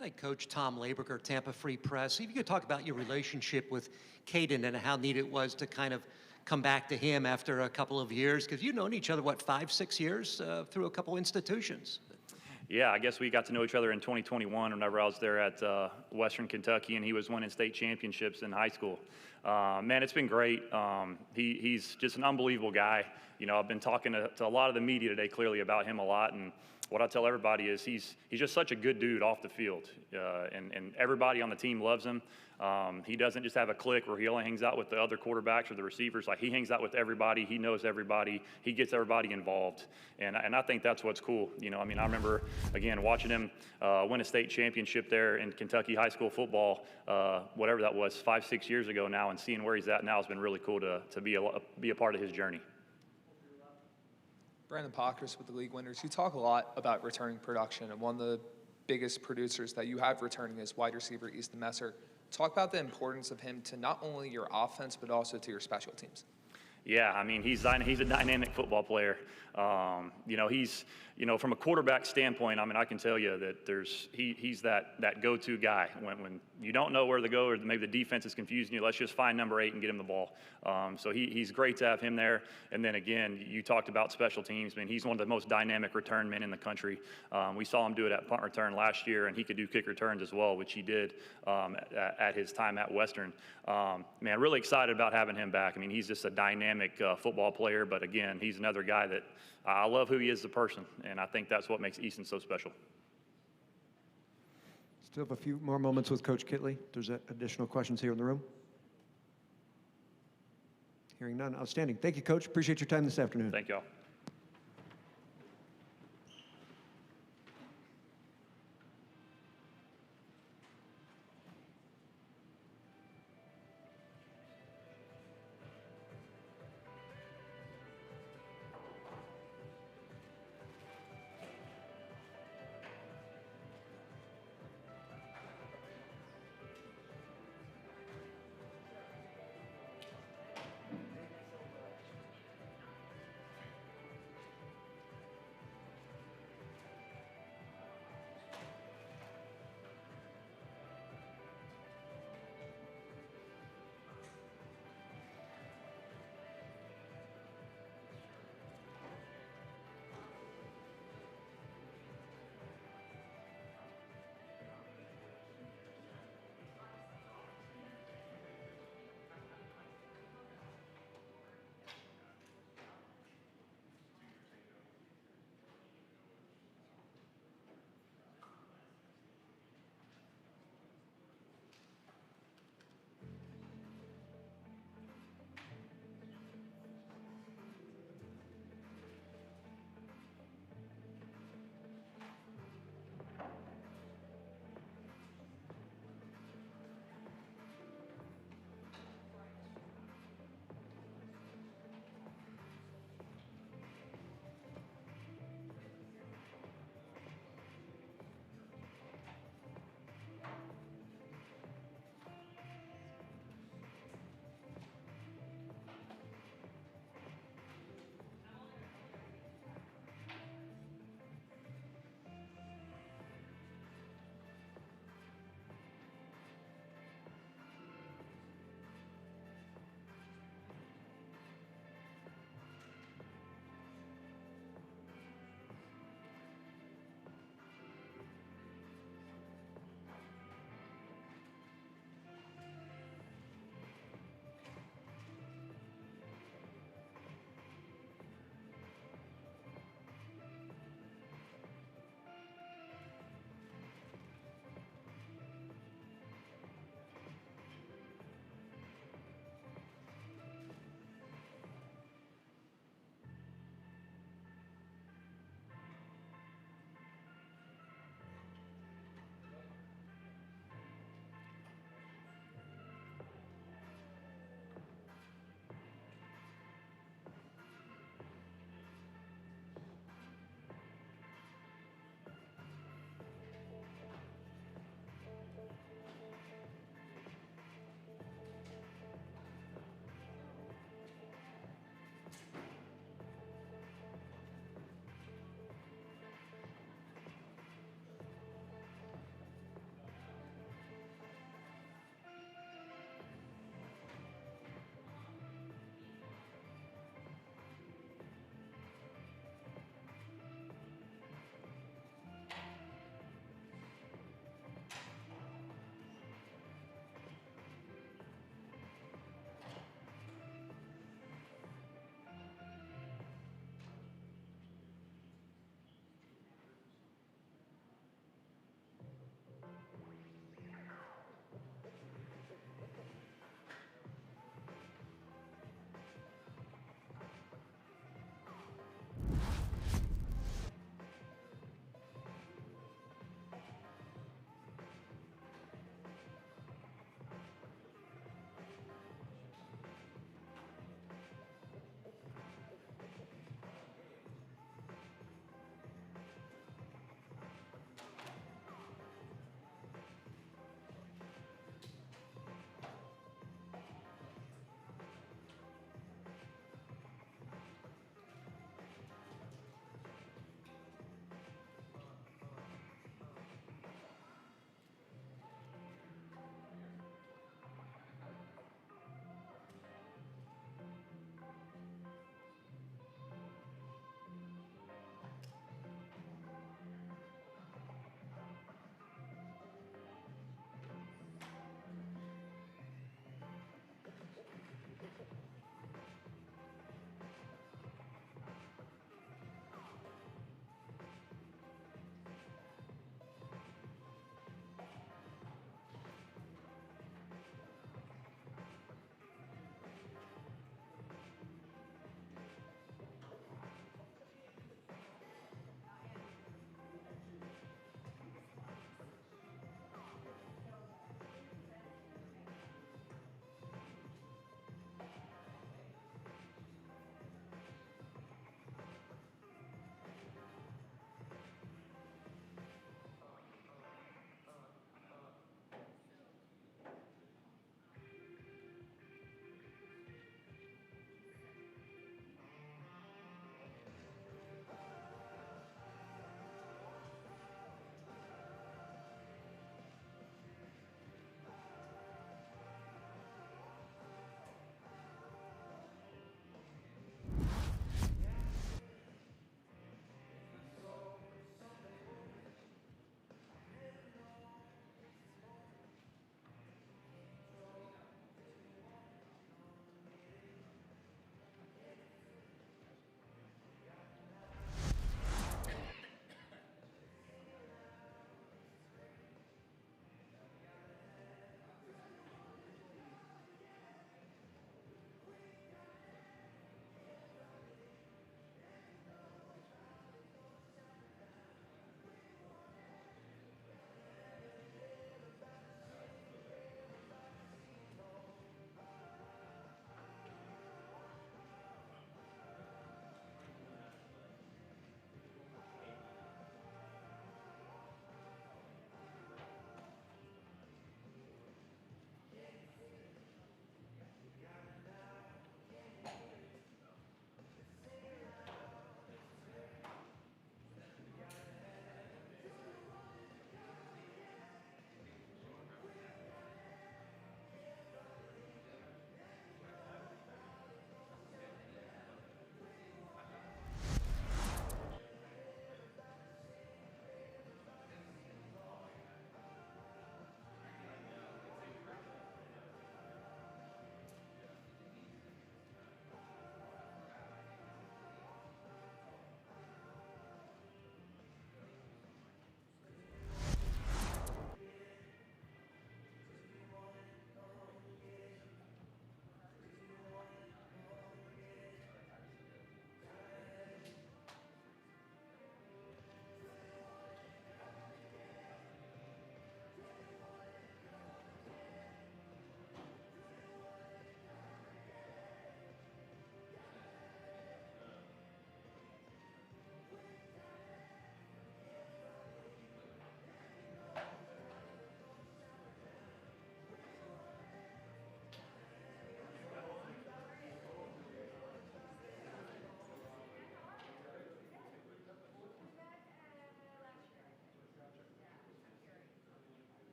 Hey, Coach Tom Laberger, Tampa Free Press. If you could talk about your relationship with Caden and how neat it was to kind of come back to him after a couple of years, because you've known each other, what, 5-6 years through a couple institutions? Yeah, I guess we got to know each other in 2021 whenever I was there at Western Kentucky, and he was winning state championships in high school. Man, it's been great. He's just an unbelievable guy. You know, I've been talking to a lot of the media today clearly about him a lot, and what I tell everybody is he's just such a good dude off the field, and everybody on the team loves him. He doesn't just have a clique where he only hangs out with the other quarterbacks or the receivers. Like, he hangs out with everybody. He knows everybody. He gets everybody involved, and I think that's what's cool. You know, I mean, I remember, again, watching him win a state championship there in Kentucky high school football, whatever that was, 5-6 years ago now, and seeing where he's at now has been really cool to be a part of his journey. Brandon Pockers with the league winners. You talk a lot about returning production, and one of the biggest producers that you have returning is wide receiver Easton Messer. Talk about the importance of him to not only your offense, but also to your special teams. Yeah, I mean, he's a dynamic football player. From a quarterback standpoint, I mean, I can tell you that he's that go-to guy. When you don't know where to go or maybe the defense is confusing you, let's just find number 8 and get him the ball. So he's great to have him there. And then again, you talked about special teams. I mean, he's one of the most dynamic return men in the country. We saw him do it at punt return last year, and he could do kick returns as well, which he did at his time at Western. Man, really excited about having him back. I mean, he's just a dynamic football player, but again, he's another guy that I love who he is as a person, and I think that's what makes Easton so special. Still have a few more moments with Coach Kitley. There's additional questions here in the room. Hearing none, outstanding. Thank you, Coach. Appreciate your time this afternoon. Thank y'all.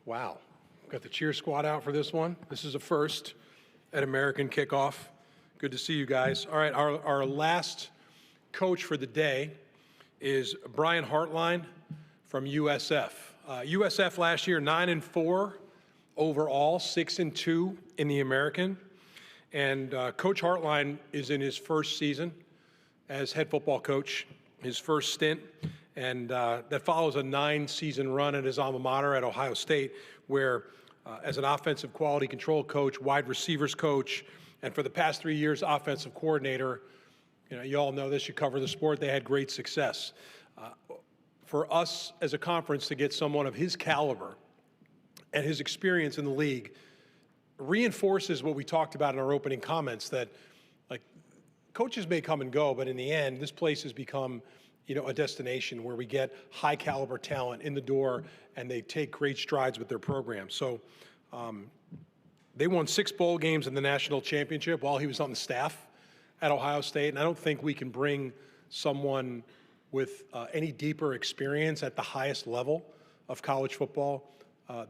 Wow. Got the cheer squad out for this one. This is a first at American Kickoff. Good to see you guys. All right, our last coach for the day is Brian Hartline from USF. USF last year, 9-4 overall, 6-2 in the American. And Coach Hartline is in his first season as head football coach, his first stint. And that follows a 9-season run at his alma mater at Ohio State, where as an offensive quality control coach, wide receivers coach, and for the past 3 years, offensive coordinator. You know, you all know this, you cover the sport, they had great success. For us as a conference to get someone of his caliber and his experience in the league reinforces what we talked about in our opening comments, that like coaches may come and go, but in the end, this place has become, you know, a destination where we get high caliber talent in the door and they take great strides with their program. So they won 6 bowl games in the national championship while he was on the staff at Ohio State. And I don't think we can bring someone with any deeper experience at the highest level of college football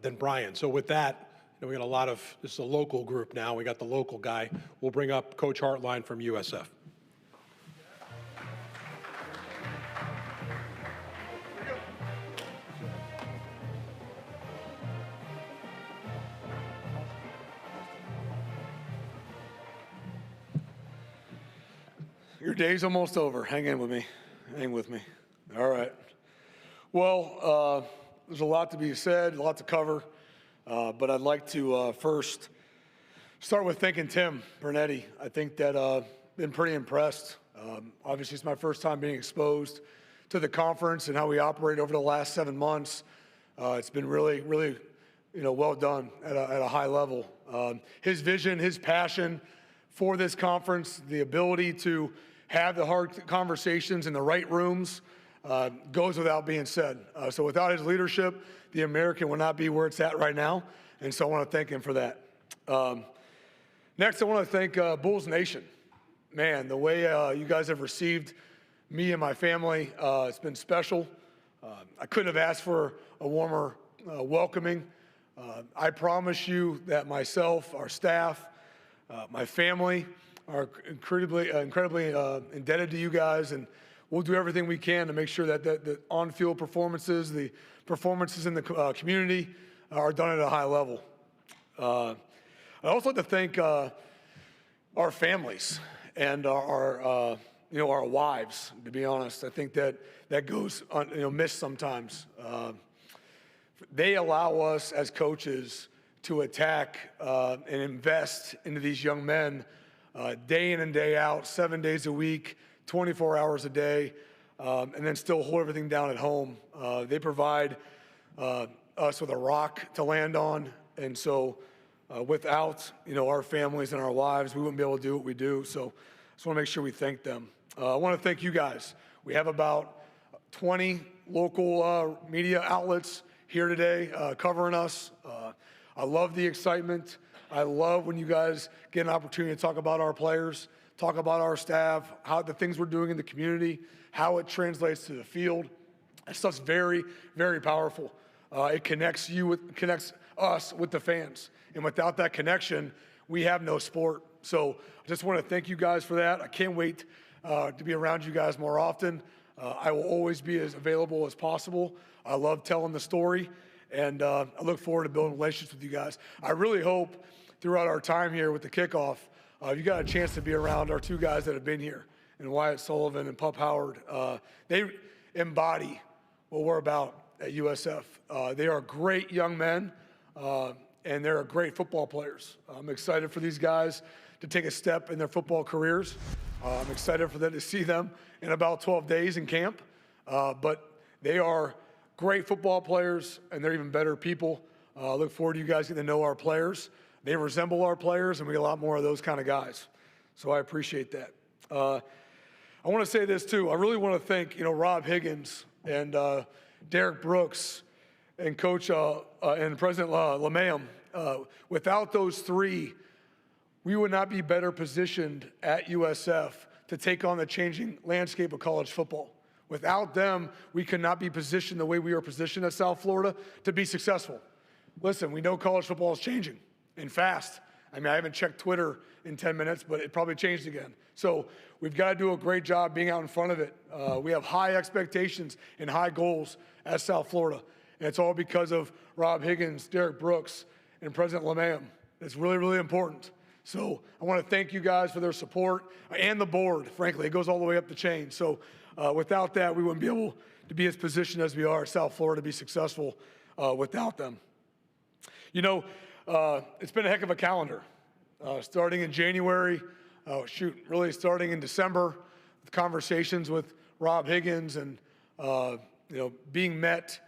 than Brian. So with that, you know, we got a lot of, this is a local group now. We got the local guy. We'll bring up Coach Hartline from USF. Your day's almost over. Hang in with me. Hang with me. All right. Well, there's a lot to be said, a lot to cover, but I'd like to first start with thanking Tim Bernetti. I think that been pretty impressed. Obviously, it's my first time being exposed to the conference and how we operate over the last 7 months. It's been really, really, you know, well done at a high level. His vision, his passion for this conference, the ability to have the hard conversations in the right rooms goes without being said. So without his leadership, the American would not be where it's at right now. And so I want to thank him for that. Next, I want to thank Bulls Nation. Man, the way you guys have received me and my family, it's been special. I couldn't have asked for a warmer welcoming. I promise you that myself, our staff, my family are incredibly indebted to you guys, and we'll do everything we can to make sure that the on-field performances, the performances in the community are done at a high level. I'd also like to thank our families and our wives, to be honest. I think that goes missed sometimes. They allow us as coaches to attack and invest into these young men day in and day out, 7 days a week, 24 hours a day, and then still hold everything down at home. They provide us with a rock to land on, and so without our families and our wives, we wouldn't be able to do what we do. So I just want to make sure we thank them. I want to thank you guys. We have about 20 local media outlets here today covering us. I love the excitement. I love when you guys get an opportunity to talk about our players, talk about our staff, how the things we're doing in the community, how it translates to the field. That stuff's very, very powerful. It connects us with the fans. And without that connection, we have no sport. So I just want to thank you guys for that. I can't wait to be around you guys more often. I will always be as available as possible. I love telling the story, and I look forward to building relationships with you guys. I really hope throughout our time here with the Kickoff, you got a chance to be around our 2 guys that have been here, and Wyatt Sullivan and Pup Howard. They embody what we're about at USF. They are great young men, and they're great football players. I'm excited for these guys to take a step in their football careers. I'm excited for them to see them in about 12 days in camp. But they are great football players, and they're even better people. I look forward to you guys getting to know our players. They resemble our players, and we get a lot more of those kind of guys. So I appreciate that. I want to say this, too. I really want to thank, Rob Higgins and Derek Brooks and Coach and President LeMahiam. Without those 3, we would not be better positioned at USF to take on the changing landscape of college football. Without them, we could not be positioned the way we are positioned at South Florida to be successful. listen, we know college football is changing and fast. I mean, I haven't checked Twitter in 10 minutes, but it probably changed again. So we've got to do a great job being out in front of it. We have high expectations and high goals at South Florida. And it's all because of Rob Higgins, Derek Brooks, and President LeMayam. It's really, really important. So I want to thank you guys for their support and the board, frankly. It goes all the way up the chain. So without that, we wouldn't be able to be as positioned as we are at South Florida to be successful without them. You know, it's been a heck of a calendar. Starting in January, really starting in December, with conversations with Rob Higgins and, being met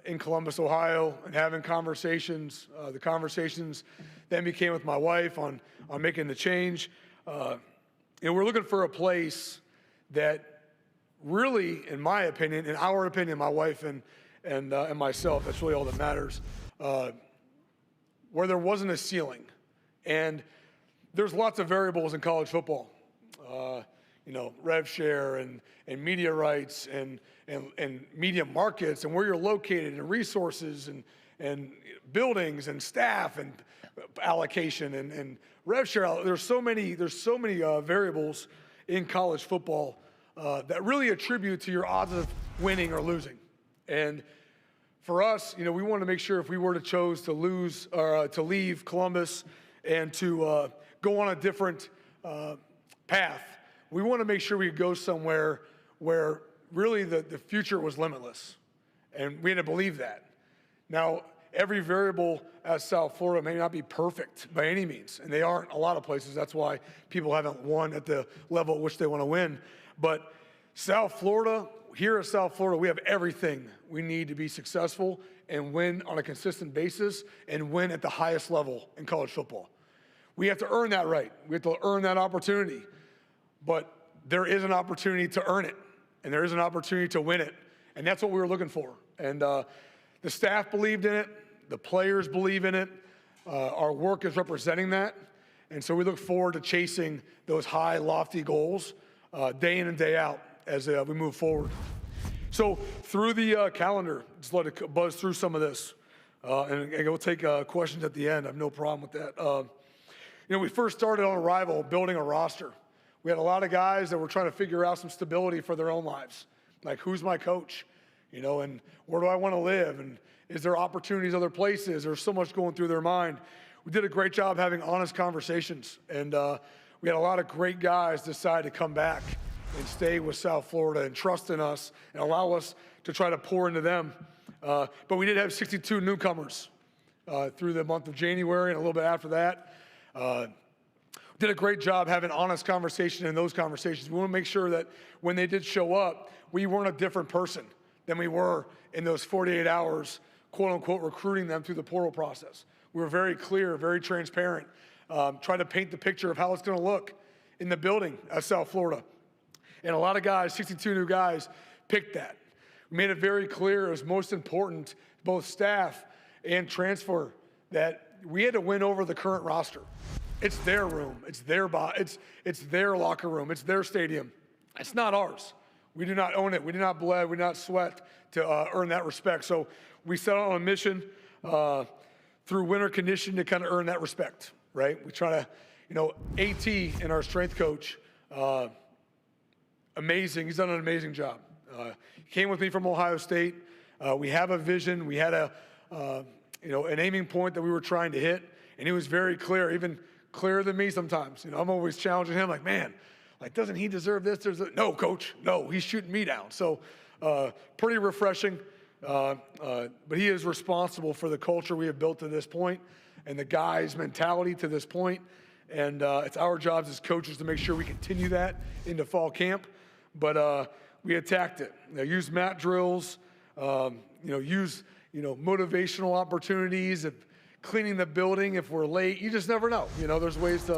in Columbus, Ohio, and having conversations. The conversations then became with my wife on making the change. We're looking for a place that really, in my opinion, in our opinion, my wife and myself, that's really all that matters, where there wasn't a ceiling. And there's lots of variables in college football, rev share and media rights and media markets and where you're located and resources and buildings and staff and allocation and rev share. There's so many variables in college football that really attribute to your odds of winning or losing. And for us, we want to make sure if we were to choose to lose or to leave Columbus and to go on a different path, we want to make sure we go somewhere where really the future was limitless. And we had to believe that. Now, every variable at South Florida may not be perfect by any means, and they aren't a lot of places. That's why people haven't won at the level at which they want to win. But South Florida, here at South Florida, we have everything we need to be successful and win on a consistent basis and win at the highest level in college football. We have to earn that right. We have to earn that opportunity. But there is an opportunity to earn it, and there is an opportunity to win it. And that's what we were looking for. And the staff believed in it. The players believe in it. Our work is representing that. And so we look forward to chasing those high, lofty goals day in and day out as we move forward. So through the calendar, just let it buzz through some of this. And we'll take questions at the end. I have no problem with that. We first started on arrival building a roster. We had a lot of guys that were trying to figure out some stability for their own lives. Like, who's my coach? And where do I want to live? And is there opportunities other places? There's so much going through their mind. We did a great job having honest conversations. And we had a lot of great guys decide to come back and stay with South Florida and trust in us and allow us to try to pour into them. But we did have 62 newcomers through the month of January and a little bit after that. Did a great job having honest conversation in those conversations. We want to make sure that when they did show up, we weren't a different person than we were in those 48 hours, quote unquote, recruiting them through the portal process. We were very clear, very transparent, trying to paint the picture of how it's going to look in the building at South Florida. And a lot of guys, 62 new guys, picked that. We made it very clear it was most important, both staff and transfer, that we had to win over the current roster. It's their room. It's their locker room. It's their stadium. It's not ours. We do not own it. We do not bled. We do not sweat to earn that respect. So we set out on a mission through winter condition to kind of earn that respect, right? We try to, AT and our strength coach, amazing. He's done an amazing job. He came with me from Ohio State. We have a vision. We had an aiming point that we were trying to hit, and he was very clear, even clearer than me sometimes. I'm always challenging him, like, man, doesn't he deserve this? No, coach, no, he's shooting me down. So pretty refreshing, but he is responsible for the culture we have built to this point and the guys' mentality to this point. And it's our jobs as coaches to make sure we continue that into fall camp. But we attacked it. Use mat drills, use motivational opportunities, of cleaning the building if we're late. You just never know. There's ways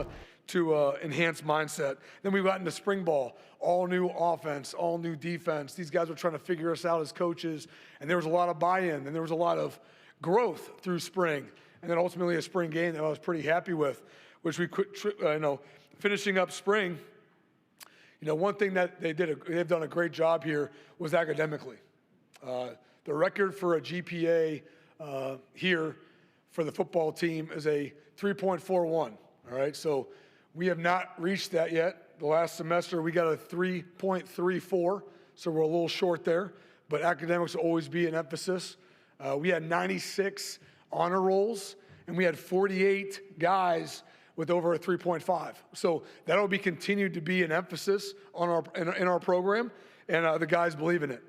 to enhance mindset. Then we got into spring ball, all new offense, all new defense. These guys were trying to figure us out as coaches, and there was a lot of buy-in, and there was a lot of growth through spring, and then ultimately a spring game that I was pretty happy with, which we could, finishing up spring. One thing that they've done a great job here was academically. The record for a GPA here for the football team is a 3.41, all right? So we have not reached that yet. The last semester, we got a 3.34, so we're a little short there, but academics will always be an emphasis. We had 96 honor rolls, and we had 48 guys with over a 3.5. So that'll be continued to be an emphasis on in our program, and the guys believe in it.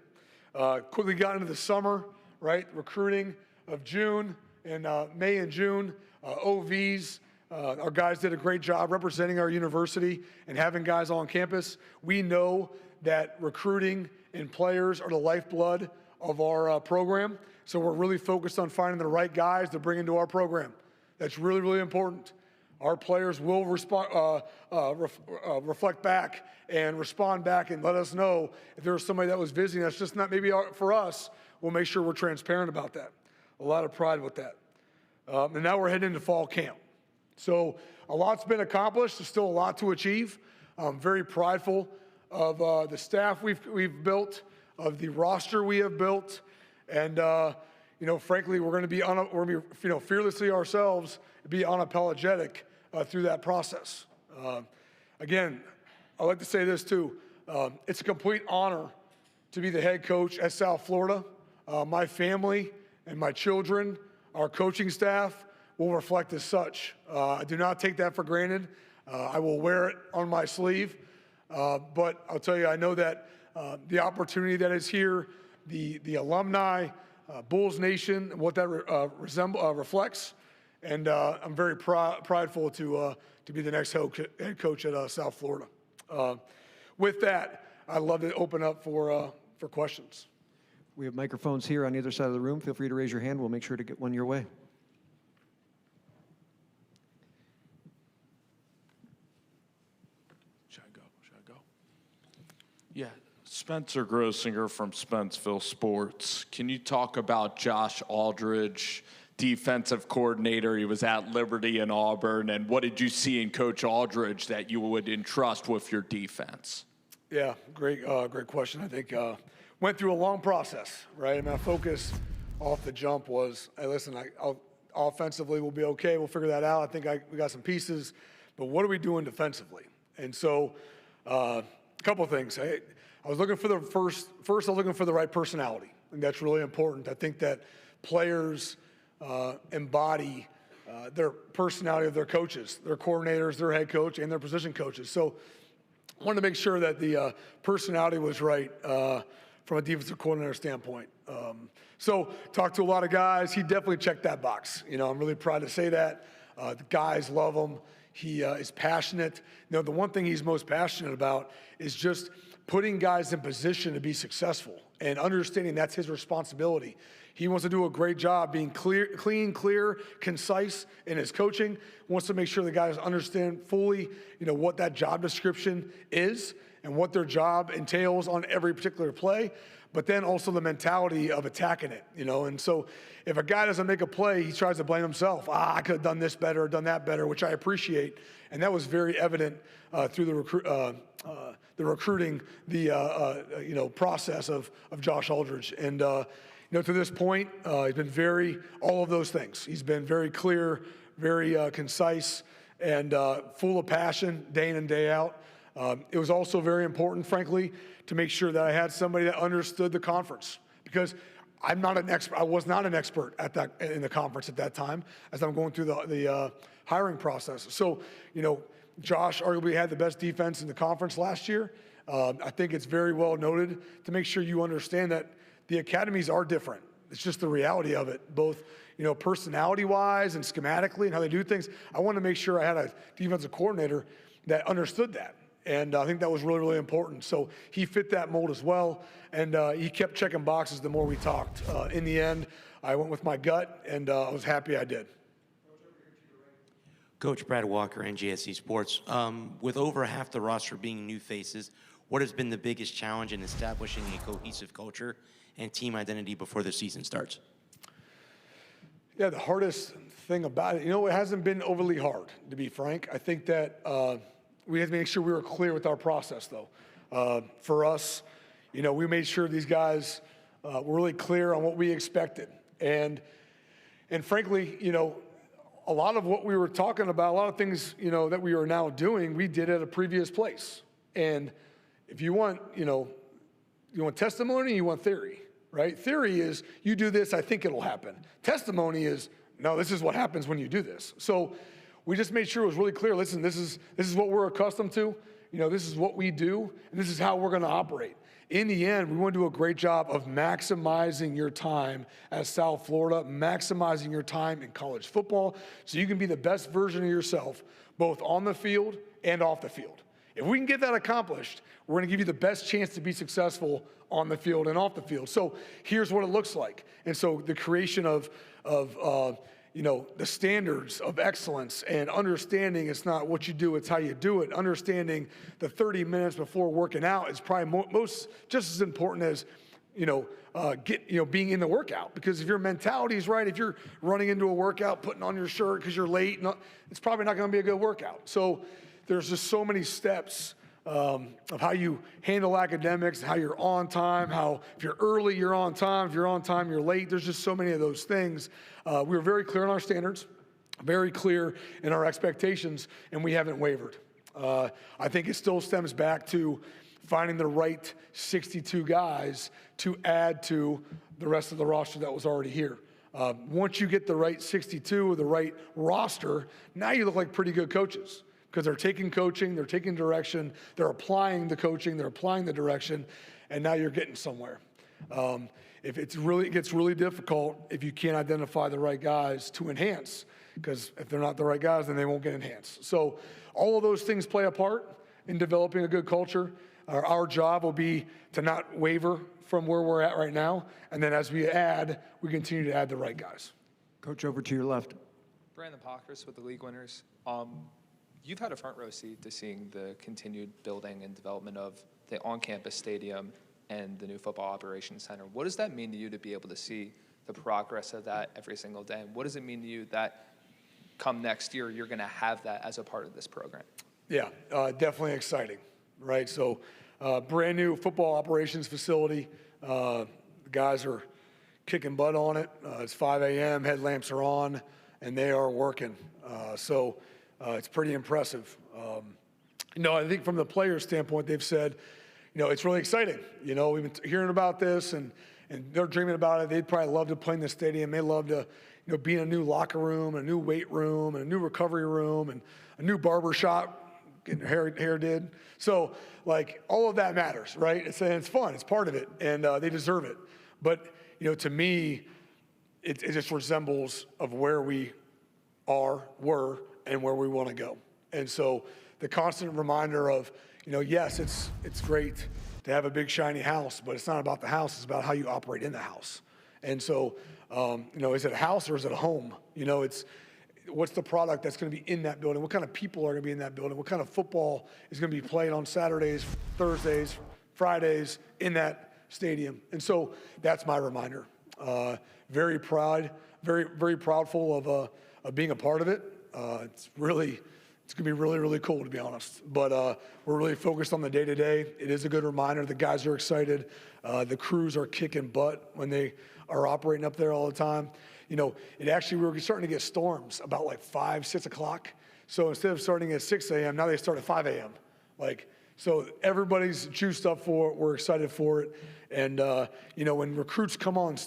Quickly got into the summer, right? Recruiting of June and May and June, OVs. Our guys did a great job representing our university and having guys on campus. We know that recruiting and players are the lifeblood of our program, so we're really focused on finding the right guys to bring into our program. That's really, really important. Our players will reflect back and respond back and let us know if there's somebody that was visiting us, just not maybe for us. We'll make sure we're transparent about that. A lot of pride with that. And now we're heading into fall camp. So a lot's been accomplished. There's still a lot to achieve. I'm very prideful of the staff we've built, of the roster we have built, and frankly, we're going to be fearlessly ourselves, be unapologetic through that process. Again, I'd like to say this too. It's a complete honor to be the head coach at South Florida. My family and my children, our coaching staff, will reflect as such. I do not take that for granted. I will wear it on my sleeve. But I'll tell you, I know that the opportunity that is here, the alumni, Bulls Nation, what that reflects, and I'm very prideful to be the next head coach at South Florida. With that, I'd love to open up for questions. We have microphones here on either side of the room. Feel free to raise your hand. We'll make sure to get one your way. Should I go? Yeah. Spencer Grossinger from Spencerville Sports. Can you talk about Josh Aldridge, defensive coordinator? He was at Liberty and Auburn. And what did you see in Coach Aldridge that you would entrust with your defense? Yeah, great question. I think went through a long process, right? And my focus off the jump was, hey, listen, offensively we'll be okay. We'll figure that out. I think we got some pieces, but what are we doing defensively? And so a couple of things. I was looking for first I was looking for the right personality. I think that's really important. I think that players embody their personality of their coaches, their coordinators, their head coach, and their position coaches. So I wanted to make sure that the personality was right from a defensive coordinator standpoint. So talked to a lot of guys. He definitely checked that box. I'm really proud to say that. The guys love him. He is passionate. The one thing he's most passionate about is just putting guys in position to be successful and understanding that's his responsibility. He wants to do a great job being clean, clear, concise in his coaching. Wants to make sure the guys understand fully, what that job description is and what their job entails on every particular play, but then also the mentality of attacking it, And so if a guy doesn't make a play, he tries to blame himself. I could have done this better or done that better, which I appreciate. And that was very evident through the recruiting, process of Josh Aldridge. And, to this point, he's been all of those things. He's been very clear, very concise, and full of passion day in and day out. It was also very important, frankly, to make sure that I had somebody that understood the conference, because I'm not an expert. I was not an expert in the conference at that time as I'm going through the hiring process. So, Josh arguably had the best defense in the conference last year. I think it's very well noted to make sure you understand that the academies are different. It's just the reality of it, both personality-wise and schematically and how they do things. I wanted to make sure I had a defensive coordinator that understood that. And I think that was really, really important. So he fit that mold as well, and he kept checking boxes the more we talked. In the end, I went with my gut, and I was happy I did. Coach Brad Walker, NJSC Sports. With over half the roster being new faces, what has been the biggest challenge in establishing a cohesive culture and team identity before the season starts? Yeah, the hardest thing about it, it hasn't been overly hard, to be frank. I think that we had to make sure we were clear with our process, though. For us, we made sure these guys were really clear on what we expected. And And frankly, a lot of what we were talking about, a lot of things, that we are now doing, we did at a previous place. And if you want, you want testimony, you want theory, right? Theory is you do this, I think it'll happen. Testimony is, no, this is what happens when you do this. So we just made sure it was really clear. Listen, this is what we're accustomed to. This is what we do, and this is how we're going to operate. In the end, we want to do a great job of maximizing your time at South Florida, maximizing your time in college football, so you can be the best version of yourself, both on the field and off the field. If we can get that accomplished, we're going to give you the best chance to be successful on the field and off the field. So here's what it looks like. And so the creation of the standards of excellence and understanding it's not what you do, it's how you do it. Understanding the 30 minutes before working out is probably just as important as, being in the workout. Because if your mentality is right, if you're running into a workout, putting on your shirt because you're late, it's probably not going to be a good workout. So there's just so many steps of how you handle academics, how you're on time, how if you're early, you're on time, if you're on time, you're late. There's just so many of those things. We were very clear on our standards, very clear in our expectations, and we haven't wavered. I think it still stems back to finding the right 62 guys to add to the rest of the roster that was already here. Once you get the right 62 or the right roster, now you look like pretty good coaches. Because they're taking coaching, they're taking direction, they're applying the coaching, they're applying the direction, and now you're getting somewhere. If it gets really difficult if you can't identify the right guys to enhance, because if they're not the right guys, then they won't get enhanced. So all of those things play a part in developing a good culture. Our job will be to not waver from where we're at right now, and then as we continue to add the right guys. Coach, over to your left. Brandon Pockris with the league winners. You've had a front row seat to seeing the continued building and development of the on-campus stadium and the new football operations center. What does that mean to you to be able to see the progress of that every single day? And what does it mean to you that come next year, you're going to have that as a part of this program? Yeah, definitely exciting, right? So brand new football operations facility. The guys are kicking butt on it. It's 5 a.m., headlamps are on, and they are working. It's pretty impressive. I think from the players' standpoint, they've said, it's really exciting. We've been hearing about this, and they're dreaming about it. They'd probably love to play in the stadium. They love to, be in a new locker room, a new weight room, and a new recovery room, and a new barber shop, getting hair did. So, all of that matters, right? It's fun. It's part of it, and they deserve it. But, to me, it just resembles of where we were, and where we want to go. And so the constant reminder of, yes, it's great to have a big shiny house, but it's not about the house, it's about how you operate in the house. And so, is it a house or is it a home? It's what's the product that's going to be in that building? What kind of people are going to be in that building? What kind of football is going to be played on Saturdays, Thursdays, Fridays in that stadium? And so that's my reminder. Very proud, very, very proudful of being a part of it. It's going to be really, really cool, to be honest. But we're really focused on the day-to-day. It is a good reminder. The guys are excited. The crews are kicking butt when they are operating up there all the time. We were starting to get storms about 5, 6 o'clock. So instead of starting at 6 a.m., now they start at 5 a.m. So everybody's juiced up for it. We're excited for it. And, when recruits come on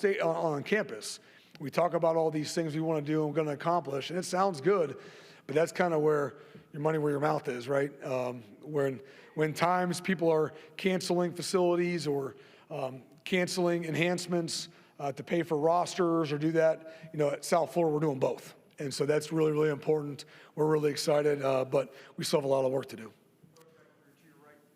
campus, we talk about all these things we want to do and we're going to accomplish, and it sounds good, but that's kind of where your money where your mouth is, right? When times people are canceling facilities or canceling enhancements to pay for rosters or do that, at South Florida we're doing both, and so that's really, really important. We're really excited, but we still have a lot of work to do.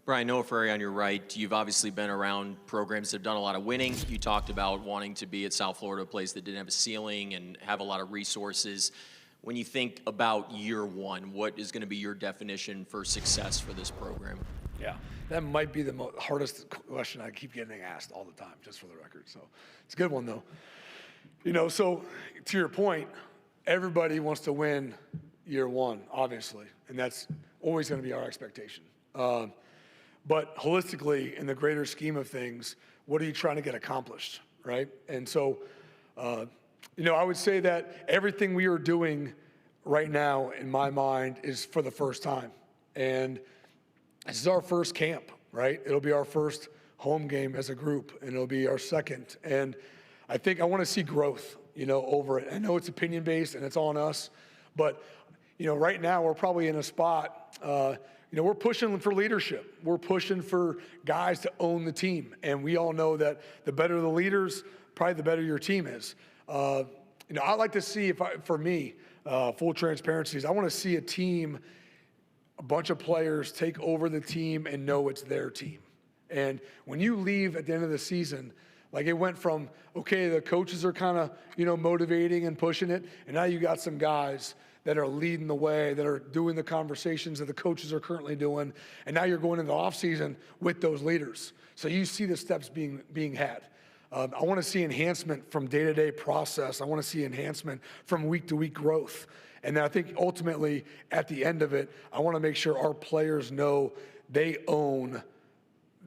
Brian, Noah Ferrari on your right. You've obviously been around programs that have done a lot of winning. You talked about wanting to be at South Florida, a place that didn't have a ceiling and have a lot of resources. When you think about year one, what is going to be your definition for success for this program? Yeah, that might be the hardest question I keep getting asked all the time, just for the record. So it's a good one, though. So to your point, everybody wants to win year one, obviously, and that's always going to be our expectation. But holistically, in the greater scheme of things, what are you trying to get accomplished, right? And so I would say that everything we are doing right now, in my mind, is for the first time. And this is our first camp, right? It'll be our first home game as a group, and it'll be our second. And I think I want to see growth, over it. I know it's opinion-based and it's on us, but, right now we're probably in a spot, we're pushing for leadership. We're pushing for guys to own the team. And we all know that the better the leaders, probably the better your team is. I'd like to see, for me, full transparency, is I want to see a team, a bunch of players take over the team and know it's their team. And when you leave at the end of the season, like it went from, okay, the coaches are kind of, motivating and pushing it, and now you got some guys that are leading the way, that are doing the conversations that the coaches are currently doing, and now you're going into the offseason with those leaders. So you see the steps being had. I want to see enhancement from day-to-day process. I want to see enhancement from week-to-week growth. And then I think ultimately, at the end of it, I want to make sure our players know they own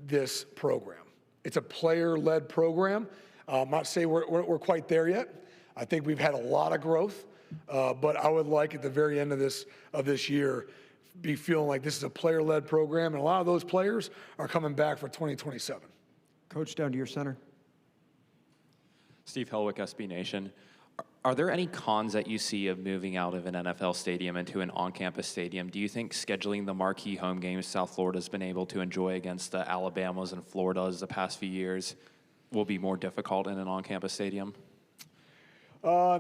this program. It's a player-led program. I'm not saying we're quite there yet. I think we've had a lot of growth, but I would like at the very end of this year be feeling like this is a player-led program, and a lot of those players are coming back for 2027. Coach, down to your center. Steve Helwick, SB Nation. Are there any cons that you see of moving out of an NFL stadium into an on-campus stadium? Do you think scheduling the marquee home games South Florida's been able to enjoy against the Alabamas and Floridas the past few years will be more difficult in an on-campus stadium? I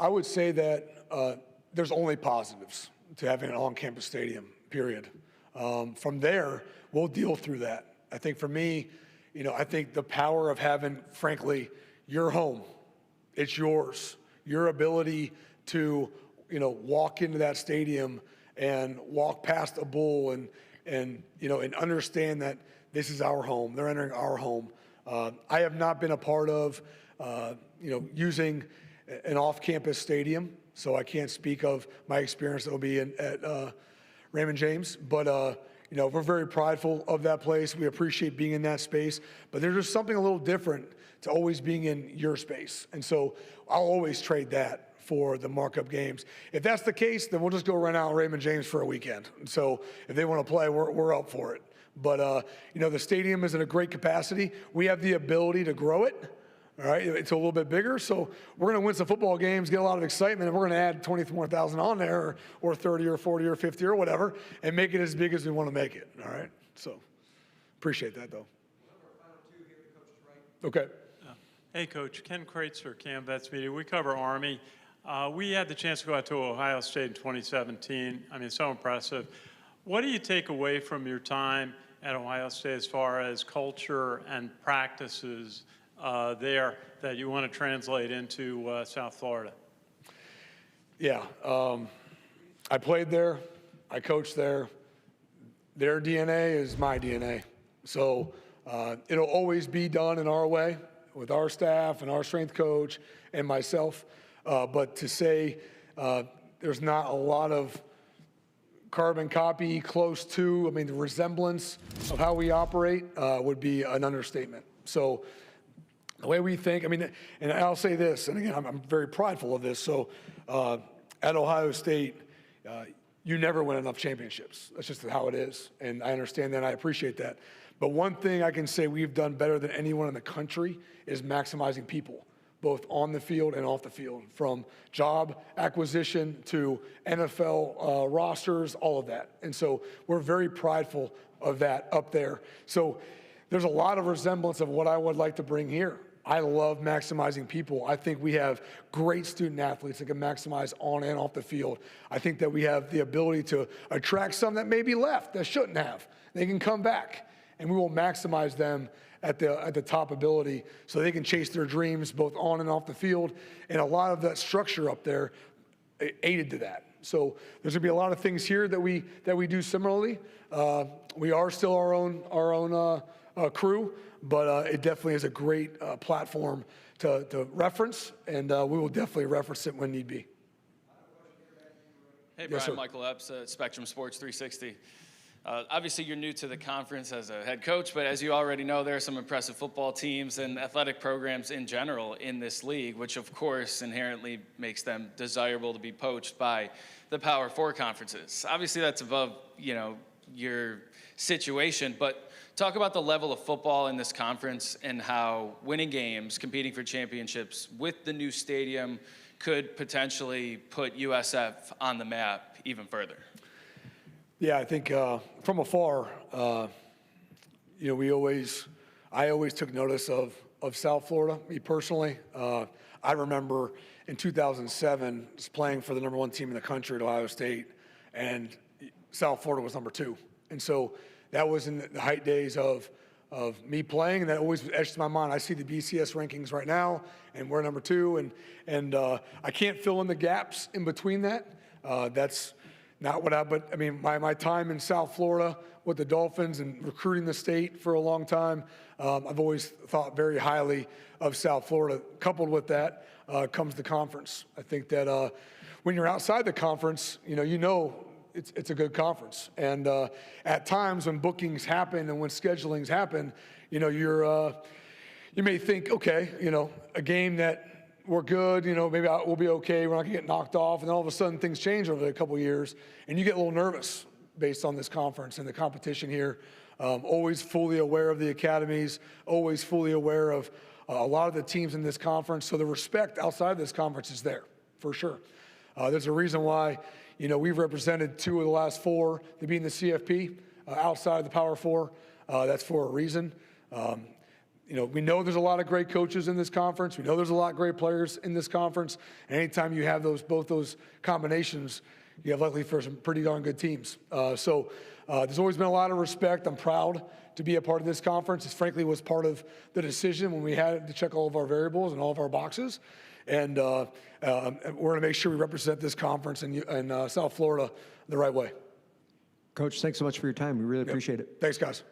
would say that there's only positives to having an on-campus stadium, period. From there, we'll deal through that. I think for me, I think the power of having, frankly, your home, it's yours. Your ability to, walk into that stadium and walk past a bull and understand that this is our home. They're entering our home. I have not been a part of, using an off-campus stadium, so I can't speak of my experience that will be at Raymond James, but we're very prideful of that place. We appreciate being in that space, but there's just something a little different to always being in your space. And so I'll always trade that for the markup games. If that's the case, then we'll just go rent out Raymond James for a weekend. And so if they want to play, we're up for it. But, the stadium is in a great capacity. We have the ability to grow it. All right, it's a little bit bigger, so we're going to win some football games, get a lot of excitement, and we're going to add 20,000 on there, or 30 or 40 or 50 or whatever, and make it as big as we want to make it. All right, so appreciate that, though. Okay. Hey, Coach. Ken Kreitzer, Cam Vets Media. We cover Army. We had the chance to go out to Ohio State in 2017. I mean, so impressive. What do you take away from your time at Ohio State as far as culture and practices there that you want to translate into South Florida? Yeah, I played there, I coached there. Their DNA is my DNA. So it'll always be done in our way with our staff and our strength coach and myself. But to say there's not a lot of carbon copy close to, the resemblance of how we operate would be an understatement. So the way we think, and I'll say this, and again, I'm very prideful of this. So at Ohio State, you never win enough championships. That's just how it is. And I understand that, and I appreciate that. But one thing I can say we've done better than anyone in the country is maximizing people, both on the field and off the field, from job acquisition to NFL rosters, all of that. And so we're very prideful of that up there. So there's a lot of resemblance of what I would like to bring here. I love maximizing people. I think we have great student athletes that can maximize on and off the field. I think that we have the ability to attract some that maybe left, that shouldn't have. They can come back, and we will maximize them at the top ability so they can chase their dreams both on and off the field. And a lot of that structure up there aided to that. So there's gonna be a lot of things here that we do similarly. We are still our own crew, but it definitely is a great platform to reference, and we will definitely reference it when need be. Hey, Yes, sir. Brian, Michael Epps at Spectrum Sports 360. Obviously, you're new to the conference as a head coach, but as you already know, there are some impressive football teams and athletic programs in general in this league, which of course inherently makes them desirable to be poached by the Power Four conferences. Obviously, that's above, your situation, but talk about the level of football in this conference and how winning games, competing for championships with the new stadium could potentially put USF on the map even further. Yeah, I think from afar, I always took notice of South Florida, me personally. I remember in 2007 just playing for the #1 team in the country at Ohio State, and South Florida was #2. And so that was in the height days of me playing, and that always etched in my mind. I see the BCS rankings right now, and we're #2, and I can't fill in the gaps in between that. That's not but I mean, my time in South Florida with the Dolphins and recruiting the state for a long time, I've always thought very highly of South Florida. Coupled with that comes the conference. I think that when you're outside the conference, it's a good conference. And at times when bookings happen and when schedulings happen, you may think, okay, a game that we're good, maybe we'll be okay, we're not gonna get knocked off, and then all of a sudden things change over a couple of years, and you get a little nervous based on this conference and the competition here. Always fully aware of the academies, always fully aware of a lot of the teams in this conference, so the respect outside of this conference is there, for sure. There's a reason why, we've represented 2 of the last 4 to be in the CFP outside of the Power 4. That's for a reason. We know there's a lot of great coaches in this conference. We know there's a lot of great players in this conference. And anytime you have both those combinations, you have likely for some pretty darn good teams. So there's always been a lot of respect. I'm proud to be a part of this conference. It frankly was part of the decision when we had to check all of our variables and all of our boxes. And we're going to make sure we represent this conference in South Florida the right way. Coach, thanks so much for your time. We really appreciate it. Thanks, guys.